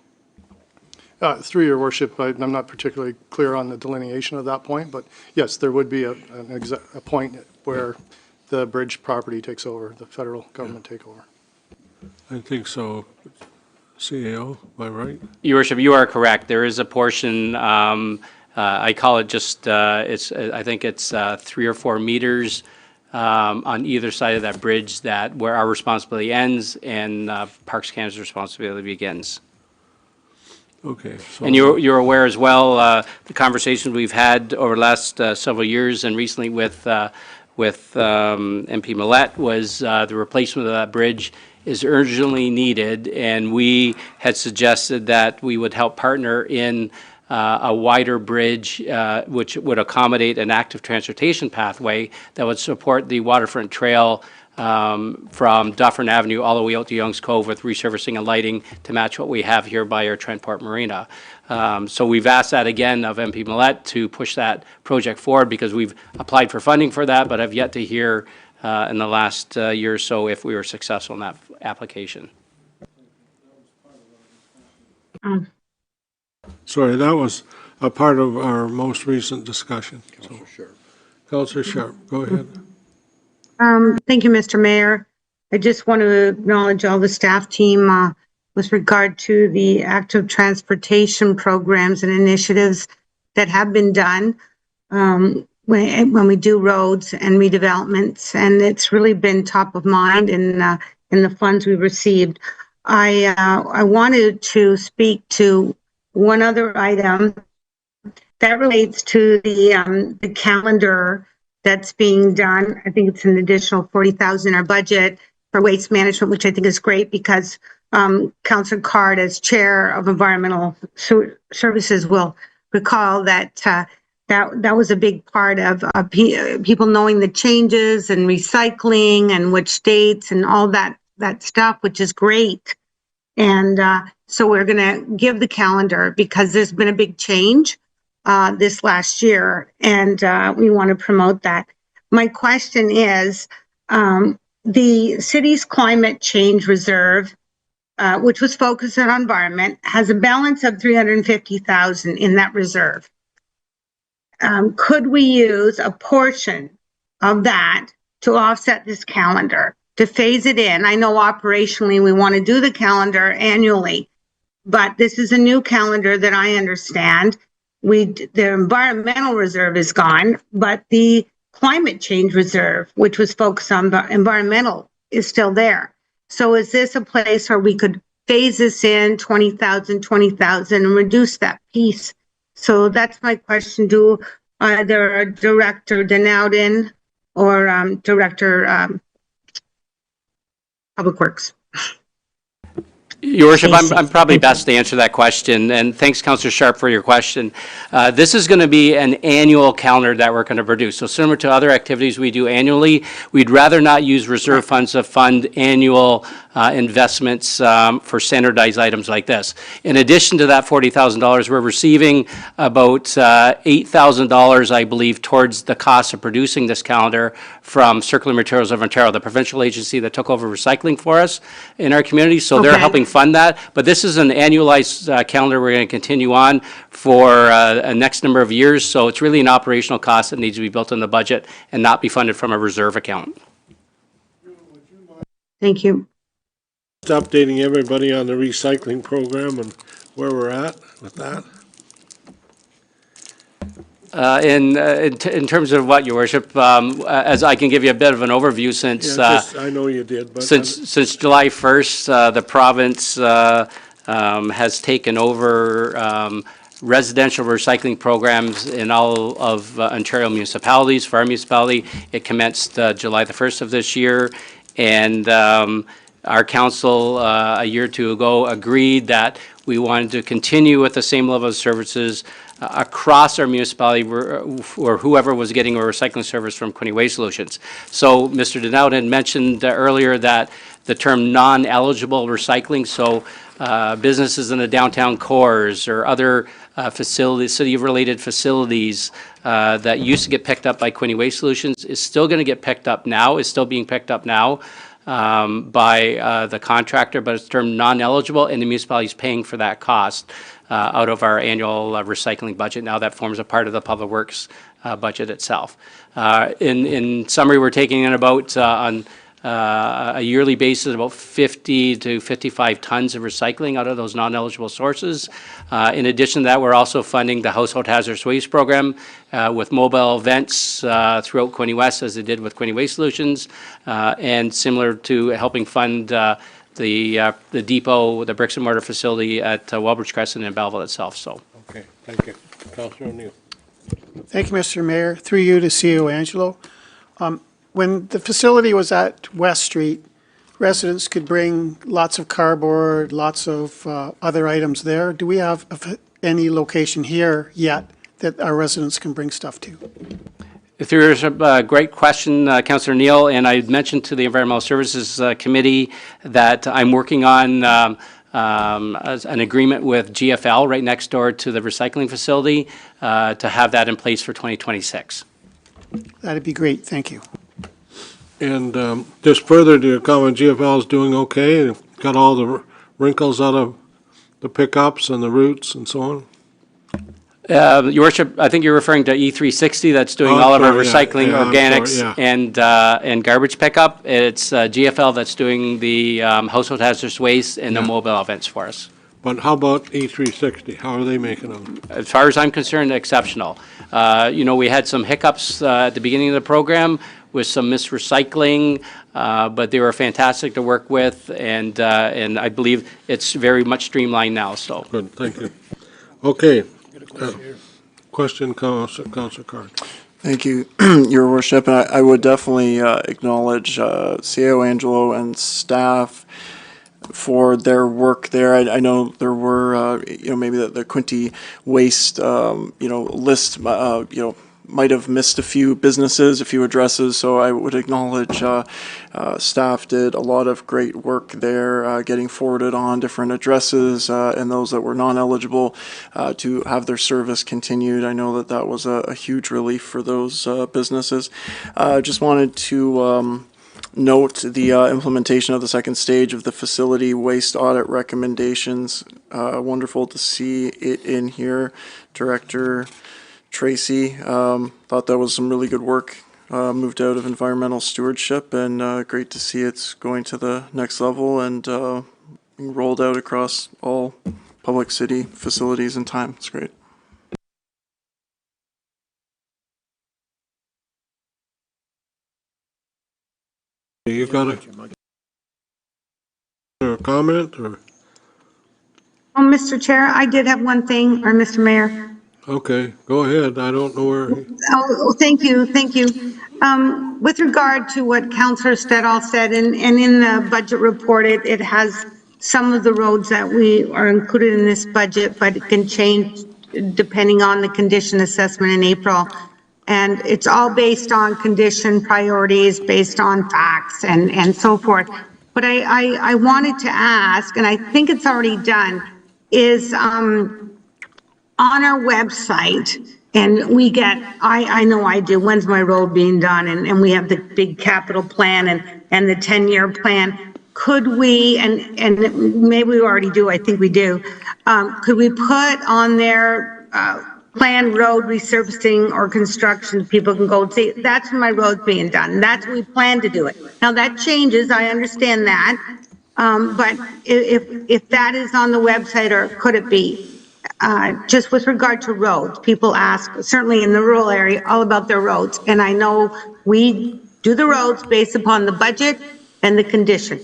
Through your worship, I'm not particularly clear on the delineation of that point, but yes, there would be a point where the bridge property takes over, the federal government takeover. I think so. CAO, am I right? Your worship, you are correct. There is a portion, I call it just, I think it's 3 or 4 meters on either side of that bridge that where our responsibility ends and Parks Canada's responsibility begins. Okay. So And you're aware as well, the conversations we've had over the last several years and recently with MP Millette was the replacement of that bridge is urgently needed, and we had suggested that we would help partner in a wider bridge which would accommodate an active transportation pathway that would support the waterfront trail from Dufferin Avenue all the way out to Young's Cove with resurfacing and lighting to match what we have here by our Trentport Marina. So we've asked that again of MP Millette to push that project forward because we've applied for funding for that, but have yet to hear in the last year or so if we were successful in that application. sorry, that was a part of our most recent discussion. Councilor Sharp. Councilor Sharp, go ahead. Thank you, Mr. Mayor. I just want to acknowledge all the staff team with regard to the active transportation programs and initiatives that have been done when we do roads and redevelopments, and it's really been top of mind in the funds we received. I wanted to speak to one other item that relates to the calendar that's being done. I think it's an additional $40,000 in our budget for waste management, which I think is great because Councillor Card, as chair of Environmental Services, will recall that that was a big part of people knowing the changes and recycling and which states and all that stuff, which is great. And so we're going to give the calendar because there's been a big change this last year, and we want to promote that. My question is, the city's climate change reserve, which was focused on environment, has a balance of $350,000 in that reserve. Could we use a portion of that to offset this calendar, to phase it in? I know operationally we want to do the calendar annually, but this is a new calendar that I understand. The environmental reserve is gone, but the climate change reserve, which was focused on environmental, is still there. So is this a place where we could phase this in 20,000, and reduce that piece? So that's my question. Do either Director Denouden or Director Public Works? Your Worship, I'm probably best to answer that question, and thanks, Councillor Sharp, for your question. This is going to be an annual calendar that we're going to produce. So similar to other activities we do annually, we'd rather not use reserve funds to fund annual investments for standardized items like this. In addition to that $40,000, we're receiving about $8,000, I believe, towards the cost of producing this calendar from Circular Materials of Ontario, the provincial agency that took over recycling for us in our community. So they're helping fund that. But this is an annualized calendar we're going to continue on for a next number of years. So it's really an operational cost that needs to be built in the budget and not be funded from a reserve account. Thank you. Just updating everybody on the recycling program and where we're at with that. In terms of what, Your Worship, as I can give you a bit of an overview since I know you did, but since July 1st, the province has taken over residential recycling programs in all of Ontario municipalities. For our municipality, it commenced July the 1st of this year, and our council a year or two ago agreed that we wanted to continue with the same level of services across our municipality or whoever was getting a recycling service from Quinte Waste Solutions. So Mr. Denouden had mentioned earlier that the term non-eligible recycling, so businesses in the downtown cores or other facilities, city-related facilities that used to get picked up by Quinte Waste Solutions is still going to get picked up now, is still being picked up now. by the contractor, but it's termed non-eligible, and the municipality is paying for that cost out of our annual recycling budget. Now that forms a part of the Public Works budget itself. In summary, we're taking in about on a yearly basis about 50 to 55 tons of recycling out of those non-eligible sources. In addition to that, we're also funding the Household Hazardous Waste Program with mobile events throughout Quinte West, as they did with Quinte Waste Solutions, and similar to helping fund the depot, the bricks and mortar facility at Wellbridge Crescent in Belleville itself. So. Okay, thank you. Councillor O'Neill. Thank you, Mr. Mayor. Through you to CEO Angelo. When the facility was at West Street, residents could bring lots of cardboard, lots of other items there. Do we have any location here yet that our residents can bring stuff to? There's a great question, Councillor Neal, and I mentioned to the Environmental Services Committee that I'm working on an agreement with GFL right next door to the recycling facility to have that in place for 2026. That'd be great. Thank you. And just further to your comment, GFL is doing okay and got all the wrinkles out of the pickups and the routes and so on? Your Worship, I think you're referring to E360 that's doing all of our recycling, organics, and garbage pickup. It's GFL that's doing the household hazardous waste and the mobile events for us. But how about E360? How are they making them? As far as I'm concerned, exceptional. You know, we had some hiccups at the beginning of the program with some misrecycling, but they were fantastic to work with, and I believe it's very much streamlined now. So good, thank you. Okay. Question, Councillor Card. Thank you, Your Worship. I would definitely acknowledge CEO Angelo and staff for their work there. I know there were, maybe the Quinte waste, list, might have missed a few businesses, a few addresses, so I would acknowledge staff did a lot of great work there, getting forwarded on different addresses and those that were non-eligible to have their service continued. I know that was a huge relief for those businesses. Just wanted to note the implementation of the second stage of the facility waste audit recommendations. Wonderful to see it in here. Director Tracy, thought that was some really good work, moved out of environmental stewardship, and great to see it's going to the next level and being rolled out across all public city facilities in time. It's great. You got a comment or? Oh, Mr. Chair, I did have one thing, or Mr. Mayor. Okay, go ahead. I don't know where. Oh, thank you, thank you. With regard to what Councillor Stedall said, and in the budget report, it has some of the roads that we are included in this budget, but it can change depending on the condition assessment in April. And it's all based on condition priorities, based on facts and so forth. But I wanted to ask, and I think it's already done, is on our website, and we get, I know I do, when's my road being done? And we have the big capital plan and the 10-year plan. Could we, and maybe we already do, I think we do, could we put on there planned road resurfacing or construction? People can go and see, that's when my road's being done. That's when we plan to do it. Now that changes, I understand that. But if that is on the website, or could it be? Just with regard to roads, people ask, certainly in the rural area, all about their roads. And I know we do the roads based upon the budget and the condition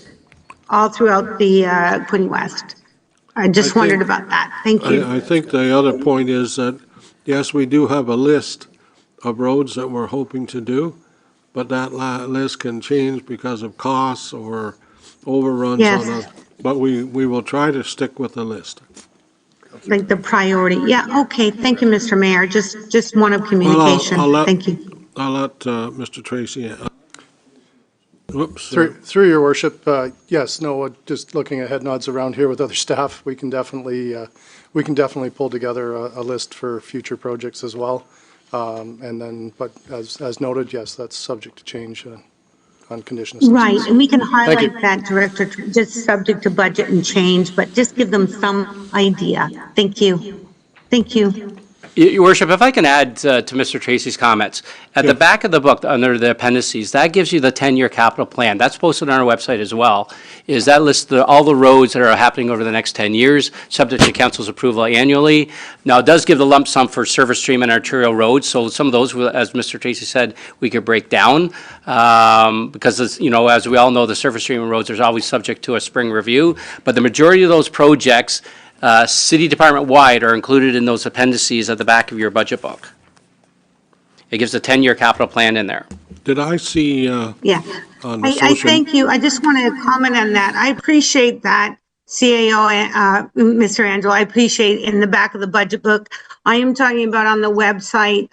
all throughout the Quinte West. I just wondered about that. Thank you. I think the other point is that, yes, we do have a list of roads that we're hoping to do, but that list can change because of costs or overruns on us. But we will try to stick with the list. Like the priority. Yeah, okay. Thank you, Mr. Mayor. Just one of communication. Thank you. I'll let Mr. Tracy. Whoops. Through your worship, yes, no, just looking at head nods around here with other staff, we can definitely pull together a list for future projects as well. And then, but as noted, yes, that's subject to change. on condition assessments. Right, and we can Thank highlight you. that, Director, just subject to budget and change, but just give them some idea. Thank you. Thank you. Your Worship, if I can add to Mr. Tracy's comments, at the back of the book, under the appendices, that gives you the 10-year capital plan. That's posted on our website as well. Is that lists all the roads that are happening over the next 10 years, subject to council's approval annually. Now, it does give the lump sum for service stream and arterial roads, so some of those, as Mr. Tracy said, we could break down, because, as we all know, the surface stream and roads are always subject to a spring review. But the majority of those projects, city department-wide, are included in those appendices at the back of your budget book. It gives a 10-year capital plan in there. Did I see, Yeah. on the I social? thank you. I just want to comment on that. I appreciate that, CAO, Mr. Angelo. I appreciate in the back of the budget book. I am talking about on the website,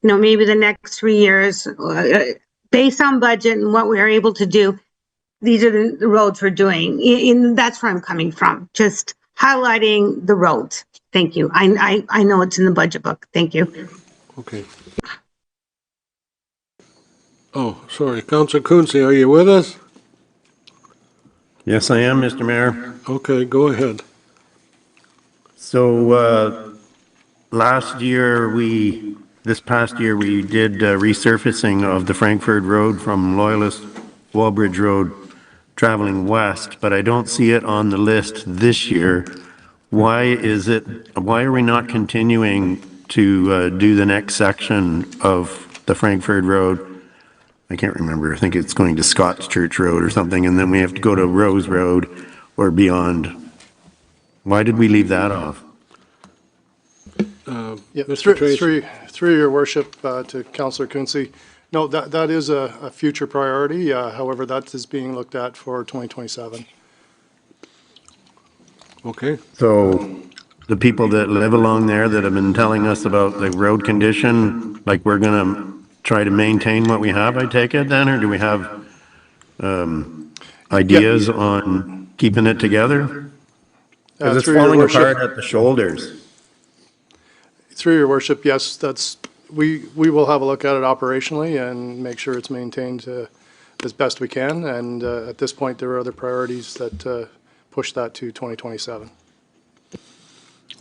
maybe the next 3 years, based on budget and what we're able to do. These are the roads we're doing. That's where I'm coming from. Just highlighting the roads. Thank you. I know it's in the budget book. Thank you. Okay. Oh, sorry, Councilor Quinte, are you with us? Yes, I am, Mr. Mayor. Okay, go ahead. So, this past year, we did resurfacing of the Frankfurt Road from Loyalist Wallbridge Road traveling west, but I don't see it on the list this year. Why are we not continuing to do the next section of the Frankfurt Road? I can't remember. I think it's going to Scott's Church Road or something, and then we have to go to Rose Road or beyond. Why did we leave that off? Yeah, Mr. Tracy. through your worship to Councillor Quinte. No, that is a future priority. However, that is being looked at for 2027. Okay. So the people that live along there that have been telling us about the road condition, like we're going to try to maintain what we have, I take it then, or do we have ideas on keeping it together? Because it's Through your falling worship. apart at the shoulders. Through your worship, yes, we will have a look at it operationally and make sure it's maintained as best we can. And at this point, there are other priorities that push that to 2027.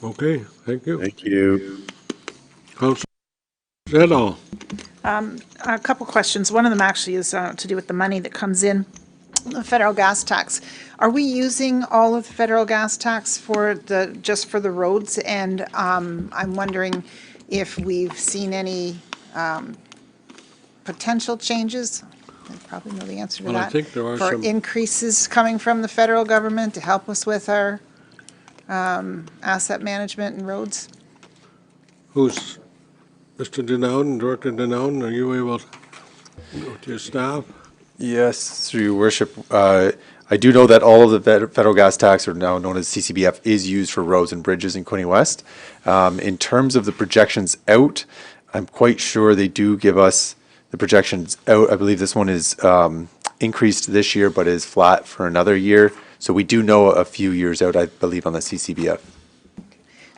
Okay, thank you. Thank you. Councilor Stedall. A couple questions. One of them actually is to do with the money that comes in, the federal gas tax. Are we using all of the federal gas tax just for the roads? And I'm wondering if we've seen any potential changes. I probably know the answer to Well, that. I think there are for some increases coming from the federal government to help us with our asset management and roads. Who's Mr. Denouden, Director Denouden, are you able to, with your staff? Yes, through your worship. I do know that all of the federal gas tax, or now known as CCBF, is used for roads and bridges in Quinte West. In terms of the projections out, I'm quite sure they do give us the projections out. I believe this one is increased this year, but is flat for another year. So we do know a few years out, I believe, on the CCBF.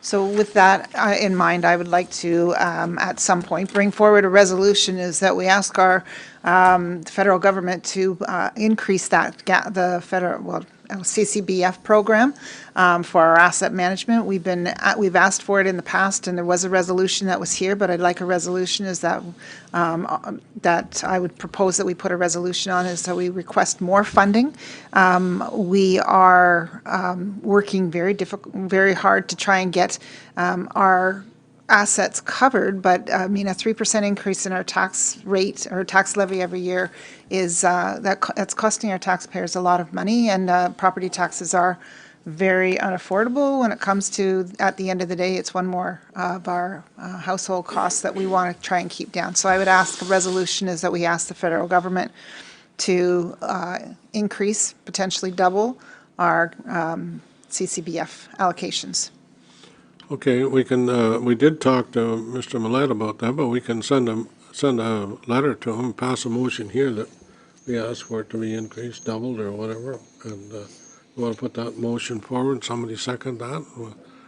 So with that in mind, I would like to, at some point, bring forward a resolution is that we ask our federal government to increase the federal, CCBF program for our asset management. We've asked for it in the past, and there was a resolution that was here, but I'd like a resolution is that I would propose that we put a resolution on is that we request more funding. We are working very hard to try and get our assets covered, but I mean, a 3% increase in our tax rate or tax levy every year is that's costing our taxpayers a lot of money, and property taxes are very unaffordable when it comes to, at the end of the day, it's one more of our household costs that we want to try and keep down. So I would ask, a resolution is that we ask the federal government to increase, potentially double, our CCBF allocations. Okay, we can, we did talk to Mr. Millett about that, but we can send a letter to him, pass a motion here that we ask for it to be increased, doubled, or whatever. And you want to put that motion forward? Somebody second that?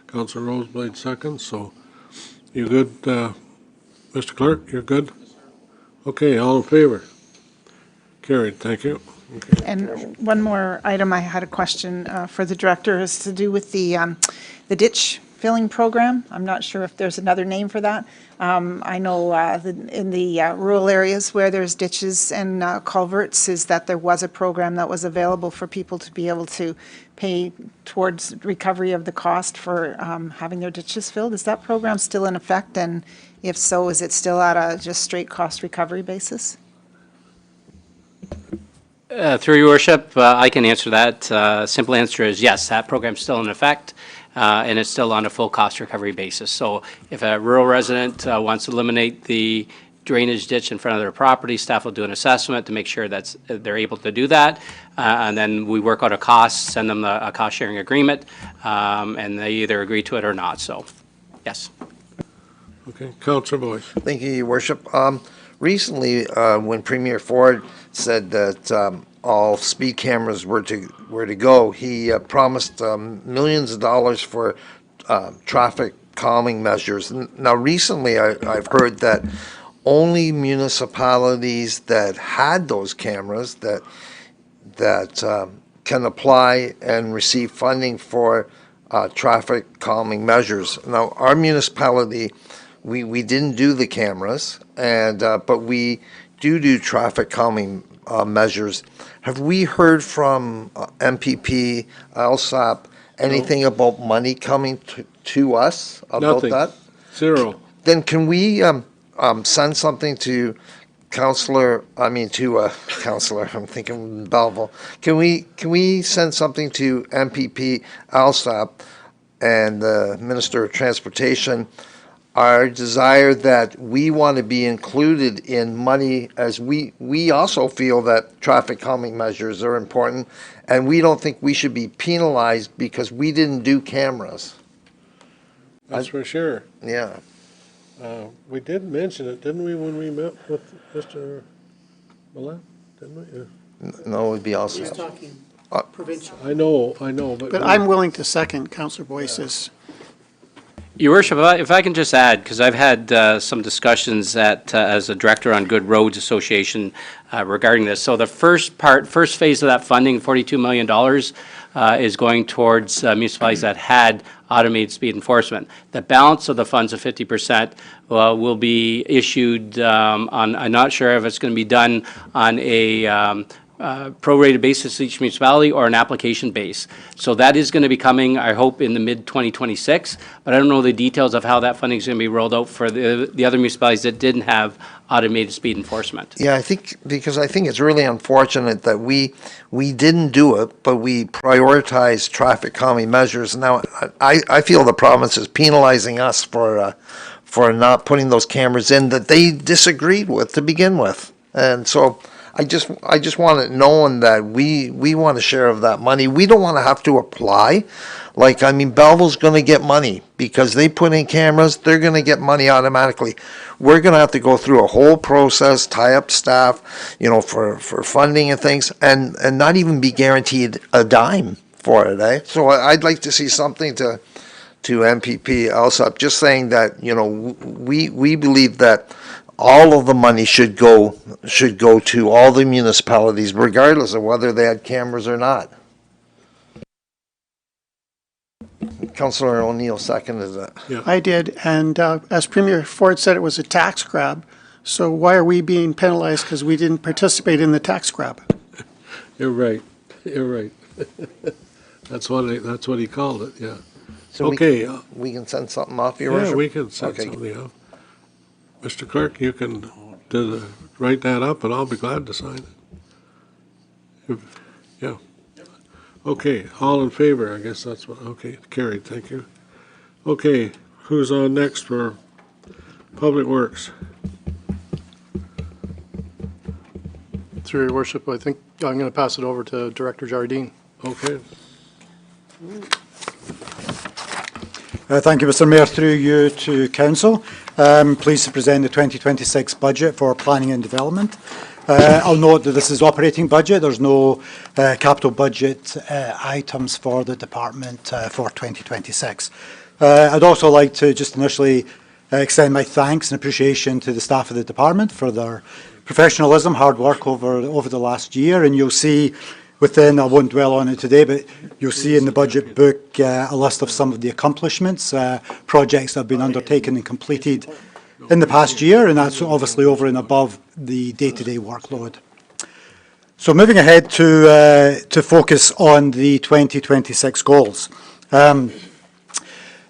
Councilor Roseblade seconds, so you good, Mr. Clerk, you're good? Okay, all in favor? Carried, thank you. And one more item, I had a question for the director, is to do with the ditch filling program. I'm not sure if there's another name for that. I know in the rural areas where there's ditches and culverts, is that there was a program that was available for people to be able to pay towards recovery of the cost for having their ditches filled. Is that program still in effect? And if so, is it still at a just straight cost recovery basis? Through your worship, I can answer that. Simple answer is yes, that program's still in effect, and it's still on a full cost recovery basis. So if a rural resident wants to eliminate the drainage ditch in front of their property, staff will do an assessment to make sure that they're able to do that. And then we work out a cost, send them a cost sharing agreement, and they either agree to it or not. So, yes. Okay, Councillor Boyce. Thank you, Your Worship. Recently, when Premier Ford said that all speed cameras were to go, he promised millions of dollars for traffic calming measures. Now, recently, I've heard that only municipalities that had those cameras that can apply and receive funding for traffic calming measures. Now, our municipality, we didn't do the cameras, and but we do traffic calming measures. Have we heard from MPP, LSAP, anything about money coming to us about Nothing. that? Zero. Then can we send something to Councillor, Councillor, I'm thinking Belleville. Can we send something to MPP, LSAP, and the Minister of Transportation, our desire that we want to be included in money, as we also feel that traffic calming measures are important, and we don't think we should be penalized because we didn't do cameras. That's for sure. Yeah. We did mention it, didn't we, when we met with Mr. Millett? Didn't we? Yeah. No, it would be also. He's talking provincial. I know, but. But I'm willing to second Councillor Boyce's. Your Worship, if I can just add, because I've had some discussions as a director on Good Roads Association regarding this. So the first phase of that funding, $42 million, is going towards municipalities that had automated speed enforcement. The balance of the funds of 50% will be issued on, I'm not sure if it's going to be done on a prorated basis each municipality or an application base. So that is going to be coming, I hope, in the mid-2026, but I don't know the details of how that funding is going to be rolled out for the other municipalities that didn't have automated speed enforcement. Yeah, I think it's really unfortunate that we didn't do it, but we prioritized traffic calming measures. Now, I feel the province is penalizing us for not putting those cameras in that they disagreed with to begin with. And so I just want it known that we want a share of that money. We don't want to have to apply. Belleville's going to get money because they put in cameras. They're going to get money automatically. We're going to have to go through a whole process, tie up staff, for funding and things, and not even be guaranteed a dime for it, eh? So I'd like to see something to MPP, LSAP, just saying that, we believe that all of the money should go to all the municipalities, regardless of whether they had cameras or not. Councillor O'Neill seconded that. Yeah. I did, and as Premier Ford said, it was a tax grab. So why are we being penalized because we didn't participate in the tax grab? You're right. That's what he called it, yeah. So okay. We can send something off, Your Worship? Yeah, we can send something off. Mr. Clerk, you can write that up, and I'll be glad to sign it. Yeah. Okay, all in favor, I guess that's what, okay, carried, thank you. Okay, who's on next for Public Works? Through your worship, I think I'm going to pass it over to Director Jardine. Okay. Thank you, Mr. Mayor. Through you to Council. Pleased to present the 2026 budget for planning and development. I'll note that this is operating budget. There's no capital budget items for the department for 2026. I'd also like to just initially extend my thanks and appreciation to the staff of the department for their professionalism, hard work over the last year, and you'll see within, I won't dwell on it today, but you'll see in the budget book a list of some of the accomplishments, projects that have been undertaken and completed in the past year, and that's obviously over and above the day-to-day workload. So moving ahead to focus on the 2026 goals.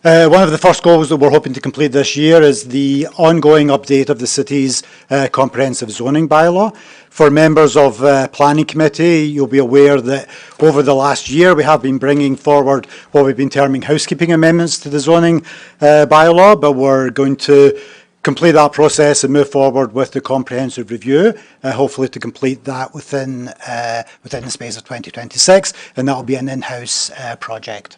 One of the first goals that we're hoping to complete this year is the ongoing update of the city's comprehensive zoning bylaw. For members of Planning Committee, you'll be aware that over the last year we have been bringing forward what we've been terming housekeeping amendments to the zoning bylaw, but we're going to complete that process and move forward with the comprehensive review, hopefully to complete that within the space of 2026, and that will be an in-house project.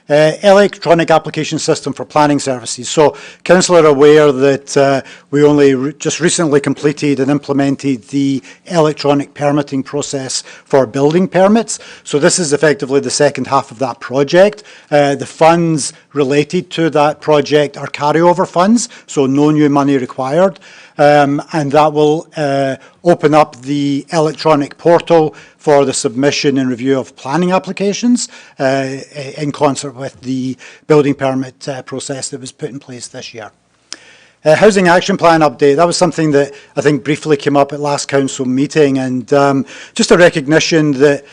Electronic application system for planning services. So council are aware that we only just recently completed and implemented the electronic permitting process for building permits. So this is effectively the second half of that project. The funds related to that project are carryover funds, so no new money required. And that will open up the electronic portal for the submission and review of planning applications in concert with the building permit process that was put in place this year. Housing Action Plan update, that was something that I think briefly came up at last council meeting, and just a recognition that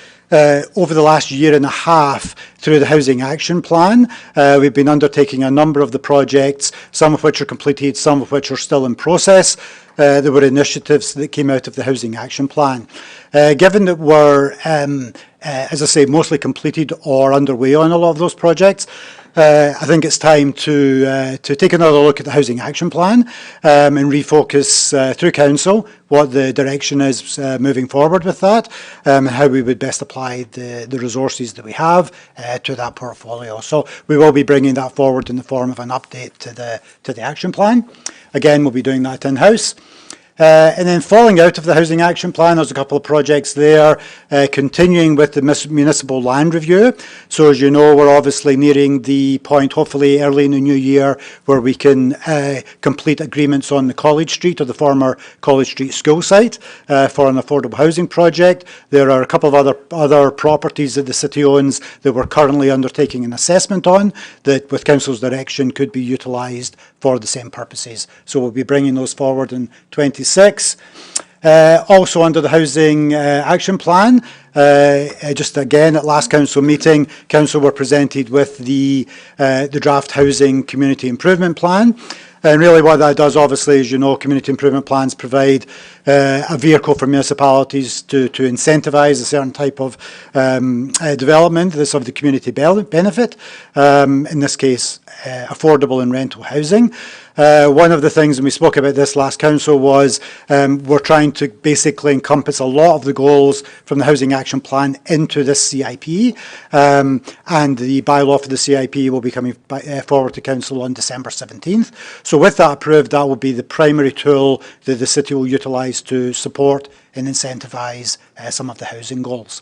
over the last year and a half through the Housing Action Plan, we've been undertaking a number of the projects, some of which are completed, some of which are still in process. There were initiatives that came out of the Housing Action Plan. Given that we're, as I say, mostly completed or underway on a lot of those projects, I think it's time to take another look at the Housing Action Plan and refocus through council what the direction is moving forward with that, and how we would best apply the resources that we have to that portfolio. So we will be bringing that forward in the form of an update to the action plan. Again, we'll be doing that in-house. And then falling out of the Housing Action Plan, there's a couple of projects there, continuing with the municipal land review. So as you know, we're obviously nearing the point, hopefully early in the new year, where we can complete agreements on the College Street or the former College Street school site for an affordable housing project. There are a couple of other properties that the city owns that we're currently undertaking an assessment on that, with council's direction, could be utilised for the same purposes. So we'll be bringing those forward in 26. Also under the Housing Action Plan, just again at last council meeting, council were presented with the draft Housing Community Improvement Plan. And really what that does, obviously, as you know, community improvement plans provide a vehicle for municipalities to incentivise a certain type of development that's of the community benefit, in this case, affordable and rental housing. One of the things, and we spoke about this last council, was we're trying to basically encompass a lot of the goals from the Housing Action Plan into this CIP, and the bylaw for the CIP will be coming forward to council on December 17th. So with that approved, that will be the primary tool that the city will utilise to support and incentivise some of the housing goals.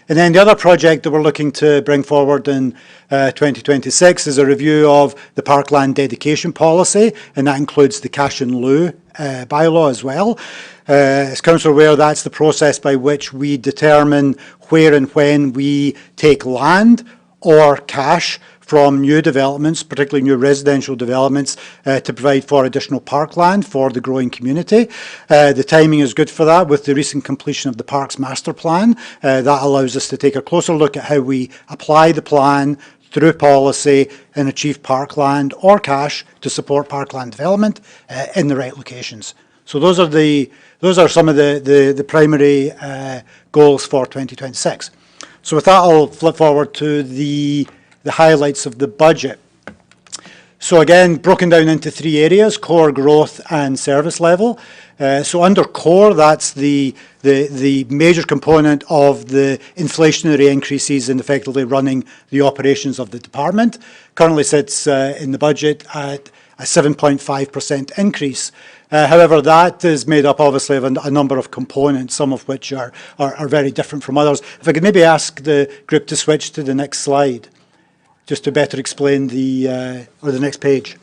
And then the other project that we're looking to bring forward in 2026 is a review of the parkland dedication policy, and that includes the cash in lieu bylaw as well. As council aware, that's the process by which we determine where and when we take land or cash from new developments, particularly new residential developments, to provide for additional parkland for the growing community. The timing is good for that with the recent completion of the Parks Master Plan. That allows us to take a closer look at how we apply the plan through policy and achieve parkland or cash to support parkland development in the right locations. So those are some of the primary goals for 2026. So with that, I'll flip forward to the highlights of the budget. So again, broken down into three areas: core, growth and service level. So under core, that's the major component of the inflationary increases in effectively running the operations of the department. Currently sits in the budget at a 7.5% increase. However, that is made up obviously of a number of components, some of which are very different from others. If I could maybe ask the group to switch to the next slide, just to better explain or the next page.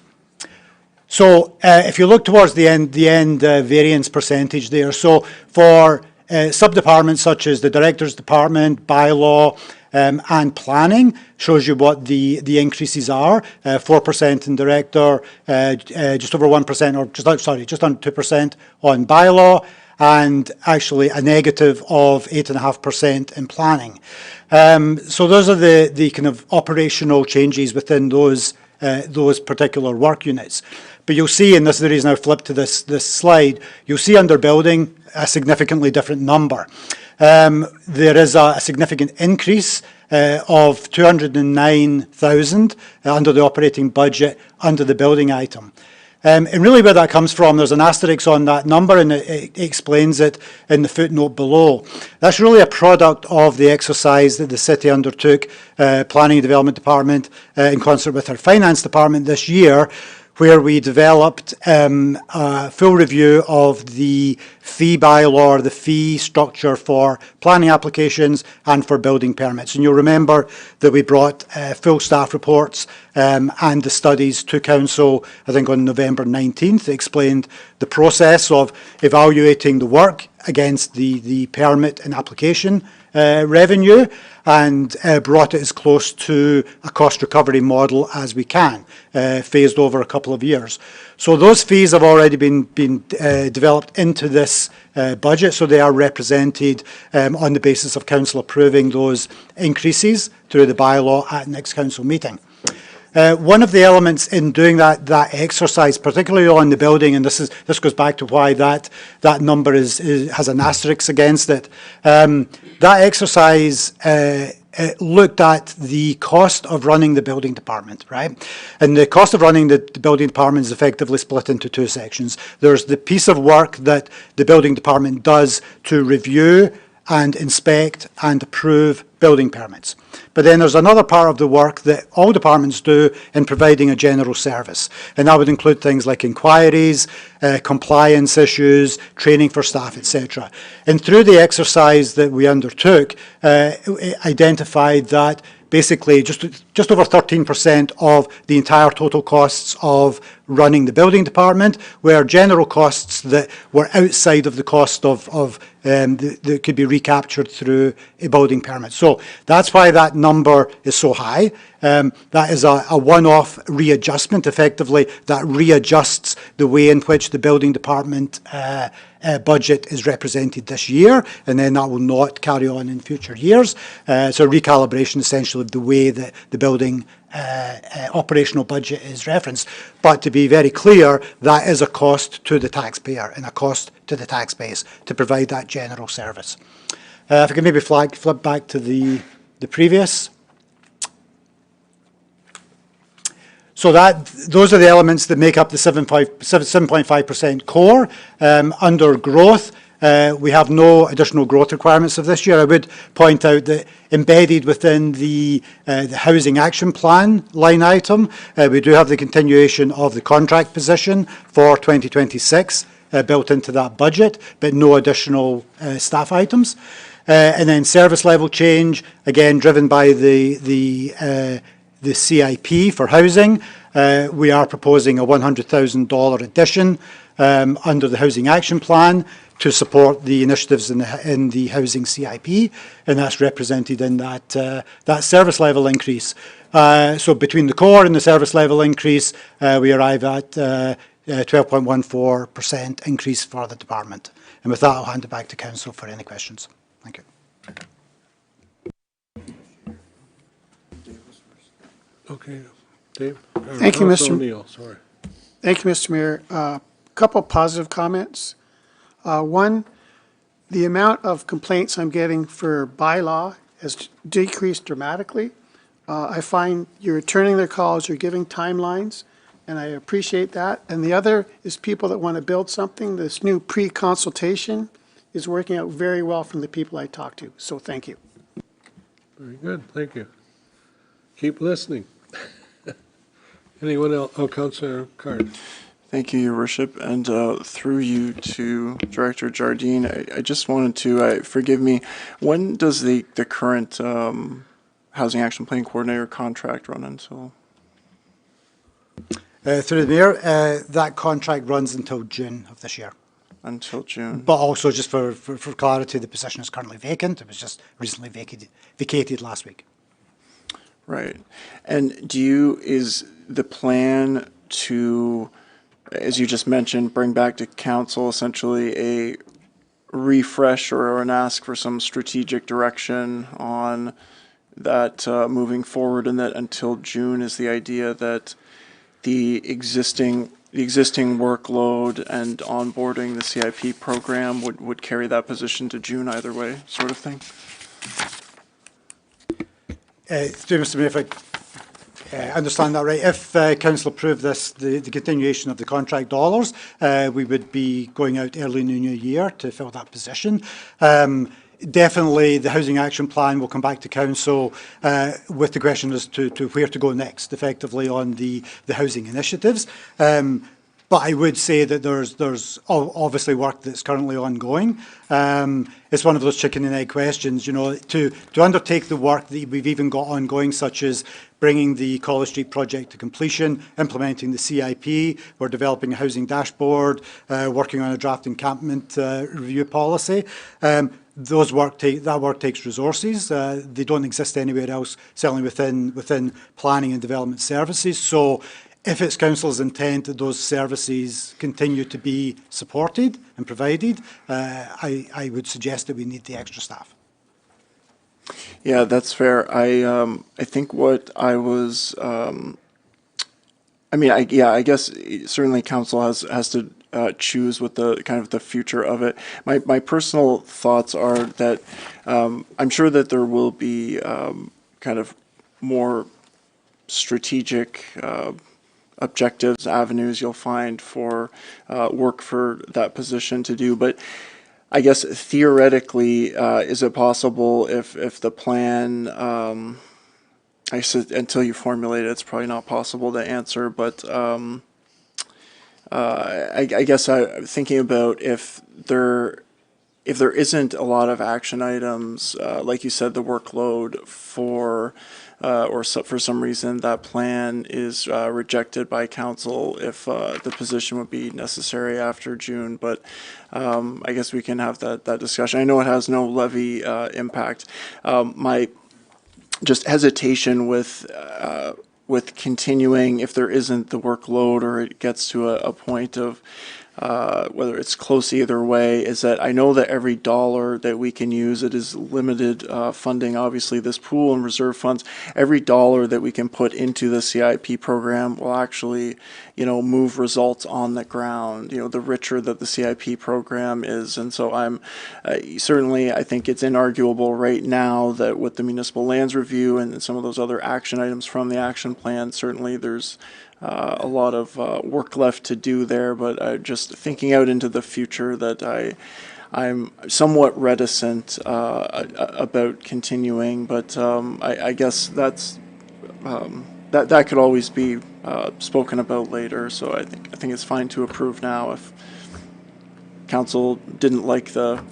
So if you look towards the end variance percentage there, so for sub-departments such as the Director's Department, bylaw, and planning, shows you what the increases are. 4% in Director, just over 1%, or just under 2% on bylaw, and actually a negative of 8.5% in planning. So those are the kind of operational changes within those particular work units. But you'll see, and this is the reason I flipped to this slide, you'll see under building a significantly different number. There is a significant increase of 209,000 under the operating budget under the building item. And really where that comes from, there's an asterisk on that number, and it explains it in the footnote below. That's really a product of the exercise that the city undertook, Planning and Development Department, in concert with our Finance Department this year, where we developed a full review of the fee bylaw, or the fee structure for planning applications and for building permits. And you'll remember that we brought full staff reports and the studies to Council, I think on November 19th, explained the process of evaluating the work against the permit and application revenue, and brought it as close to a cost recovery model as we can, phased over a couple of years. So those fees have already been developed into this budget, so they are represented on the basis of Council approving those increases through the bylaw at next Council meeting. One of the elements in doing that exercise, particularly on the building, and this goes back to why that number has an asterisk against it. That exercise looked at the cost of running the building department, right? And the cost of running the building department is effectively split into two sections. There's the piece of work that the building department does to review and inspect and approve building permits. But then there's another part of the work that all departments do in providing a general service. And that would include things like inquiries, compliance issues, training for staff, etc. And through the exercise that we undertook, it identified that basically just over 13% of the entire total costs of running the building department were general costs that were outside of the cost of that could be recaptured through a building permit. So that's why that number is so high. That is a one-off readjustment, effectively, that readjusts the way in which the building department budget is represented this year, and then that will not carry on in future years. So recalibration, essentially, of the way that the building operational budget is referenced. But to be very clear, that is a cost to the taxpayer and a cost to the tax base to provide that general service. If I can maybe flip back to the previous. So those are the elements that make up the 7.5% core. Under growth, we have no additional growth requirements of this year. I would point out that embedded within the Housing Action Plan line item, we do have the continuation of the contract position for 2026 built into that budget, but no additional staff items. And then service level change, again driven by the CIP for housing. We are proposing a $100,000 addition under the Housing Action Plan to support the initiatives in the housing CIP, and that's represented in that service level increase. So between the core and the service level increase, we arrive at 12.14% increase for the department. And with that, I'll hand it back to Council for any questions. Thank you. Okay, Dave? Thank you, Mr. O'Neill, sorry. Thank you, Mr. Mayor. A couple positive comments. One, the amount of complaints I'm getting for bylaw has decreased dramatically. I find you're returning their calls, you're giving timelines, and I appreciate that. And the other is people that want to build something. This new pre-consultation is working out very well from the people I talk to. So thank you. Very good, thank you. Keep listening. Anyone else? Oh, Councillor Card. Thank you, Your Worship, and through you to Director Jardine, I just wanted to, forgive me, when does the current Housing Action Plan Coordinator contract run until? Through the Mayor, that contract runs until June of this year. Until June. But also, just for clarity, the position is currently vacant. It was just recently vacated last week. Right. And is the plan to, as you just mentioned, bring back to council essentially a refresh or an ask for some strategic direction on that moving forward, and that until June is the idea that the existing workload and onboarding the CIP program would carry that position to June either way, sort of thing? Mr. Mayor, if I understand that right, if council approve this, the continuation of the contract dollars, we would be going out early in the new year to fill that position. Definitely, the Housing Action Plan will come back to council with the question as to where to go next, effectively, on the housing initiatives. But I would say that there's obviously work that's currently ongoing. It's one of those chicken and egg questions, to undertake the work that we've even got ongoing, such as bringing the College Street project to completion, implementing the CIP, we're developing a housing dashboard, working on a draft encampment review policy. That work takes resources. They don't exist anywhere else, certainly within planning and development services. So if it's council's intent that those services continue to be supported and provided, I would suggest that we need the extra staff. Yeah, that's fair. I think what I was, I guess certainly council has to choose what the kind of the future of it. My personal thoughts are that I'm sure that there will be kind of more strategic objectives, avenues you'll find for work for that position to do. But I guess theoretically, is it possible if the plan, I said until you formulate it, it's probably not possible to answer, but I guess I'm thinking about if there isn't a lot of action items, like you said, the workload for for some reason that plan is rejected by council, if the position would be necessary after June. But I guess we can have that discussion. I know it has no levy impact. My just hesitation with continuing, if there isn't the workload or it gets to a point of whether it's close either way, is that I know that every dollar that we can use, it is limited funding, obviously, this pool and reserve funds. Every dollar that we can put into the CIP program will actually, move results on the ground, the richer that the CIP program is. And so I'm certainly, I think it's inarguable right now that with the municipal lands review and some of those other action items from the action plan, certainly there's a lot of work left to do there, but just thinking out into the future, that I'm somewhat reticent about continuing. But I guess that's that could always be spoken about later. So I think it's fine to approve now. If council didn't like the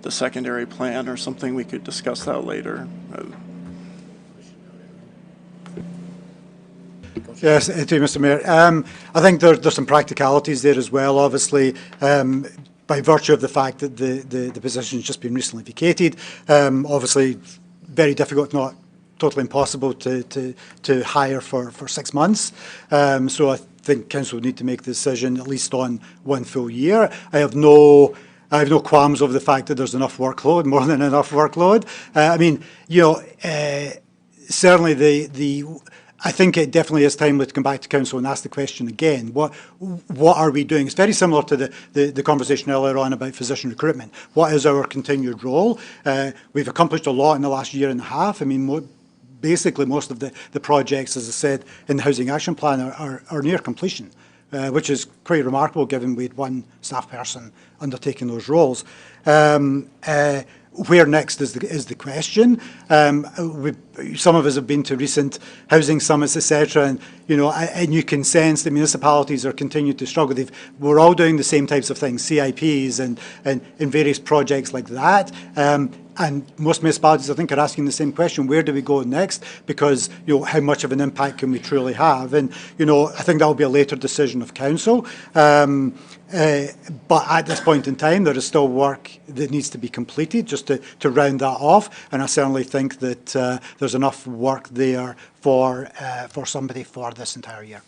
secondary plan or something, we could discuss that later. Yes, thank you, Mr. Mayor. I think there's some practicalities there as well, obviously, by virtue of the fact that the position's just been recently vacated. Obviously, very difficult, not totally impossible to hire for 6 months. So I think council would need to make the decision at least on 1 full year. I have no qualms over the fact that there's enough workload, more than enough workload. Certainly I think it definitely is timely to come back to council and ask the question again. What are we doing? It's very similar to the conversation earlier on about physician recruitment. What is our continued role? We've accomplished a lot in the last year and a half. Basically most of the projects, as I said, in the Housing Action Plan are near completion, which is quite remarkable given we had one staff person undertaking those roles. Where next is the question. Some of us have been to recent housing summits, etc., and you can sense that municipalities are continuing to struggle. We're all doing the same types of things, CIPs and various projects like that. And most municipalities, I think, are asking the same question: where do we go next? Because how much of an impact can we truly have? And I think that will be a later decision of council. But at this point in time, there is still work that needs to be completed just to round that off. And I certainly think that there's enough work there for somebody for this entire year.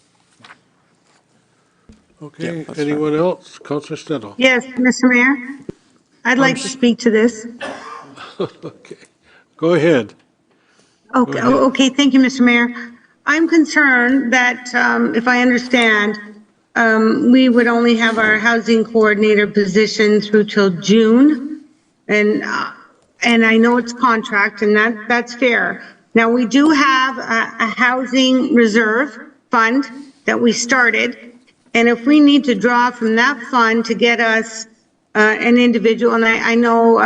Okay, anyone else? Councillor Stedall. Yes, Mr. Mayor, I'd like to speak to this. Okay, go ahead. Okay, okay, thank you, Mr. Mayor. I'm concerned that, if I understand, we would only have our housing coordinator position through till June. And I know it's contract, and that's fair. Now, we do have a housing reserve fund that we started. And if we need to draw from that fund to get us an individual, and I know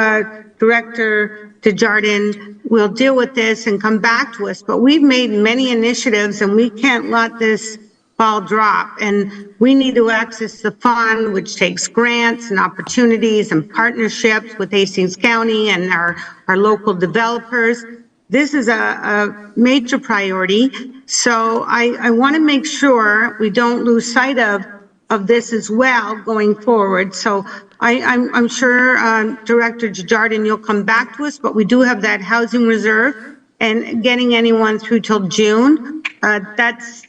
Director Desjardins will deal with this and come back to us, but we've made many initiatives and we can't let this ball drop. And we need to access the fund, which takes grants and opportunities and partnerships with Hastings County and our local developers. This is a major priority. So I want to make sure we don't lose sight of this as well going forward. So I'm sure Director Desjardins, you'll come back to us, but we do have that housing reserve, and getting anyone through till June, that's,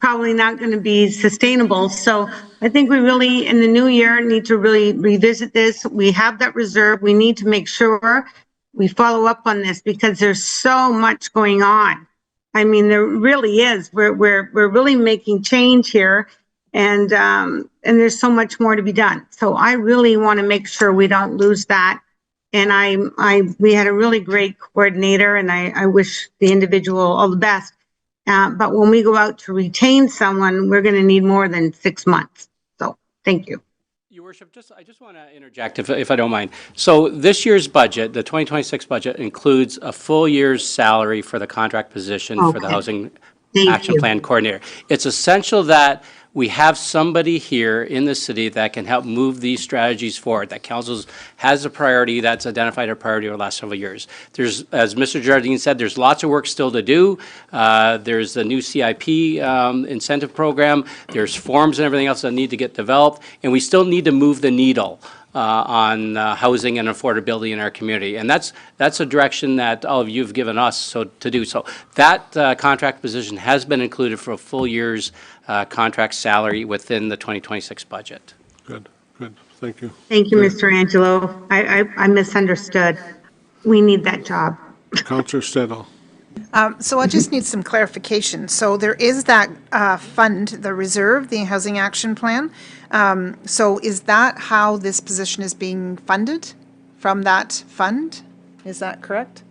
probably not going to be sustainable. So I think we really, in the new year, need to really revisit this. We have that reserve. We need to make sure we follow up on this because there's so much going on. I mean, there really is. We're really making change here, and there's so much more to be done. So I really want to make sure we don't lose that. And we had a really great coordinator, and I wish the individual all the best. But when we go out to retain someone, we're going to need more than 6 months. So thank you. Your Worship, I just want to interject, if I don't mind. So this year's budget, the 2026 budget, includes a full year's salary for the contract position for the Housing Action Plan Coordinator. It's essential that we have somebody here in the city that can help move these strategies forward, that council has a priority that's identified a priority over the last several years. There's, as Mr. Jardine said, there's lots of work still to do. There's the new CIP incentive program. There's forms and everything else that need to get developed, and we still need to move the needle on housing and affordability in our community. And that's a direction that all of you have given us to do. So that contract position has been included for a full year's contract salary within the 2026 budget. Good, thank you. Thank you, Mr. Angelo. I misunderstood. We need that job. Councillor Stedall. So I just need some clarification. So there is that fund, the reserve, the Housing Action Plan. So is that how this position is being funded, from that fund? Is that correct?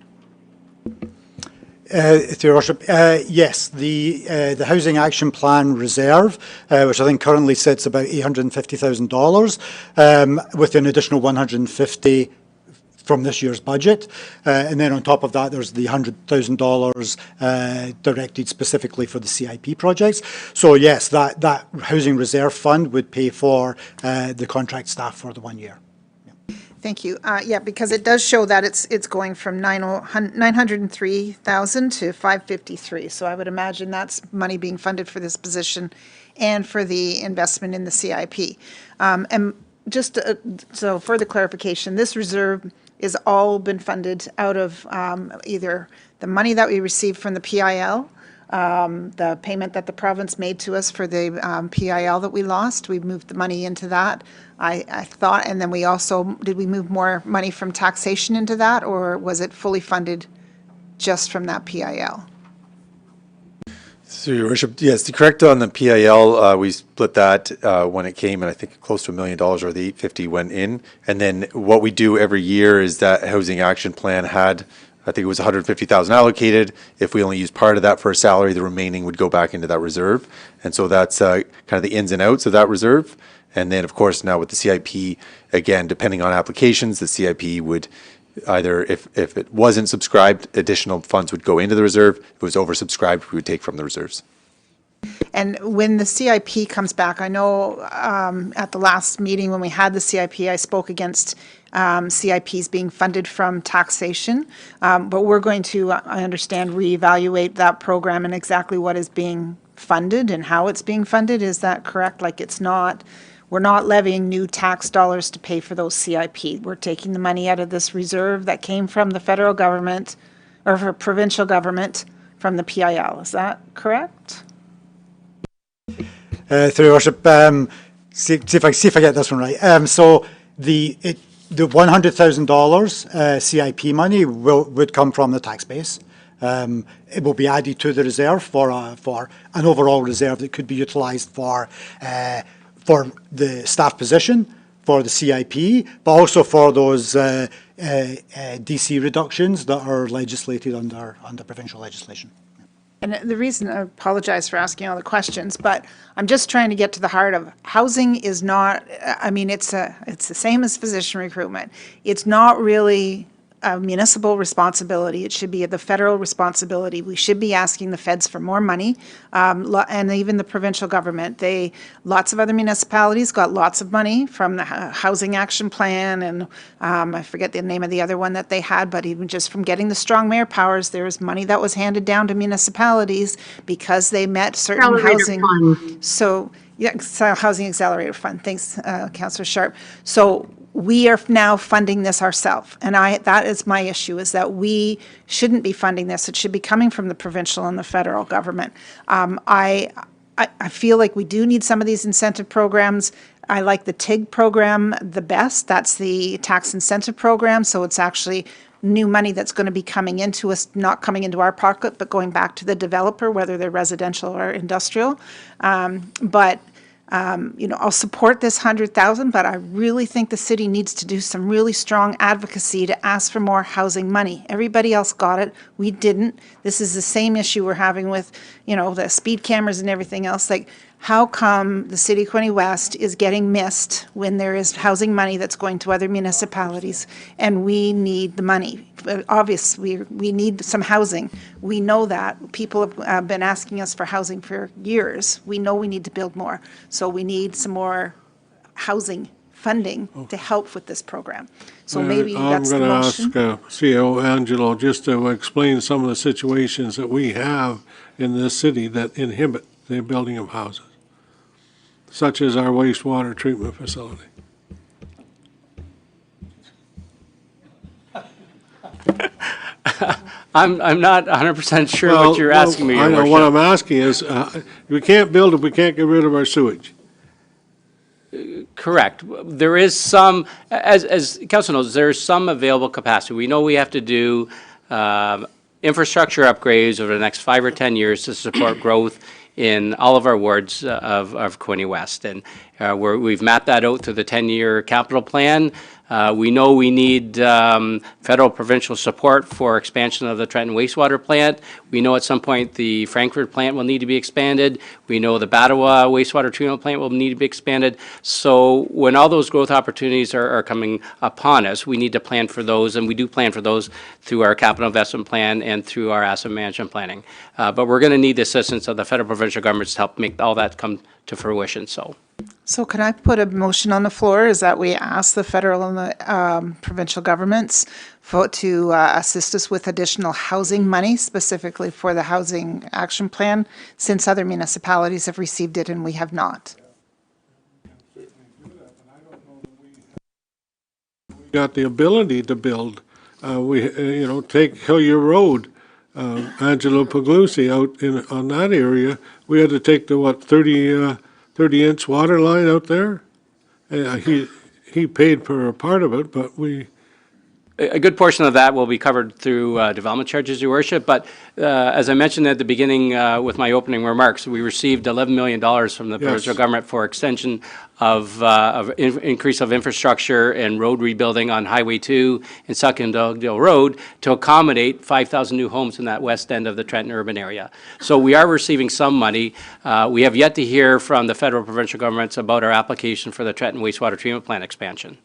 Your Worship, yes, the Housing Action Plan Reserve, which I think currently sits about $850,000, with an additional $150,000 from this year's budget. And then on top of that, there's the $100,000 directed specifically for the CIP projects. So yes, that Housing Reserve Fund would pay for the contract staff for the 1 year. Thank you. Yeah, because it does show that it's going from 903,000 to 553. So I would imagine that's money being funded for this position and for the investment in the CIP. And just so further clarification, this reserve is all been funded out of either the money that we received from the PIL, the payment that the province made to us for the PIL that we lost. We moved the money into that, I thought, and then we also, did we move more money from taxation into that, or was it fully funded just from that PIL? So, Your Worship, yes, to correct on the PIL, we split that when it came, and I think close to $1 million, or the 850 went in. And then what we do every year is that Housing Action Plan had, I think it was 150,000 allocated. If we only use part of that for a salary, the remaining would go back into that reserve. And so that's kind of the ins and outs of that reserve. And then, of course, now with the CIP, again, depending on applications, the CIP would either, if it wasn't subscribed, additional funds would go into the reserve. If it was oversubscribed, we would take from the reserves. And when the CIP comes back, I know at the last meeting when we had the CIP, I spoke against CIPs being funded from taxation. But we're going to, I understand, reevaluate that program and exactly what is being funded and how it's being funded. Is that correct? Like it's not, we're not levying new tax dollars to pay for those CIP. We're taking the money out of this reserve that came from the federal government or for provincial government from the PIL. Is that correct? Through your worship, see if I get this one right. So the $100,000 CIP money would come from the tax base. It will be added to the reserve for an overall reserve that could be utilised for the staff position, for the CIP, but also for those DC reductions that are legislated under provincial legislation. And the reason, I apologize for asking all the questions, but I'm just trying to get to the heart of housing is not, I mean, it's the same as physician recruitment. It's not really a municipal responsibility. It should be the federal responsibility. We should be asking the feds for more money, and even the provincial government. Lots of other municipalities got lots of money from the Housing Action Plan, and I forget the name of the other one that they had, but even just from getting the strong mayor powers, there was money that was handed down to municipalities because they met certain Accelerator housing. fund. So, yeah, Housing Accelerator Fund. Thanks, Councillor Sharp. So we are now funding this ourselves, and that is my issue, is that we shouldn't be funding this. It should be coming from the provincial and the federal government. I feel like we do need some of these incentive programs. I like the TIG program the best. That's the tax incentive program, so it's actually new money that's going to be coming into us, not coming into our pocket, but going back to the developer, whether they're residential or industrial. I'll support this 100,000, but I really think the city needs to do some really strong advocacy to ask for more housing money. Everybody else got it. We didn't. This is the same issue we're having with, the speed cameras and everything else. Like, how come the city of Quinte West is getting missed when there is housing money that's going to other municipalities, and we need the money? Obviously, we need some housing. We know that. People have been asking us for housing for years. We know we need to build more. So we need some more housing funding to help with this program. So maybe that's the motion. I'm going to ask CEO Angelo just to explain some of the situations that we have in this city that inhibit the building of houses, such as our wastewater treatment facility. I'm not 100% sure what you're asking me, Your I know Worship. what I'm asking is, we can't build if we can't get rid of our sewage. Correct. There is some, as council knows, there is some available capacity. We know we have to do infrastructure upgrades over the next 5 or 10 years to support growth in all of our wards of Quinte West. And we've mapped that out through the 10-year capital plan. We know we need federal provincial support for expansion of the Trenton wastewater plant. We know at some point the Frankfurt plant will need to be expanded. We know the Battawa wastewater treatment plant will need to be expanded. So when all those growth opportunities are coming upon us, we need to plan for those, and we do plan for those through our capital investment plan and through our asset management planning. But we're going to need the assistance of the federal provincial governments to help make all that come to fruition. So can I put a motion on the floor, is that we ask the federal and the provincial governments to assist us with additional housing money, specifically for the Housing Action Plan, since other municipalities have received it and we have not? Got the ability to build. Take Hillier Road, Angelo Puglisi out on that area. We had to take the 30-inch water line out there. He paid for a part of it, but a good portion of that will be covered through development charges, Your Worship. But as I mentioned at the beginning with my opening remarks, we received $11 million from the provincial government for extension of increase of infrastructure and road rebuilding on Highway 2 and Suckendale Road to accommodate 5,000 new homes in that west end of the Trenton urban area. So we are receiving some money. We have yet to hear from the federal provincial governments about our application for the Trenton wastewater treatment plant expansion.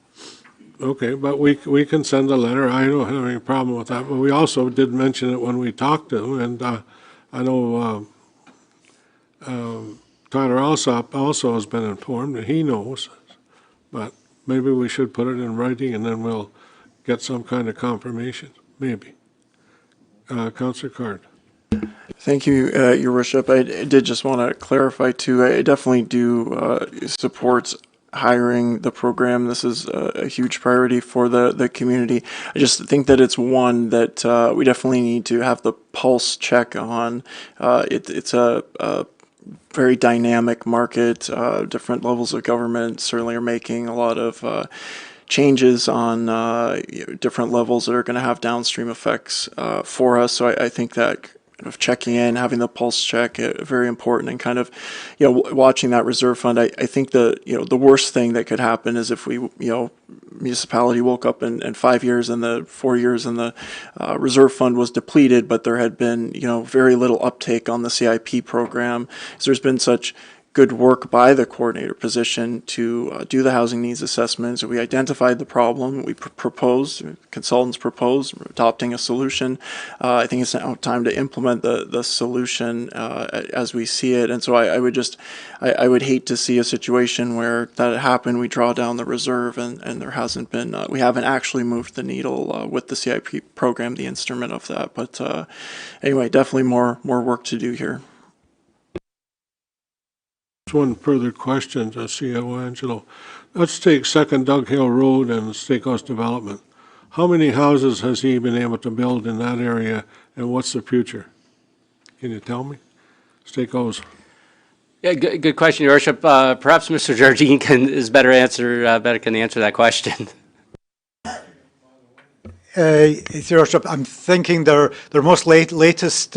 Okay, but we can send a letter. I don't have any problem with that. But we also did mention it when we talked to them, and I know Tyler Alsop also has been informed, and he knows, but maybe we should put it in writing, and then we'll get some kind of confirmation, maybe. Councillor Card. Thank you, Your Worship. I did just want to clarify too, I definitely do support hiring the program. This is a huge priority for the community. I just think that it's one that we definitely need to have the pulse check on. It's a very dynamic market. Different levels of government certainly are making a lot of changes on different levels that are going to have downstream effects for us. So I think that kind of checking in, having the pulse check, very important, and kind of, watching that reserve fund. I think the worst thing that could happen is if we, municipality woke up in 5 years and the 4 years and the reserve fund was depleted, but there had been, very little uptake on the CIP program. So there's been such good work by the coordinator position to do the housing needs assessments. We identified the problem. We proposed, consultants proposed adopting a solution. I think it's now time to implement the solution as we see it. And so I would hate to see a situation where that happened. We draw down the reserve and there hasn't been, we haven't actually moved the needle with the CIP program, the instrument of that. But anyway, definitely more work to do here. One further question to C.O. Angelo. Let's take 2nd Doug Hill Road and Steakhouse Development. How many houses has he been able to build in that area, and what's the future? Can you tell me? Steakhouse. Yeah, good question, Your Worship. Perhaps Mr. Jardine can answer that question. Your Worship, I'm thinking their most latest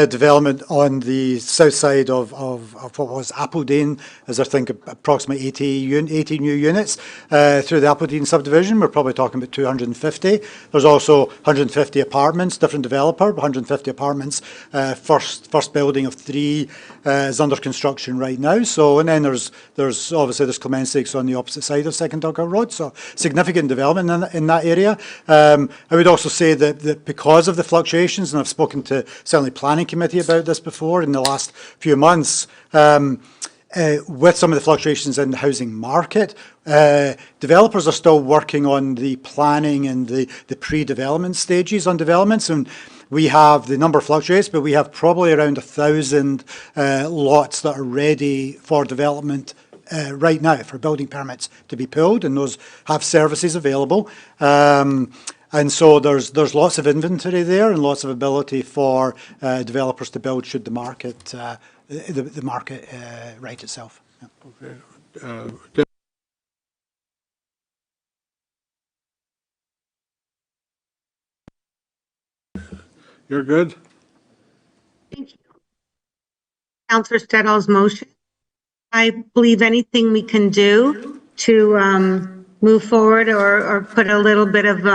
development on the south side of what was Appledene, as I think approximately 80 new units through the Appledene subdivision. We're probably talking about 250. There's also 150 apartments, different developer, 150 apartments. First building of 3 is under construction right now. So, and then there's obviously Clemence's on the opposite side of 2nd Doug Hill Road. So significant development in that area. I would also say that because of the fluctuations, and I've spoken to certainly planning committee about this before in the last few months, with some of the fluctuations in the housing market, developers are still working on the planning and the pre-development stages on developments, and we have, the number fluctuates, but we have probably around 1,000 lots that are ready for development right now for building permits to be pulled, and those have services available. And so there's lots of inventory there and lots of ability for developers to build should the market the market right itself. Yeah. Okay. You're good? Thank you. Councillor Stedall's motion. I believe anything we can do to move forward or put a little bit of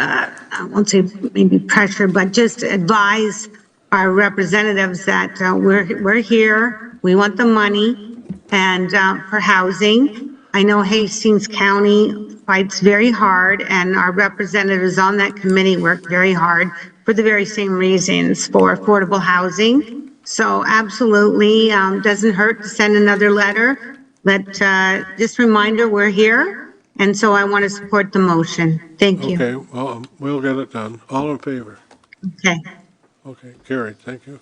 I won't say maybe pressure, but just advise our representatives that we're here, we want the money, and for housing. I know Hastings County fights very hard, and our representatives on that committee work very hard for the very same reasons for affordable housing. So absolutely, doesn't hurt to send another letter. Just reminder, we're here. And so I want to support the motion. Thank you. Okay, well, we'll get it done. All in favor? Okay. Okay, carried. Thank you.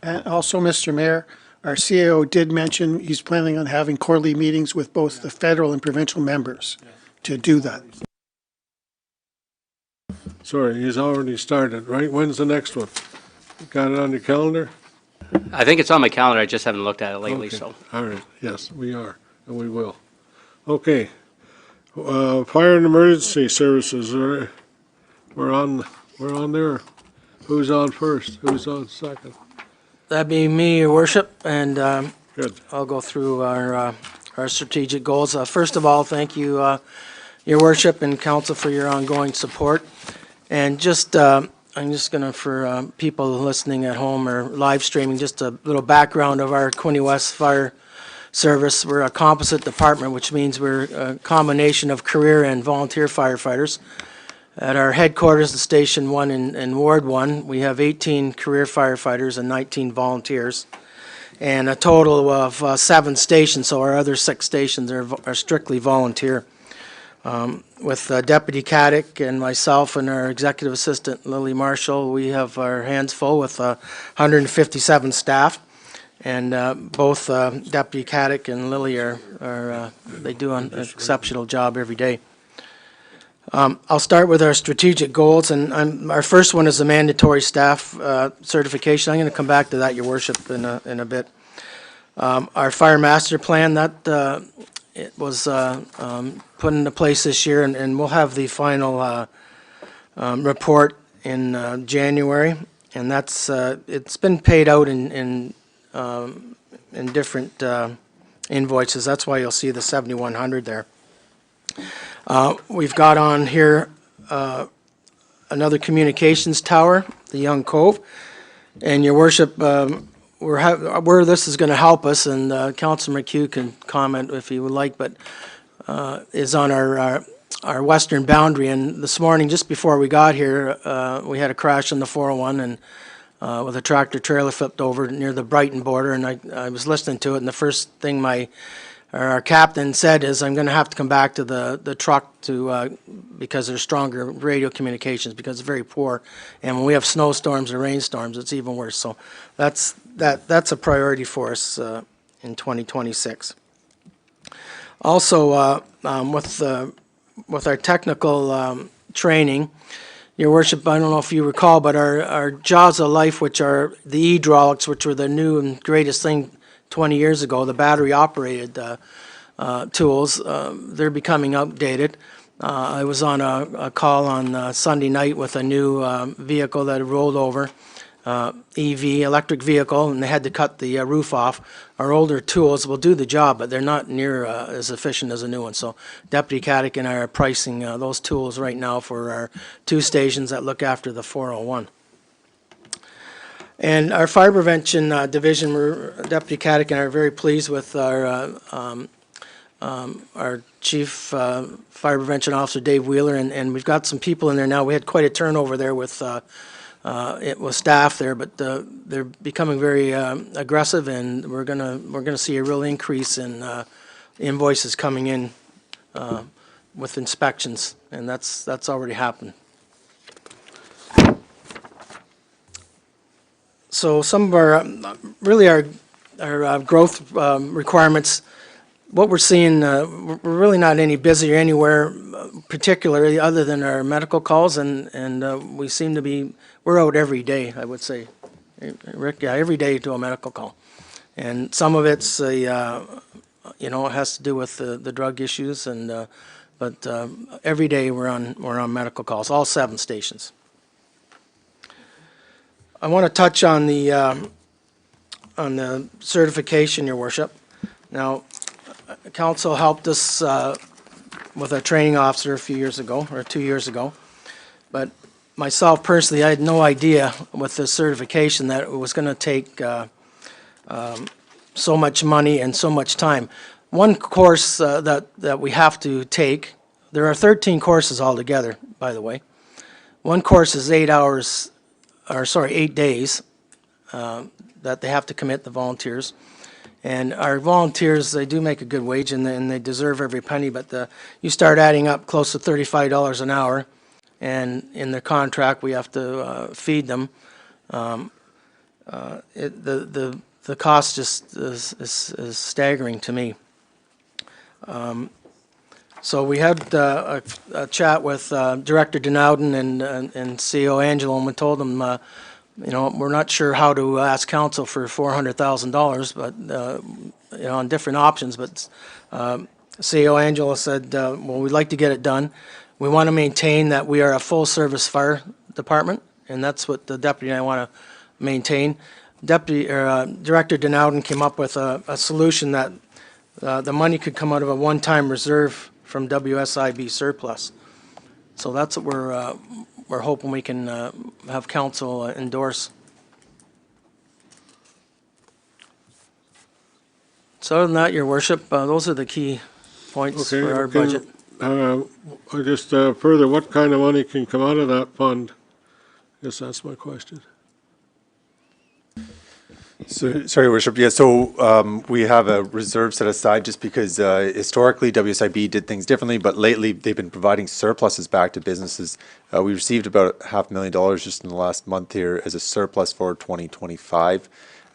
And also, Mr. Mayor, our CAO did mention he's planning on having quarterly meetings with both the federal and provincial members to do that. Sorry, he's already started, right? When's the next one? Got it on your calendar? I think it's on my calendar. I just haven't looked at it lately. Okay. So. All right. Yes, we are, and we will. Okay. Fire and emergency services. We're on there. Who's on first? Who's on second? That'd be me, Your Worship, and Good. I'll go through our strategic goals. First of all, thank you, Your Worship and Council, for your ongoing support. And just, I'm just going to, for people listening at home or live streaming, just a little background of our Quinte West Fire Service. We're a composite department, which means we're a combination of career and volunteer firefighters. At our headquarters, the Station 1 in Ward 1, we have 18 career firefighters and 19 volunteers. and a total of 7 stations, so our other 6 stations are strictly volunteer. With Deputy Caddick and myself and our executive assistant Lily Marshall, we have our hands full with 157 staff. And both Deputy Caddick and Lily they do an exceptional job every day. I'll start with our strategic goals, and our first one is the mandatory staff certification. I'm going to come back to that, Your Worship, in a bit. Our fire master plan, that it was put into place this year, and we'll have the final report in January, and that's it's been paid out in different invoices. That's why you'll see the 7,100 there. We've got on here another communications tower, the Young Cove, and Your Worship, where this is going to help us, and Councillor McHugh can comment if he would like, but is on our western boundary. And this morning, just before we got here, we had a crash on the 401 and with a tractor trailer flipped over near the Brighton border, and I was listening to it, and the first thing our captain said is, I'm going to have to come back to the truck because there's stronger radio communications, because it's very poor, and when we have snowstorms and rainstorms, it's even worse. So that's a priority for us in 2026. Also, with our technical training, Your Worship, I don't know if you recall, but our Jaws of Life, which are the hydraulics, which were the new and greatest thing 20 years ago, the battery-operated tools, they're becoming outdated. I was on a call on Sunday night with a new vehicle that had rolled over, EV, electric vehicle, and they had to cut the roof off. Our older tools will do the job, but they're not near as efficient as a new one. So Deputy Caddick and I are pricing those tools right now for our 2 stations that look after the 401. And our fire prevention division, Deputy Caddick and I are very pleased with our chief fire prevention officer, Dave Wheeler, and we've got some people in there now. We had quite a turnover there with staff there, but they're becoming very aggressive, and we're gonna see a real increase in invoices coming in with inspections, and that's already happened. So some of our growth requirements, what we're seeing, we're really not any busier anywhere particularly other than our medical calls, and we seem to be, we're out every day, I would say. Rick, yeah, every day to a medical call. And some of it's, it has to do with the drug issues, but every day we're on medical calls, all 7 stations. I want to touch on the certification, Your Worship. Now, Council helped us with our training officer a few years ago, or 2 years ago, but myself personally, I had no idea with the certification that it was going to take so much money and so much time. One course that we have to take, there are 13 courses altogether, by the way. One course is 8 days that they have to commit, the volunteers. And our volunteers, they do make a good wage, and they deserve every penny, but you start adding up close to $35 an hour, and in the contract, we have to feed them. The cost just is staggering to me. So we had a chat with Director Denowden and CEO Angelo, and we told them, we're not sure how to ask council for $400,000, but on different options. But CEO Angelo said, well, we'd like to get it done. We want to maintain that we are a full-service fire department, and that's what the deputy and I want to maintain. Director Denowden came up with a solution that the money could come out of a one-time reserve from WSIB surplus. So that's what we're hoping we can have council endorse. So other than that, Your Worship, those are the key points for our budget. Just further, what kind of money can come out of that fund? I guess that's my question. So, sorry, Your Worship. Yeah, so we have a reserve set aside just because historically WSIB did things differently, but lately they've been providing surpluses back to businesses. We received about $500,000 just in the last month here as a surplus for 2025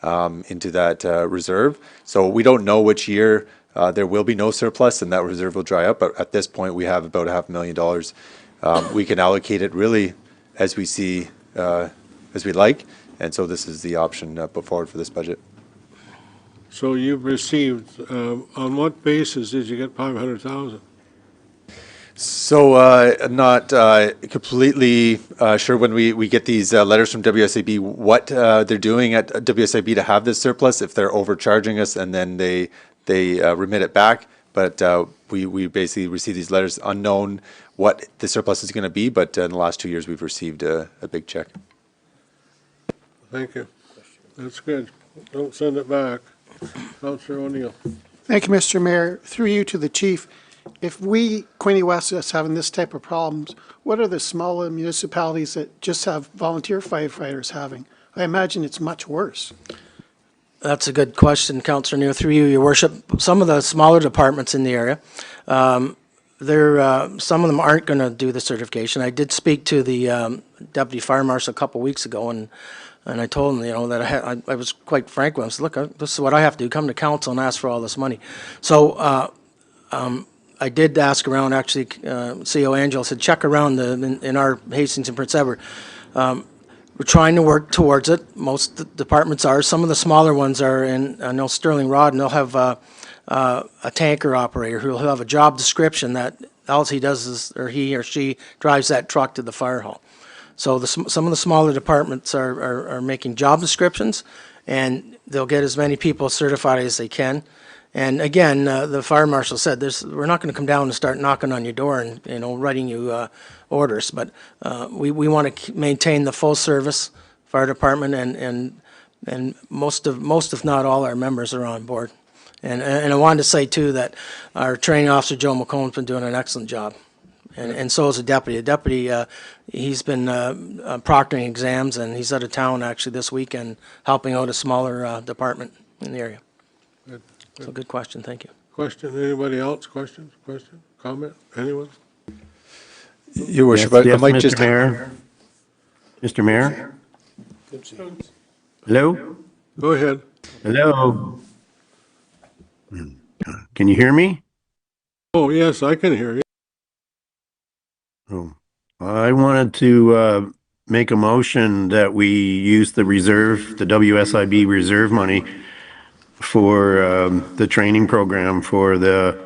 into that reserve. So we don't know which year there will be no surplus and that reserve will dry up, but at this point we have about $500,000. We can allocate it really as we see, as we like. And so this is the option put forward for this budget. So you've received, on what basis did you get 500,000? So not completely sure when we get these letters from WSIB what they're doing at WSIB to have this surplus, if they're overcharging us and then they remit it back. But we basically receive these letters unknown what the surplus is going to be, but in the last 2 years we've received a big check. Thank you. That's good. Don't send it back. Councillor O'Neill. Thank you, Mr. Mayor. Through you to the chief, if we, Quinte West, is having this type of problems, what are the smaller municipalities that just have volunteer firefighters having? I imagine it's much worse. That's a good question, Councillor Neal. Through you, Your Worship. Some of the smaller departments in the area, some of them aren't going to do the certification. I did speak to the deputy fire marshal a couple weeks ago, and I told him, that I was quite frank with him. I said, look, this is what I have to do, come to council and ask for all this money. So I did ask around, actually, CEO Angela said, check around in our Hastings and Prince Edward. We're trying to work towards it. Most departments are. Some of the smaller ones are in, I know Sterling Rod, and they'll have a tanker operator who'll have a job description that all he does is, or he or she drives that truck to the fire hall. So some of the smaller departments are making job descriptions, and they'll get as many people certified as they can. And again, the fire marshal said, we're not going to come down and start knocking on your door and writing you orders, but we want to maintain the full service fire department, and most if not all our members are on board. And I wanted to say too that our training officer Joe McCone's been doing an excellent job. And so is the deputy. The deputy, he's been proctoring exams, and he's out of town actually this weekend helping out a smaller department in the area. Good. So good question, thank you. Question, anybody else? Questions? Question? Comment? Anyone? Your Worship, Yes, I might Mr. just... Mayor. Mr. Mayor? Hello? Go ahead. Hello? Can you hear me? Oh, yes, I can hear you. Oh, I wanted to make a motion that we use the reserve, the WSIB reserve money for the training program for the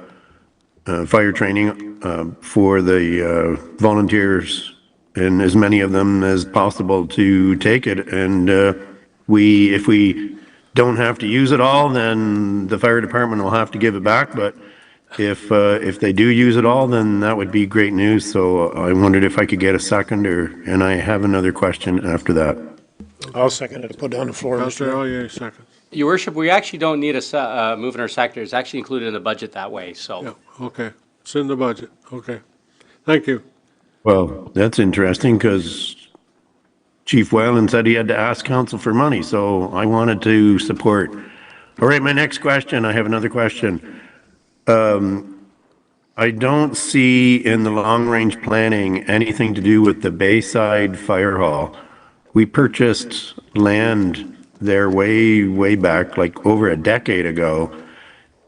fire training for the volunteers, and as many of them as possible to take it. And if we don't have to use it all, then the fire department will have to give it back. But if they do use it all, then that would be great news. So I wondered if I could get a seconder, and I have another question after that. I'll second it. Put it on the floor. Councillor Ollier, second. Your Worship, we actually don't need a move in our sector. It's actually included in the budget that way, so. Yeah, okay. It's in the budget. Okay. Thank you. Well, that's interesting because Chief Whalen said he had to ask council for money, so I wanted to support. All right, my next question, I have another question. I don't see in the long-range planning anything to do with the Bayside Fire Hall. We purchased land there way back, like over a decade ago,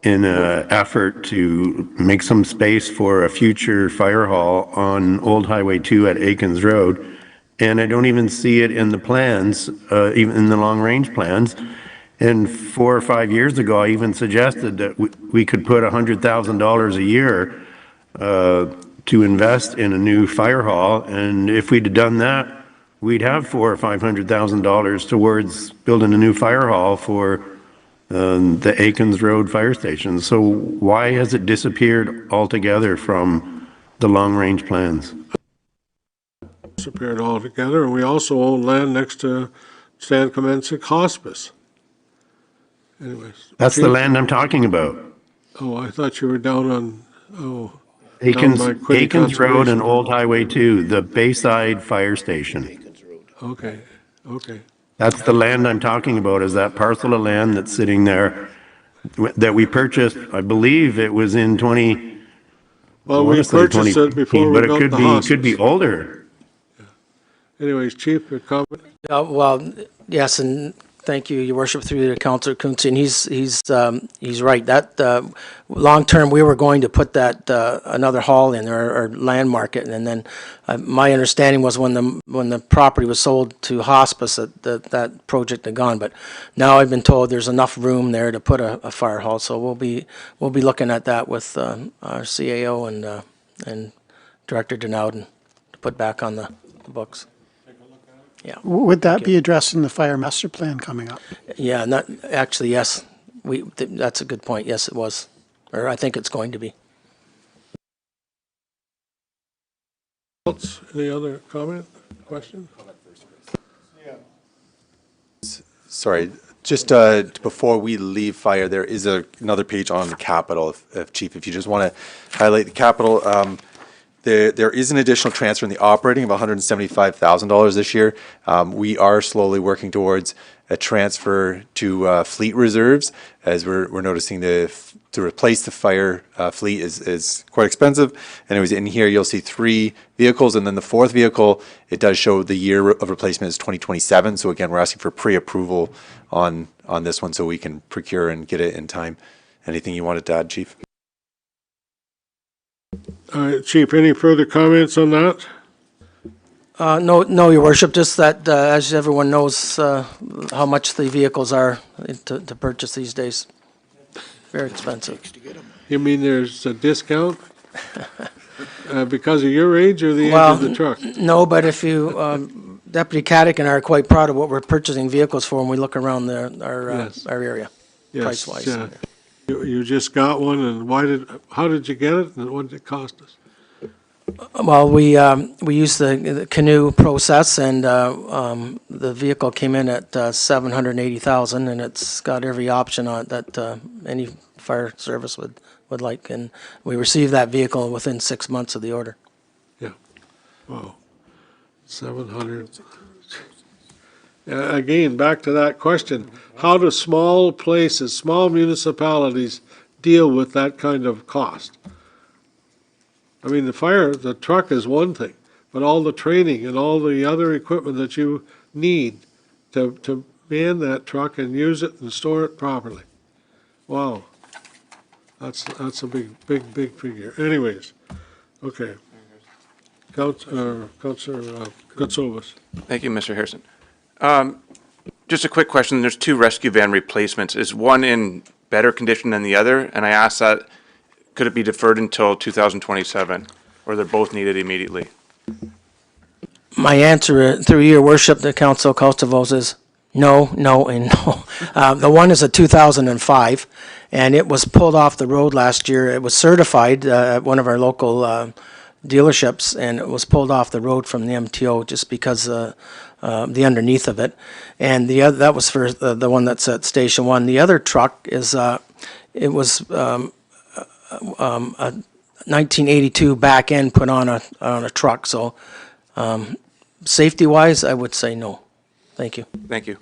in an effort to make some space for a future fire hall on Old Highway 2 at Aikens Road. And I don't even see it in the plans, even in the long-range plans. And 4 or 5 years ago, I even suggested that we could put $100,000 a year to invest in a new fire hall. And if we'd have done that, we'd have $400,000 or $500,000 towards building a new fire hall for the Aikens Road Fire Station. So why has it disappeared altogether from the long-range plans? Disappeared altogether, and we also own land next to San Clemente Hospice. Anyways. That's the land I'm talking about. Oh, I thought you were down on, Aikens Road and Old Highway 2, the Bayside Fire Station. Okay, okay. That's the land I'm talking about, is that parcel of land that's sitting there that we purchased, I believe it was in I Well, want we to say purchased it before 2015, we but it built the could be hospice. older. Anyways, Chief, your comment? Well, yes, and thank you, Your Worship, through to Councillor Quinte, and he's right. That, long-term, we were going to put that, another hall in there, or land market, and then, my understanding was when the property was sold to hospice, that project had gone, but now I've been told there's enough room there to put a fire hall, so we'll be looking at that with, our CAO and Director Denowden to put back on the books. Yeah. Would that be addressed in the fire master plan coming up? Yeah, and that, actually, yes, that's a good point. Yes, it was, or I think it's going to be. Any other comment, question? Sorry, just before we leave fire, there is another page on the capital, if Chief, if you just want to highlight the capital. There is an additional transfer in the operating of $175,000 this year. We are slowly working towards a transfer to fleet reserves, as we're noticing to replace the fire fleet is quite expensive. And it was in here, you'll see 3 vehicles, and then the 4th vehicle, it does show the year of replacement is 2027. So again, we're asking for pre-approval on this one so we can procure and get it in time. Anything you wanted to add, Chief? All right, Chief, any further comments on that? No, Your Worship, just that, as everyone knows, how much the vehicles are to purchase these days. Very expensive. You mean there's a discount? Because of your age or the age of the truck? No, but if you, Deputy Caddick and I are quite proud of what we're purchasing vehicles for when we look around our area, Yes, price-wise. You just got one, and how did you get it, and what did it cost us? Well, we used the canoe process, and the vehicle came in at $780,000, and it's got every option on it that any fire service would like. And we received that vehicle within 6 months of the order. Yeah. Wow. 700. Again, back to that question. How do small places, small municipalities deal with that kind of cost? I mean, the truck is one thing, but all the training and all the other equipment that you need to man that truck and use it and store it properly. Wow. That's a big figure. Anyways, okay. Councillor Gutsovas. Thank you, Mr. Harrison. Just a quick question. There's 2 rescue van replacements. Is one in better condition than the other? And I asked that, could it be deferred until 2027, or they're both needed immediately? My answer, through Your Worship, the Council Costavos, is no, and no. The one is a 2005, and it was pulled off the road last year. It was certified at one of our local dealerships, and it was pulled off the road from the MTO just because the underneath of it. And that was for the one that's at Station 1. The other truck is, it was a 1982 back end put on a truck. So safety-wise, I would say no. Thank you. Thank you.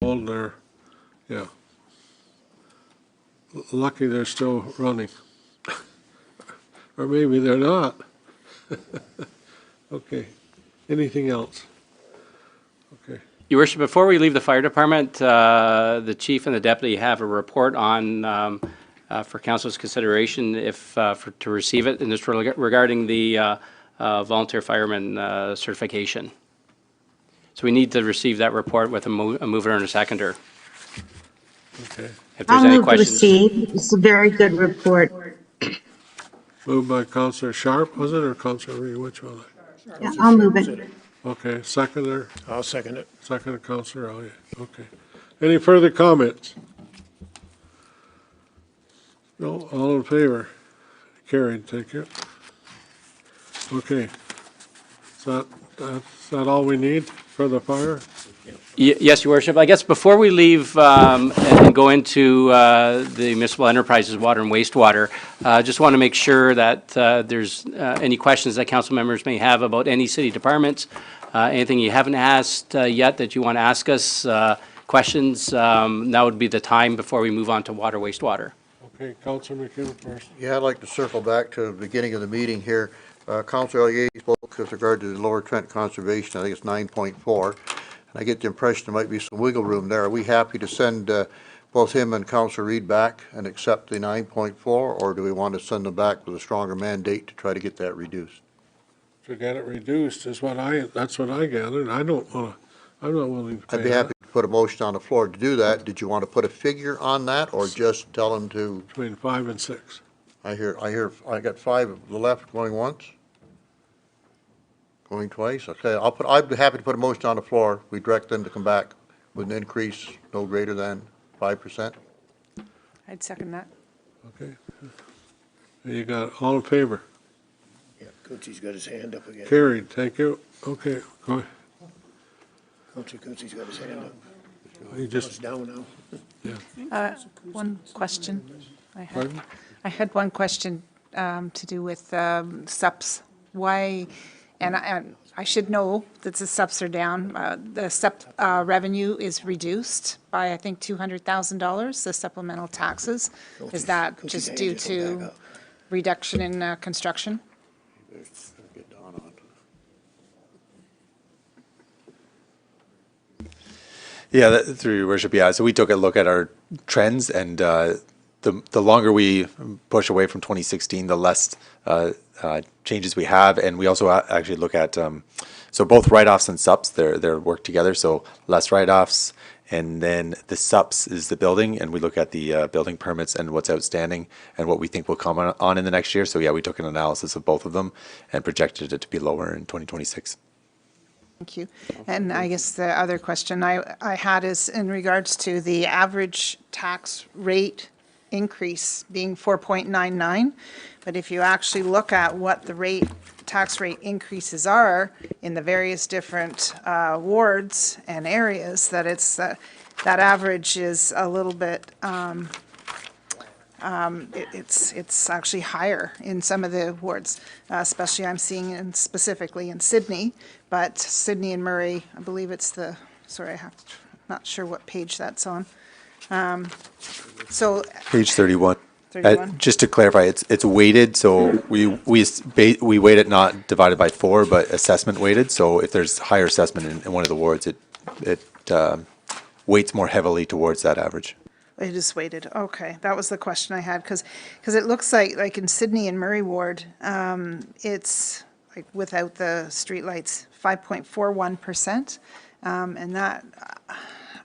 Older, yeah. Lucky they're still running. Or maybe they're not. Okay. Anything else? Okay. Your Worship, before we leave the fire department, the chief and the deputy have a report on, for council's consideration to receive it, and this regarding the volunteer fireman certification. So we need to receive that report with a mover and a seconder. Okay. If there's I'll any move to questions. receive. It's a very good report. Moved by Councillor Sharp, was it, or Councillor Reed? Which one? Yeah, I'll move it. Okay, seconder? I'll second it. Second, Councillor Elliott. Okay. Any further comments? No, all in favor? Carried, thank you. Okay. Is that all we need for the fire? Yes, Your Worship. I guess before we leave and go into the municipal enterprises, water and wastewater, just want to make sure that there's any questions that council members may have about any city departments, anything you haven't asked yet that you want to ask us, questions, now would be the time before we move on to water, wastewater. Okay, Councilor McHugh first. Yeah, I'd like to circle back to the beginning of the meeting here. Councilor Elliott spoke with regard to the Lower Trent Conservation. I think it's 9.4. And I get the impression there might be some wiggle room there. Are we happy to send both him and Councilor Reid back and accept the 9.4, or do we want to send them back with a stronger mandate to try to get that reduced? To get it reduced is that's what I gathered. I'm not willing to pay I'd be happy to put a motion on the floor to do that. Did you want to put a figure on that, or just tell them to? Between 5 and 6. I got 5 of the left going once, going twice. Okay, I'd be happy to put a motion on the floor. We direct them to come back with an increase no greater than 5%. I'd second that. Okay. You got all in favor? Yeah, Cootsy's got his hand up again. Carried, thank you. Okay, go ahead. Counselor Cootsy's got his hand up. You just, It's down now. yeah. One question I had. Pardon? I had one question to do with SUPs. Why, and I should know that the SUPs are down. The SUP revenue is reduced by, I think, $200,000, the supplemental taxes. Is that just due to reduction in construction? Get Don on. Yeah, through your worship, yeah. So we took a look at our trends, and the longer we push away from 2016, the less changes we have. And we also actually look at, so both write-offs and SUPs, they're work together, so less write-offs. And then the SUPs is the building, and we look at the building permits and what's outstanding and what we think will come on in the next year. So yeah, we took an analysis of both of them and projected it to be lower in 2026. Thank you. And I guess the other question I had is in regards to the average tax rate increase being 4.99. But if you actually look at what the tax rate increases are in the various different wards and areas, that it's that average is a little bit, it's actually higher in some of the wards, especially I'm seeing specifically in Sydney, but Sydney and Murray, I believe it's not sure what page that's on. So. Page 31. 31. Just to clarify, it's weighted, so we weight it not divided by 4, but assessment weighted. So if there's higher assessment in one of the wards, it weights more heavily towards that average. It is weighted. Okay, that was the question I had, because it looks like in Sydney and Murray ward, it's like without the streetlights, 5.41%, and that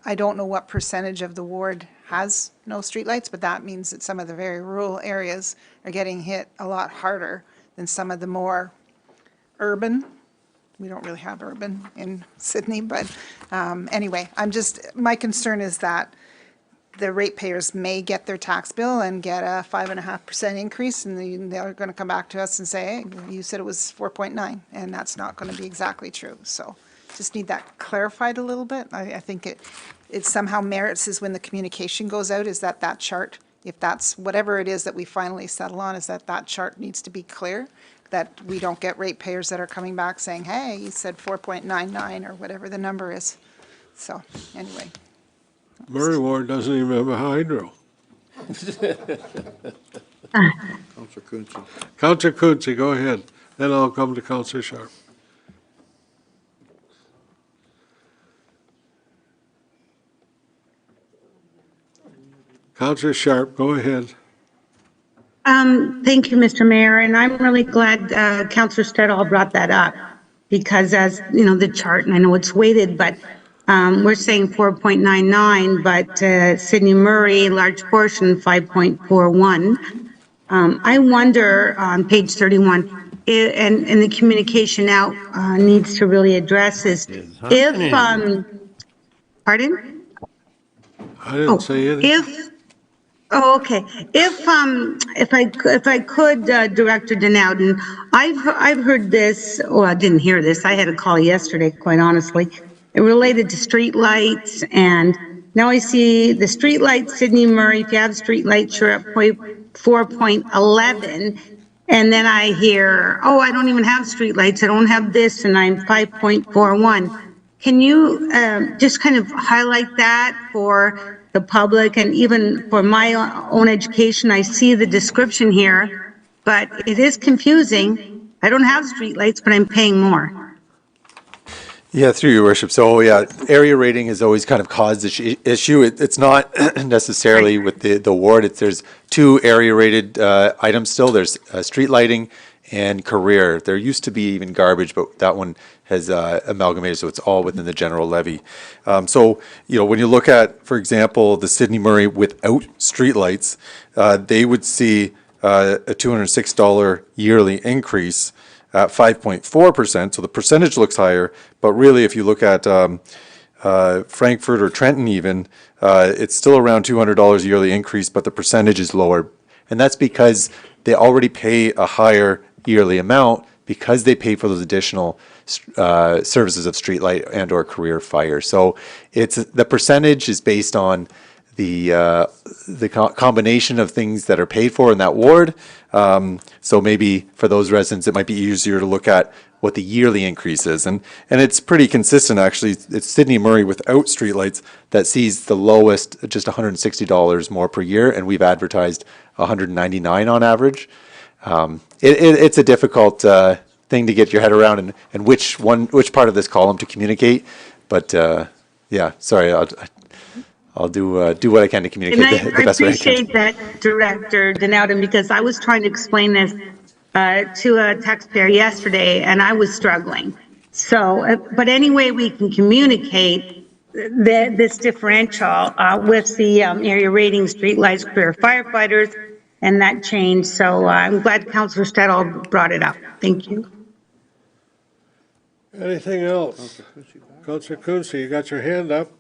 I don't know what percentage of the ward has no streetlights, but that means that some of the very rural areas are getting hit a lot harder than some of the more urban. We don't really have urban in Sydney, but anyway, my concern is that the ratepayers may get their tax bill and get a 5.5% increase, and they're going to come back to us and say, hey, you said it was 4.9, and that's not going to be exactly true. So just need that clarified a little bit. I think it somehow merits is when the communication goes out, is that chart, if that's whatever it is that we finally settle on, is that chart needs to be clear, that we don't get ratepayers that are coming back saying, hey, you said 4.99 or whatever the number is. So anyway. Murray Ward doesn't even have a hydro. Councilor Coonsey. Councilor Coonsey, go ahead. Then I'll come to Councilor Sharp. Councilor Sharp, go ahead. Thank you, Mr. Mayor, and I'm really glad Councilor Stedall brought that up, because as, you know, the chart, and I know it's weighted, but we're saying 4.99, but Sydney Murray, large portion, 5.41. I wonder on page 31, and the communication now needs to really address is if, pardon? I didn't say anything. Okay. If I could, Director Denouden, I've heard this, or I didn't hear this. I had a call yesterday, quite honestly, related to street lights, and now I see the street lights, Sydney Murray, if you have street lights, you're at 4.11. And then I hear, oh, I don't even have street lights, I don't have this, and I'm 5.41. Can you just kind of highlight that for the public and even for my own education? I see the description here, but it is confusing. I don't have street lights, but I'm paying more. Yeah, through your worship. So yeah, area rating has always kind of caused this issue. It's not necessarily with the ward. There's two area rated items still. There's street lighting and career. There used to be even garbage, but that one has amalgamated, so it's all within the general levy. So, when you look at, for example, the Sydney Murray without streetlights, they would see a $206 yearly increase at 5.4%. So the percentage looks higher, but really, if you look at Frankfurt or Trenton even, it's still around $200 yearly increase, but the percentage is lower. And that's because they already pay a higher yearly amount because they pay for those additional services of streetlight and or career fire. So the percentage is based on the combination of things that are paid for in that ward. So maybe for those residents, it might be easier to look at what the yearly increase is. And it's pretty consistent, actually. It's Sydney Murray without streetlights that sees the lowest, just $160 more per year, and we've advertised $199 on average. It's a difficult thing to get your head around and which part of this column to communicate. But yeah, sorry, I'll do what I can to communicate the best way I can. I appreciate that, Director Denouden, because I was trying to explain this to a taxpayer yesterday, and I was struggling. So, but anyway, we can communicate this differential with the area rating, streetlights, career firefighters, and that change. So I'm glad Councillor Stedall brought it up. Thank you. Anything else? Councillor Quinte, you got your hand up.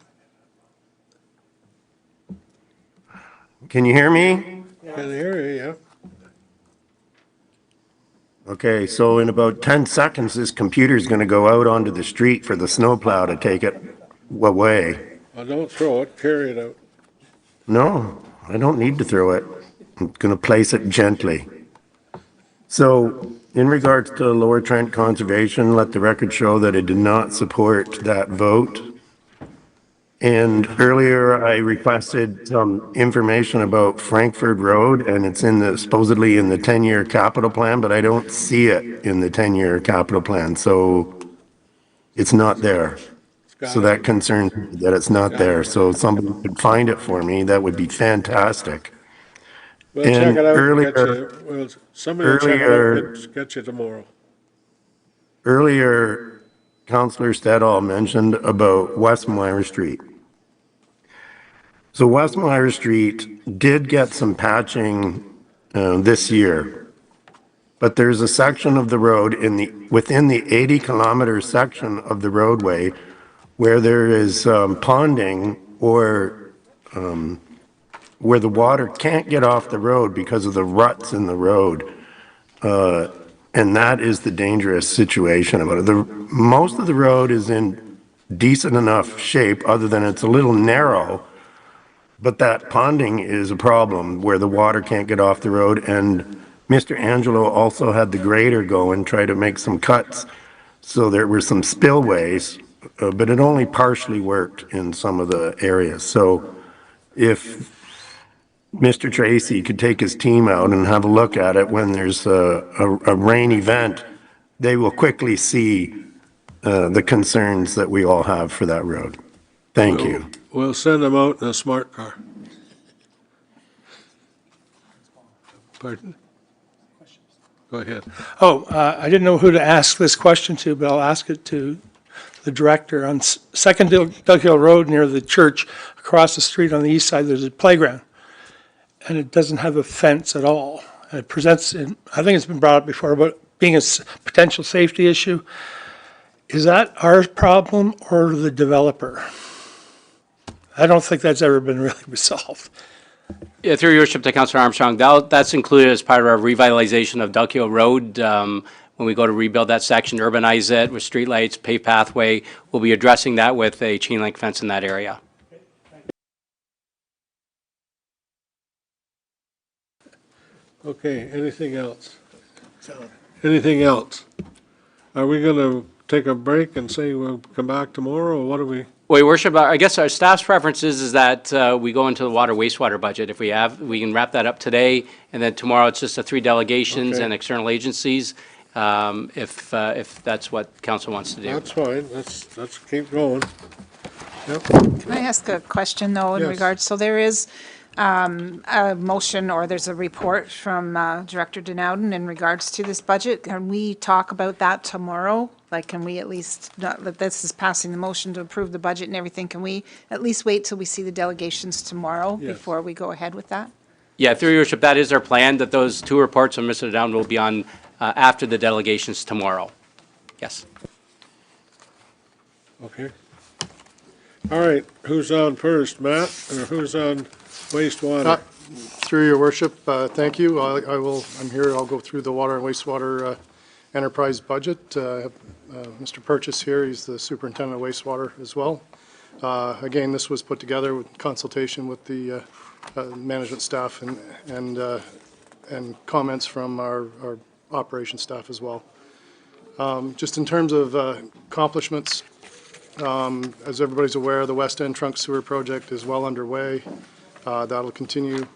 Can you hear me? Can hear you, yeah. Okay, so in about 10 seconds, this computer's going to go out onto the street for the snowplow to take it away. Well, don't throw it, carry it out. No, I don't need to throw it. I'm going to place it gently. So, in regards to Lower Trent Conservation, let the record show that I did not support that vote. And earlier, I requested some information about Frankfurt Road, and it's supposedly in the 10-year capital plan, but I don't see it in the 10-year capital plan, so it's not there. So that concerns me that it's not there. So if somebody could find it for me, that would be fantastic. We'll check it out earlier, somebody will check it out and get you tomorrow. Earlier, Councillor Stedall mentioned about Westmeyer Street. So Westmeyer Street did get some patching this year, but there's a section of the road within the 80-kilometer section of the roadway where there is ponding or where the water can't get off the road because of the ruts in the road. And that is the dangerous situation about it. Most of the road is in decent enough shape, other than it's a little narrow, but that ponding is a problem where the water can't get off the road. And Mr. Angelo also had the grader go and try to make some cuts. So there were some spillways, but it only partially worked in some of the areas. So if Mr. Tracy could take his team out and have a look at it when there's a rain event, they will quickly see the concerns that we all have for that road. Thank you. We'll send them out in a smart car. Pardon? Go ahead. Oh, I didn't know who to ask this question to, but I'll ask it to the director. On Second Doug Hill Road near the church, across the street on the east side, there's a playground, and it doesn't have a fence at all. And it presents, I think it's been brought up before, but being a potential safety issue. Is that our problem or the developer? I don't think that's ever been really resolved. Yeah, through your worship to Councillor Armstrong, that's included as part of our revitalization of Duck Hill Road. when we go to rebuild that section, urbanize it with streetlights, paved pathway, we'll be addressing that with a chain link fence in that area. Okay, anything else? Anything else? Are we gonna take a break and say we'll come back tomorrow, or what do we? Well, Your Worship, I guess our staff's preference is that we go into the water wastewater budget. If we can wrap that up today, and then tomorrow it's just the 3 delegations Okay. and external agencies, if that's what council wants to do. That's fine, let's keep going. Yep. Can I ask a question, though, in Yes. regards, so there is a motion, or there's a report from Director Denowden in regards to this budget. Can we talk about that tomorrow? Like, can we at least, not that this is passing the motion to approve the budget and everything, can we at least wait till we see the delegations tomorrow Yes. before we go ahead with that? Yeah, through your worship, that is our plan, that those 2 reports from Mr. Down will be on after the delegations tomorrow. Yes. Okay. All right, who's on first, Matt, or who's on wastewater? Through your worship, thank you. I'm here, I'll go through the water and wastewater enterprise budget. Mr. Purchase here, he's the superintendent of wastewater as well. Again, this was put together with consultation with the management staff and comments from our operations staff as well. Just in terms of accomplishments, as everybody's aware, the West End Trunk Sewer Project is well underway. That'll continue.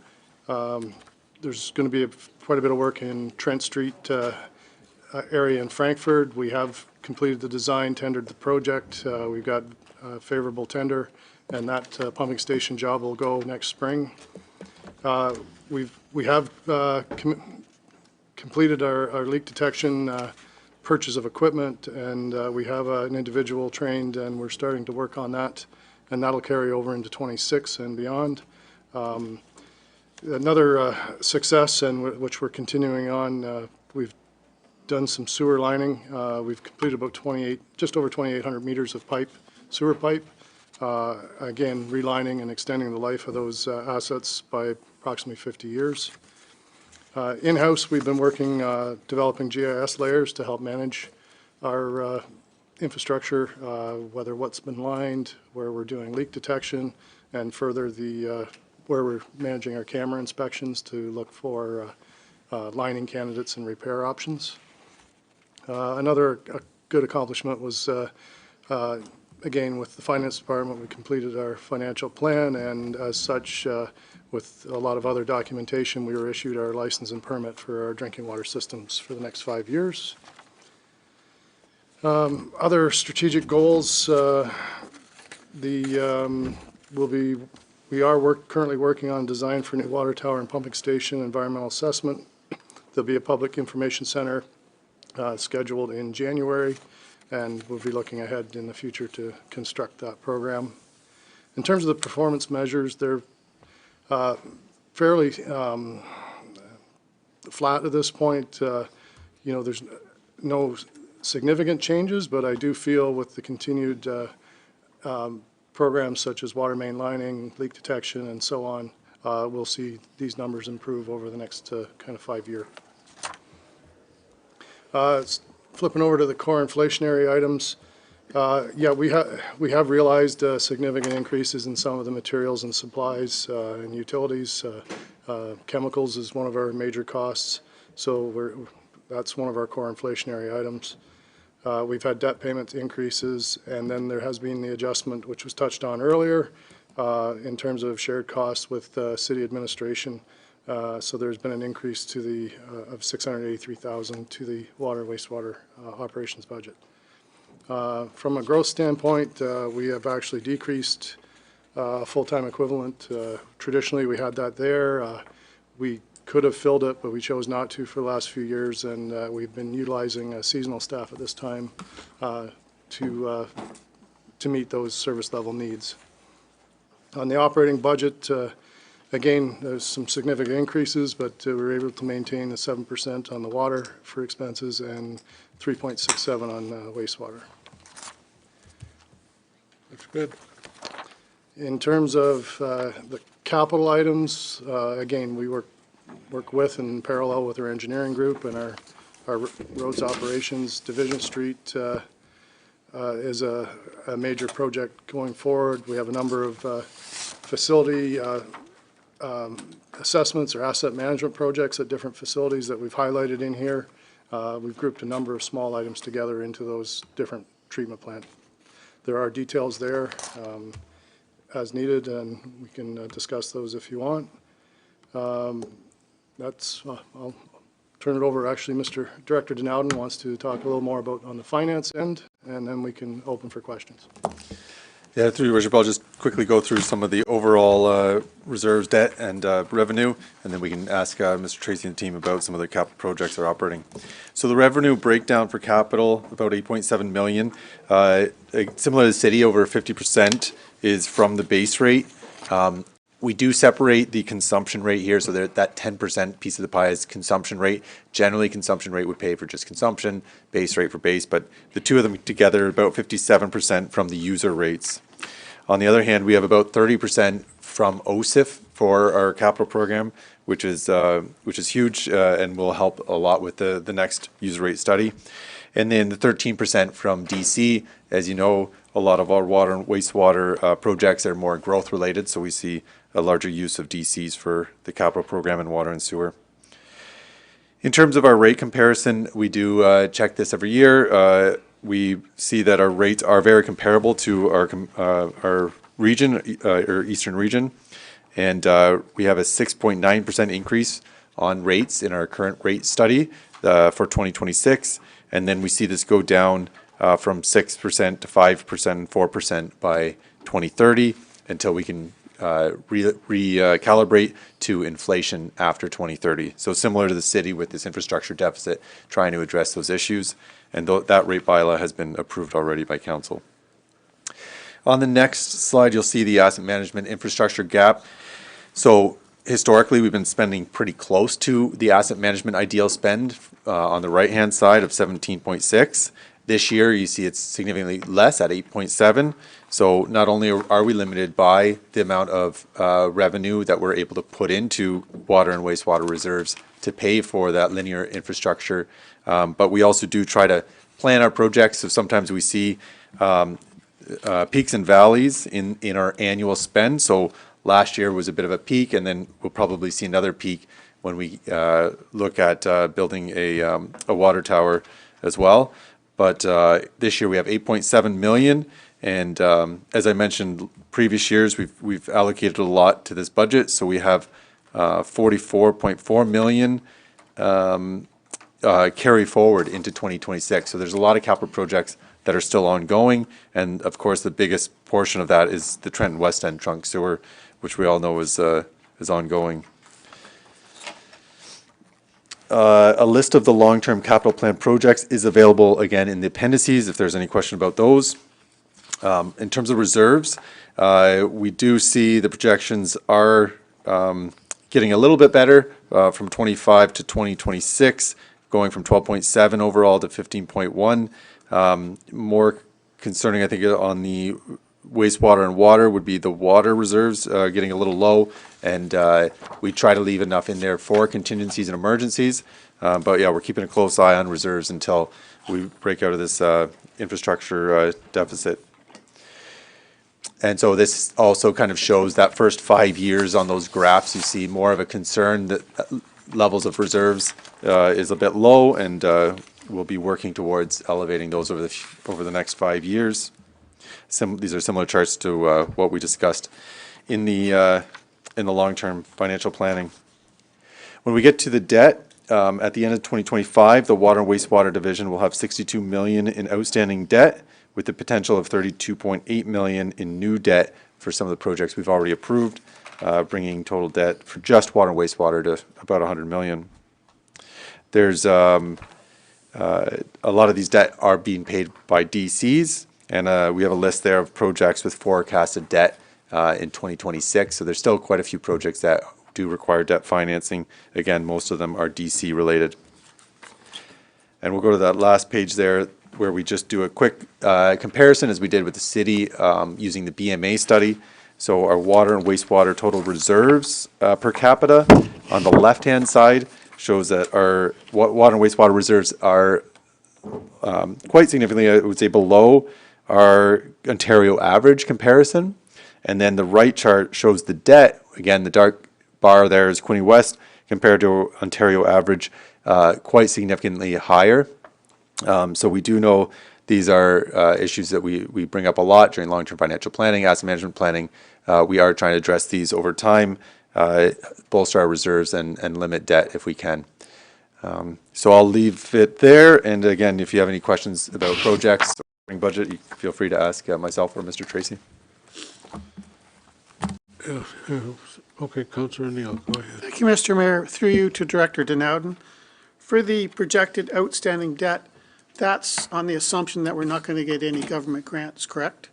There's going to be quite a bit of work in Trent Street area in Frankfurt. We have completed the design, tendered the project. We've got a favorable tender, and that pumping station job will go next spring. We have completed our leak detection purchase of equipment, and we have an individual trained, and we're starting to work on that, and that'll carry over into 26 and beyond. Another success, and which we're continuing on, we've done some sewer lining. We've completed about just over 2,800 meters of sewer pipe. Again, relining and extending the life of those assets by approximately 50 years. In-house, we've been working, developing GIS layers to help manage our infrastructure, whether what's been lined, where we're doing leak detection, and further where we're managing our camera inspections to look for lining candidates and repair options. Another good accomplishment was, again, with the Finance Department, we completed our financial plan, and as such, with a lot of other documentation, we were issued our license and permit for our drinking water systems for the next 5 years. Other strategic goals, we are currently working on design for new water tower and pumping station environmental assessment. There'll be a public information center scheduled in January, and we'll be looking ahead in the future to construct that program. In terms of the performance measures, they're fairly flat at this point. There's no significant changes, but I do feel with the continued programs such as water main lining, leak detection, and so on, we'll see these numbers improve over the next kind of 5 year. Flipping over to the core inflationary items, yeah, we have realized significant increases in some of the materials and supplies and utilities. Chemicals is one of our major costs, so that's one of our core inflationary items. We've had debt payment increases, and then there has been the adjustment, which was touched on earlier, in terms of shared costs with city administration. So there's been an increase to of $683,000 to the water and wastewater operations budget. From a growth standpoint, we have actually decreased full-time equivalent. Traditionally, we had that there. We could have filled it, but we chose not to for the last few years, and we've been utilizing seasonal staff at this time to meet those service level needs. On the operating budget, again, there's some significant increases, but we were able to maintain the 7% on the water for expenses and 3.67 on wastewater. That's good. In terms of the capital items, again, we work with in parallel with our engineering group and our our roads operations. Division Street is a major project going forward. We have a number of facility assessments or asset management projects at different facilities that we've highlighted in here. We've grouped a number of small items together into those different treatment plants. There are details there as needed, and we can discuss those if you want. I'll turn it over. Actually, Mr. Director Denouden wants to talk a little more about on the finance end, and then we can open for questions. Yeah, through your worship, I'll just quickly go through some of the overall reserves, debt, and revenue, and then we can ask Mr. Tracy and the team about some of the capital projects they're operating. So the revenue breakdown for capital, about 8.7 million. Similar to the city, over 50% is from the base rate. We do separate the consumption rate here, so that 10% piece of the pie is consumption rate. Generally, consumption rate would pay for just consumption, base rate for base, but the two of them together, about 57% from the user rates. On the other hand, we have about 30% from OSIF for our capital program, which is huge and will help a lot with the next user rate study. And then the 13% from DC. As you know, a lot of our water and wastewater projects are more growth related, so we see a larger use of DCs for the capital program in water and sewer. In terms of our rate comparison, we do check this every year. We see that our rates are very comparable to our region, or eastern region, and we have a 6.9% increase on rates in our current rate study for 2026, and then we see this go down from 6% to 5% and 4% by 2030 until we can recalibrate to inflation after 2030. So similar to the city with this infrastructure deficit, trying to address those issues, and that rate bylaw has been approved already by council. On the next slide, you'll see the asset management infrastructure gap. So historically, we've been spending pretty close to the asset management ideal spend on the right-hand side of 17.6. This year, you see it's significantly less at 8.7. So not only are we limited by the amount of revenue that we're able to put into water and wastewater reserves to pay for that linear infrastructure, but we also do try to plan our projects. So sometimes we see peaks and valleys in our annual spend. So last year was a bit of a peak, and then we'll probably see another peak when we look at building a water tower as well. But this year we have 8.7 million, and as I mentioned previous years, we've allocated a lot to this budget. So we have 44.4 million carry forward into 2026. So there's a lot of capital projects that are still ongoing, and of course the biggest portion of that is the Trenton West End trunk sewer, which we all know is ongoing. A list of the long-term capital plan projects is available again in the appendices if there's any question about those. In terms of reserves, we do see the projections are getting a little bit better from 25 to 2026, going from 12.7 overall to 15.1. More concerning, I think, on the wastewater and water would be the water reserves getting a little low, and we try to leave enough in there for contingencies and emergencies. But yeah, we're keeping a close eye on reserves until we break out of this infrastructure deficit. And so this also kind of shows that first 5 years on those graphs, you see more of a concern that levels of reserves is a bit low, and we'll be working towards elevating those over the next 5 years. These are similar charts to what we discussed in the long-term financial planning. When we get to the debt, at the end of 2025, the Water and Wastewater Division will have 62 million in outstanding debt, with the potential of 32.8 million in new debt for some of the projects we've already approved, bringing total debt for just water and wastewater to about 100 million. There's a lot of these debt are being paid by DCs, and we have a list there of projects with forecasted debt in 2026. So there's still quite a few projects that do require debt financing. Again, most of them are DC related. And we'll go to that last page there, where we just do a quick comparison as we did with the city using the BMA study. So our water and wastewater total reserves per capita on the left-hand side shows that our water and wastewater reserves are quite significantly, I would say, below our Ontario average comparison. And then the right chart shows the debt. Again, the dark bar there is Quinte West compared to Ontario average, quite significantly higher. So we do know these are issues that we bring up a lot during long-term financial planning, asset management planning. We are trying to address these over time, bolster our reserves and limit debt if we can. So I'll leave it there. And again, if you have any questions about projects or budget, you feel free to ask myself or Mr. Tracy. Okay, Councillor Neal, go ahead. Thank you, Mr. Mayor. Through you to Director Denouden. For the projected outstanding debt, that's on the assumption that we're not going to get any government grants, correct?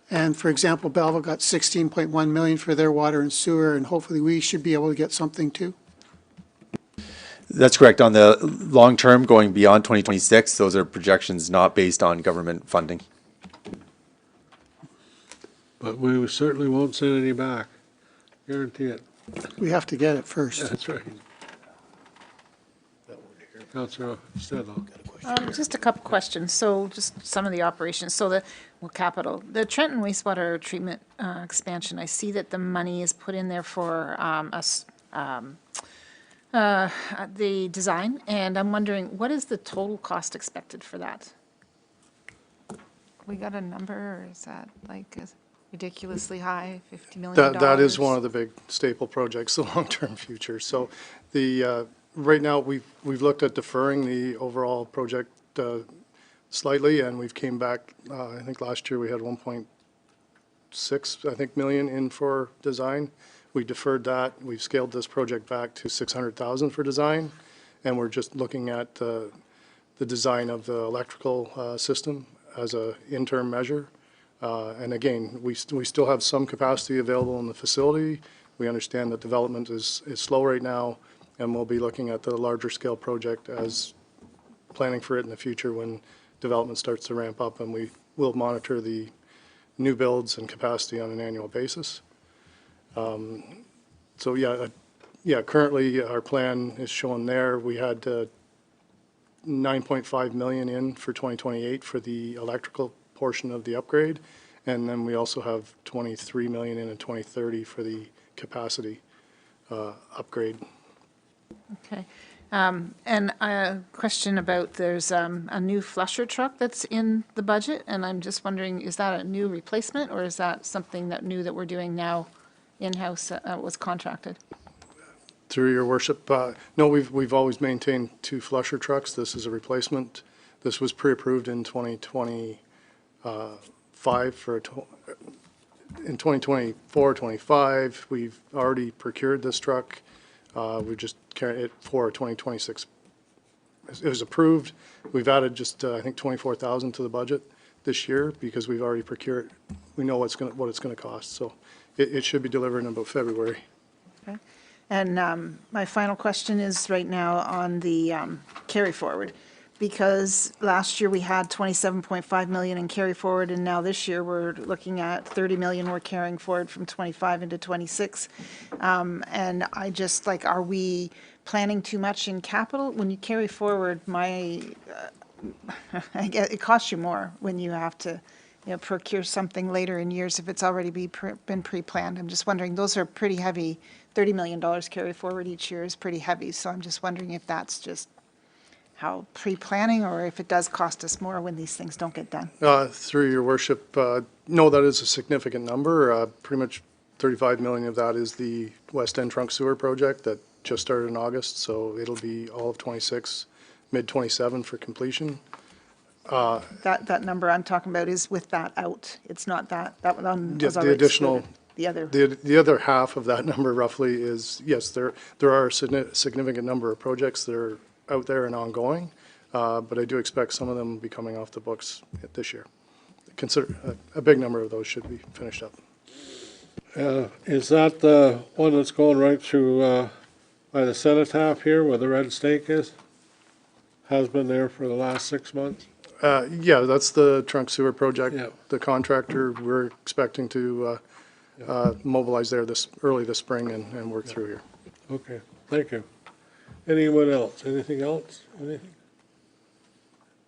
And for example, Belleville got 16.1 million for their water and sewer, and hopefully we should be able to get something too. That's correct. On the long term, going beyond 2026, those are projections not based on government funding. But we certainly won't send any back. Guarantee it. We have to get it first. That's right. Councillor Stedlow. Just a couple questions. So just some of the operations. So capital. The Trenton wastewater treatment expansion, I see that the money is put in there for the design, and I'm wondering, what is the total cost expected for that? We got a number, or is that like ridiculously high, $50 million? That is one of the big staple projects, the long-term future. So right now, we've looked at deferring the overall project slightly, and we've came back, I think last year we had 1.6 million in for design. We deferred that. We've scaled this project back to 600,000 for design, and we're just looking at the design of the electrical system as a interim measure. And again, we still have some capacity available in the facility. We understand that development is slow right now, and we'll be looking at the larger scale project as planning for it in the future when development starts to ramp up, and we will monitor the new builds and capacity on an annual basis. So currently our plan is shown there. We had 9.5 million in for 2028 for the electrical portion of the upgrade, and then we also have 23 million in 2030 for the capacity upgrade. Okay. And a question about, there's a new flusher truck that's in the budget, and I'm just wondering, is that a new replacement, or is that something new that we're doing now in-house, was contracted? Through your worship, no, we've always maintained 2 flusher trucks. This is a replacement. This was pre-approved in 2025 in 2024, 25. We've already procured this truck. We just carry it for 2026. It was approved. We've added just I think 24,000 to the budget this year because we've already procured. We know what it's going to cost. So it should be delivered in about February. Okay. And my final question is right now on the carry forward, because last year we had 27.5 million in carry forward, and now this year we're looking at 30 million we're carrying forward from 25 into 26. And I just are we planning too much in capital? When you carry forward, I guess it costs you more when you have to procure something later in years if it's already been pre-planned. I'm just wondering, those are pretty heavy. $30 million carry forward each year is pretty heavy. So I'm just wondering if that's just how pre-planning, or if it does cost us more when these things don't get done. Through your worship, no, that is a significant number. Pretty much 35 million of that is the West End Trunk Sewer project that just started in August. So it'll be all of 26, mid 27 for completion. That number I'm talking about is with that out. It's not that one was The already additional, excluded. the other half of that number roughly is, yes, there are a significant number of projects that are out there and ongoing, but I do expect some of them will be coming off the books this year. Consider a big number of those should be finished up. Is that the one that's going right through by the cenotaph here where the red stake is? Has been there for the last 6 months? Yeah, that's the trunk sewer project. Yeah. The contractor, we're expecting to mobilize there early this spring and work through here. Okay, thank you. Anyone else? Anything else? Anything?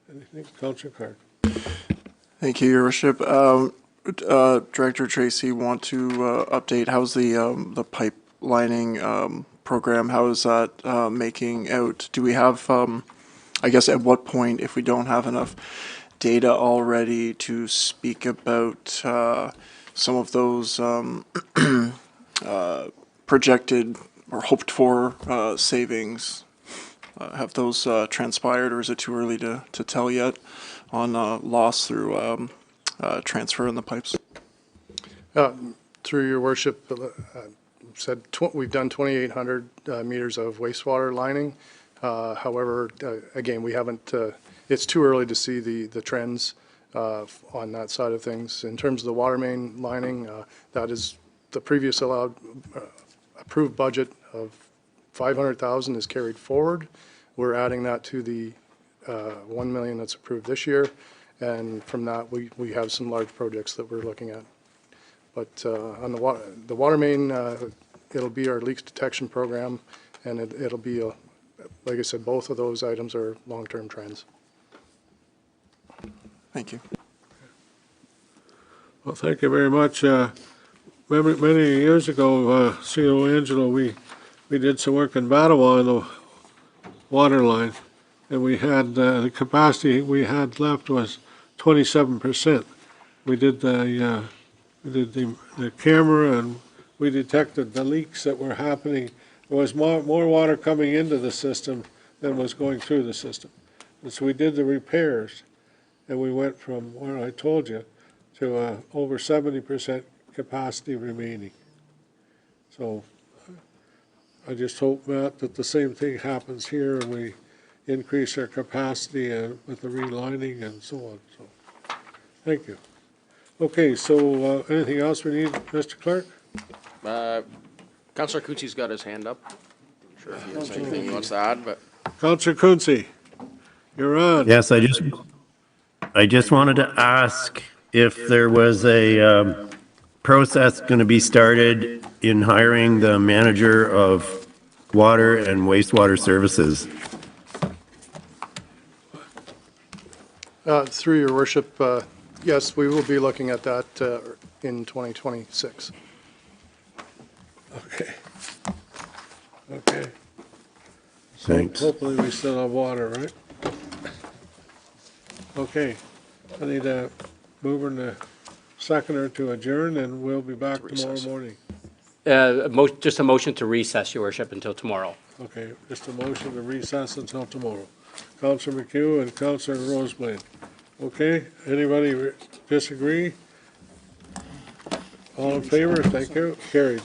Anything? Councillor Clark. Thank you, Your Worship. Director Tracy, want to update, how's the pipelining program, how is that making out? Do we have, I guess at what point, if we don't have enough data already to speak about some of those projected or hoped for savings, have those transpired, or is it too early to tell yet on loss through transfer in the pipes? Through your worship, we've done 2,800 meters of wastewater lining. However, again, we haven't, it's too early to see the trends on that side of things. In terms of the water main lining, that is the previous approved budget of 500,000 is carried forward. We're adding that to the 1 million that's approved this year. And from that, we have some large projects that we're looking at. But on the water main, it'll be our leaks detection program, and it'll be, like I said, both of those items are long-term trends. Thank you. Well, thank you very much. Many years ago, CO Angelo, we did some work in Mattawa on the water line, and we had the capacity we had left was 27%. We did the camera, and we detected the leaks that were happening. There was more water coming into the system than was going through the system. And so we did the repairs, and we went from where I told you to over 70% capacity remaining. So I just hope, Matt, that the same thing happens here and we increase our capacity with the relining and so on. So, thank you. Okay, so anything else we need, Mr. Clerk? Councillor Quinte's got his hand up. I'm sure if he has anything he wants to add, but. Councillor Quinte, you're on. Yes, I just wanted to ask if there was a process going to be started in hiring the manager of water and wastewater services. Through your worship, yes, we will be looking at that in 2026. Okay. Okay. So Thanks. hopefully we still have water, right? Okay. I need a mover and a seconder to adjourn, and we'll be back tomorrow morning. Just a motion to recess, Your Worship, until tomorrow. Okay, just a motion to recess until tomorrow. Councillor McHugh and Councillor Roseblade. Okay, anybody disagree? All in favor? Thank you. Carried.